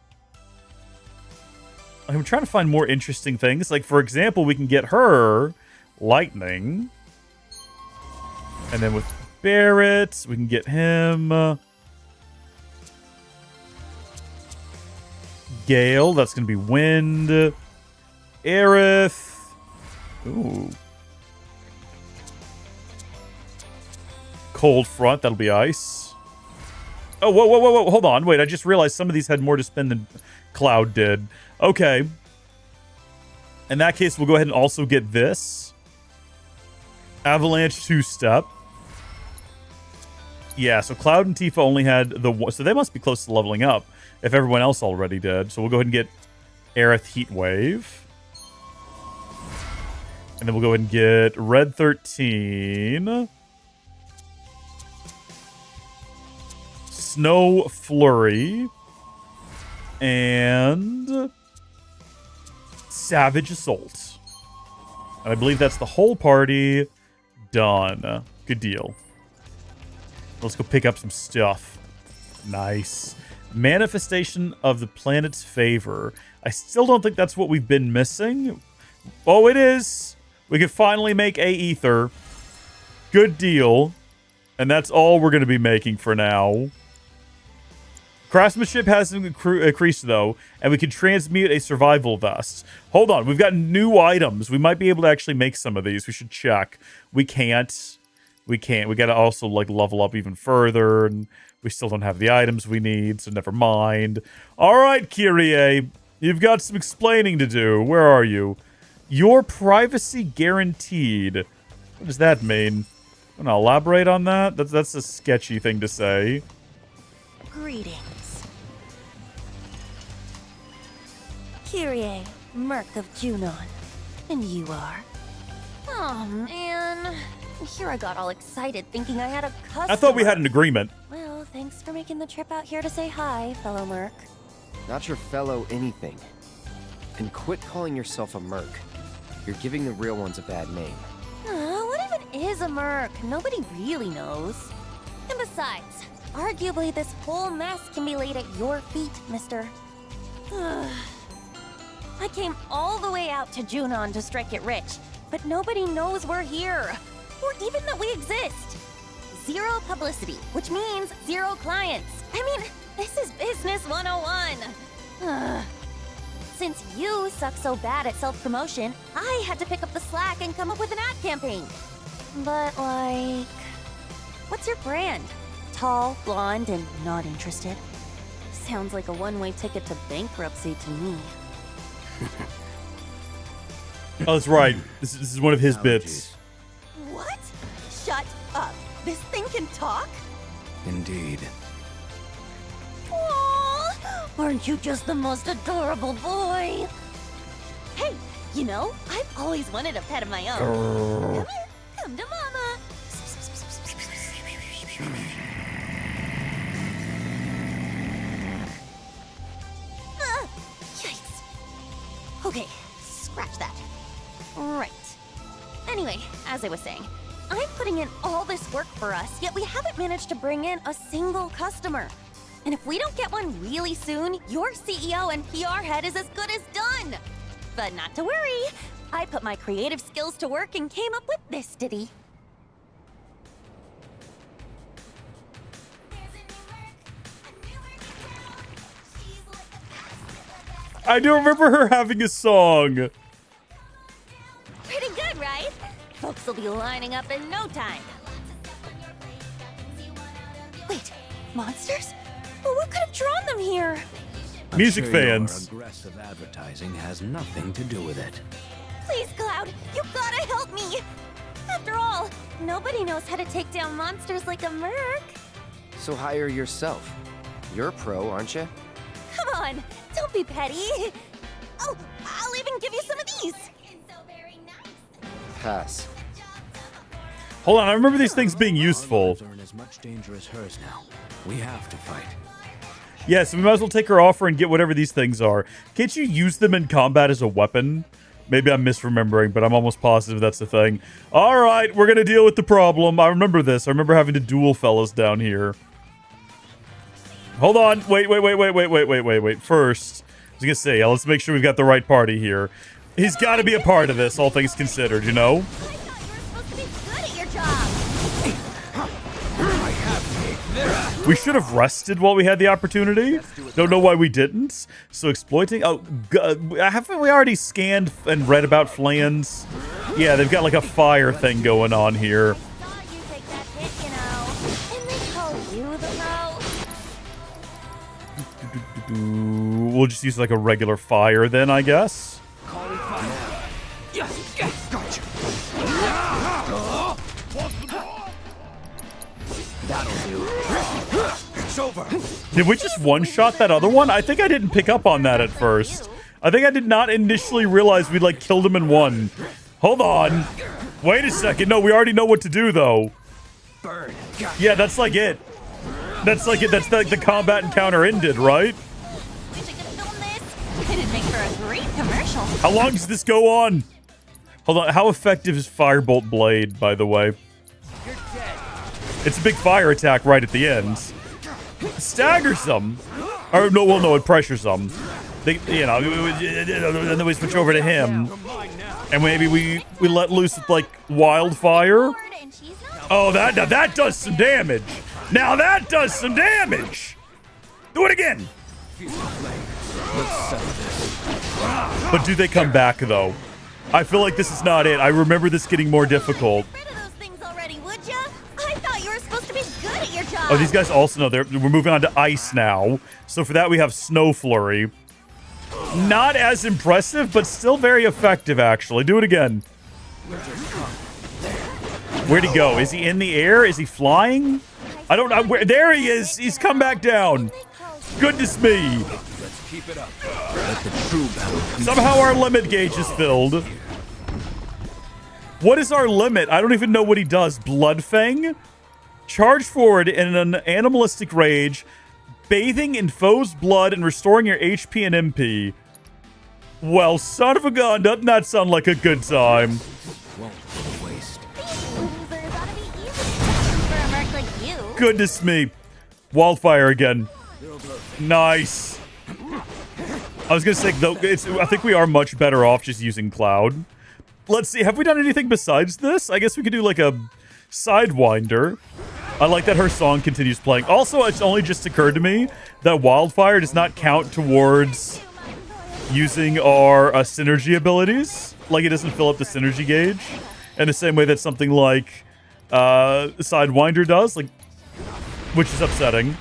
I'm trying to find more interesting things. Like, for example, we can get her lightning. And then with Barrett, we can get him. Gale, that's going to be wind. Aerith. Ooh. Cold front, that'll be ice. Oh, whoa. Hold on. Wait, I just realized some of these had more to spend than Cloud did. Okay. In that case, we'll go ahead and also get this. Avalanche 2-step. Yeah, so Cloud and Tifa only had the one. So they must be close to leveling up if everyone else already did. So we'll go ahead and get Aerith Heat Wave. And then we'll go ahead and get Red 13. Snow Flurry. And Savage Assault. And I believe that's the whole party done. Good deal. Let's go pick up some stuff. Nice. Manifestation of the planet's favor. I still don't think that's what we've been missing. Oh, it is. We can finally make a ether. Good deal. And that's all we're going to be making for now. Craftsmanship hasn't increased, though, and we can transmute a survival vest. Hold on. We've got new items. We might be able to actually make some of these. We should check. We can't. We can't. We got to also, like, level up even further, and we still don't have the items we need, so never mind. All right, Kyrie. You've got some explaining to do. Where are you? Your privacy guaranteed. What does that mean? I'm gonna elaborate on that. That's a sketchy thing to say. Greetings. Kyrie, Merc of Junon. And you are? Oh, man. Here I got all excited thinking I had a customer. I thought we had an agreement. Well, thanks for making the trip out here to say hi, fellow Merc. Not your fellow anything. And quit calling yourself a Merc. You're giving the real ones a bad name. What even is a Merc? Nobody really knows. And besides, arguably this whole mess can be laid at your feet, mister. I came all the way out to Junon to strike it rich, but nobody knows we're here. Or even that we exist. Zero publicity, which means zero clients. I mean, this is business 101. Since you suck so bad at self-promotion, I had to pick up the slack and come up with an ad campaign. But, like... what's your brand? Tall, blonde, and not interested? Sounds like a one-way ticket to bankruptcy to me. Oh, that's right. This is one of his bits. What? Shut up. This thing can talk? Indeed. Aww, aren't you just the most adorable boy? Hey, you know, I've always wanted a pet of my own. Come here, come to mama. Yikes. Okay, scratch that. Right. Anyway, as I was saying, I'm putting in all this work for us, yet we haven't managed to bring in a single customer. And if we don't get one really soon, your CEO and PR head is as good as done. But not to worry. I put my creative skills to work and came up with this ditty. I do remember her having a song. Pretty good, right? Folks will be lining up in no time. Wait, monsters? Well, what could have drawn them here? Music I'm sure fans. Your aggressive advertising has nothing to do with it. Please, Cloud, you gotta help me! After all, nobody knows how to take down monsters like a merc. So hire yourself. You're a pro, aren't you? Come on, don't be petty. Oh, I'll even give you some of these. Pass. Hold on, I remember these things being useful. Are in as much danger as hers now. We have to fight. Yes, we might as well take her offer and get whatever these things are. Can't you use them in combat as a weapon? Maybe I'm misremembering, but I'm almost positive that's the thing. All right, we're going to deal with the problem. I remember this. I remember having to duel fellas down here. Hold on. Wait. First, I was going to say, let's make sure we've got the right party here. He's got to be a part of this, all things considered, you know? We should have rested while we had the opportunity. Don't know why we didn't. So exploiting... Oh, haven't we already scanned and read about Flans? Yeah, they've got like a fire thing going on here. We'll just use like a regular fire then, I guess. That'll do. It's over. Did we just one-shot that other one? I think I didn't pick up on that at first. I think I did not initially realize we'd like killed him in one. Hold on. Wait a second. No, we already know what to do though. Yeah, that's like it. That's like it. That's like the combat encounter ended, right? It'd make for a great commercial. How long does this go on? Hold on. How effective is Firebolt Blade, by the way? It's a big fire attack right at the end. Staggers them. Or no, well, no, it pressures them. They, you know, and then we switch over to him. And maybe we let loose with, like, wildfire. Oh, that does some damage. Now that does some damage. Do it again. But do they come back, though? I feel like this is not it. I remember this getting more difficult. Oh, these guys also know we're moving on to ice now. So for that, we have Snow Flurry. Not as impressive, but still very effective, actually. Do it again. Where'd he go? Is he in the air? Is he flying? I don't know. There he is. He's come back down. Goodness me. Let's keep it up. Let the true battle come. Somehow our limit gauge is filled. What is our limit? I don't even know what he does. Bloodfang? Charge forward in an animalistic rage, bathing in foe's blood and restoring your HP and MP. Well, son of a gun, doesn't that sound like a good time? Won't waste. Goodness me. Wildfire again. Nice. I was going to say, though, I think we are much better off just using Cloud. Let's see, have we done anything besides this? I guess we could do like a Sidewinder. I like that her song continues playing. Also, it's only just occurred to me that Wildfire does not count towards using our synergy abilities. Like, it doesn't fill up the synergy gauge in the same way that something like Sidewinder does, like, which is upsetting.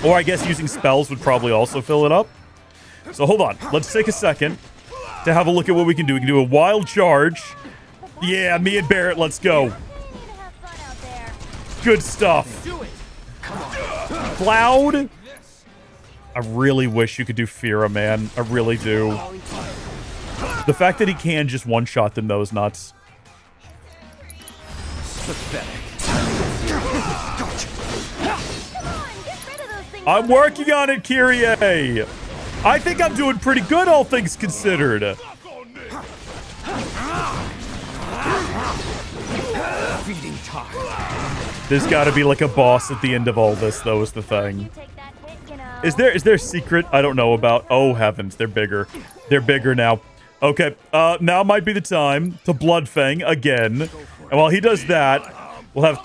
Or I guess using spells would probably also fill it up. So hold on. Let's take a second to have a look at what we can do. We can do a wild charge. Yeah, me and Barrett, let's go. Good stuff. Cloud. I really wish you could do Fira, man. I really do. The fact that he can just one-shot them, though, is nuts. I'm working on it, Kyrie. I think I'm doing pretty good, all things considered. There's got to be like a boss at the end of all this, though, is the thing. Is there a secret I don't know about? Oh, heavens. They're bigger. They're bigger now. Okay. Now might be the time to Bloodfang again. And while he does that, we'll have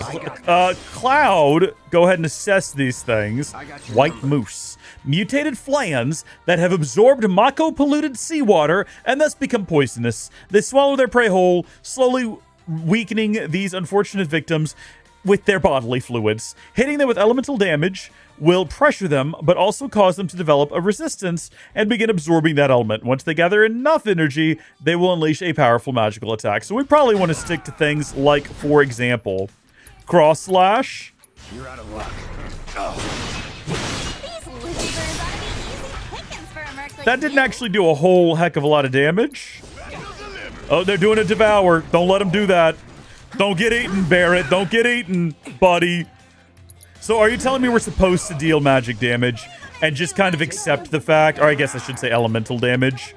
Cloud go ahead and assess these things. White moose. Mutated flans that have absorbed Mako-polluted seawater and thus become poisonous. They swallow their prey whole, slowly weakening these unfortunate victims with their bodily fluids. Hitting them with elemental damage will pressure them, but also cause them to develop a resistance and begin absorbing that element. Once they gather enough energy, they will unleash a powerful magical attack. So we probably want to stick to things like, for example, Cross Slash. You're out of luck. That didn't actually do a whole heck of a lot of damage. Oh, they're doing a Devour. Don't let them do that. Don't get eaten, Barrett. Don't get eaten, buddy. So are you telling me we're supposed to deal magic damage and just kind of accept the fact, or I guess I should say elemental damage,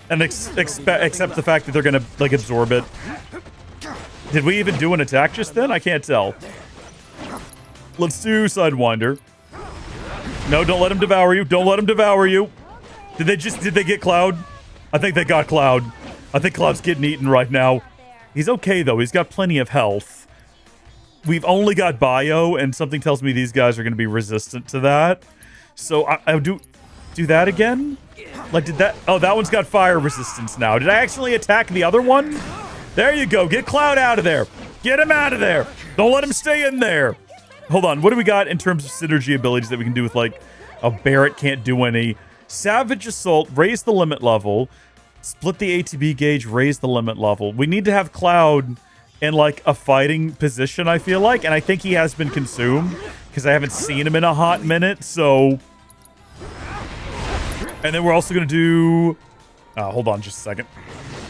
and accept the fact that they're going to, like, absorb it? Did we even do an attack just then? I can't tell. Let's do Sidewinder. No, don't let him devour you. Don't let him devour you. Did they get Cloud? I think they got Cloud. I think Cloud's getting eaten right now. He's okay, though. He's got plenty of health. We've only got bio, and something tells me these guys are going to be resistant to that. So I do that again? Like, did that... Oh, that one's got fire resistance now. Did I actually attack the other one? There you go. Get Cloud out of there. Get him out of there. Don't let him stay in there. Hold on. What do we got in terms of synergy abilities that we can do with, like... Oh, Barrett can't do any. Savage Assault, raise the limit level. Split the ATB gauge, raise the limit level. We need to have Cloud in, like, a fighting position, I feel like. And I think he has been consumed, because I haven't seen him in a hot minute, so... And then we're also going to do... Oh, hold on just a second.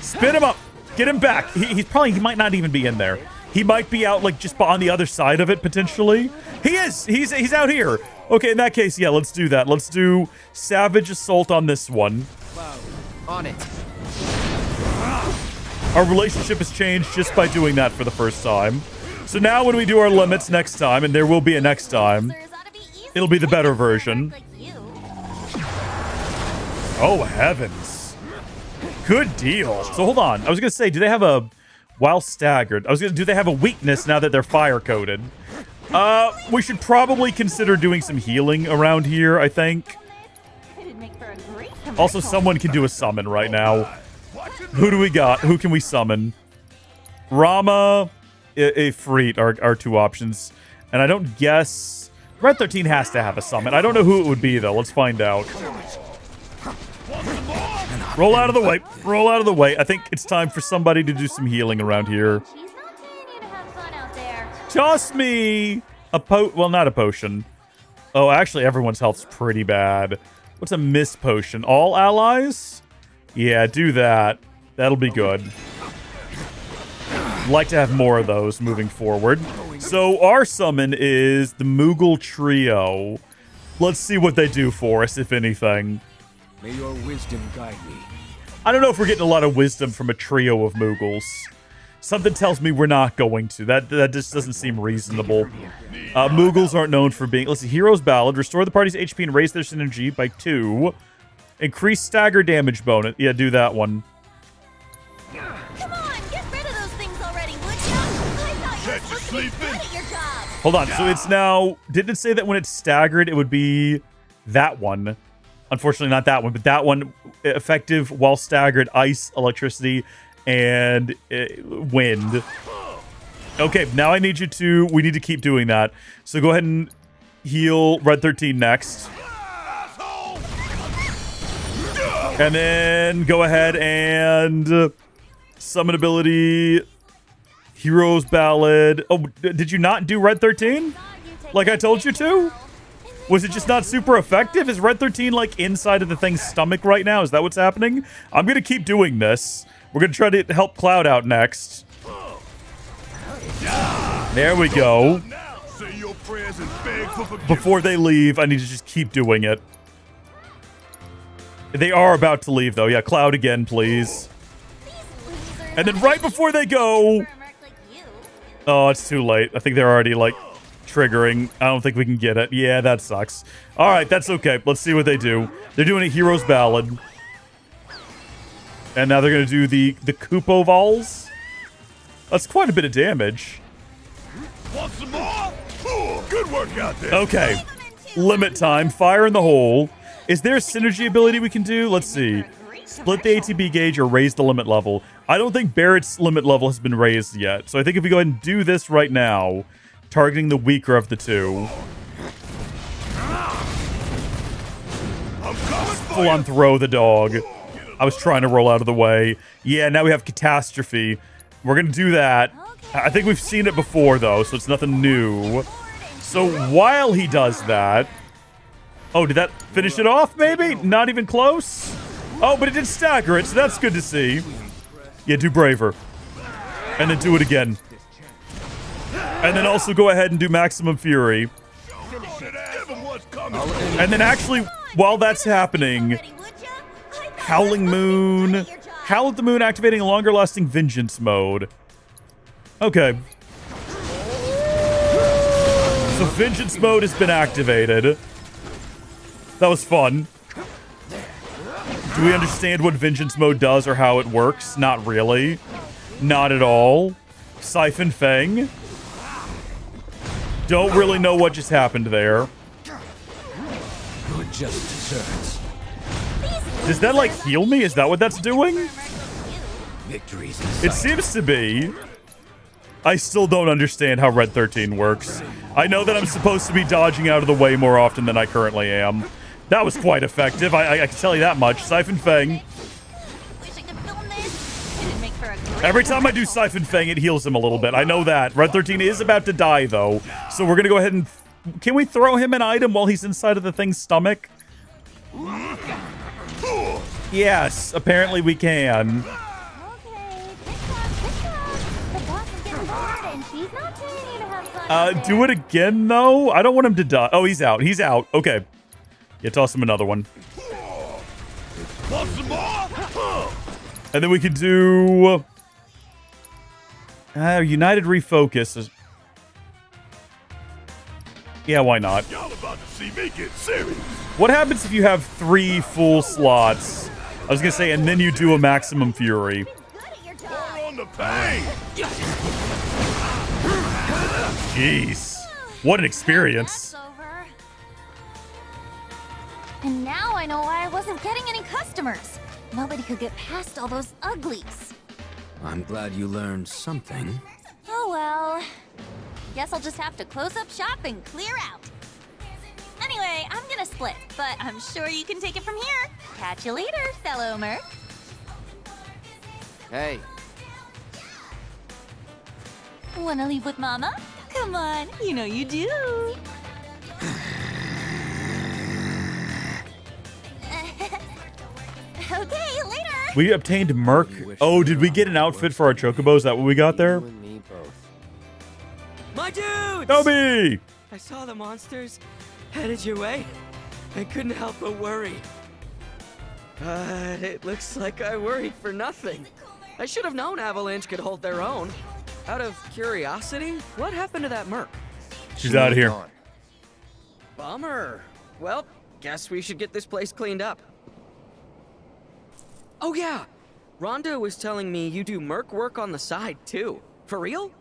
Spin him up! Get him back! He might not even be in there. He might be out, like, just on the other side of it, potentially. He is! He's out here! Okay, in that case, yeah, let's do that. Let's do Savage Assault on this one. Cloud, on it. Our relationship has changed just by doing that for the first time. So now when we do our limits next time, and there will be a next time, it'll be the better version. Oh, heavens. Good deal. So hold on. I was going to say, do they have a... While staggered. Do they have a weakness now that they're fire-coated? We should probably consider doing some healing around here, I think. Also, someone can do a summon right now. Who do we got? Who can we summon? Rama, Ifrit are two options. And I don't guess... Red 13 has to have a summon. I don't know who it would be, though. Let's find out. Roll out of the way. Roll out of the way. I think it's time for somebody to do some healing around here. Toss me a well, not a potion. Oh, actually, everyone's health's pretty bad. What's a mist potion? All allies? Yeah, do that. That'll be good. Like to have more of those moving forward. So our summon is the Moogle Trio. Let's see what they do for us, if anything. May your wisdom guide me. I don't know if we're getting a lot of wisdom from a trio of Moogles. Something tells me we're not going to. That just doesn't seem reasonable. Moogles aren't known for being... Let's see. Hero's Ballad. Restore the party's HP and raise their synergy by 2. Increase stagger damage bonus. Yeah, do that one. Come on, get rid of those things already, would you? I thought you were supposed to be good at your job. Hold on. So it's now... Didn't it say that when it's staggered, it would be that one? Unfortunately, not that one, but that one, effective while staggered, ice, electricity, and wind. Okay, now I need you to... We need to keep doing that. So go ahead and heal Red 13 next. And then go ahead and summon ability, Hero's Ballad. Oh, did you not do Red 13? Like I told you to? Was it just not super effective? Is Red 13, like, inside of the thing's stomach right now? Is that what's happening? I'm going to keep doing this. We're going to try to help Cloud out next. There we go. Before they leave, I need to just keep doing it. They are about to leave, though. Yeah, Cloud again, please. And then right before they go... Oh, it's too late. I think they're already, like, triggering. I don't think we can get it. Yeah, that sucks. All right, that's okay. Let's see what they do. They're doing a hero's ballad. And now they're going to do the Kupo Vols. That's quite a bit of damage. Want some more? Ooh, good work out there. Okay. Limit time. Fire in the hole. Is there a synergy ability we can do? Let's see. Split the ATB gauge or raise the limit level. I don't think Barrett's limit level has been raised yet. So I think if we go ahead and do this right now, targeting the weaker of the two. Full on throw the dog. I was trying to roll out of the way. Yeah, now we have Catastrophe. We're going to do that. I think we've seen it before, though, so it's nothing new. So while he does that... Oh, did that finish it off, maybe? Not even close? Oh, but it did stagger it, so that's good to see. Yeah, do Braver. And then do it again. And then also go ahead and do Maximum Fury. And then actually, while that's happening... Howling Moon. Howl at the Moon activating a longer lasting vengeance mode. Okay. So vengeance mode has been activated. That was fun. Do we understand what vengeance mode does or how it works? Not really. Not at all. Siphon Fang. Don't really know what just happened there. Good just desserts. Does that, like, heal me? Is that what that's doing? Victories. It seems to be. I still don't understand how Red 13 works. I know that I'm supposed to be dodging out of the way more often than I currently am. That was quite effective. I can tell you that much. Siphon Fang. Every time I do Siphon Fang, it heals him a little bit. I know that. Red 13 is about to die, though. So we're going to go ahead and... Can we throw him an item while he's inside of the thing's stomach? Yes, apparently we can. Do it again, though? I don't want him to die. Oh, he's out. He's out. Okay. Yeah, toss him another one. And then we can do... United Refocus. Yeah, why not? Y'all about to see me get serious. What happens if you have 3 full slots? I was gonna say, and then you do a Maximum Fury. On the pain. Jeez. What an experience. And now I know why I wasn't getting any customers. Nobody could get past all those uglies. I'm glad you learned something. Oh well. Guess I'll just have to close up shop and clear out. Anyway, I'm gonna split, but I'm sure you can take it from here. Catch you later, fellow merc. Hey. Wanna leave with Mama? Come on, you know you do. Okay, later. We obtained Merc. Oh, did we get an outfit for our Chocobo? Is that what we got there? My dudes! Toby! I saw the monsters headed your way. I couldn't help but worry. But it looks like I worried for nothing. I should have known Avalanche could hold their own. Out of curiosity, what happened to that merc? She's out of here. Bummer. Well, guess we should get this place cleaned up. Oh yeah, Rhonda was telling me you do merc work on the side too. For real?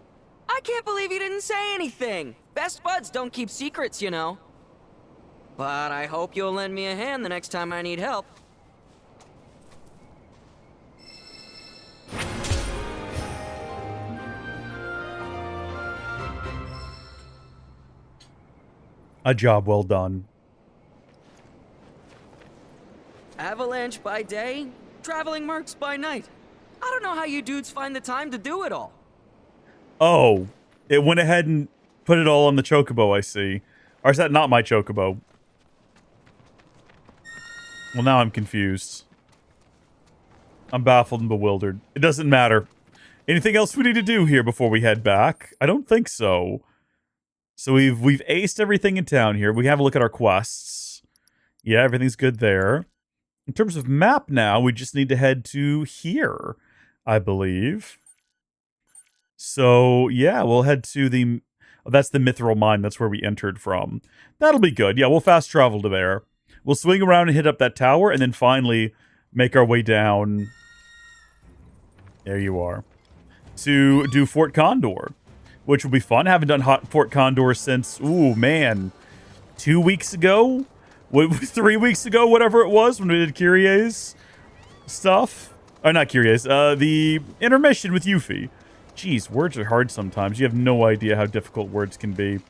I can't believe you didn't say anything. Best buds don't keep secrets, you know. But I hope you'll lend me a hand the next time I need help. A job well done. Avalanche by day, traveling mercs by night. I don't know how you dudes find the time to do it all. Oh, it went ahead and put it all on the Chocobo, I see. Or is that not my Chocobo? Well, now I'm confused. I'm baffled and bewildered. It doesn't matter. Anything else we need to do here before we head back? I don't think so. So we've aced everything in town here. We have a look at our quests. Yeah, everything's good there. In terms of map now, we just need to head to here, I believe. So, yeah, we'll head to the... Oh, that's the Mithril Mine. That's where we entered from. That'll be good. Yeah, we'll fast travel to there. We'll swing around and hit up that tower, and then finally make our way down. There you are. To do Fort Condor, which will be fun. I haven't done Fort Condor since, ooh, man, 2 weeks ago? 3 weeks ago, whatever it was, when we did Kyrie's stuff. Or not Kyrie's, the intermission with Yuffie. Jeez, words are hard sometimes. You have no idea how difficult words can be.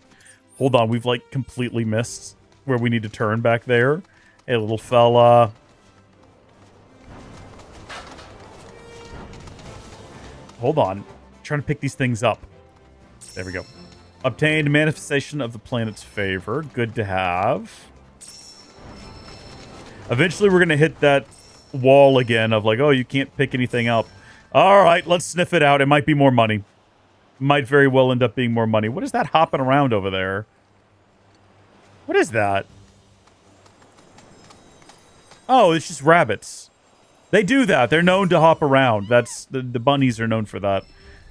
Hold on, we've like completely missed where we need to turn back there. Hey, little fella. Hold on. I'm trying to pick these things up. There we go. Obtained manifestation of the planet's favor. Good to have. Eventually, we're going to hit that wall again of like, oh, you can't pick anything up. All right, let's sniff it out. It might be more money. Might very well end up being more money. What is that hopping around over there? What is that? Oh, it's just rabbits. They do that. They're known to hop around. That's the bunnies are known for that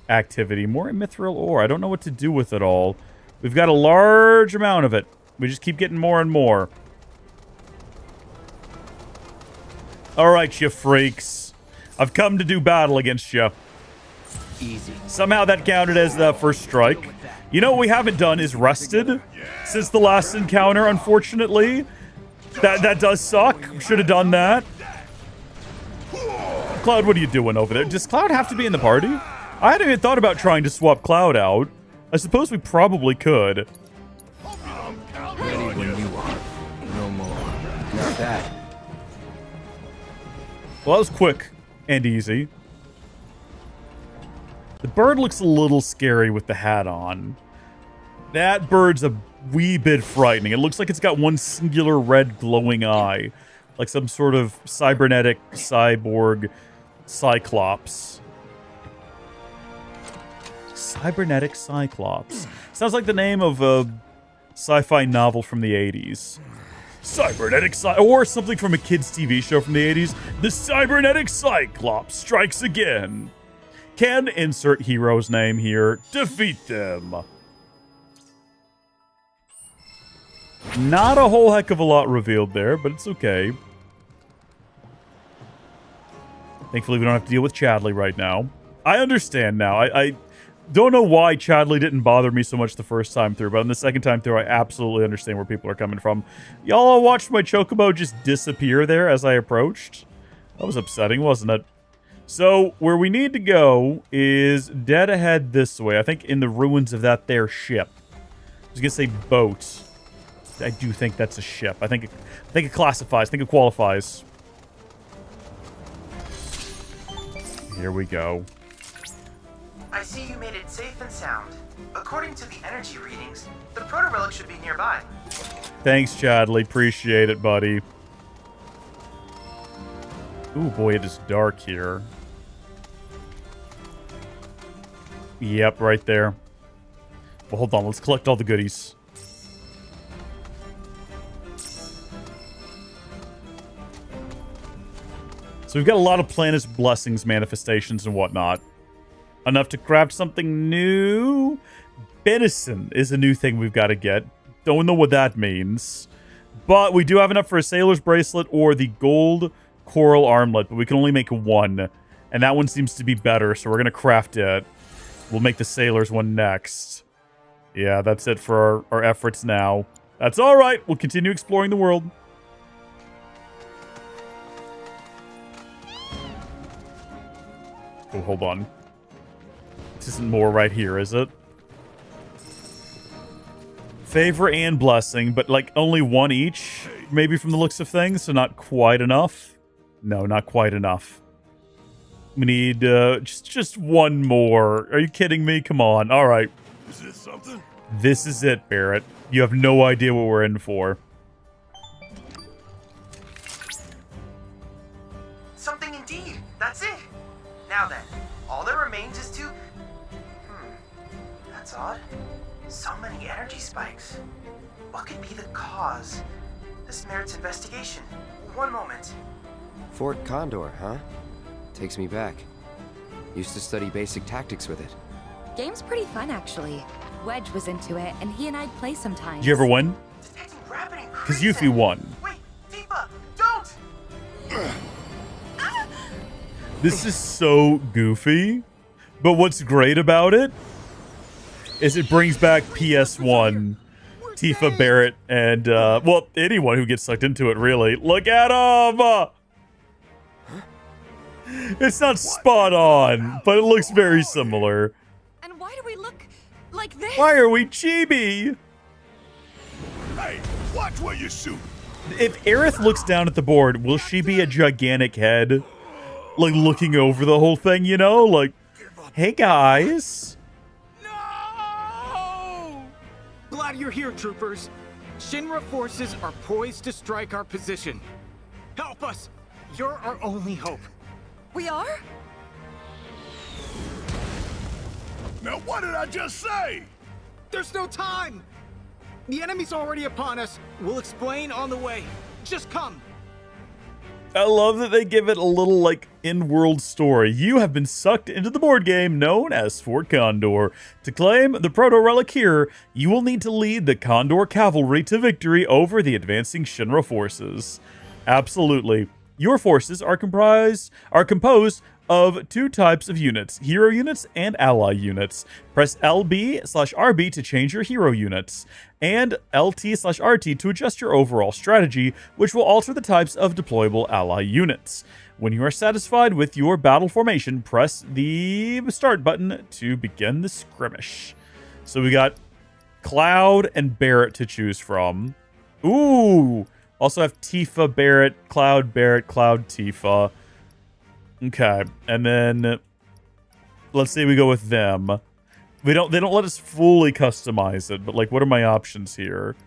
activity. More mithril ore. I don't know what to do with it all. We've got a large amount of it. We just keep getting more and more. All right, you freaks. I've come to do battle against you. Easy. Somehow that counted as the first strike. You know what we haven't done is rested since the last encounter, unfortunately. That does suck. Should have done that. Cloud, what are you doing over there? Does Cloud have to be in the party? I hadn't even thought about trying to swap Cloud out. I suppose we probably could. Ready when you are. No more. Not bad. Well, that was quick and easy. The bird looks a little scary with the hat on. That bird's a wee bit frightening. It looks like it's got one singular red glowing eye. Like some sort of cybernetic cyborg cyclops. Cybernetic Cyclops. Sounds like the name of a sci-fi novel from the 80s. Cybernetic or something from a kid's TV show from the 80s. The Cybernetic Cyclops strikes again. Can insert hero's name here. Defeat them. Not a whole heck of a lot revealed there, but it's okay. Thankfully, we don't have to deal with Chadley right now. I understand now. I don't know why Chadley didn't bother me so much the first time through, but on the second time through, I absolutely understand where people are coming from. Y'all watched my Chocobo just disappear there as I approached? That was upsetting, wasn't it? So, where we need to go is dead ahead this way. I think in the ruins of that there ship. I was going to say boat. I do think that's a ship. I think it classifies. I think it qualifies. Here we go. I see you made it safe and sound. According to the energy readings, the proto-relic should be nearby. Thanks, Chadley. Appreciate it, buddy. Ooh, boy, it is dark here. Yep, right there. Well, hold on. Let's collect all the goodies. So we've got a lot of planet's blessings, manifestations, and whatnot. Enough to craft something new. Benison is a new thing we've got to get. Don't know what that means. But we do have enough for a sailor's bracelet or the gold coral armlet. But we can only make one. And that one seems to be better, so we're going to craft it. We'll make the sailor's one next. Yeah, that's it for our efforts now. That's all right. We'll continue exploring the world. Oh, hold on. This isn't more right here, is it? Favor and blessing, but like only one each, maybe from the looks of things, so not quite enough. No, not quite enough. We need just one more. Are you kidding me? Come on. All right. Is this something? This is it, Barrett. You have no idea what we're in for. Something indeed. That's it. Now then, all that remains is to... That's odd. So many energy spikes. What could be the cause? This merits investigation. One moment. Fort Condor, huh? Takes me back. Used to study basic tactics with it. Game's pretty fun, actually. Wedge was into it, and he and I'd play sometimes. Did you ever win? Because Yuffie won. Wait, Tifa, don't! This is so goofy, but what's great about it is it brings back PS1, Tifa, Barrett, and, well, anyone who gets sucked into it, really. Look at him! It's not spot on, but it looks very similar. And why do we look like this? Why are we chibi? Hey, watch where you shoot. If Aerith looks down at the board, will she be a gigantic head? Like, looking over the whole thing, you know? Like, hey, guys. Glad you're here, troopers. Shinra forces are poised to strike our position. Help us! You're our only hope. We are? Now, what did I just say? There's no time! The enemy's already upon us. We'll explain on the way. Just come. I love that they give it a little, like, in-world story. You have been sucked into the board game known as Fort Condor. To claim the proto-relic here, you will need to lead the Condor cavalry to victory over the advancing Shinra forces. Absolutely. Your forces are composed of two types of units, hero units and ally units. Press LB/RB to change your hero units, and LT/RT to adjust your overall strategy, which will alter the types of deployable ally units. When you are satisfied with your battle formation, press the start button to begin the skirmish. So we got Cloud and Barrett to choose from. Ooh! Also have Tifa, Barrett, Cloud, Tifa. Okay, and then let's say we go with them. They don't let us fully customize it, but like, what are my options here?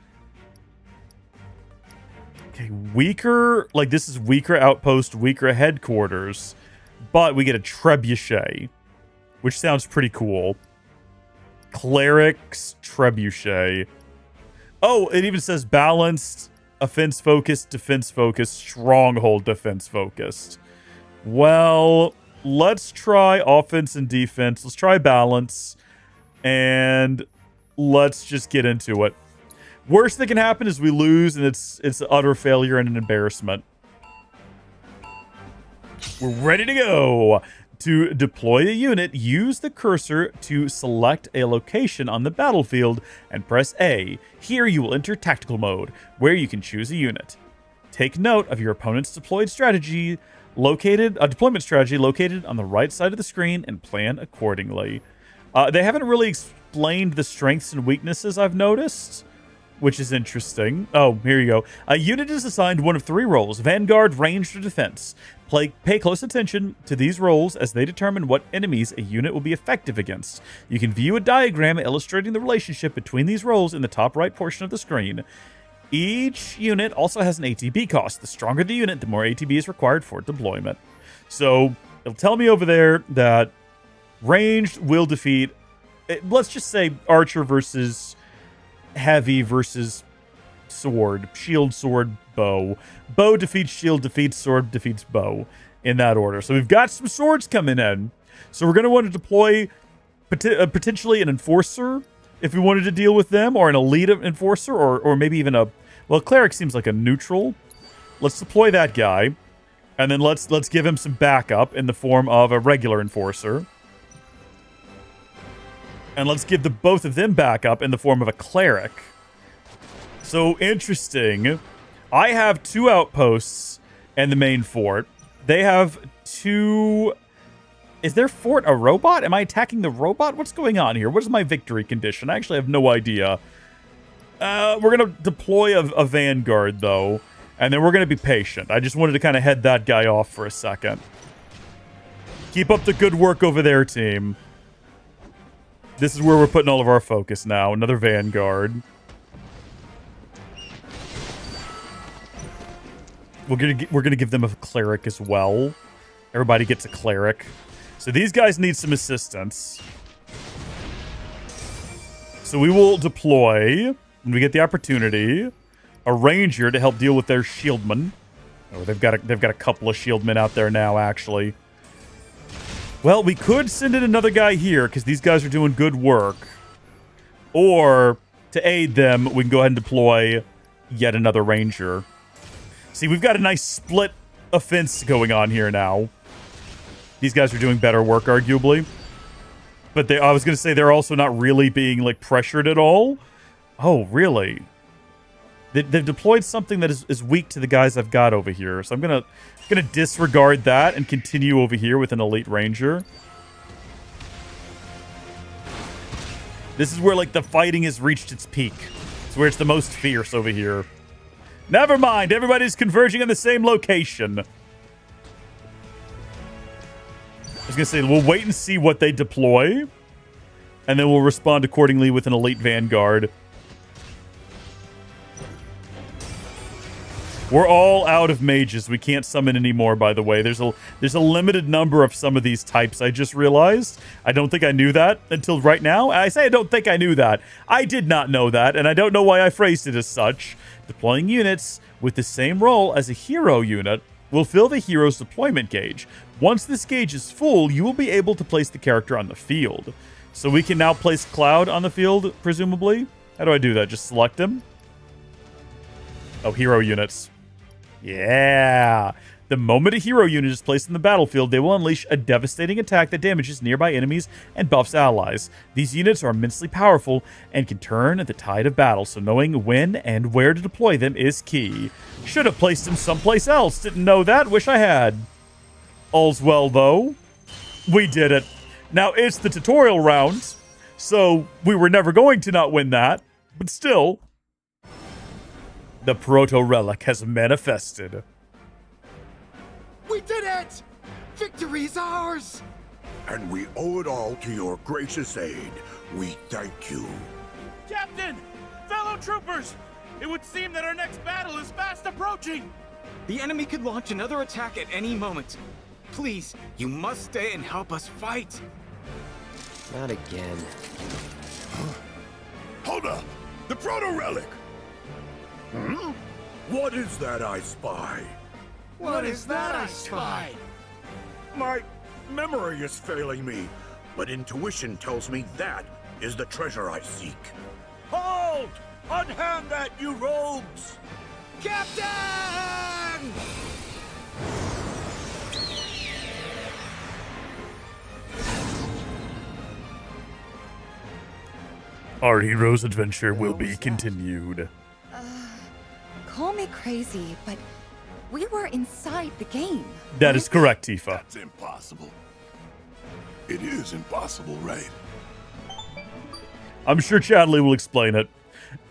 Okay, weaker, like this is weaker outpost, weaker headquarters, but we get a trebuchet, which sounds pretty cool. Cleric's trebuchet. Oh, it even says balanced, offense focused, defense focused, stronghold defense focused. Well, let's try offense and defense. Let's try balance. And let's just get into it. Worst that can happen is we lose and it's utter failure and an embarrassment. We're ready to go. To deploy a unit, use the cursor to select a location on the battlefield and press A. Here you will enter tactical mode, where you can choose a unit. Take note of your opponent's deployment strategy located on the right side of the screen and plan accordingly. They haven't really explained the strengths and weaknesses I've noticed, which is interesting. Oh, here you go. A unit is assigned one of three roles: Vanguard, Ranged, or Defense. Pay close attention to these roles as they determine what enemies a unit will be effective against. You can view a diagram illustrating the relationship between these roles in the top right portion of the screen. Each unit also has an ATB cost. The stronger the unit, the more ATB is required for deployment. So it'll tell me over there that ranged will defeat, let's just say archer versus heavy versus sword. Shield, sword, bow. Bow defeats shield, defeats sword, defeats bow. In that order. So we've got some swords coming in. So we're going to want to deploy potentially an enforcer if we wanted to deal with them, or an elite enforcer, or maybe even a... Well, cleric seems like a neutral. Let's deploy that guy. And then let's give him some backup in the form of a regular enforcer. And let's give both of them backup in the form of a cleric. So, interesting. I have 2 outposts and the main fort. They have 2... Is their fort a robot? Am I attacking the robot? What's going on here? What is my victory condition? I actually have no idea. We're going to deploy a Vanguard, though. And then we're going to be patient. I just wanted to kind of head that guy off for a second. Keep up the good work over there, team. This is where we're putting all of our focus now. Another Vanguard. We're gonna give them a cleric as well. Everybody gets a cleric. So these guys need some assistance. So we will deploy, when we get the opportunity, a ranger to help deal with their shieldmen. Oh, they've got a couple of shieldmen out there now, actually. Well, we could send in another guy here because these guys are doing good work. Or, to aid them, we can go ahead and deploy yet another ranger. See, we've got a nice split offense going on here now. These guys are doing better work, arguably. But I was going to say they're also not really being, like, pressured at all. Oh, really? They've deployed something that is weak to the guys I've got over here. So I'm gonna disregard that and continue over here with an elite ranger. This is where, like, the fighting has reached its peak. It's where it's the most fierce over here. Never mind, everybody's converging in the same location. I was gonna say, we'll wait and see what they deploy. And then we'll respond accordingly with an elite vanguard. We're all out of mages. We can't summon anymore, by the way. There's a limited number of some of these types, I just realized. I don't think I knew that until right now. I say I don't think I knew that. I did not know that, and I don't know why I phrased it as such. Deploying units with the same role as a hero unit will fill the hero's deployment gauge. Once this gauge is full, you will be able to place the character on the field. So we can now place Cloud on the field, presumably? How do I do that? Just select him? Oh, hero units. Yeah. The moment a hero unit is placed in the battlefield, they will unleash a devastating attack that damages nearby enemies and buffs allies. These units are immensely powerful and can turn the tide of battle, so knowing when and where to deploy them is key. Should have placed them someplace else. Didn't know that. Wish I had. All's well, though. We did it. Now, it's the tutorial round, so we were never going to not win that, but still... The proto-relic has manifested. We did it! Victory's ours! And we owe it all to your gracious aid. We thank you. Captain! Fellow troopers! It would seem that our next battle is fast approaching! The enemy could launch another attack at any moment. Please, you must stay and help us fight. Not again. Hold up! The proto-relic! Hmm? What is that I spy? What is that I spy? My memory is failing me, but intuition tells me that is the treasure I seek. Hold! Unhand that, you rogues! Captain! Our hero's adventure will be continued. Call me crazy, but we were inside the game. That is correct, Tifa. That's impossible. It is impossible, right? I'm sure Chadley will explain it.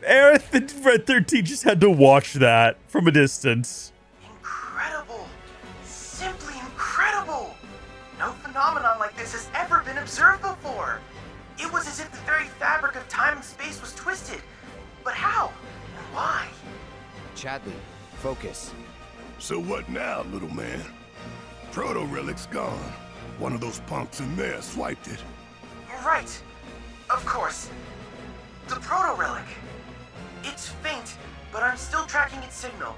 Aerith and Red 13 just had to watch that from a distance. Incredible. Simply incredible. No phenomenon like this has ever been observed before. It was as if the very fabric of time and space was twisted. But how? And why? Chadley, focus. So what now, little man? Proto-relic's gone. One of those punks in there swiped it. Right. Of course. The proto-relic. It's faint, but I'm still tracking its signal.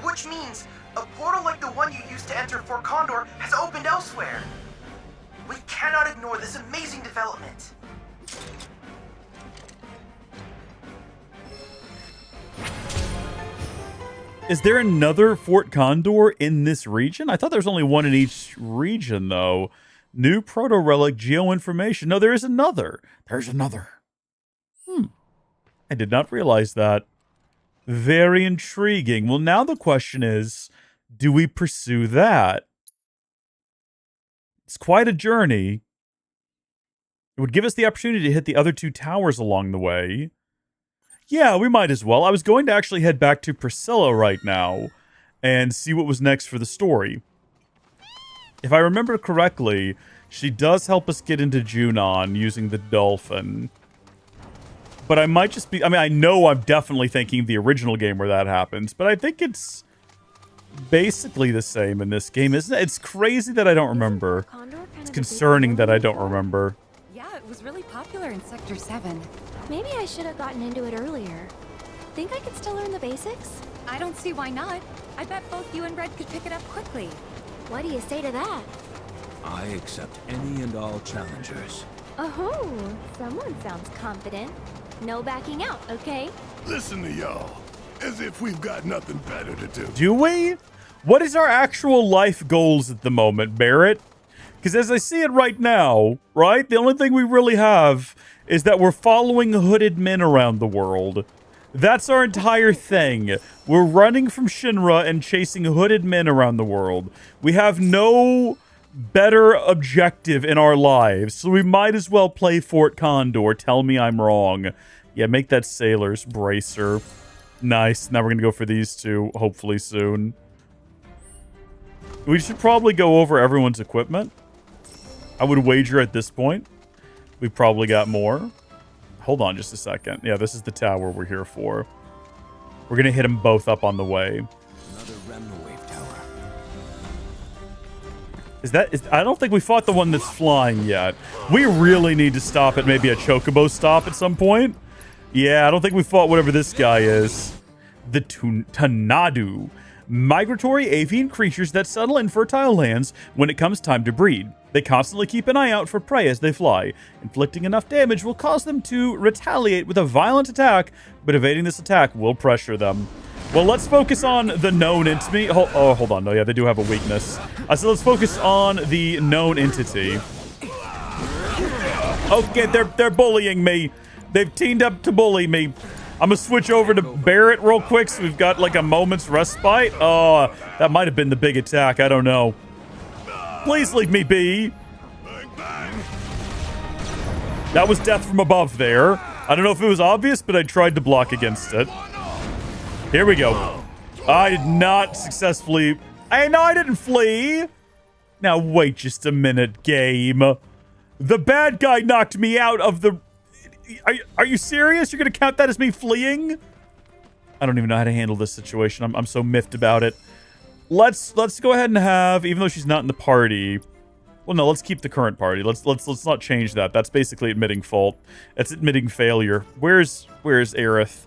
Which means a portal like the one you used to enter Fort Condor has opened elsewhere. We cannot ignore this amazing development. Is there another Fort Condor in this region? I thought there was only one in each region, though. New proto-relic geo-information. No, there is another. There's another. I did not realize that. Very intriguing. Well, now the question is, do we pursue that? It's quite a journey. It would give us the opportunity to hit the other two towers along the way. Yeah, we might as well. I was going to actually head back to Priscilla right now and see what was next for the story. If I remember correctly, she does help us get into Junon using the dolphin. But I might just be... I mean, I know I'm definitely thinking of the original game where that happens, but I think it's basically the same in this game, isn't it? It's crazy that I don't remember. It's concerning that I don't remember. Yeah, it was really popular in Sector 7. Maybe I should have gotten into it earlier. Think I could still learn the basics? I don't see why not. I bet both you and Red could pick it up quickly. What do you say to that? I accept any and all challengers. Oh, someone sounds confident. No backing out, okay? Listen to y'all. As if we've got nothing better to do. Do we? What is our actual life goals at the moment, Barrett? Because as I see it right now, right, the only thing we really have is that we're following hooded men around the world. That's our entire thing. We're running from Shinra and chasing hooded men around the world. We have no better objective in our lives, so we might as well play Fort Condor. Tell me I'm wrong. Yeah, make that Sailor's Bracer. Nice. Now we're going to go for these two, hopefully soon. We should probably go over everyone's equipment. I would wager at this point we've probably got more. Hold on just a second. Yeah, this is the tower we're here for. We're going to hit them both up on the way. Another Remnant Wave tower. I don't think we fought the one that's flying yet. We really need to stop at maybe a Chocobo stop at some point. Yeah, I don't think we fought whatever this guy is. The Tanadu. Migratory avian creatures that settle in fertile lands when it comes time to breed. They constantly keep an eye out for prey as they fly. Inflicting enough damage will cause them to retaliate with a violent attack, but evading this attack will pressure them. Well, let's focus on the known entity. Hold on. No, yeah, they do have a weakness. So let's focus on the known entity. Okay, they're bullying me. They've teamed up to bully me. I'm gonna switch over to Barrett real quick so we've got like a moment's respite. Oh, that might have been the big attack. I don't know. Please leave me be. That was death from above there. I don't know if it was obvious, but I tried to block against it. Here we go. I did not successfully... I didn't flee. Now wait just a minute, game. The bad guy knocked me out of the... Are you serious? You're going to count that as me fleeing? I don't even know how to handle this situation. I'm so miffed about it. Let's go ahead and have, even though she's not in the party. Well, no, let's keep the current party. Let's not change that. That's basically admitting fault. That's admitting failure. Where's Aerith?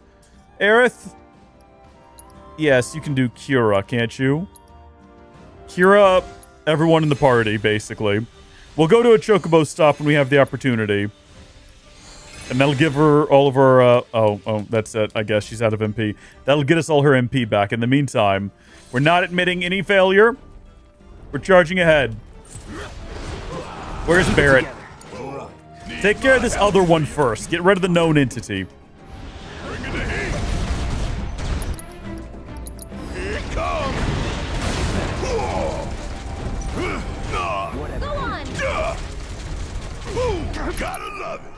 Aerith? Yes, you can do Kira, can't you? Kira, everyone in the party, basically. We'll go to a Chocobo stop when we have the opportunity. And that'll give her all of her, oh, that's it. I guess she's out of MP. That'll get us all her MP back. In the meantime, we're not admitting any failure. We're charging ahead. Where's Barrett? Take care of this other one first. Get rid of the known entity. Go on! Gotta love it.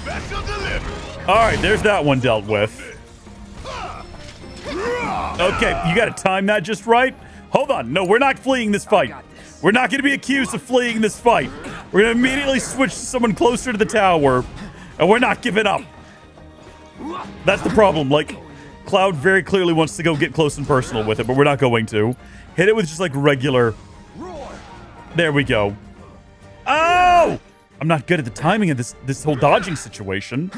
Special delivery. All right, there's that one dealt with. Okay, you got to time that just right. Hold on. No, we're not fleeing this fight. We're not going to be accused of fleeing this fight. We're going to immediately switch to someone closer to the tower, and we're not giving up. That's the problem. Like, Cloud very clearly wants to go get close and personal with it, but we're not going to. Hit it with just like regular. There we go. Oh! I'm not good at the timing of this whole dodging situation.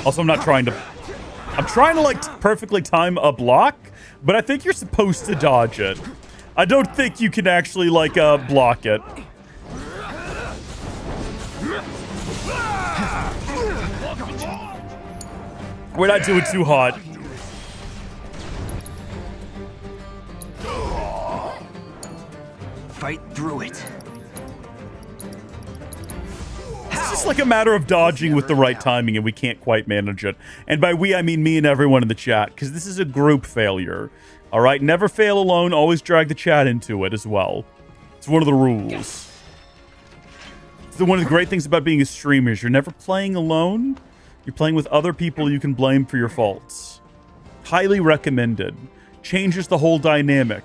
Also, I'm trying to like perfectly time a block, but I think you're supposed to dodge it. I don't think you can actually like block it. We're not doing too hot. Fight through it. It's just like a matter of dodging with the right timing, and we can't quite manage it. And by we, I mean me and everyone in the chat, because this is a group failure. All right? Never fail alone. Always drag the chat into it as well. It's one of the rules. It's one of the great things about being a streamer is you're never playing alone. You're playing with other people you can blame for your faults. Highly recommended. Changes the whole dynamic.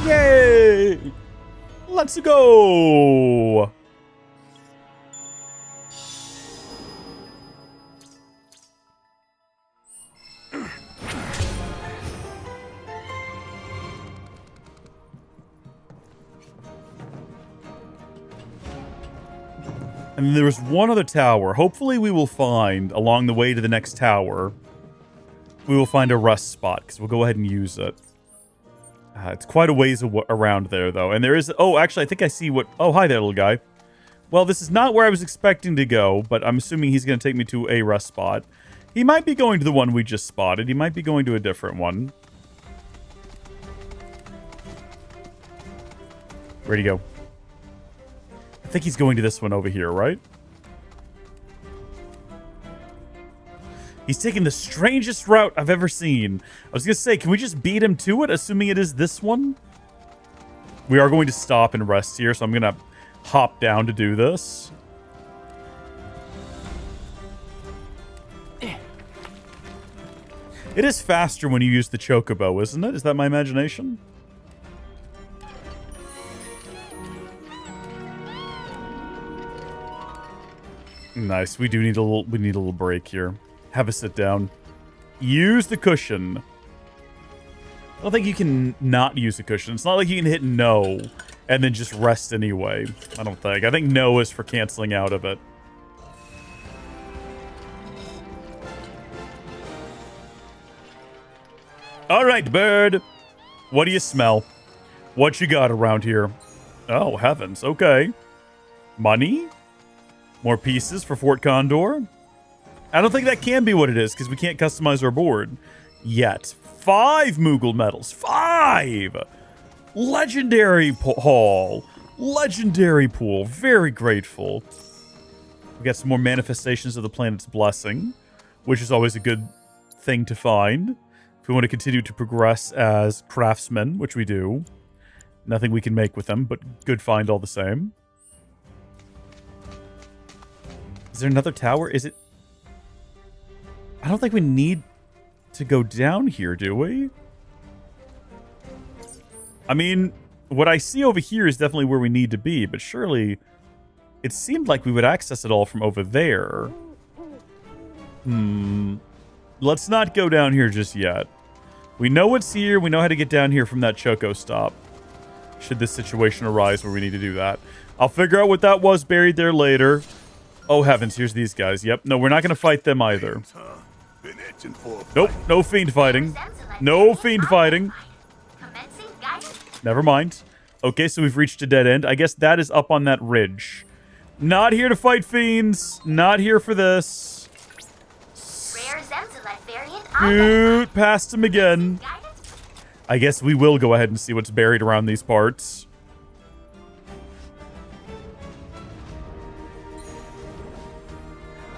Yay! Let's go! And then there was one other tower. Hopefully we will find, along the way to the next tower, we will find a rest spot, because we'll go ahead and use it. It's quite a ways around there, though. And there is... Oh, actually, I think I see what... Oh, hi there, little guy. Well, this is not where I was expecting to go, but I'm assuming he's going to take me to a rest spot. He might be going to the one we just spotted. He might be going to a different one. Where'd he go? I think he's going to this one over here, right? He's taking the strangest route I've ever seen. I was going to say, can we just beat him to it, assuming it is this one? We are going to stop and rest here, so I'm going to hop down to do this. It is faster when you use the chocobo, isn't it? Is that my imagination? Nice. We do need a little break here. Have a sit down. Use the cushion. I don't think you can not use the cushion. It's not like you can hit no and then just rest anyway. I don't think. I think no is for canceling out of it. All right, bird. What do you smell? What you got around here? Oh, heavens. Okay. Money? More pieces for Fort Condor? I don't think that can be what it is, because we can't customize our board yet. 5 Moogle medals. 5! Legendary haul. Legendary pool. Very grateful. We got some more manifestations of the planet's blessing, which is always a good thing to find. If we want to continue to progress as craftsmen, which we do. Nothing we can make with them, but good find all the same. Is there another tower? Is it... I don't think we need to go down here, do we? I mean, what I see over here is definitely where we need to be, but surely it seemed like we would access it all from over there. Let's not go down here just yet. We know what's here. We know how to get down here from that Choco stop. Should this situation arise where we need to do that. I'll figure out what that was buried there later. Oh, heavens. Here's these guys. Yep. No, we're not going to fight them either. Nope. No fiend fighting. No fiend fighting. Never mind. Okay, so we've reached a dead end. I guess that is up on that ridge. Not here to fight fiends. Not here for this. Shoot, past him again. I guess we will go ahead and see what's buried around these parts.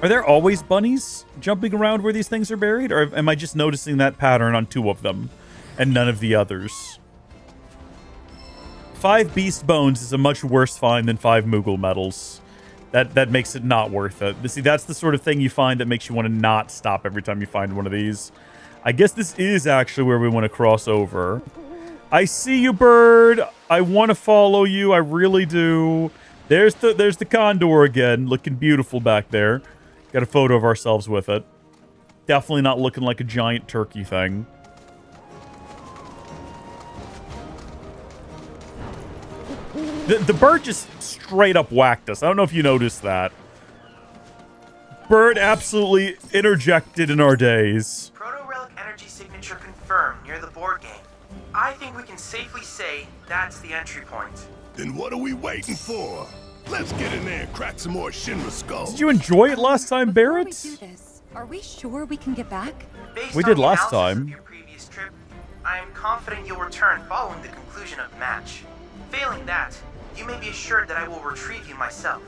Are there always bunnies jumping around where these things are buried? Or am I just noticing that pattern on 2 of them and none of the others? 5 beast bones is a much worse find than 5 Moogle medals. That makes it not worth it. See, that's the sort of thing you find that makes you want to not stop every time you find one of these. I guess this is actually where we want to cross over. I see you, bird. I want to follow you. I really do. There's the condor again, looking beautiful back there. Got a photo of ourselves with it. Definitely not looking like a giant turkey thing. The bird just straight up whacked us. I don't know if you noticed that. Bird absolutely interjected in our days. Proto-relic energy signature confirmed near the board game. I think we can safely say that's the entry point. Then what are we waiting for? Let's get in there and crack some more Shinra skulls. Did you enjoy it last time, Barrett? Before we do this, are we sure we can get back? Based We on did the last analysis time. of your previous trip, I am confident you'll return following the conclusion of the match. Failing that, you may be assured that I will retrieve you myself.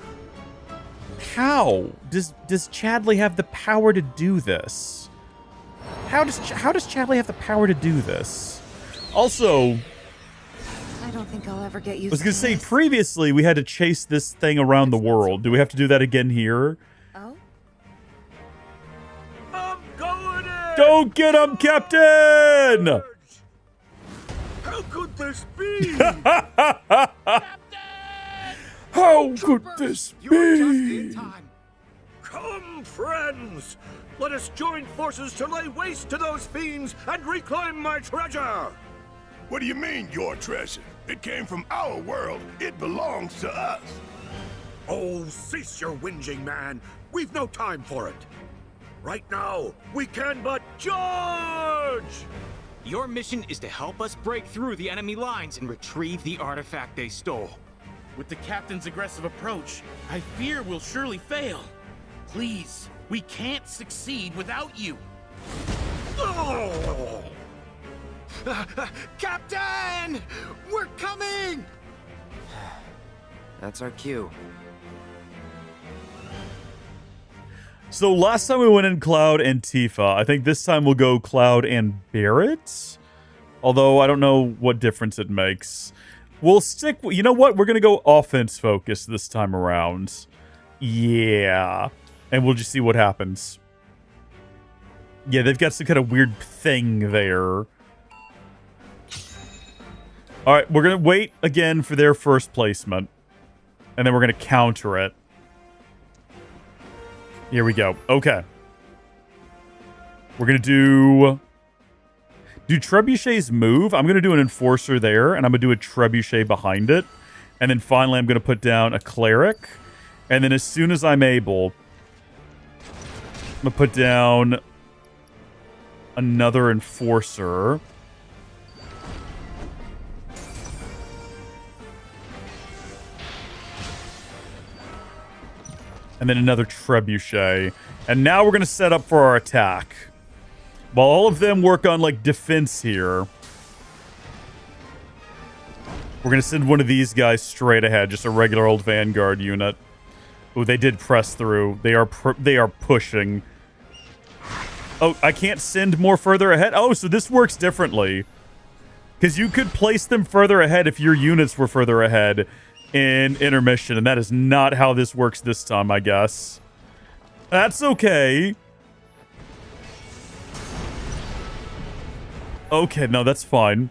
How does Chadley have the power to do this? How does Chadley have the power to do this? Also, I don't think I'll ever get I used was to gonna say this. previously we had to chase this thing around the world. Do we have to do that again here? Oh? Go get him, Captain! How could this be? How could this You're just in be? time. Come, friends! Let us join forces to lay waste to those fiends and reclaim my treasure! What do you mean, your treasure? It came from our world. It belongs to us. Oh, cease your whinging, man. We've no time for it. Right now, we can but charge! Your mission is to help us break through the enemy lines and retrieve the artifact they stole. With the captain's aggressive approach, I fear we'll surely fail. Please, we can't succeed without you. Oh! Captain! We're coming! That's our cue. So last time we went in Cloud and Tifa. I think this time we'll go Cloud and Barret. Although I don't know what difference it makes. We'll stick... You know what? We're going to go offense focus this time around. Yeah. And we'll just see what happens. Yeah, they've got some kind of weird thing there. Alright, we're going to wait again for their first placement. And then we're going to counter it. Here we go. Okay. We're going to do trebuchets move? I'm going to do an enforcer there, and I'm going to do a trebuchet behind it. And then finally, I'm going to put down a cleric. And then as soon as I'm able, I'm going to put down another enforcer. And then another trebuchet. And now we're going to set up for our attack. While all of them work on, like, defense here, we're going to send one of these guys straight ahead. Just a regular old Vanguard unit. Oh, they did press through. They are pushing. Oh, I can't send more further ahead? Oh, so this works differently. Because you could place them further ahead if your units were further ahead in intermission, and that is not how this works this time, I guess. That's okay. Okay, no, that's fine.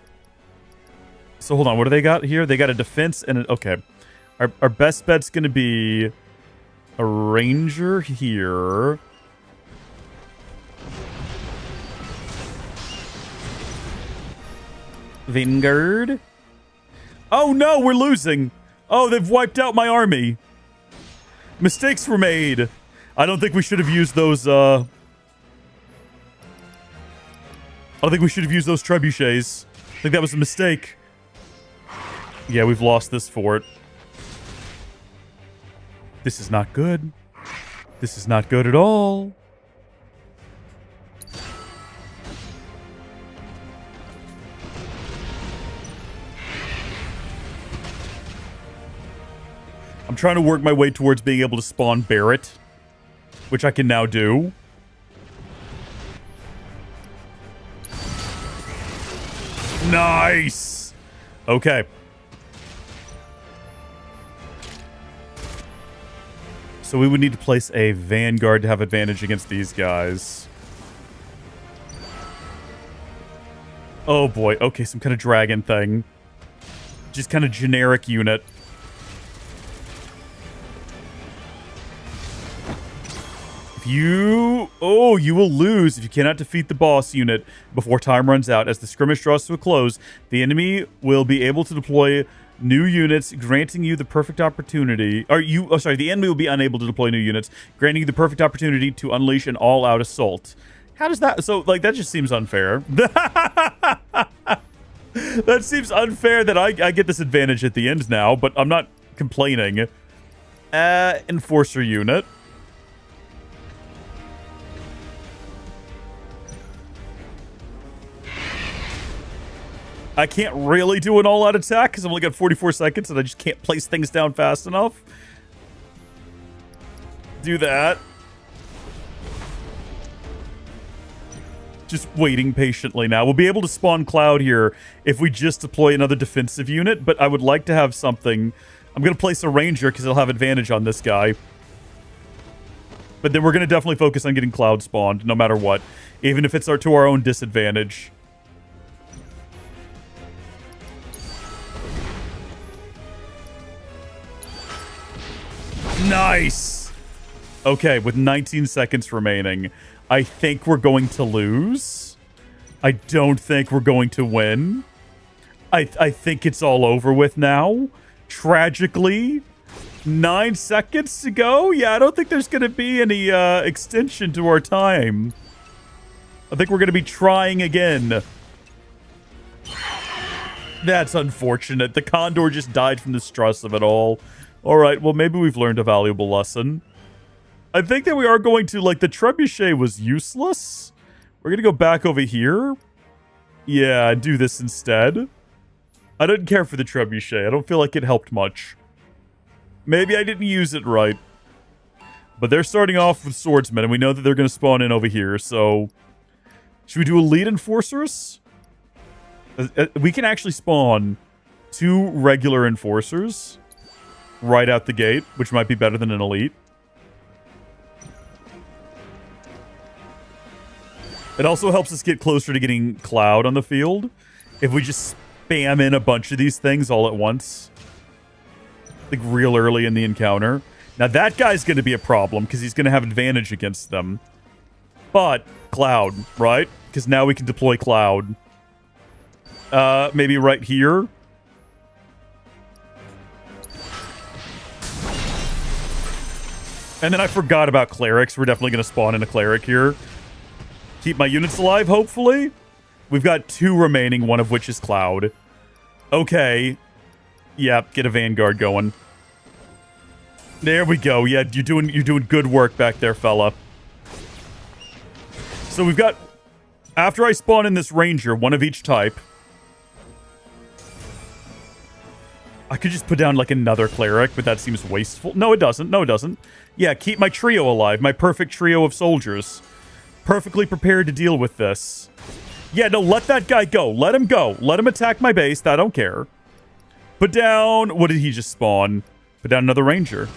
So hold on, what do they got here? They got a defense and an... Okay. Our best bet's gonna be a ranger here. Vanguard. Oh no, we're losing. Oh, they've wiped out my army. Mistakes were made. I don't think we should have used those, I don't think we should have used those trebuchets. I think that was a mistake. Yeah, we've lost this fort. This is not good. This is not good at all. I'm trying to work my way towards being able to spawn Barret, which I can now do. Nice! Okay. So we would need to place a Vanguard to have advantage against these guys. Oh boy, okay, some kind of dragon thing. Just kind of generic unit. You will lose if you cannot defeat the boss unit before time runs out. As the skirmish draws to a close, the enemy will be able to deploy new units, granting you the perfect opportunity. The enemy will be unable to deploy new units, granting you the perfect opportunity to unleash an all-out assault. How does that... So, like, that just seems unfair. That seems unfair that I get this advantage at the end now, but I'm not complaining. Enforcer unit. I can't really do an all-out attack because I've only got 44 seconds and I just can't place things down fast enough. Do that. Just waiting patiently now. We'll be able to spawn Cloud here if we just deploy another defensive unit, but I would like to have something. I'm going to place a ranger because it'll have advantage on this guy. But then we're going to definitely focus on getting Cloud spawned no matter what, even if it's to our own disadvantage. Nice! Okay, with 19 seconds remaining, I think we're going to lose. I don't think we're going to win. I think it's all over with now. Tragically. 9 seconds to go? Yeah, I don't think there's going to be any extension to our time. I think we're going to be trying again. That's unfortunate. The Condor just died from the stress of it all. All right, well, maybe we've learned a valuable lesson. I think that we are going to, like, the trebuchet was useless. We're going to go back over here. Yeah, do this instead. I didn't care for the trebuchet. I don't feel like it helped much. Maybe I didn't use it right. But they're starting off with swordsmen, and we know that they're going to spawn in over here, so... Should we do elite enforcers? We can actually spawn 2 regular enforcers right out the gate, which might be better than an elite. It also helps us get closer to getting Cloud on the field if we just spam in a bunch of these things all at once. Like real early in the encounter. Now that guy's going to be a problem because he's going to have advantage against them. But Cloud, right? Because now we can deploy Cloud. Maybe right here. And then I forgot about clerics. We're definitely going to spawn in a cleric here. Keep my units alive, hopefully. We've got 2 remaining, one of which is Cloud. Okay. Yeah, get a Vanguard going. There we go. Yeah, you're doing good work back there, fella. So we've got... After I spawn in this Ranger, one of each type... I could just put down, like, another cleric, but that seems wasteful. No, it doesn't. No, it doesn't. Yeah, keep my trio alive. My perfect trio of soldiers. Perfectly prepared to deal with this. Yeah, no, let that guy go. Let him go. Let him attack my base. I don't care. Put down... What did he just spawn? Put down another Ranger.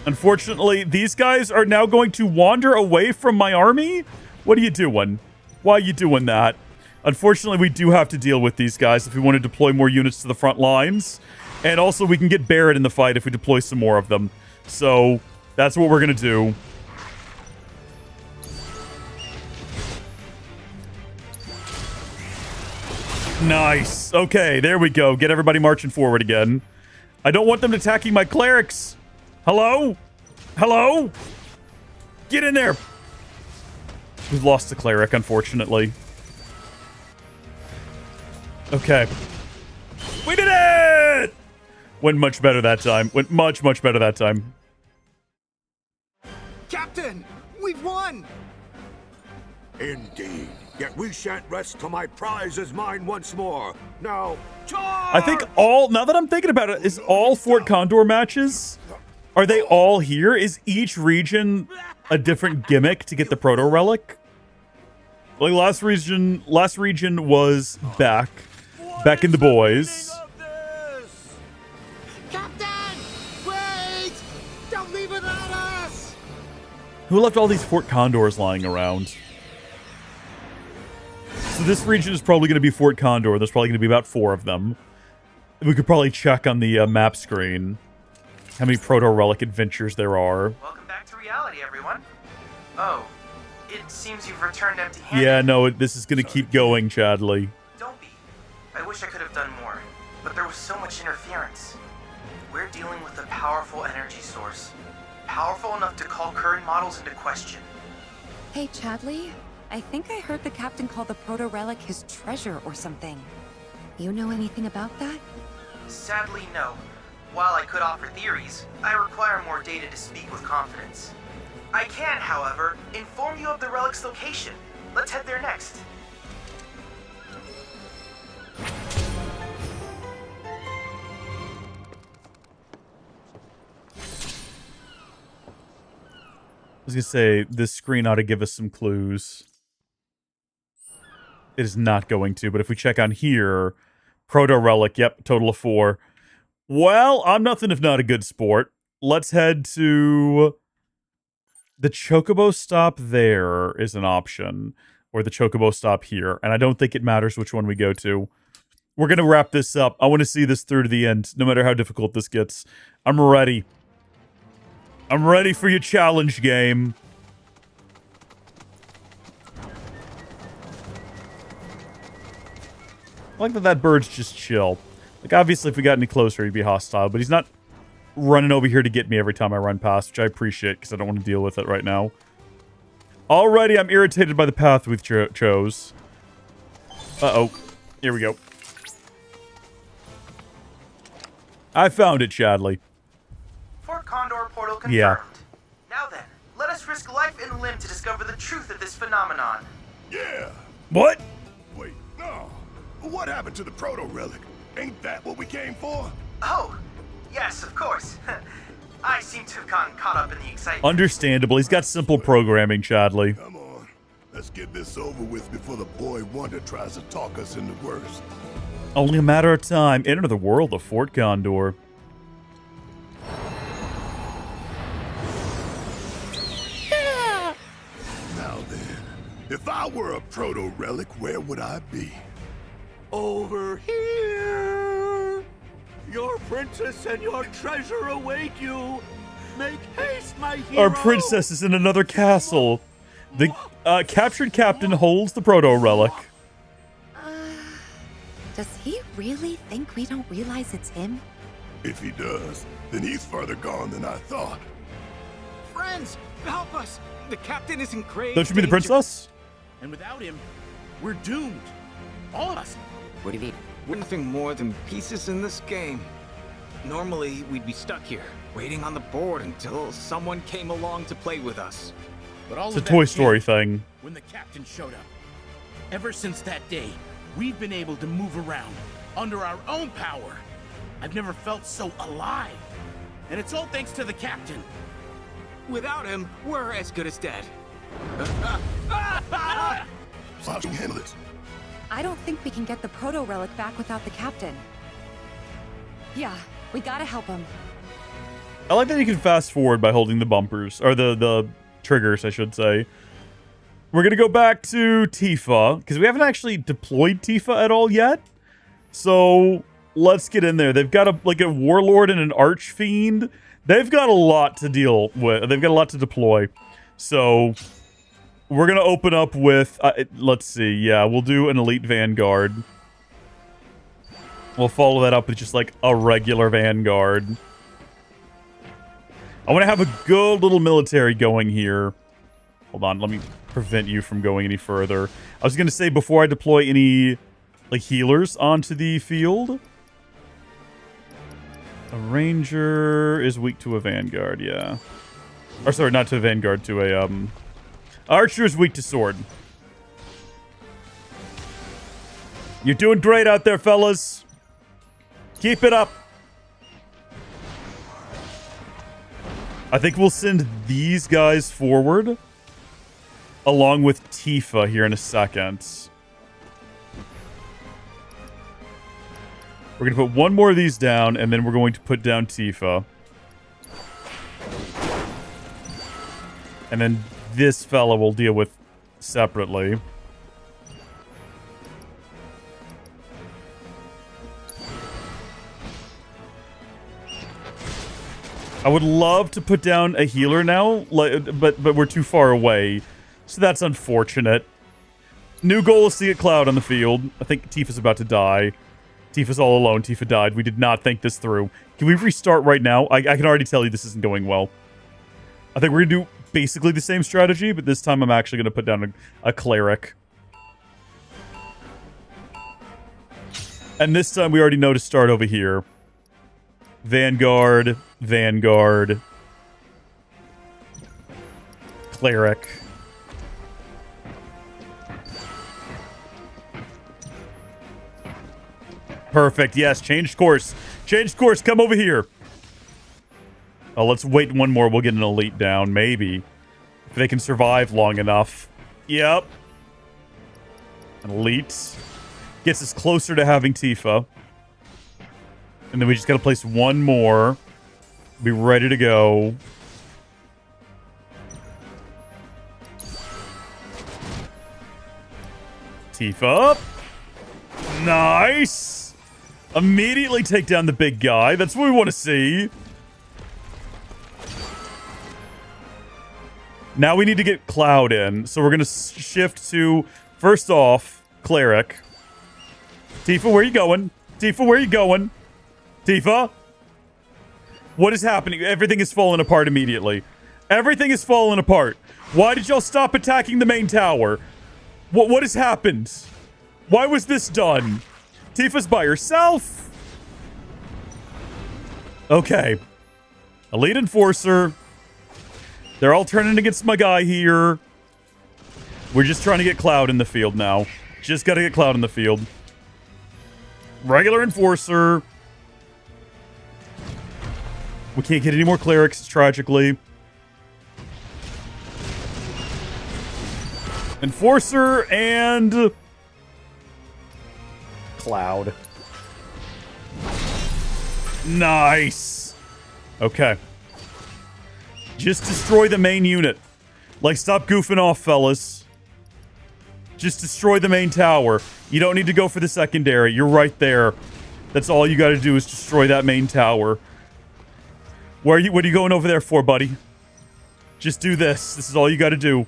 Unfortunately, these guys are now going to wander away from my army? What are you doing? Why are you doing that? Unfortunately, we do have to deal with these guys if we want to deploy more units to the front lines. And also, we can get Barrett in the fight if we deploy some more of them. So, that's what we're going to do. Nice. Okay, there we go. Get everybody marching forward again. I don't want them attacking my clerics. Hello? Hello? Get in there. We've lost the cleric, unfortunately. Okay. We did it! Went much better that time. Went much, much better that time. Captain, we've won! Indeed. Yet we shan't rest till my prize is mine once more. Now, charge! I think all... Now that I'm thinking about it, is all Fort Condor matches... Are they all here? Is each region a different gimmick to get the Proto Relic? Like last region was back in the boys. Captain! Wait! Don't leave without us! Who left all these Fort Condors lying around? So this region is probably going to be Fort Condor. There's probably going to be about 4 of them. We could probably check on the map screen how many Proto-Relic adventures there are. Welcome back to reality, everyone. Oh, it seems you've returned empty-handed. Yeah, no, this is going to keep going, Chadley. Don't be. I wish I could have done more, but there was so much interference. We're dealing with a powerful energy source. Powerful enough to call current models into question. Hey, Chadley. I think I heard the captain call the Proto-Relic his treasure or something. You know anything about that? Sadly, no. While I could offer theories, I require more data to speak with confidence. I can, however, inform you of the relic's location. Let's head there next. I was going to say, this screen ought to give us some clues. It is not going to, but if we check on here, Proto-Relic, yep, total of 4. Well, I'm nothing if not a good sport. Let's head to... The Chocobo stop there is an option, or the Chocobo stop here, and I don't think it matters which one we go to. We're going to wrap this up. I want to see this through to the end, no matter how difficult this gets. I'm ready. I'm ready for your challenge game. I like that bird's just chill. Like, obviously, if we got any closer, he'd be hostile, but he's not running over here to get me every time I run past, which I appreciate because I don't want to deal with it right now. Alrighty, I'm irritated by the path we chose. Uh-oh. Here we go. I found it, Shadley. Fort Condor portal confirmed. Yeah. Now then, let us risk life and limb to discover the truth of this phenomenon. Yeah. What? Wait, no. What happened to the proto-relic? Ain't that what we came for? Oh, yes, of course. I seem to have gotten caught up in the excitement. Understandable. He's got simple programming, Shadley. Come on. Let's get this over with before the boy Wonder tries to talk us into worse. Only a matter of time. Enter the world of Fort Condor. Now then, if I were a proto-relic, where would I be? Over here! Your princess and your treasure await you! Make haste, my hero! Our princess is in another castle. The captured captain holds the proto-relic. Does he really think we don't realize it's him? If he does, then he's further gone than I thought. Friends, help us! The captain is in grave Don't you mean the danger. princess? And without him, we're doomed. All of us. What do you mean? We're nothing more than pieces in this game. Normally, we'd be stuck here, waiting on the board until someone came along to play with us. But all It's a of that Toy Story changed thing. when the captain showed up. Ever since that day, we've been able to move around under our own power. I've never felt so alive. And it's all thanks to the captain. Without him, we're as good as dead. How do you handle this? I don't think we can get the proto-relic back without the captain. Yeah, we gotta help him. I like that you can fast forward by holding the bumpers, or the triggers, I should say. We're gonna go back to Tifa, because we haven't actually deployed Tifa at all yet. So let's get in there. They've got a warlord and an archfiend. They've got a lot to deal with. They've got a lot to deploy. So we're gonna open up with, let's see, yeah, we'll do an elite vanguard. We'll follow that up with just like a regular vanguard. I want to have a good little military going here. Hold on, let me prevent you from going any further. I was gonna say before I deploy any like healers onto the field. A ranger is weak to a vanguard, yeah. Or sorry, not to a vanguard, to a archer is weak to sword. You're doing great out there, fellas. Keep it up. I think we'll send these guys forward along with Tifa here in a second. We're going to put one more of these down, and then we're going to put down Tifa. And then this fella we'll deal with separately. I would love to put down a healer now, but we're too far away. So that's unfortunate. New goal is to get Cloud on the field. I think Tifa's about to die. Tifa's all alone. Tifa died. We did not think this through. Can we restart right now? I can already tell you this isn't going well. I think we're going to do basically the same strategy, but this time I'm actually going to put down a cleric. And this time we already know to start over here. Vanguard, Vanguard, cleric. Perfect. Yes, changed course. Changed course. Come over here. Oh, let's wait one more. We'll get an elite down, maybe. If they can survive long enough. Yep. An elite. Gets us closer to having Tifa. And then we just gotta place one more. Be ready to go. Tifa up. Nice. Immediately take down the big guy. That's what we want to see. Now we need to get Cloud in. So we're going to shift to, first off, Cleric. Tifa, where are you going? Tifa, where are you going? Tifa? What is happening? Everything is falling apart immediately. Everything is falling apart. Why did y'all stop attacking the main tower? What has happened? Why was this done? Tifa's by herself? Okay. Elite Enforcer. They're all turning against my guy here. We're just trying to get Cloud in the field now. Just gotta get Cloud in the field. Regular Enforcer. We can't get any more clerics, tragically. Enforcer and Cloud. Nice. Okay. Just destroy the main unit. Like, stop goofing off, fellas. Just destroy the main tower. You don't need to go for the secondary. You're right there. That's all you got to do is destroy that main tower. What are you going over there for, buddy? Just do this. This is all you got to do.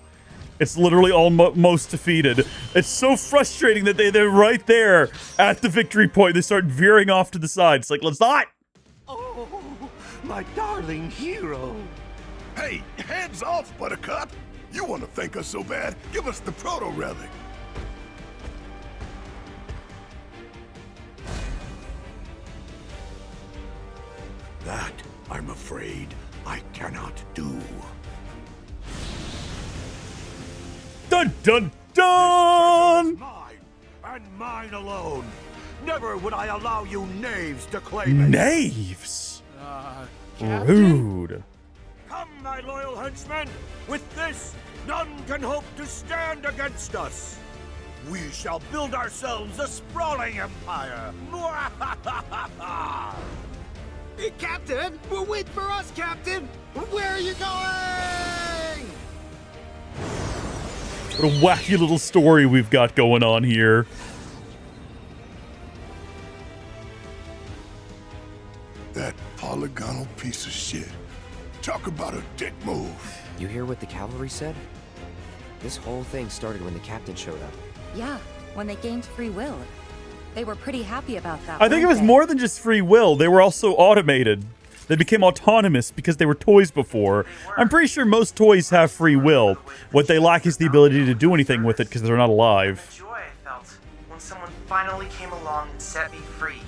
It's literally almost defeated. It's so frustrating that they're right there at the victory point. They start veering off to the side. It's like, let's not. Oh, my darling hero. Hey, hands off, Buttercup. You want to thank us so bad? Give us the proto-relic. That, I'm afraid, I cannot do. Dun dun dun! Mine, and mine alone. Never would I allow you knaves to claim it. Knaves? Rude. Come, my loyal henchmen. With this, none can hope to stand against us. We shall build ourselves a sprawling empire. Hey, Captain! Well, wait for us, Captain! Where are you going? What a wacky little story we've got going on here. That polygonal piece of shit. Talk about a dick move. You hear what the cavalry said? This whole thing started when the captain showed up. Yeah, when they gained free will. They were pretty happy about that. I think it was more than just free will. They were also automated. They became autonomous because they were toys before. I'm pretty sure most toys have free will. What they lack is the ability to do anything with it because they're not alive. The joy I felt when someone finally came along and set me free.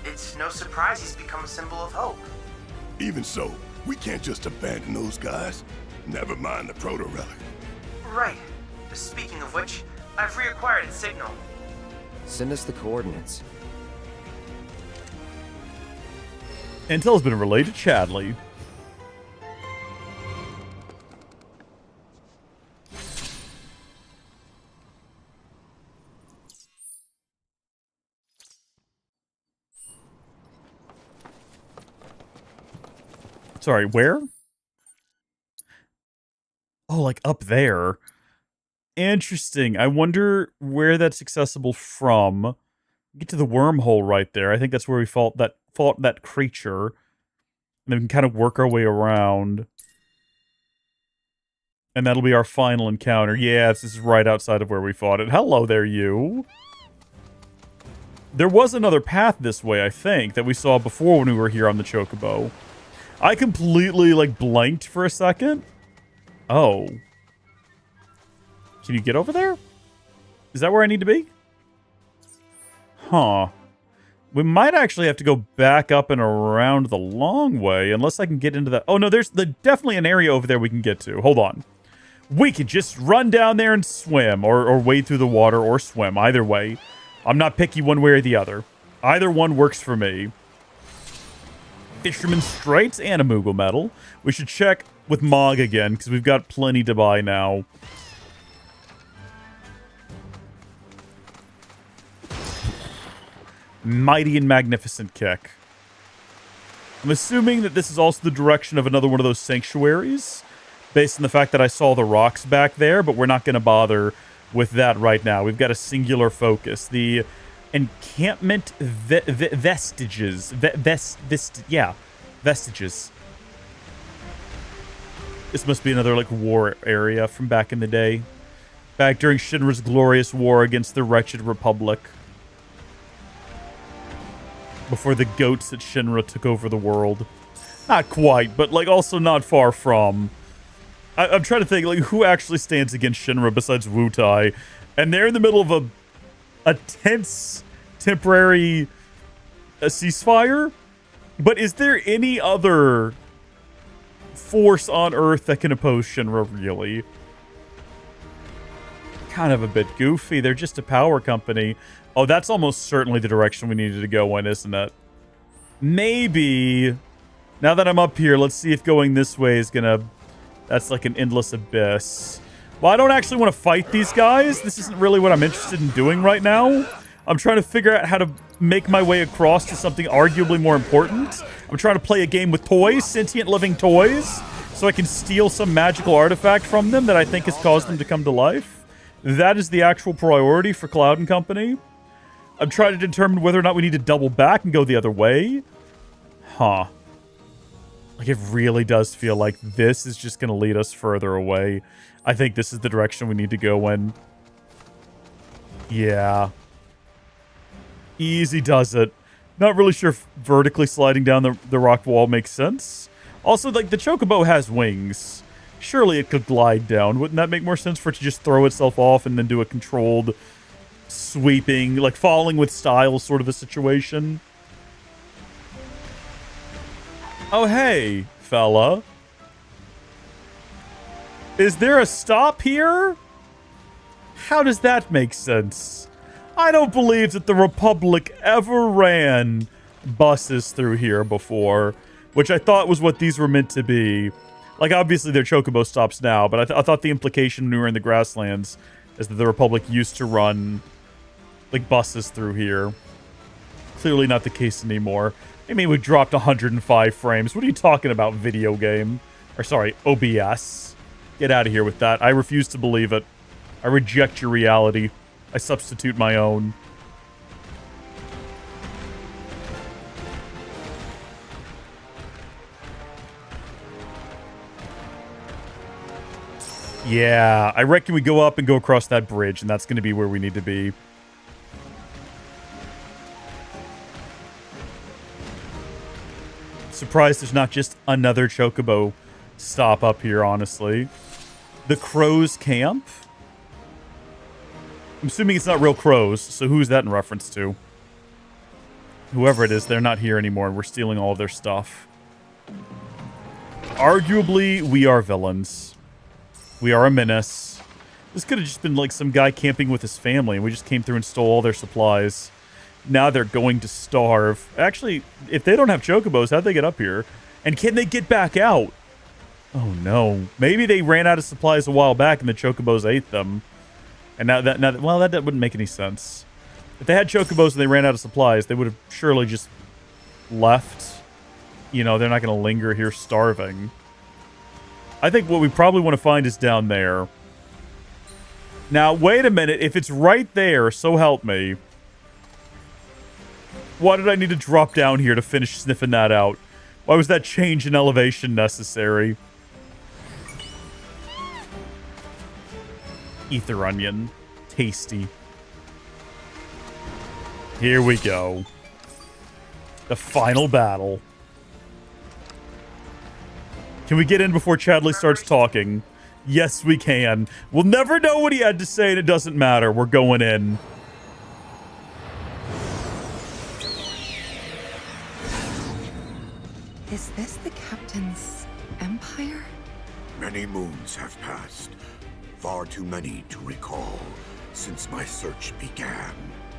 It's no surprise he's become a symbol of hope. Even so, we can't just abandon those guys. Never mind the proto-relic. Right. Speaking of which, I've reacquired its signal. Send us the coordinates. Intel has been relayed to Chadley. Sorry, where? Oh, like up there. Interesting. I wonder where that's accessible from. Get to the wormhole right there. I think that's where we fought that creature. And then we can kind of work our way around. And that'll be our final encounter. Yes, this is right outside of where we fought it. Hello there, you. There was another path this way, I think, that we saw before when we were here on the Chocobo. I completely, like, blanked for a second. Oh. Can you get over there? Is that where I need to be? Huh. We might actually have to go back up and around the long way, unless I can get into that. Oh, no, there's definitely an area over there we can get to. Hold on. We could just run down there and swim, or wade through the water, or swim. Either way. I'm not picky one way or the other. Either one works for me. Fisherman Straits and a Moogle Medal. We should check with Mog again, because we've got plenty to buy now. Mighty and magnificent kick. I'm assuming that this is also the direction of another one of those sanctuaries, based on the fact that I saw the rocks back there, but we're not going to bother with that right now. We've got a singular focus. The encampment vestiges. Vestiges. This must be another, like, war area from back in the day. Back during Shinra's glorious war against the wretched Republic. before the goats at Shinra took over the world. Not quite, but like also not far from. I'm trying to think like who actually stands against Shinra besides Wutai, and they're in the middle of a tense temporary ceasefire. But is there any other force on Earth that can oppose Shinra, really? Kind of a bit goofy. They're just a power company. Oh, that's almost certainly the direction we needed to go in, isn't it? Maybe. Now that I'm up here, let's see if going this way is gonna... That's like an endless abyss. Well, I don't actually want to fight these guys. This isn't really what I'm interested in doing right now. I'm trying to figure out how to make my way across to something arguably more important. I'm trying to play a game with toys, sentient living toys, so I can steal some magical artifact from them that I think has caused them to come to life. That is the actual priority for Cloud and Company. I'm trying to determine whether or not we need to double back and go the other way. Huh. Like, it really does feel like this is just going to lead us further away. I think this is the direction we need to go in. Yeah. Easy does it. Not really sure if vertically sliding down the rock wall makes sense. Also, like, the Chocobo has wings. Surely it could glide down. Wouldn't that make more sense for it to just throw itself off and then do a controlled sweeping, like falling with style sort of a situation? Oh, hey, fella. Is there a stop here? How does that make sense? I don't believe that the Republic ever ran buses through here before, which I thought was what these were meant to be. Like, obviously, they're Chocobo stops now, but I thought the implication when we were in the grasslands is that the Republic used to run, like, buses through here. Clearly not the case anymore. I mean, we dropped 105 frames. What are you talking about, video game? Or, sorry, OBS. Get out of here with that. I refuse to believe it. I reject your reality. I substitute my own. Yeah, I reckon we go up and go across that bridge, and that's going to be where we need to be. Surprised there's not just another Chocobo stop up here, honestly. The Crows Camp? I'm assuming it's not real crows, so who's that in reference to? Whoever it is, they're not here anymore, and we're stealing all of their stuff. Arguably, we are villains. We are a menace. This could have just been like some guy camping with his family, and we just came through and stole all their supplies. Now they're going to starve. Actually, if they don't have Chocobos, how'd they get up here? And can they get back out? Oh no. Maybe they ran out of supplies a while back and the Chocobos ate them. And now that well, that wouldn't make any sense. If they had Chocobos and they ran out of supplies, they would have surely just left. You know, they're not going to linger here starving. I think what we probably want to find is down there. Now, wait a minute. If it's right there, so help me. Why did I need to drop down here to finish sniffing that out? Why was that change in elevation necessary? Ether onion. Tasty. Here we go. The final battle. Can we get in before Chadley starts talking? Yes, we can. We'll never know what he had to say, and it doesn't matter. We're going in. Is this the captain's empire? Many moons have passed. Far too many to recall since my search began.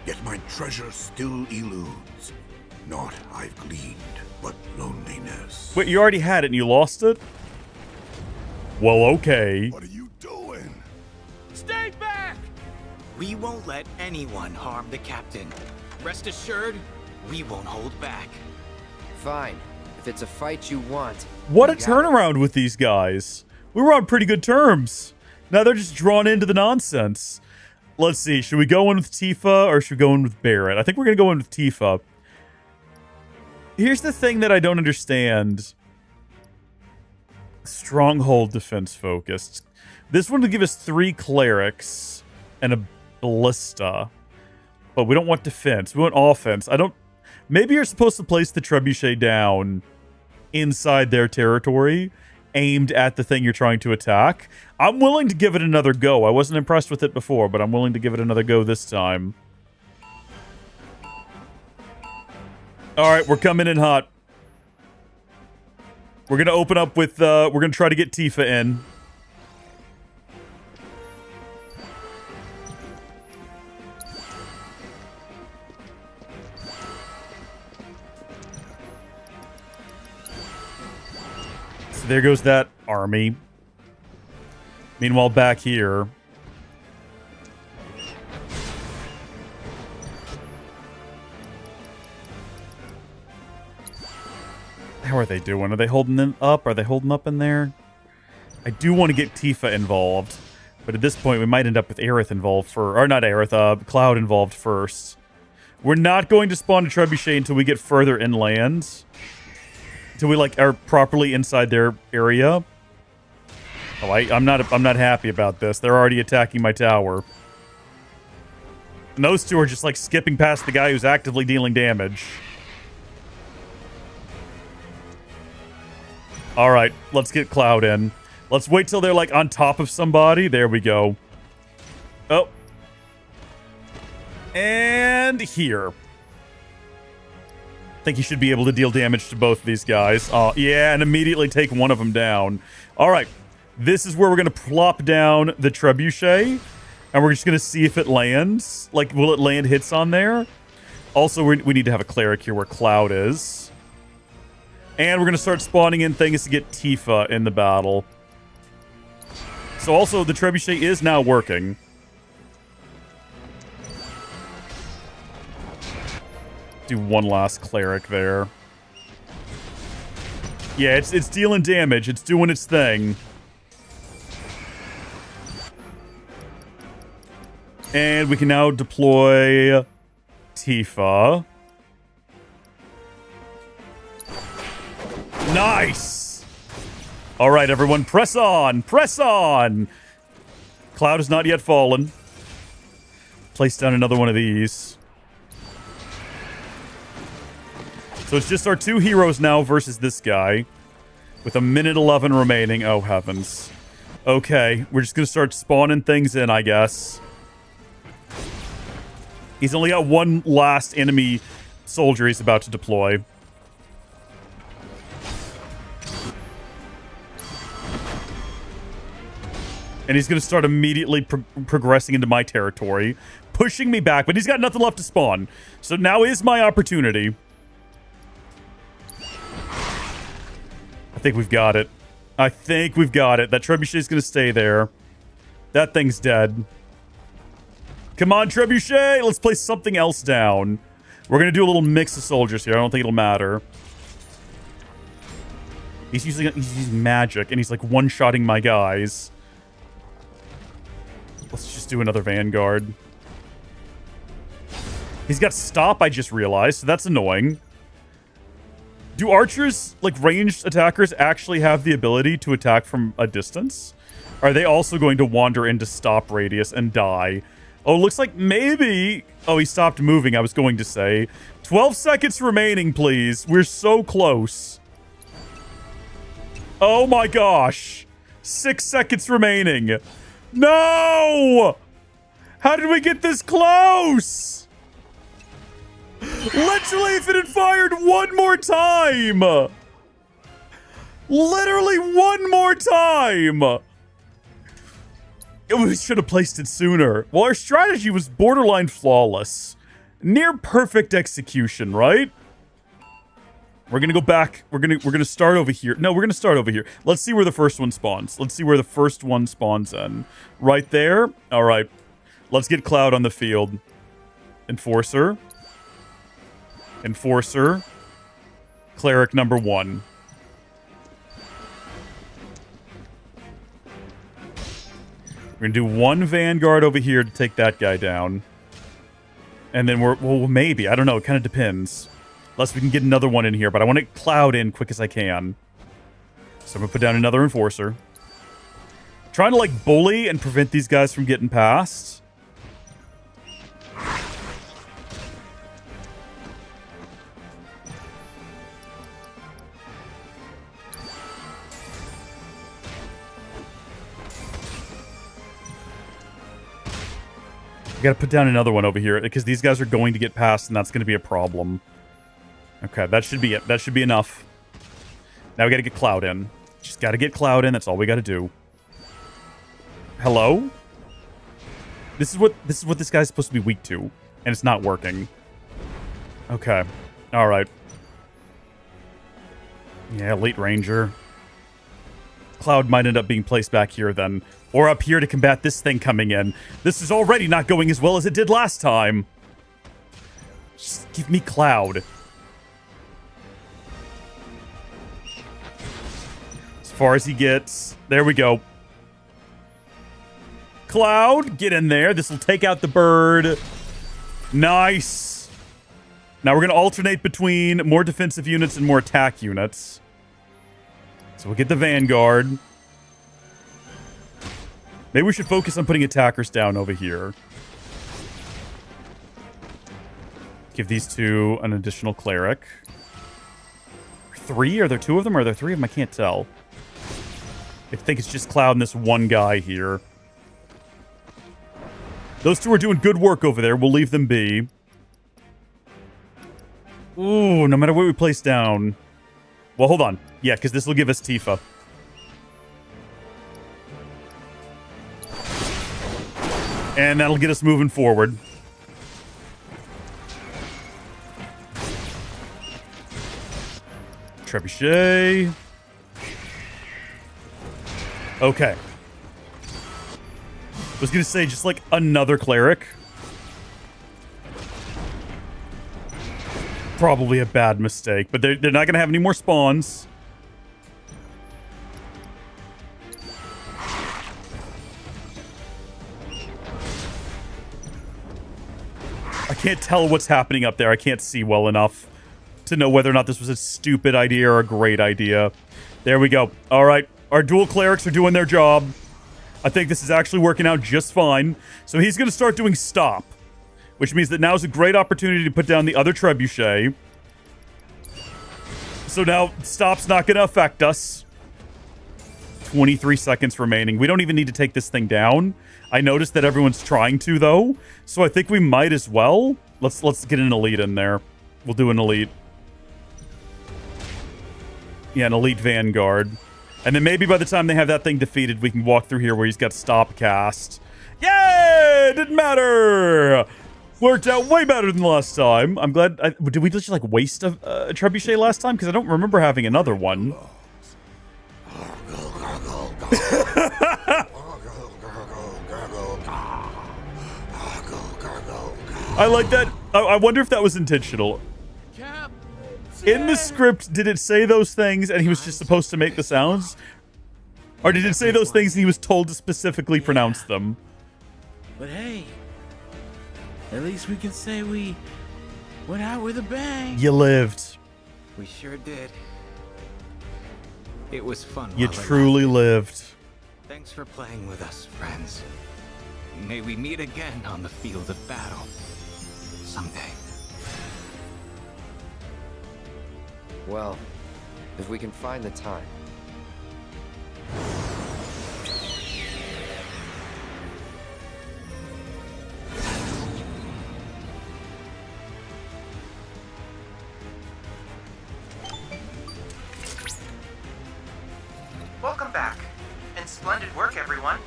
Yet my treasure still eludes. Naught I've gleaned, but loneliness. Wait, you already had it and you lost it? Well, okay. What are you doing? Stay back! We won't let anyone harm the captain. Rest assured, we won't hold back. Fine. If it's a fight you want. What a turnaround with these guys. We were on pretty good terms. Now they're just drawn into the nonsense. Let's see. Should we go in with Tifa or should we go in with Barret? I think we're going to go in with Tifa. Here's the thing that I don't understand. Stronghold defense focused. This one will give us 3 clerics and a ballista. But we don't want defense. We want offense. Maybe you're supposed to place the trebuchet down inside their territory, aimed at the thing you're trying to attack. I'm willing to give it another go. I wasn't impressed with it before, but I'm willing to give it another go this time. All right, we're coming in hot. We're going to open up with, we're going to try to get Tifa in. So there goes that army. Meanwhile, back here... How are they doing? Are they holding them up? Are they holding up in there? I do want to get Tifa involved. But at this point, we might end up with Aerith involved for... Or not Aerith, Cloud involved first. We're not going to spawn a trebuchet until we get further inland. Until we, like, are properly inside their area. Oh, I'm not happy about this. They're already attacking my tower. And those two are just, like, skipping past the guy who's actively dealing damage. All right, let's get Cloud in. Let's wait till they're, like, on top of somebody. There we go. Oh. And here. I think he should be able to deal damage to both of these guys. Yeah, and immediately take one of them down. All right. This is where we're going to plop down the trebuchet. And we're just going to see if it lands. Like, will it land hits on there? Also, we need to have a cleric here where Cloud is. And we're going to start spawning in things to get Tifa in the battle. So also, the trebuchet is now working. Do one last cleric there. Yeah, it's dealing damage. It's doing its thing. And we can now deploy Tifa. Nice! All right, everyone, press on! Press on! Cloud has not yet fallen. Place down another one of these. So it's just our two heroes now versus this guy. With 1:11 remaining. Oh, heavens. Okay, we're just gonna start spawning things in, I guess. He's only got one last enemy soldier he's about to deploy. And he's going to start immediately progressing into my territory, pushing me back, but he's got nothing left to spawn. So now is my opportunity. I think we've got it. I think we've got it. That trebuchet is going to stay there. That thing's dead. Come on, trebuchet! Let's place something else down. We're going to do a little mix of soldiers here. I don't think it'll matter. He's using magic, and he's like one-shotting my guys. Let's just do another Vanguard. He's got stop, I just realized, so that's annoying. Do archers, like ranged attackers, actually have the ability to attack from a distance? Are they also going to wander into stop radius and die? Oh, looks like maybe... Oh, he stopped moving, I was going to say. 12 seconds remaining, please. We're so close. Oh my gosh. 6 seconds remaining. No! How did we get this close? Literally, if it had fired one more time. Literally one more time. We should have placed it sooner. Well, our strategy was borderline flawless. Near perfect execution, right? We're gonna go back. We're gonna start over here. No, we're gonna start over here. Let's see where the first one spawns. Let's see where the first one spawns in. Right there. All right. Let's get Cloud on the field. Enforcer. Enforcer. Cleric number 1. We're gonna do one Vanguard over here to take that guy down. And then well, maybe. I don't know. It kind of depends. Unless we can get another one in here, but I want to Cloud in quick as I can. So I'm going to put down another Enforcer. Trying to, like, bully and prevent these guys from getting past. gotta put down another one over here because these guys are going to get past, and that's going to be a problem. Okay, that should be it. That should be enough. Now we gotta get Cloud in. Just gotta get Cloud in. That's all we gotta do. Hello? This is what this guy's supposed to be weak to, and it's not working. Okay. All right. Yeah, Elite Ranger. Cloud might end up being placed back here then. Or up here to combat this thing coming in. This is already not going as well as it did last time. Just give me Cloud. As far as he gets. There we go. Cloud, get in there. This will take out the bird. Nice. Now we're going to alternate between more defensive units and more attack units. So we'll get the Vanguard. Maybe we should focus on putting attackers down over here. Give these two an additional cleric. 3? Are there 2 of them or are there 3 of them? I can't tell. I think it's just Cloud and this one guy here. Those 2 are doing good work over there. We'll leave them be. Ooh, no matter what we place down. Well, hold on. Yeah, because this will give us Tifa. And that'll get us moving forward. Trebuchet. Okay. I was going to say, just like another cleric. Probably a bad mistake, but they're not going to have any more spawns. I can't tell what's happening up there. I can't see well enough to know whether or not this was a stupid idea or a great idea. There we go. All right. Our dual clerics are doing their job. I think this is actually working out just fine. So he's going to start doing stop, which means that now is a great opportunity to put down the other trebuchet. So now stop's not going to affect us. 23 seconds remaining. We don't even need to take this thing down. I noticed that everyone's trying to, though. So I think we might as well. Let's get an elite in there. We'll do an elite. Yeah, an elite Vanguard. And then maybe by the time they have that thing defeated, we can walk through here where he's got stop cast. Yay! Didn't matter! Worked out way better than last time. I'm glad. Did we just like waste a trebuchet last time? Because I don't remember having another one. I like that. I wonder if that was intentional. In the script, did it say those things and he was just supposed to make the sounds? Or did it say those things and he was told to specifically pronounce them? But hey, at least we can say we went out with a bang. You lived. We sure did. It was fun. You truly lived. Thanks for playing with us, friends. May we meet again on the field of battle. Someday. Well, if we can find the time. Welcome back. And splendid work, everyone.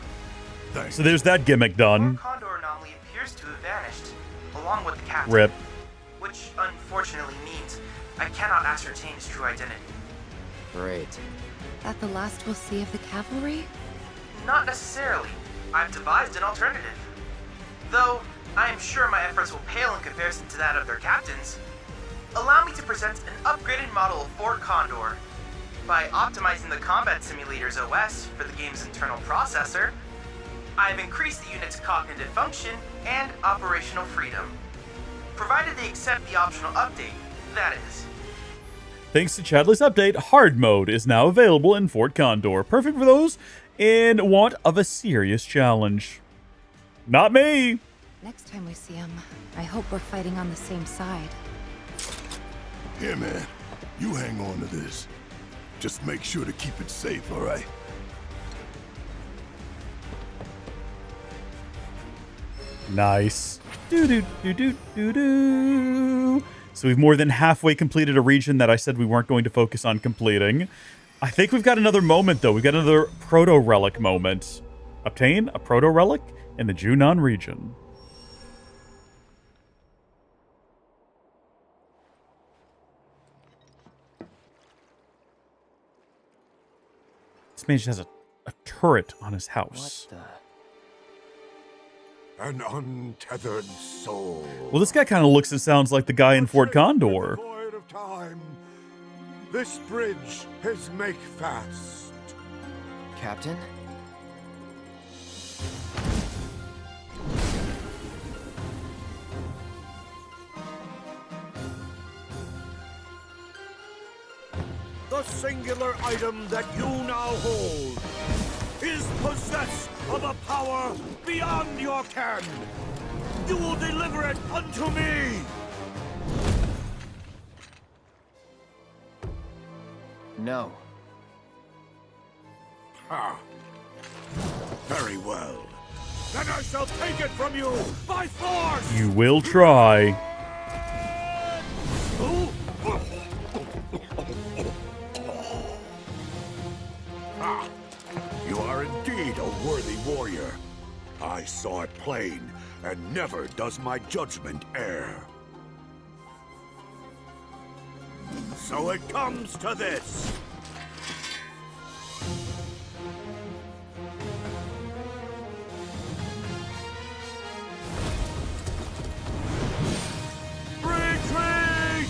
So there's that gimmick done. Condor anomaly appears to have vanished, along with the captain. Rip. Which unfortunately means I cannot ascertain his true identity. Great. That the last we'll see of the cavalry? Not necessarily. I've devised an alternative. Though, I am sure my efforts will pale in comparison to that of their captains. Allow me to present an upgraded model of Fort Condor. By optimizing the combat simulator's OS for the game's internal processor, I've increased the unit's cognitive function and operational freedom. Provided they accept the optional update, that is. Thanks to Chadley's update, hard mode is now available in Fort Condor. Perfect for those in want of a serious challenge. Not me! Next time we see him, I hope we're fighting on the same side. Here, man. You hang on to this. Just make sure to keep it safe, all right? Nice. Do-do-do-do-do-do. So we've more than halfway completed a region that I said we weren't going to focus on completing. I think we've got another moment, though. We've got another proto-relic moment. Obtain a proto-relic in the Junon region. This man just has a turret on his house. What the? An untethered soul. Well, this guy kind of looks and sounds like the guy in Fort Condor. Void of time. This bridge is make fast. Captain? The singular item that you now hold is possessed of a power beyond your ken. You will deliver it unto me. No. Ah. Very well. Then I shall take it from you by force. You will try. Ah, you are indeed a worthy warrior. I saw it plain, and never does my judgment err. So it comes to this. Retreat!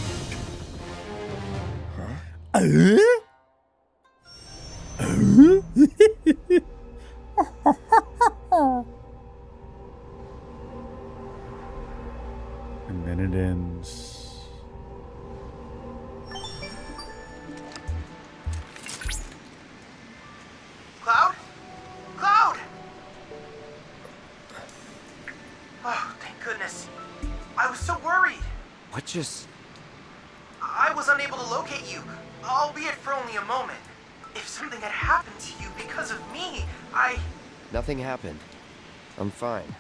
And then it ends. Cloud? Cloud! Oh, thank goodness. I was so worried. What just... I was unable to locate you, albeit for only a moment. If something had happened to you because of me, Nothing happened. I'm fine.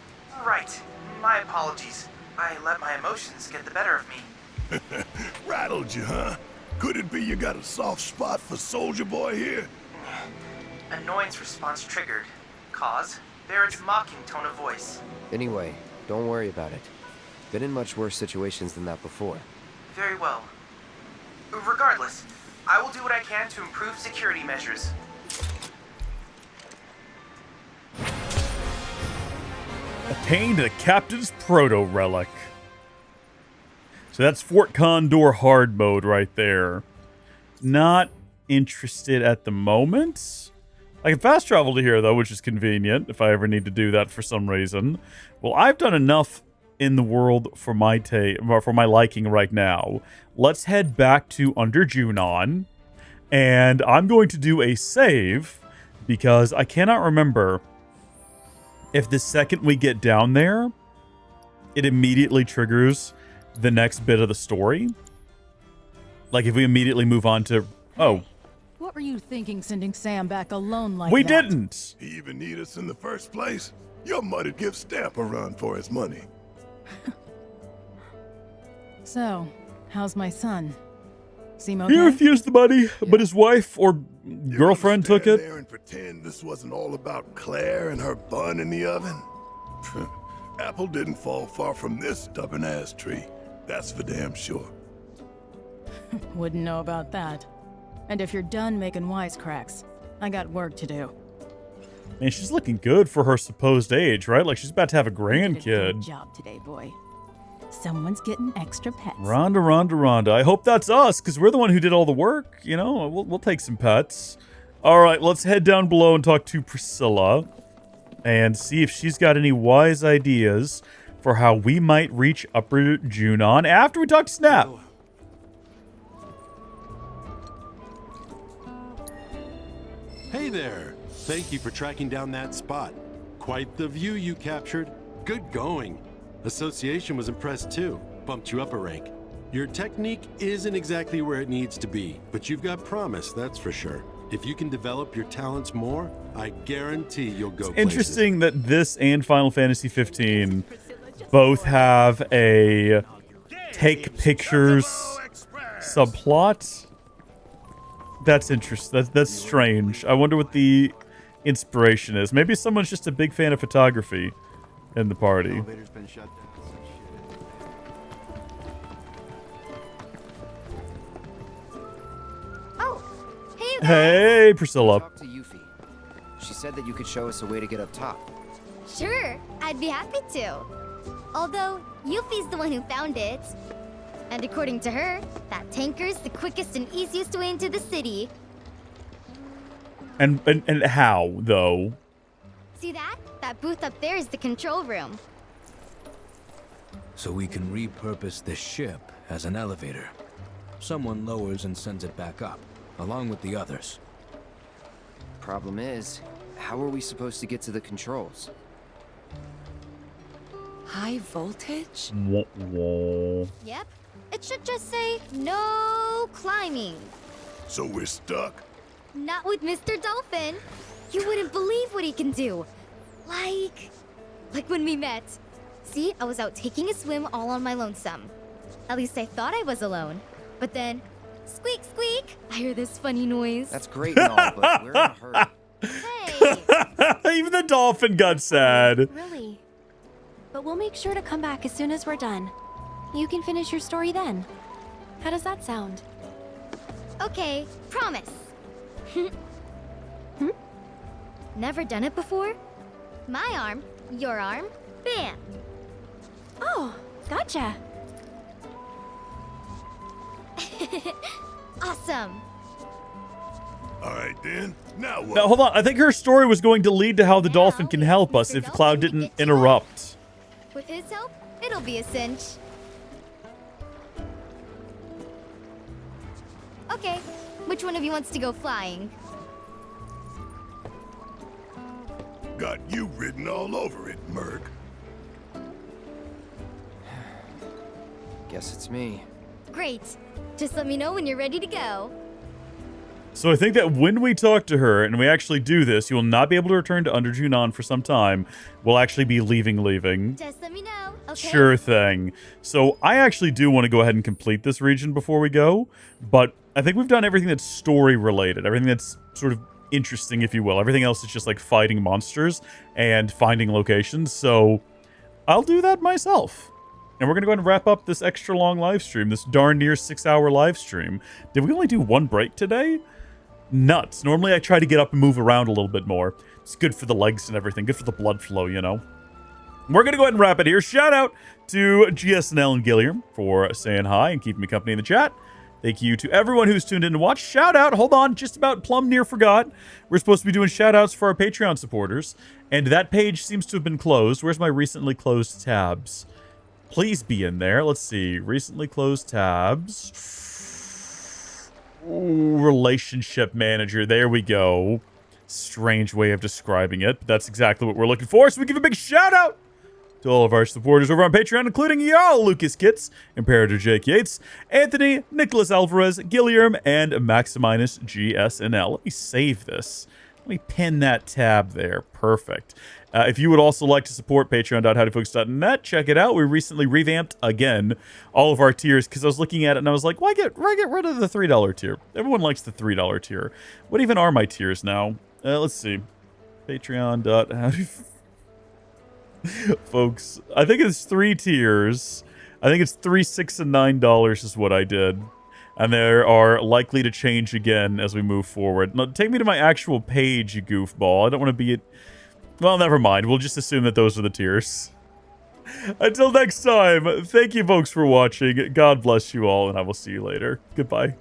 Right. My apologies. I let my emotions get the better of me. Rattled you, huh? Could it be you got a soft spot for Soldier Boy here? Annoyance response triggered. Cause? Barrett's mocking tone of voice. Anyway, don't worry about it. Been in much worse situations than that before. Very well. Regardless, I will do what I can to improve security measures. Attained the Captain's Proto-Relic. So that's Fort Condor hard mode right there. Not interested at the moment. I can fast travel to here, though, which is convenient if I ever need to do that for some reason. Well, I've done enough in the world for my liking right now. Let's head back to Under Junon. And I'm going to do a save because I cannot remember if the second we get down there, it immediately triggers the next bit of the story. Like if we immediately move on to, oh. What were you thinking sending Sam back alone like we that? Didn't. He even need us in the first place? Your mother'd give Stamp a run for his money. So, how's my son? Seem okay? He refused the money, but his wife or girlfriend took it. There and pretend this wasn't all about Claire and her bun in the oven. Apple didn't fall far from this stubborn-ass tree. That's for damn sure. Wouldn't know about that. And if you're done making wisecracks, I got work to do. And she's looking good for her supposed age, right? Like she's about to have a grandkid. Good job today, boy. Someone's getting extra pets. Rhonda. I hope that's us, because we're the one who did all the work. You know, we'll take some pets. All right, let's head down below and talk to Priscilla and see if she's got any wise ideas for how we might reach Upper Junon after we talk to Snap. Hey there. Thank you for tracking down that spot. Quite the view you captured. Good going. Association was impressed too. Bumped you up a rank. Your technique isn't exactly where it needs to be, but you've got promise, that's for sure. If you can develop your talents more, I guarantee you'll go places. Interesting that this and Final Fantasy 15 both have a take pictures subplot. That's interesting. That's strange. I wonder what the inspiration is. Maybe someone's just a big fan of photography in the party. Oh, hey, you guys. Hey, Priscilla. Talk to Yuffie. She said that you could show us a way to get up top. Sure, I'd be happy to. Although, Yuffie's the one who found it. And according to her, that tanker's the quickest and easiest way into the city. And how, though? See that? That booth up there is the control room. So we can repurpose this ship as an elevator. Someone lowers and sends it back up, along with the others. Problem is, how are we supposed to get to the controls? High voltage? Yep. It should just say, no climbing. So we're stuck? Not with Mr. Dolphin. You wouldn't believe what he can do. Like when we met. See, I was out taking a swim all on my lonesome. At least I thought I was alone. But then, squeak, squeak, I hear this funny noise. That's great and all, but we're in a hurry. Even the dolphin got sad. Really? But we'll make sure to come back as soon as we're done. You can finish your story then. How does that sound? Okay, promise. Never done it before? My arm, your arm, bam. Oh, gotcha. Awesome. All right then. Now what? Now, hold on. I think her story was going to lead to how the dolphin can help us if Cloud didn't interrupt. With his help, it'll be a cinch. Okay, which one of you wants to go flying? Got you written all over it, Merc. Guess it's me. Great. Just let me know when you're ready to go. So I think that when we talk to her and we actually do this, you will not be able to return to Under Junon for some time. We'll actually be leaving. Just let me know, okay? Sure thing. So I actually do want to go ahead and complete this region before we go, but I think we've done everything that's story related, everything that's sort of interesting, if you will. Everything else is just like fighting monsters and finding locations, so I'll do that myself. And we're going to go ahead and wrap up this extra long live stream, this darn near 6-hour live stream. Did we only do one break today? Nuts. Normally I try to get up and move around a little bit more. It's good for the legs and everything, good for the blood flow, you know. We're going to go ahead and wrap it here. Shout out to GSNL and Gilliam for saying hi and keeping me company in the chat. Thank you to everyone who's tuned in to watch. Shout out, hold on, just about plumb near forgot. We're supposed to be doing shout outs for our Patreon supporters, and that page seems to have been closed. Where's my recently closed tabs? Please be in there. Let's see. Recently closed tabs. Ooh, relationship manager. There we go. Strange way of describing it, but that's exactly what we're looking for. So we give a big shout out to all of our supporters over on Patreon, including y'all, Lucas Kitts, Imperator Jake Yates, Anthony, Nicholas Alvarez, Gilliam, and Maximinus GSNL. Let me save this. Let me pin that tab there. Perfect. If you would also like to support patreon.howdyfolks.net, check it out. We recently revamped, again, all of our tiers, because I was looking at it and I was like, why get rid of the $3 tier? Everyone likes the $3 tier. What even are my tiers now? Let's see. Patreon.howdy... Folks, I think it's 3 tiers. I think it's $3, $6, and $9 is what I did. And there are likely to change again as we move forward. Now, take me to my actual page, you goofball. I don't want to be... Well, never mind. We'll just assume that those are the tiers. Until next time, thank you folks for watching. God bless you all, and I will see you later. Goodbye.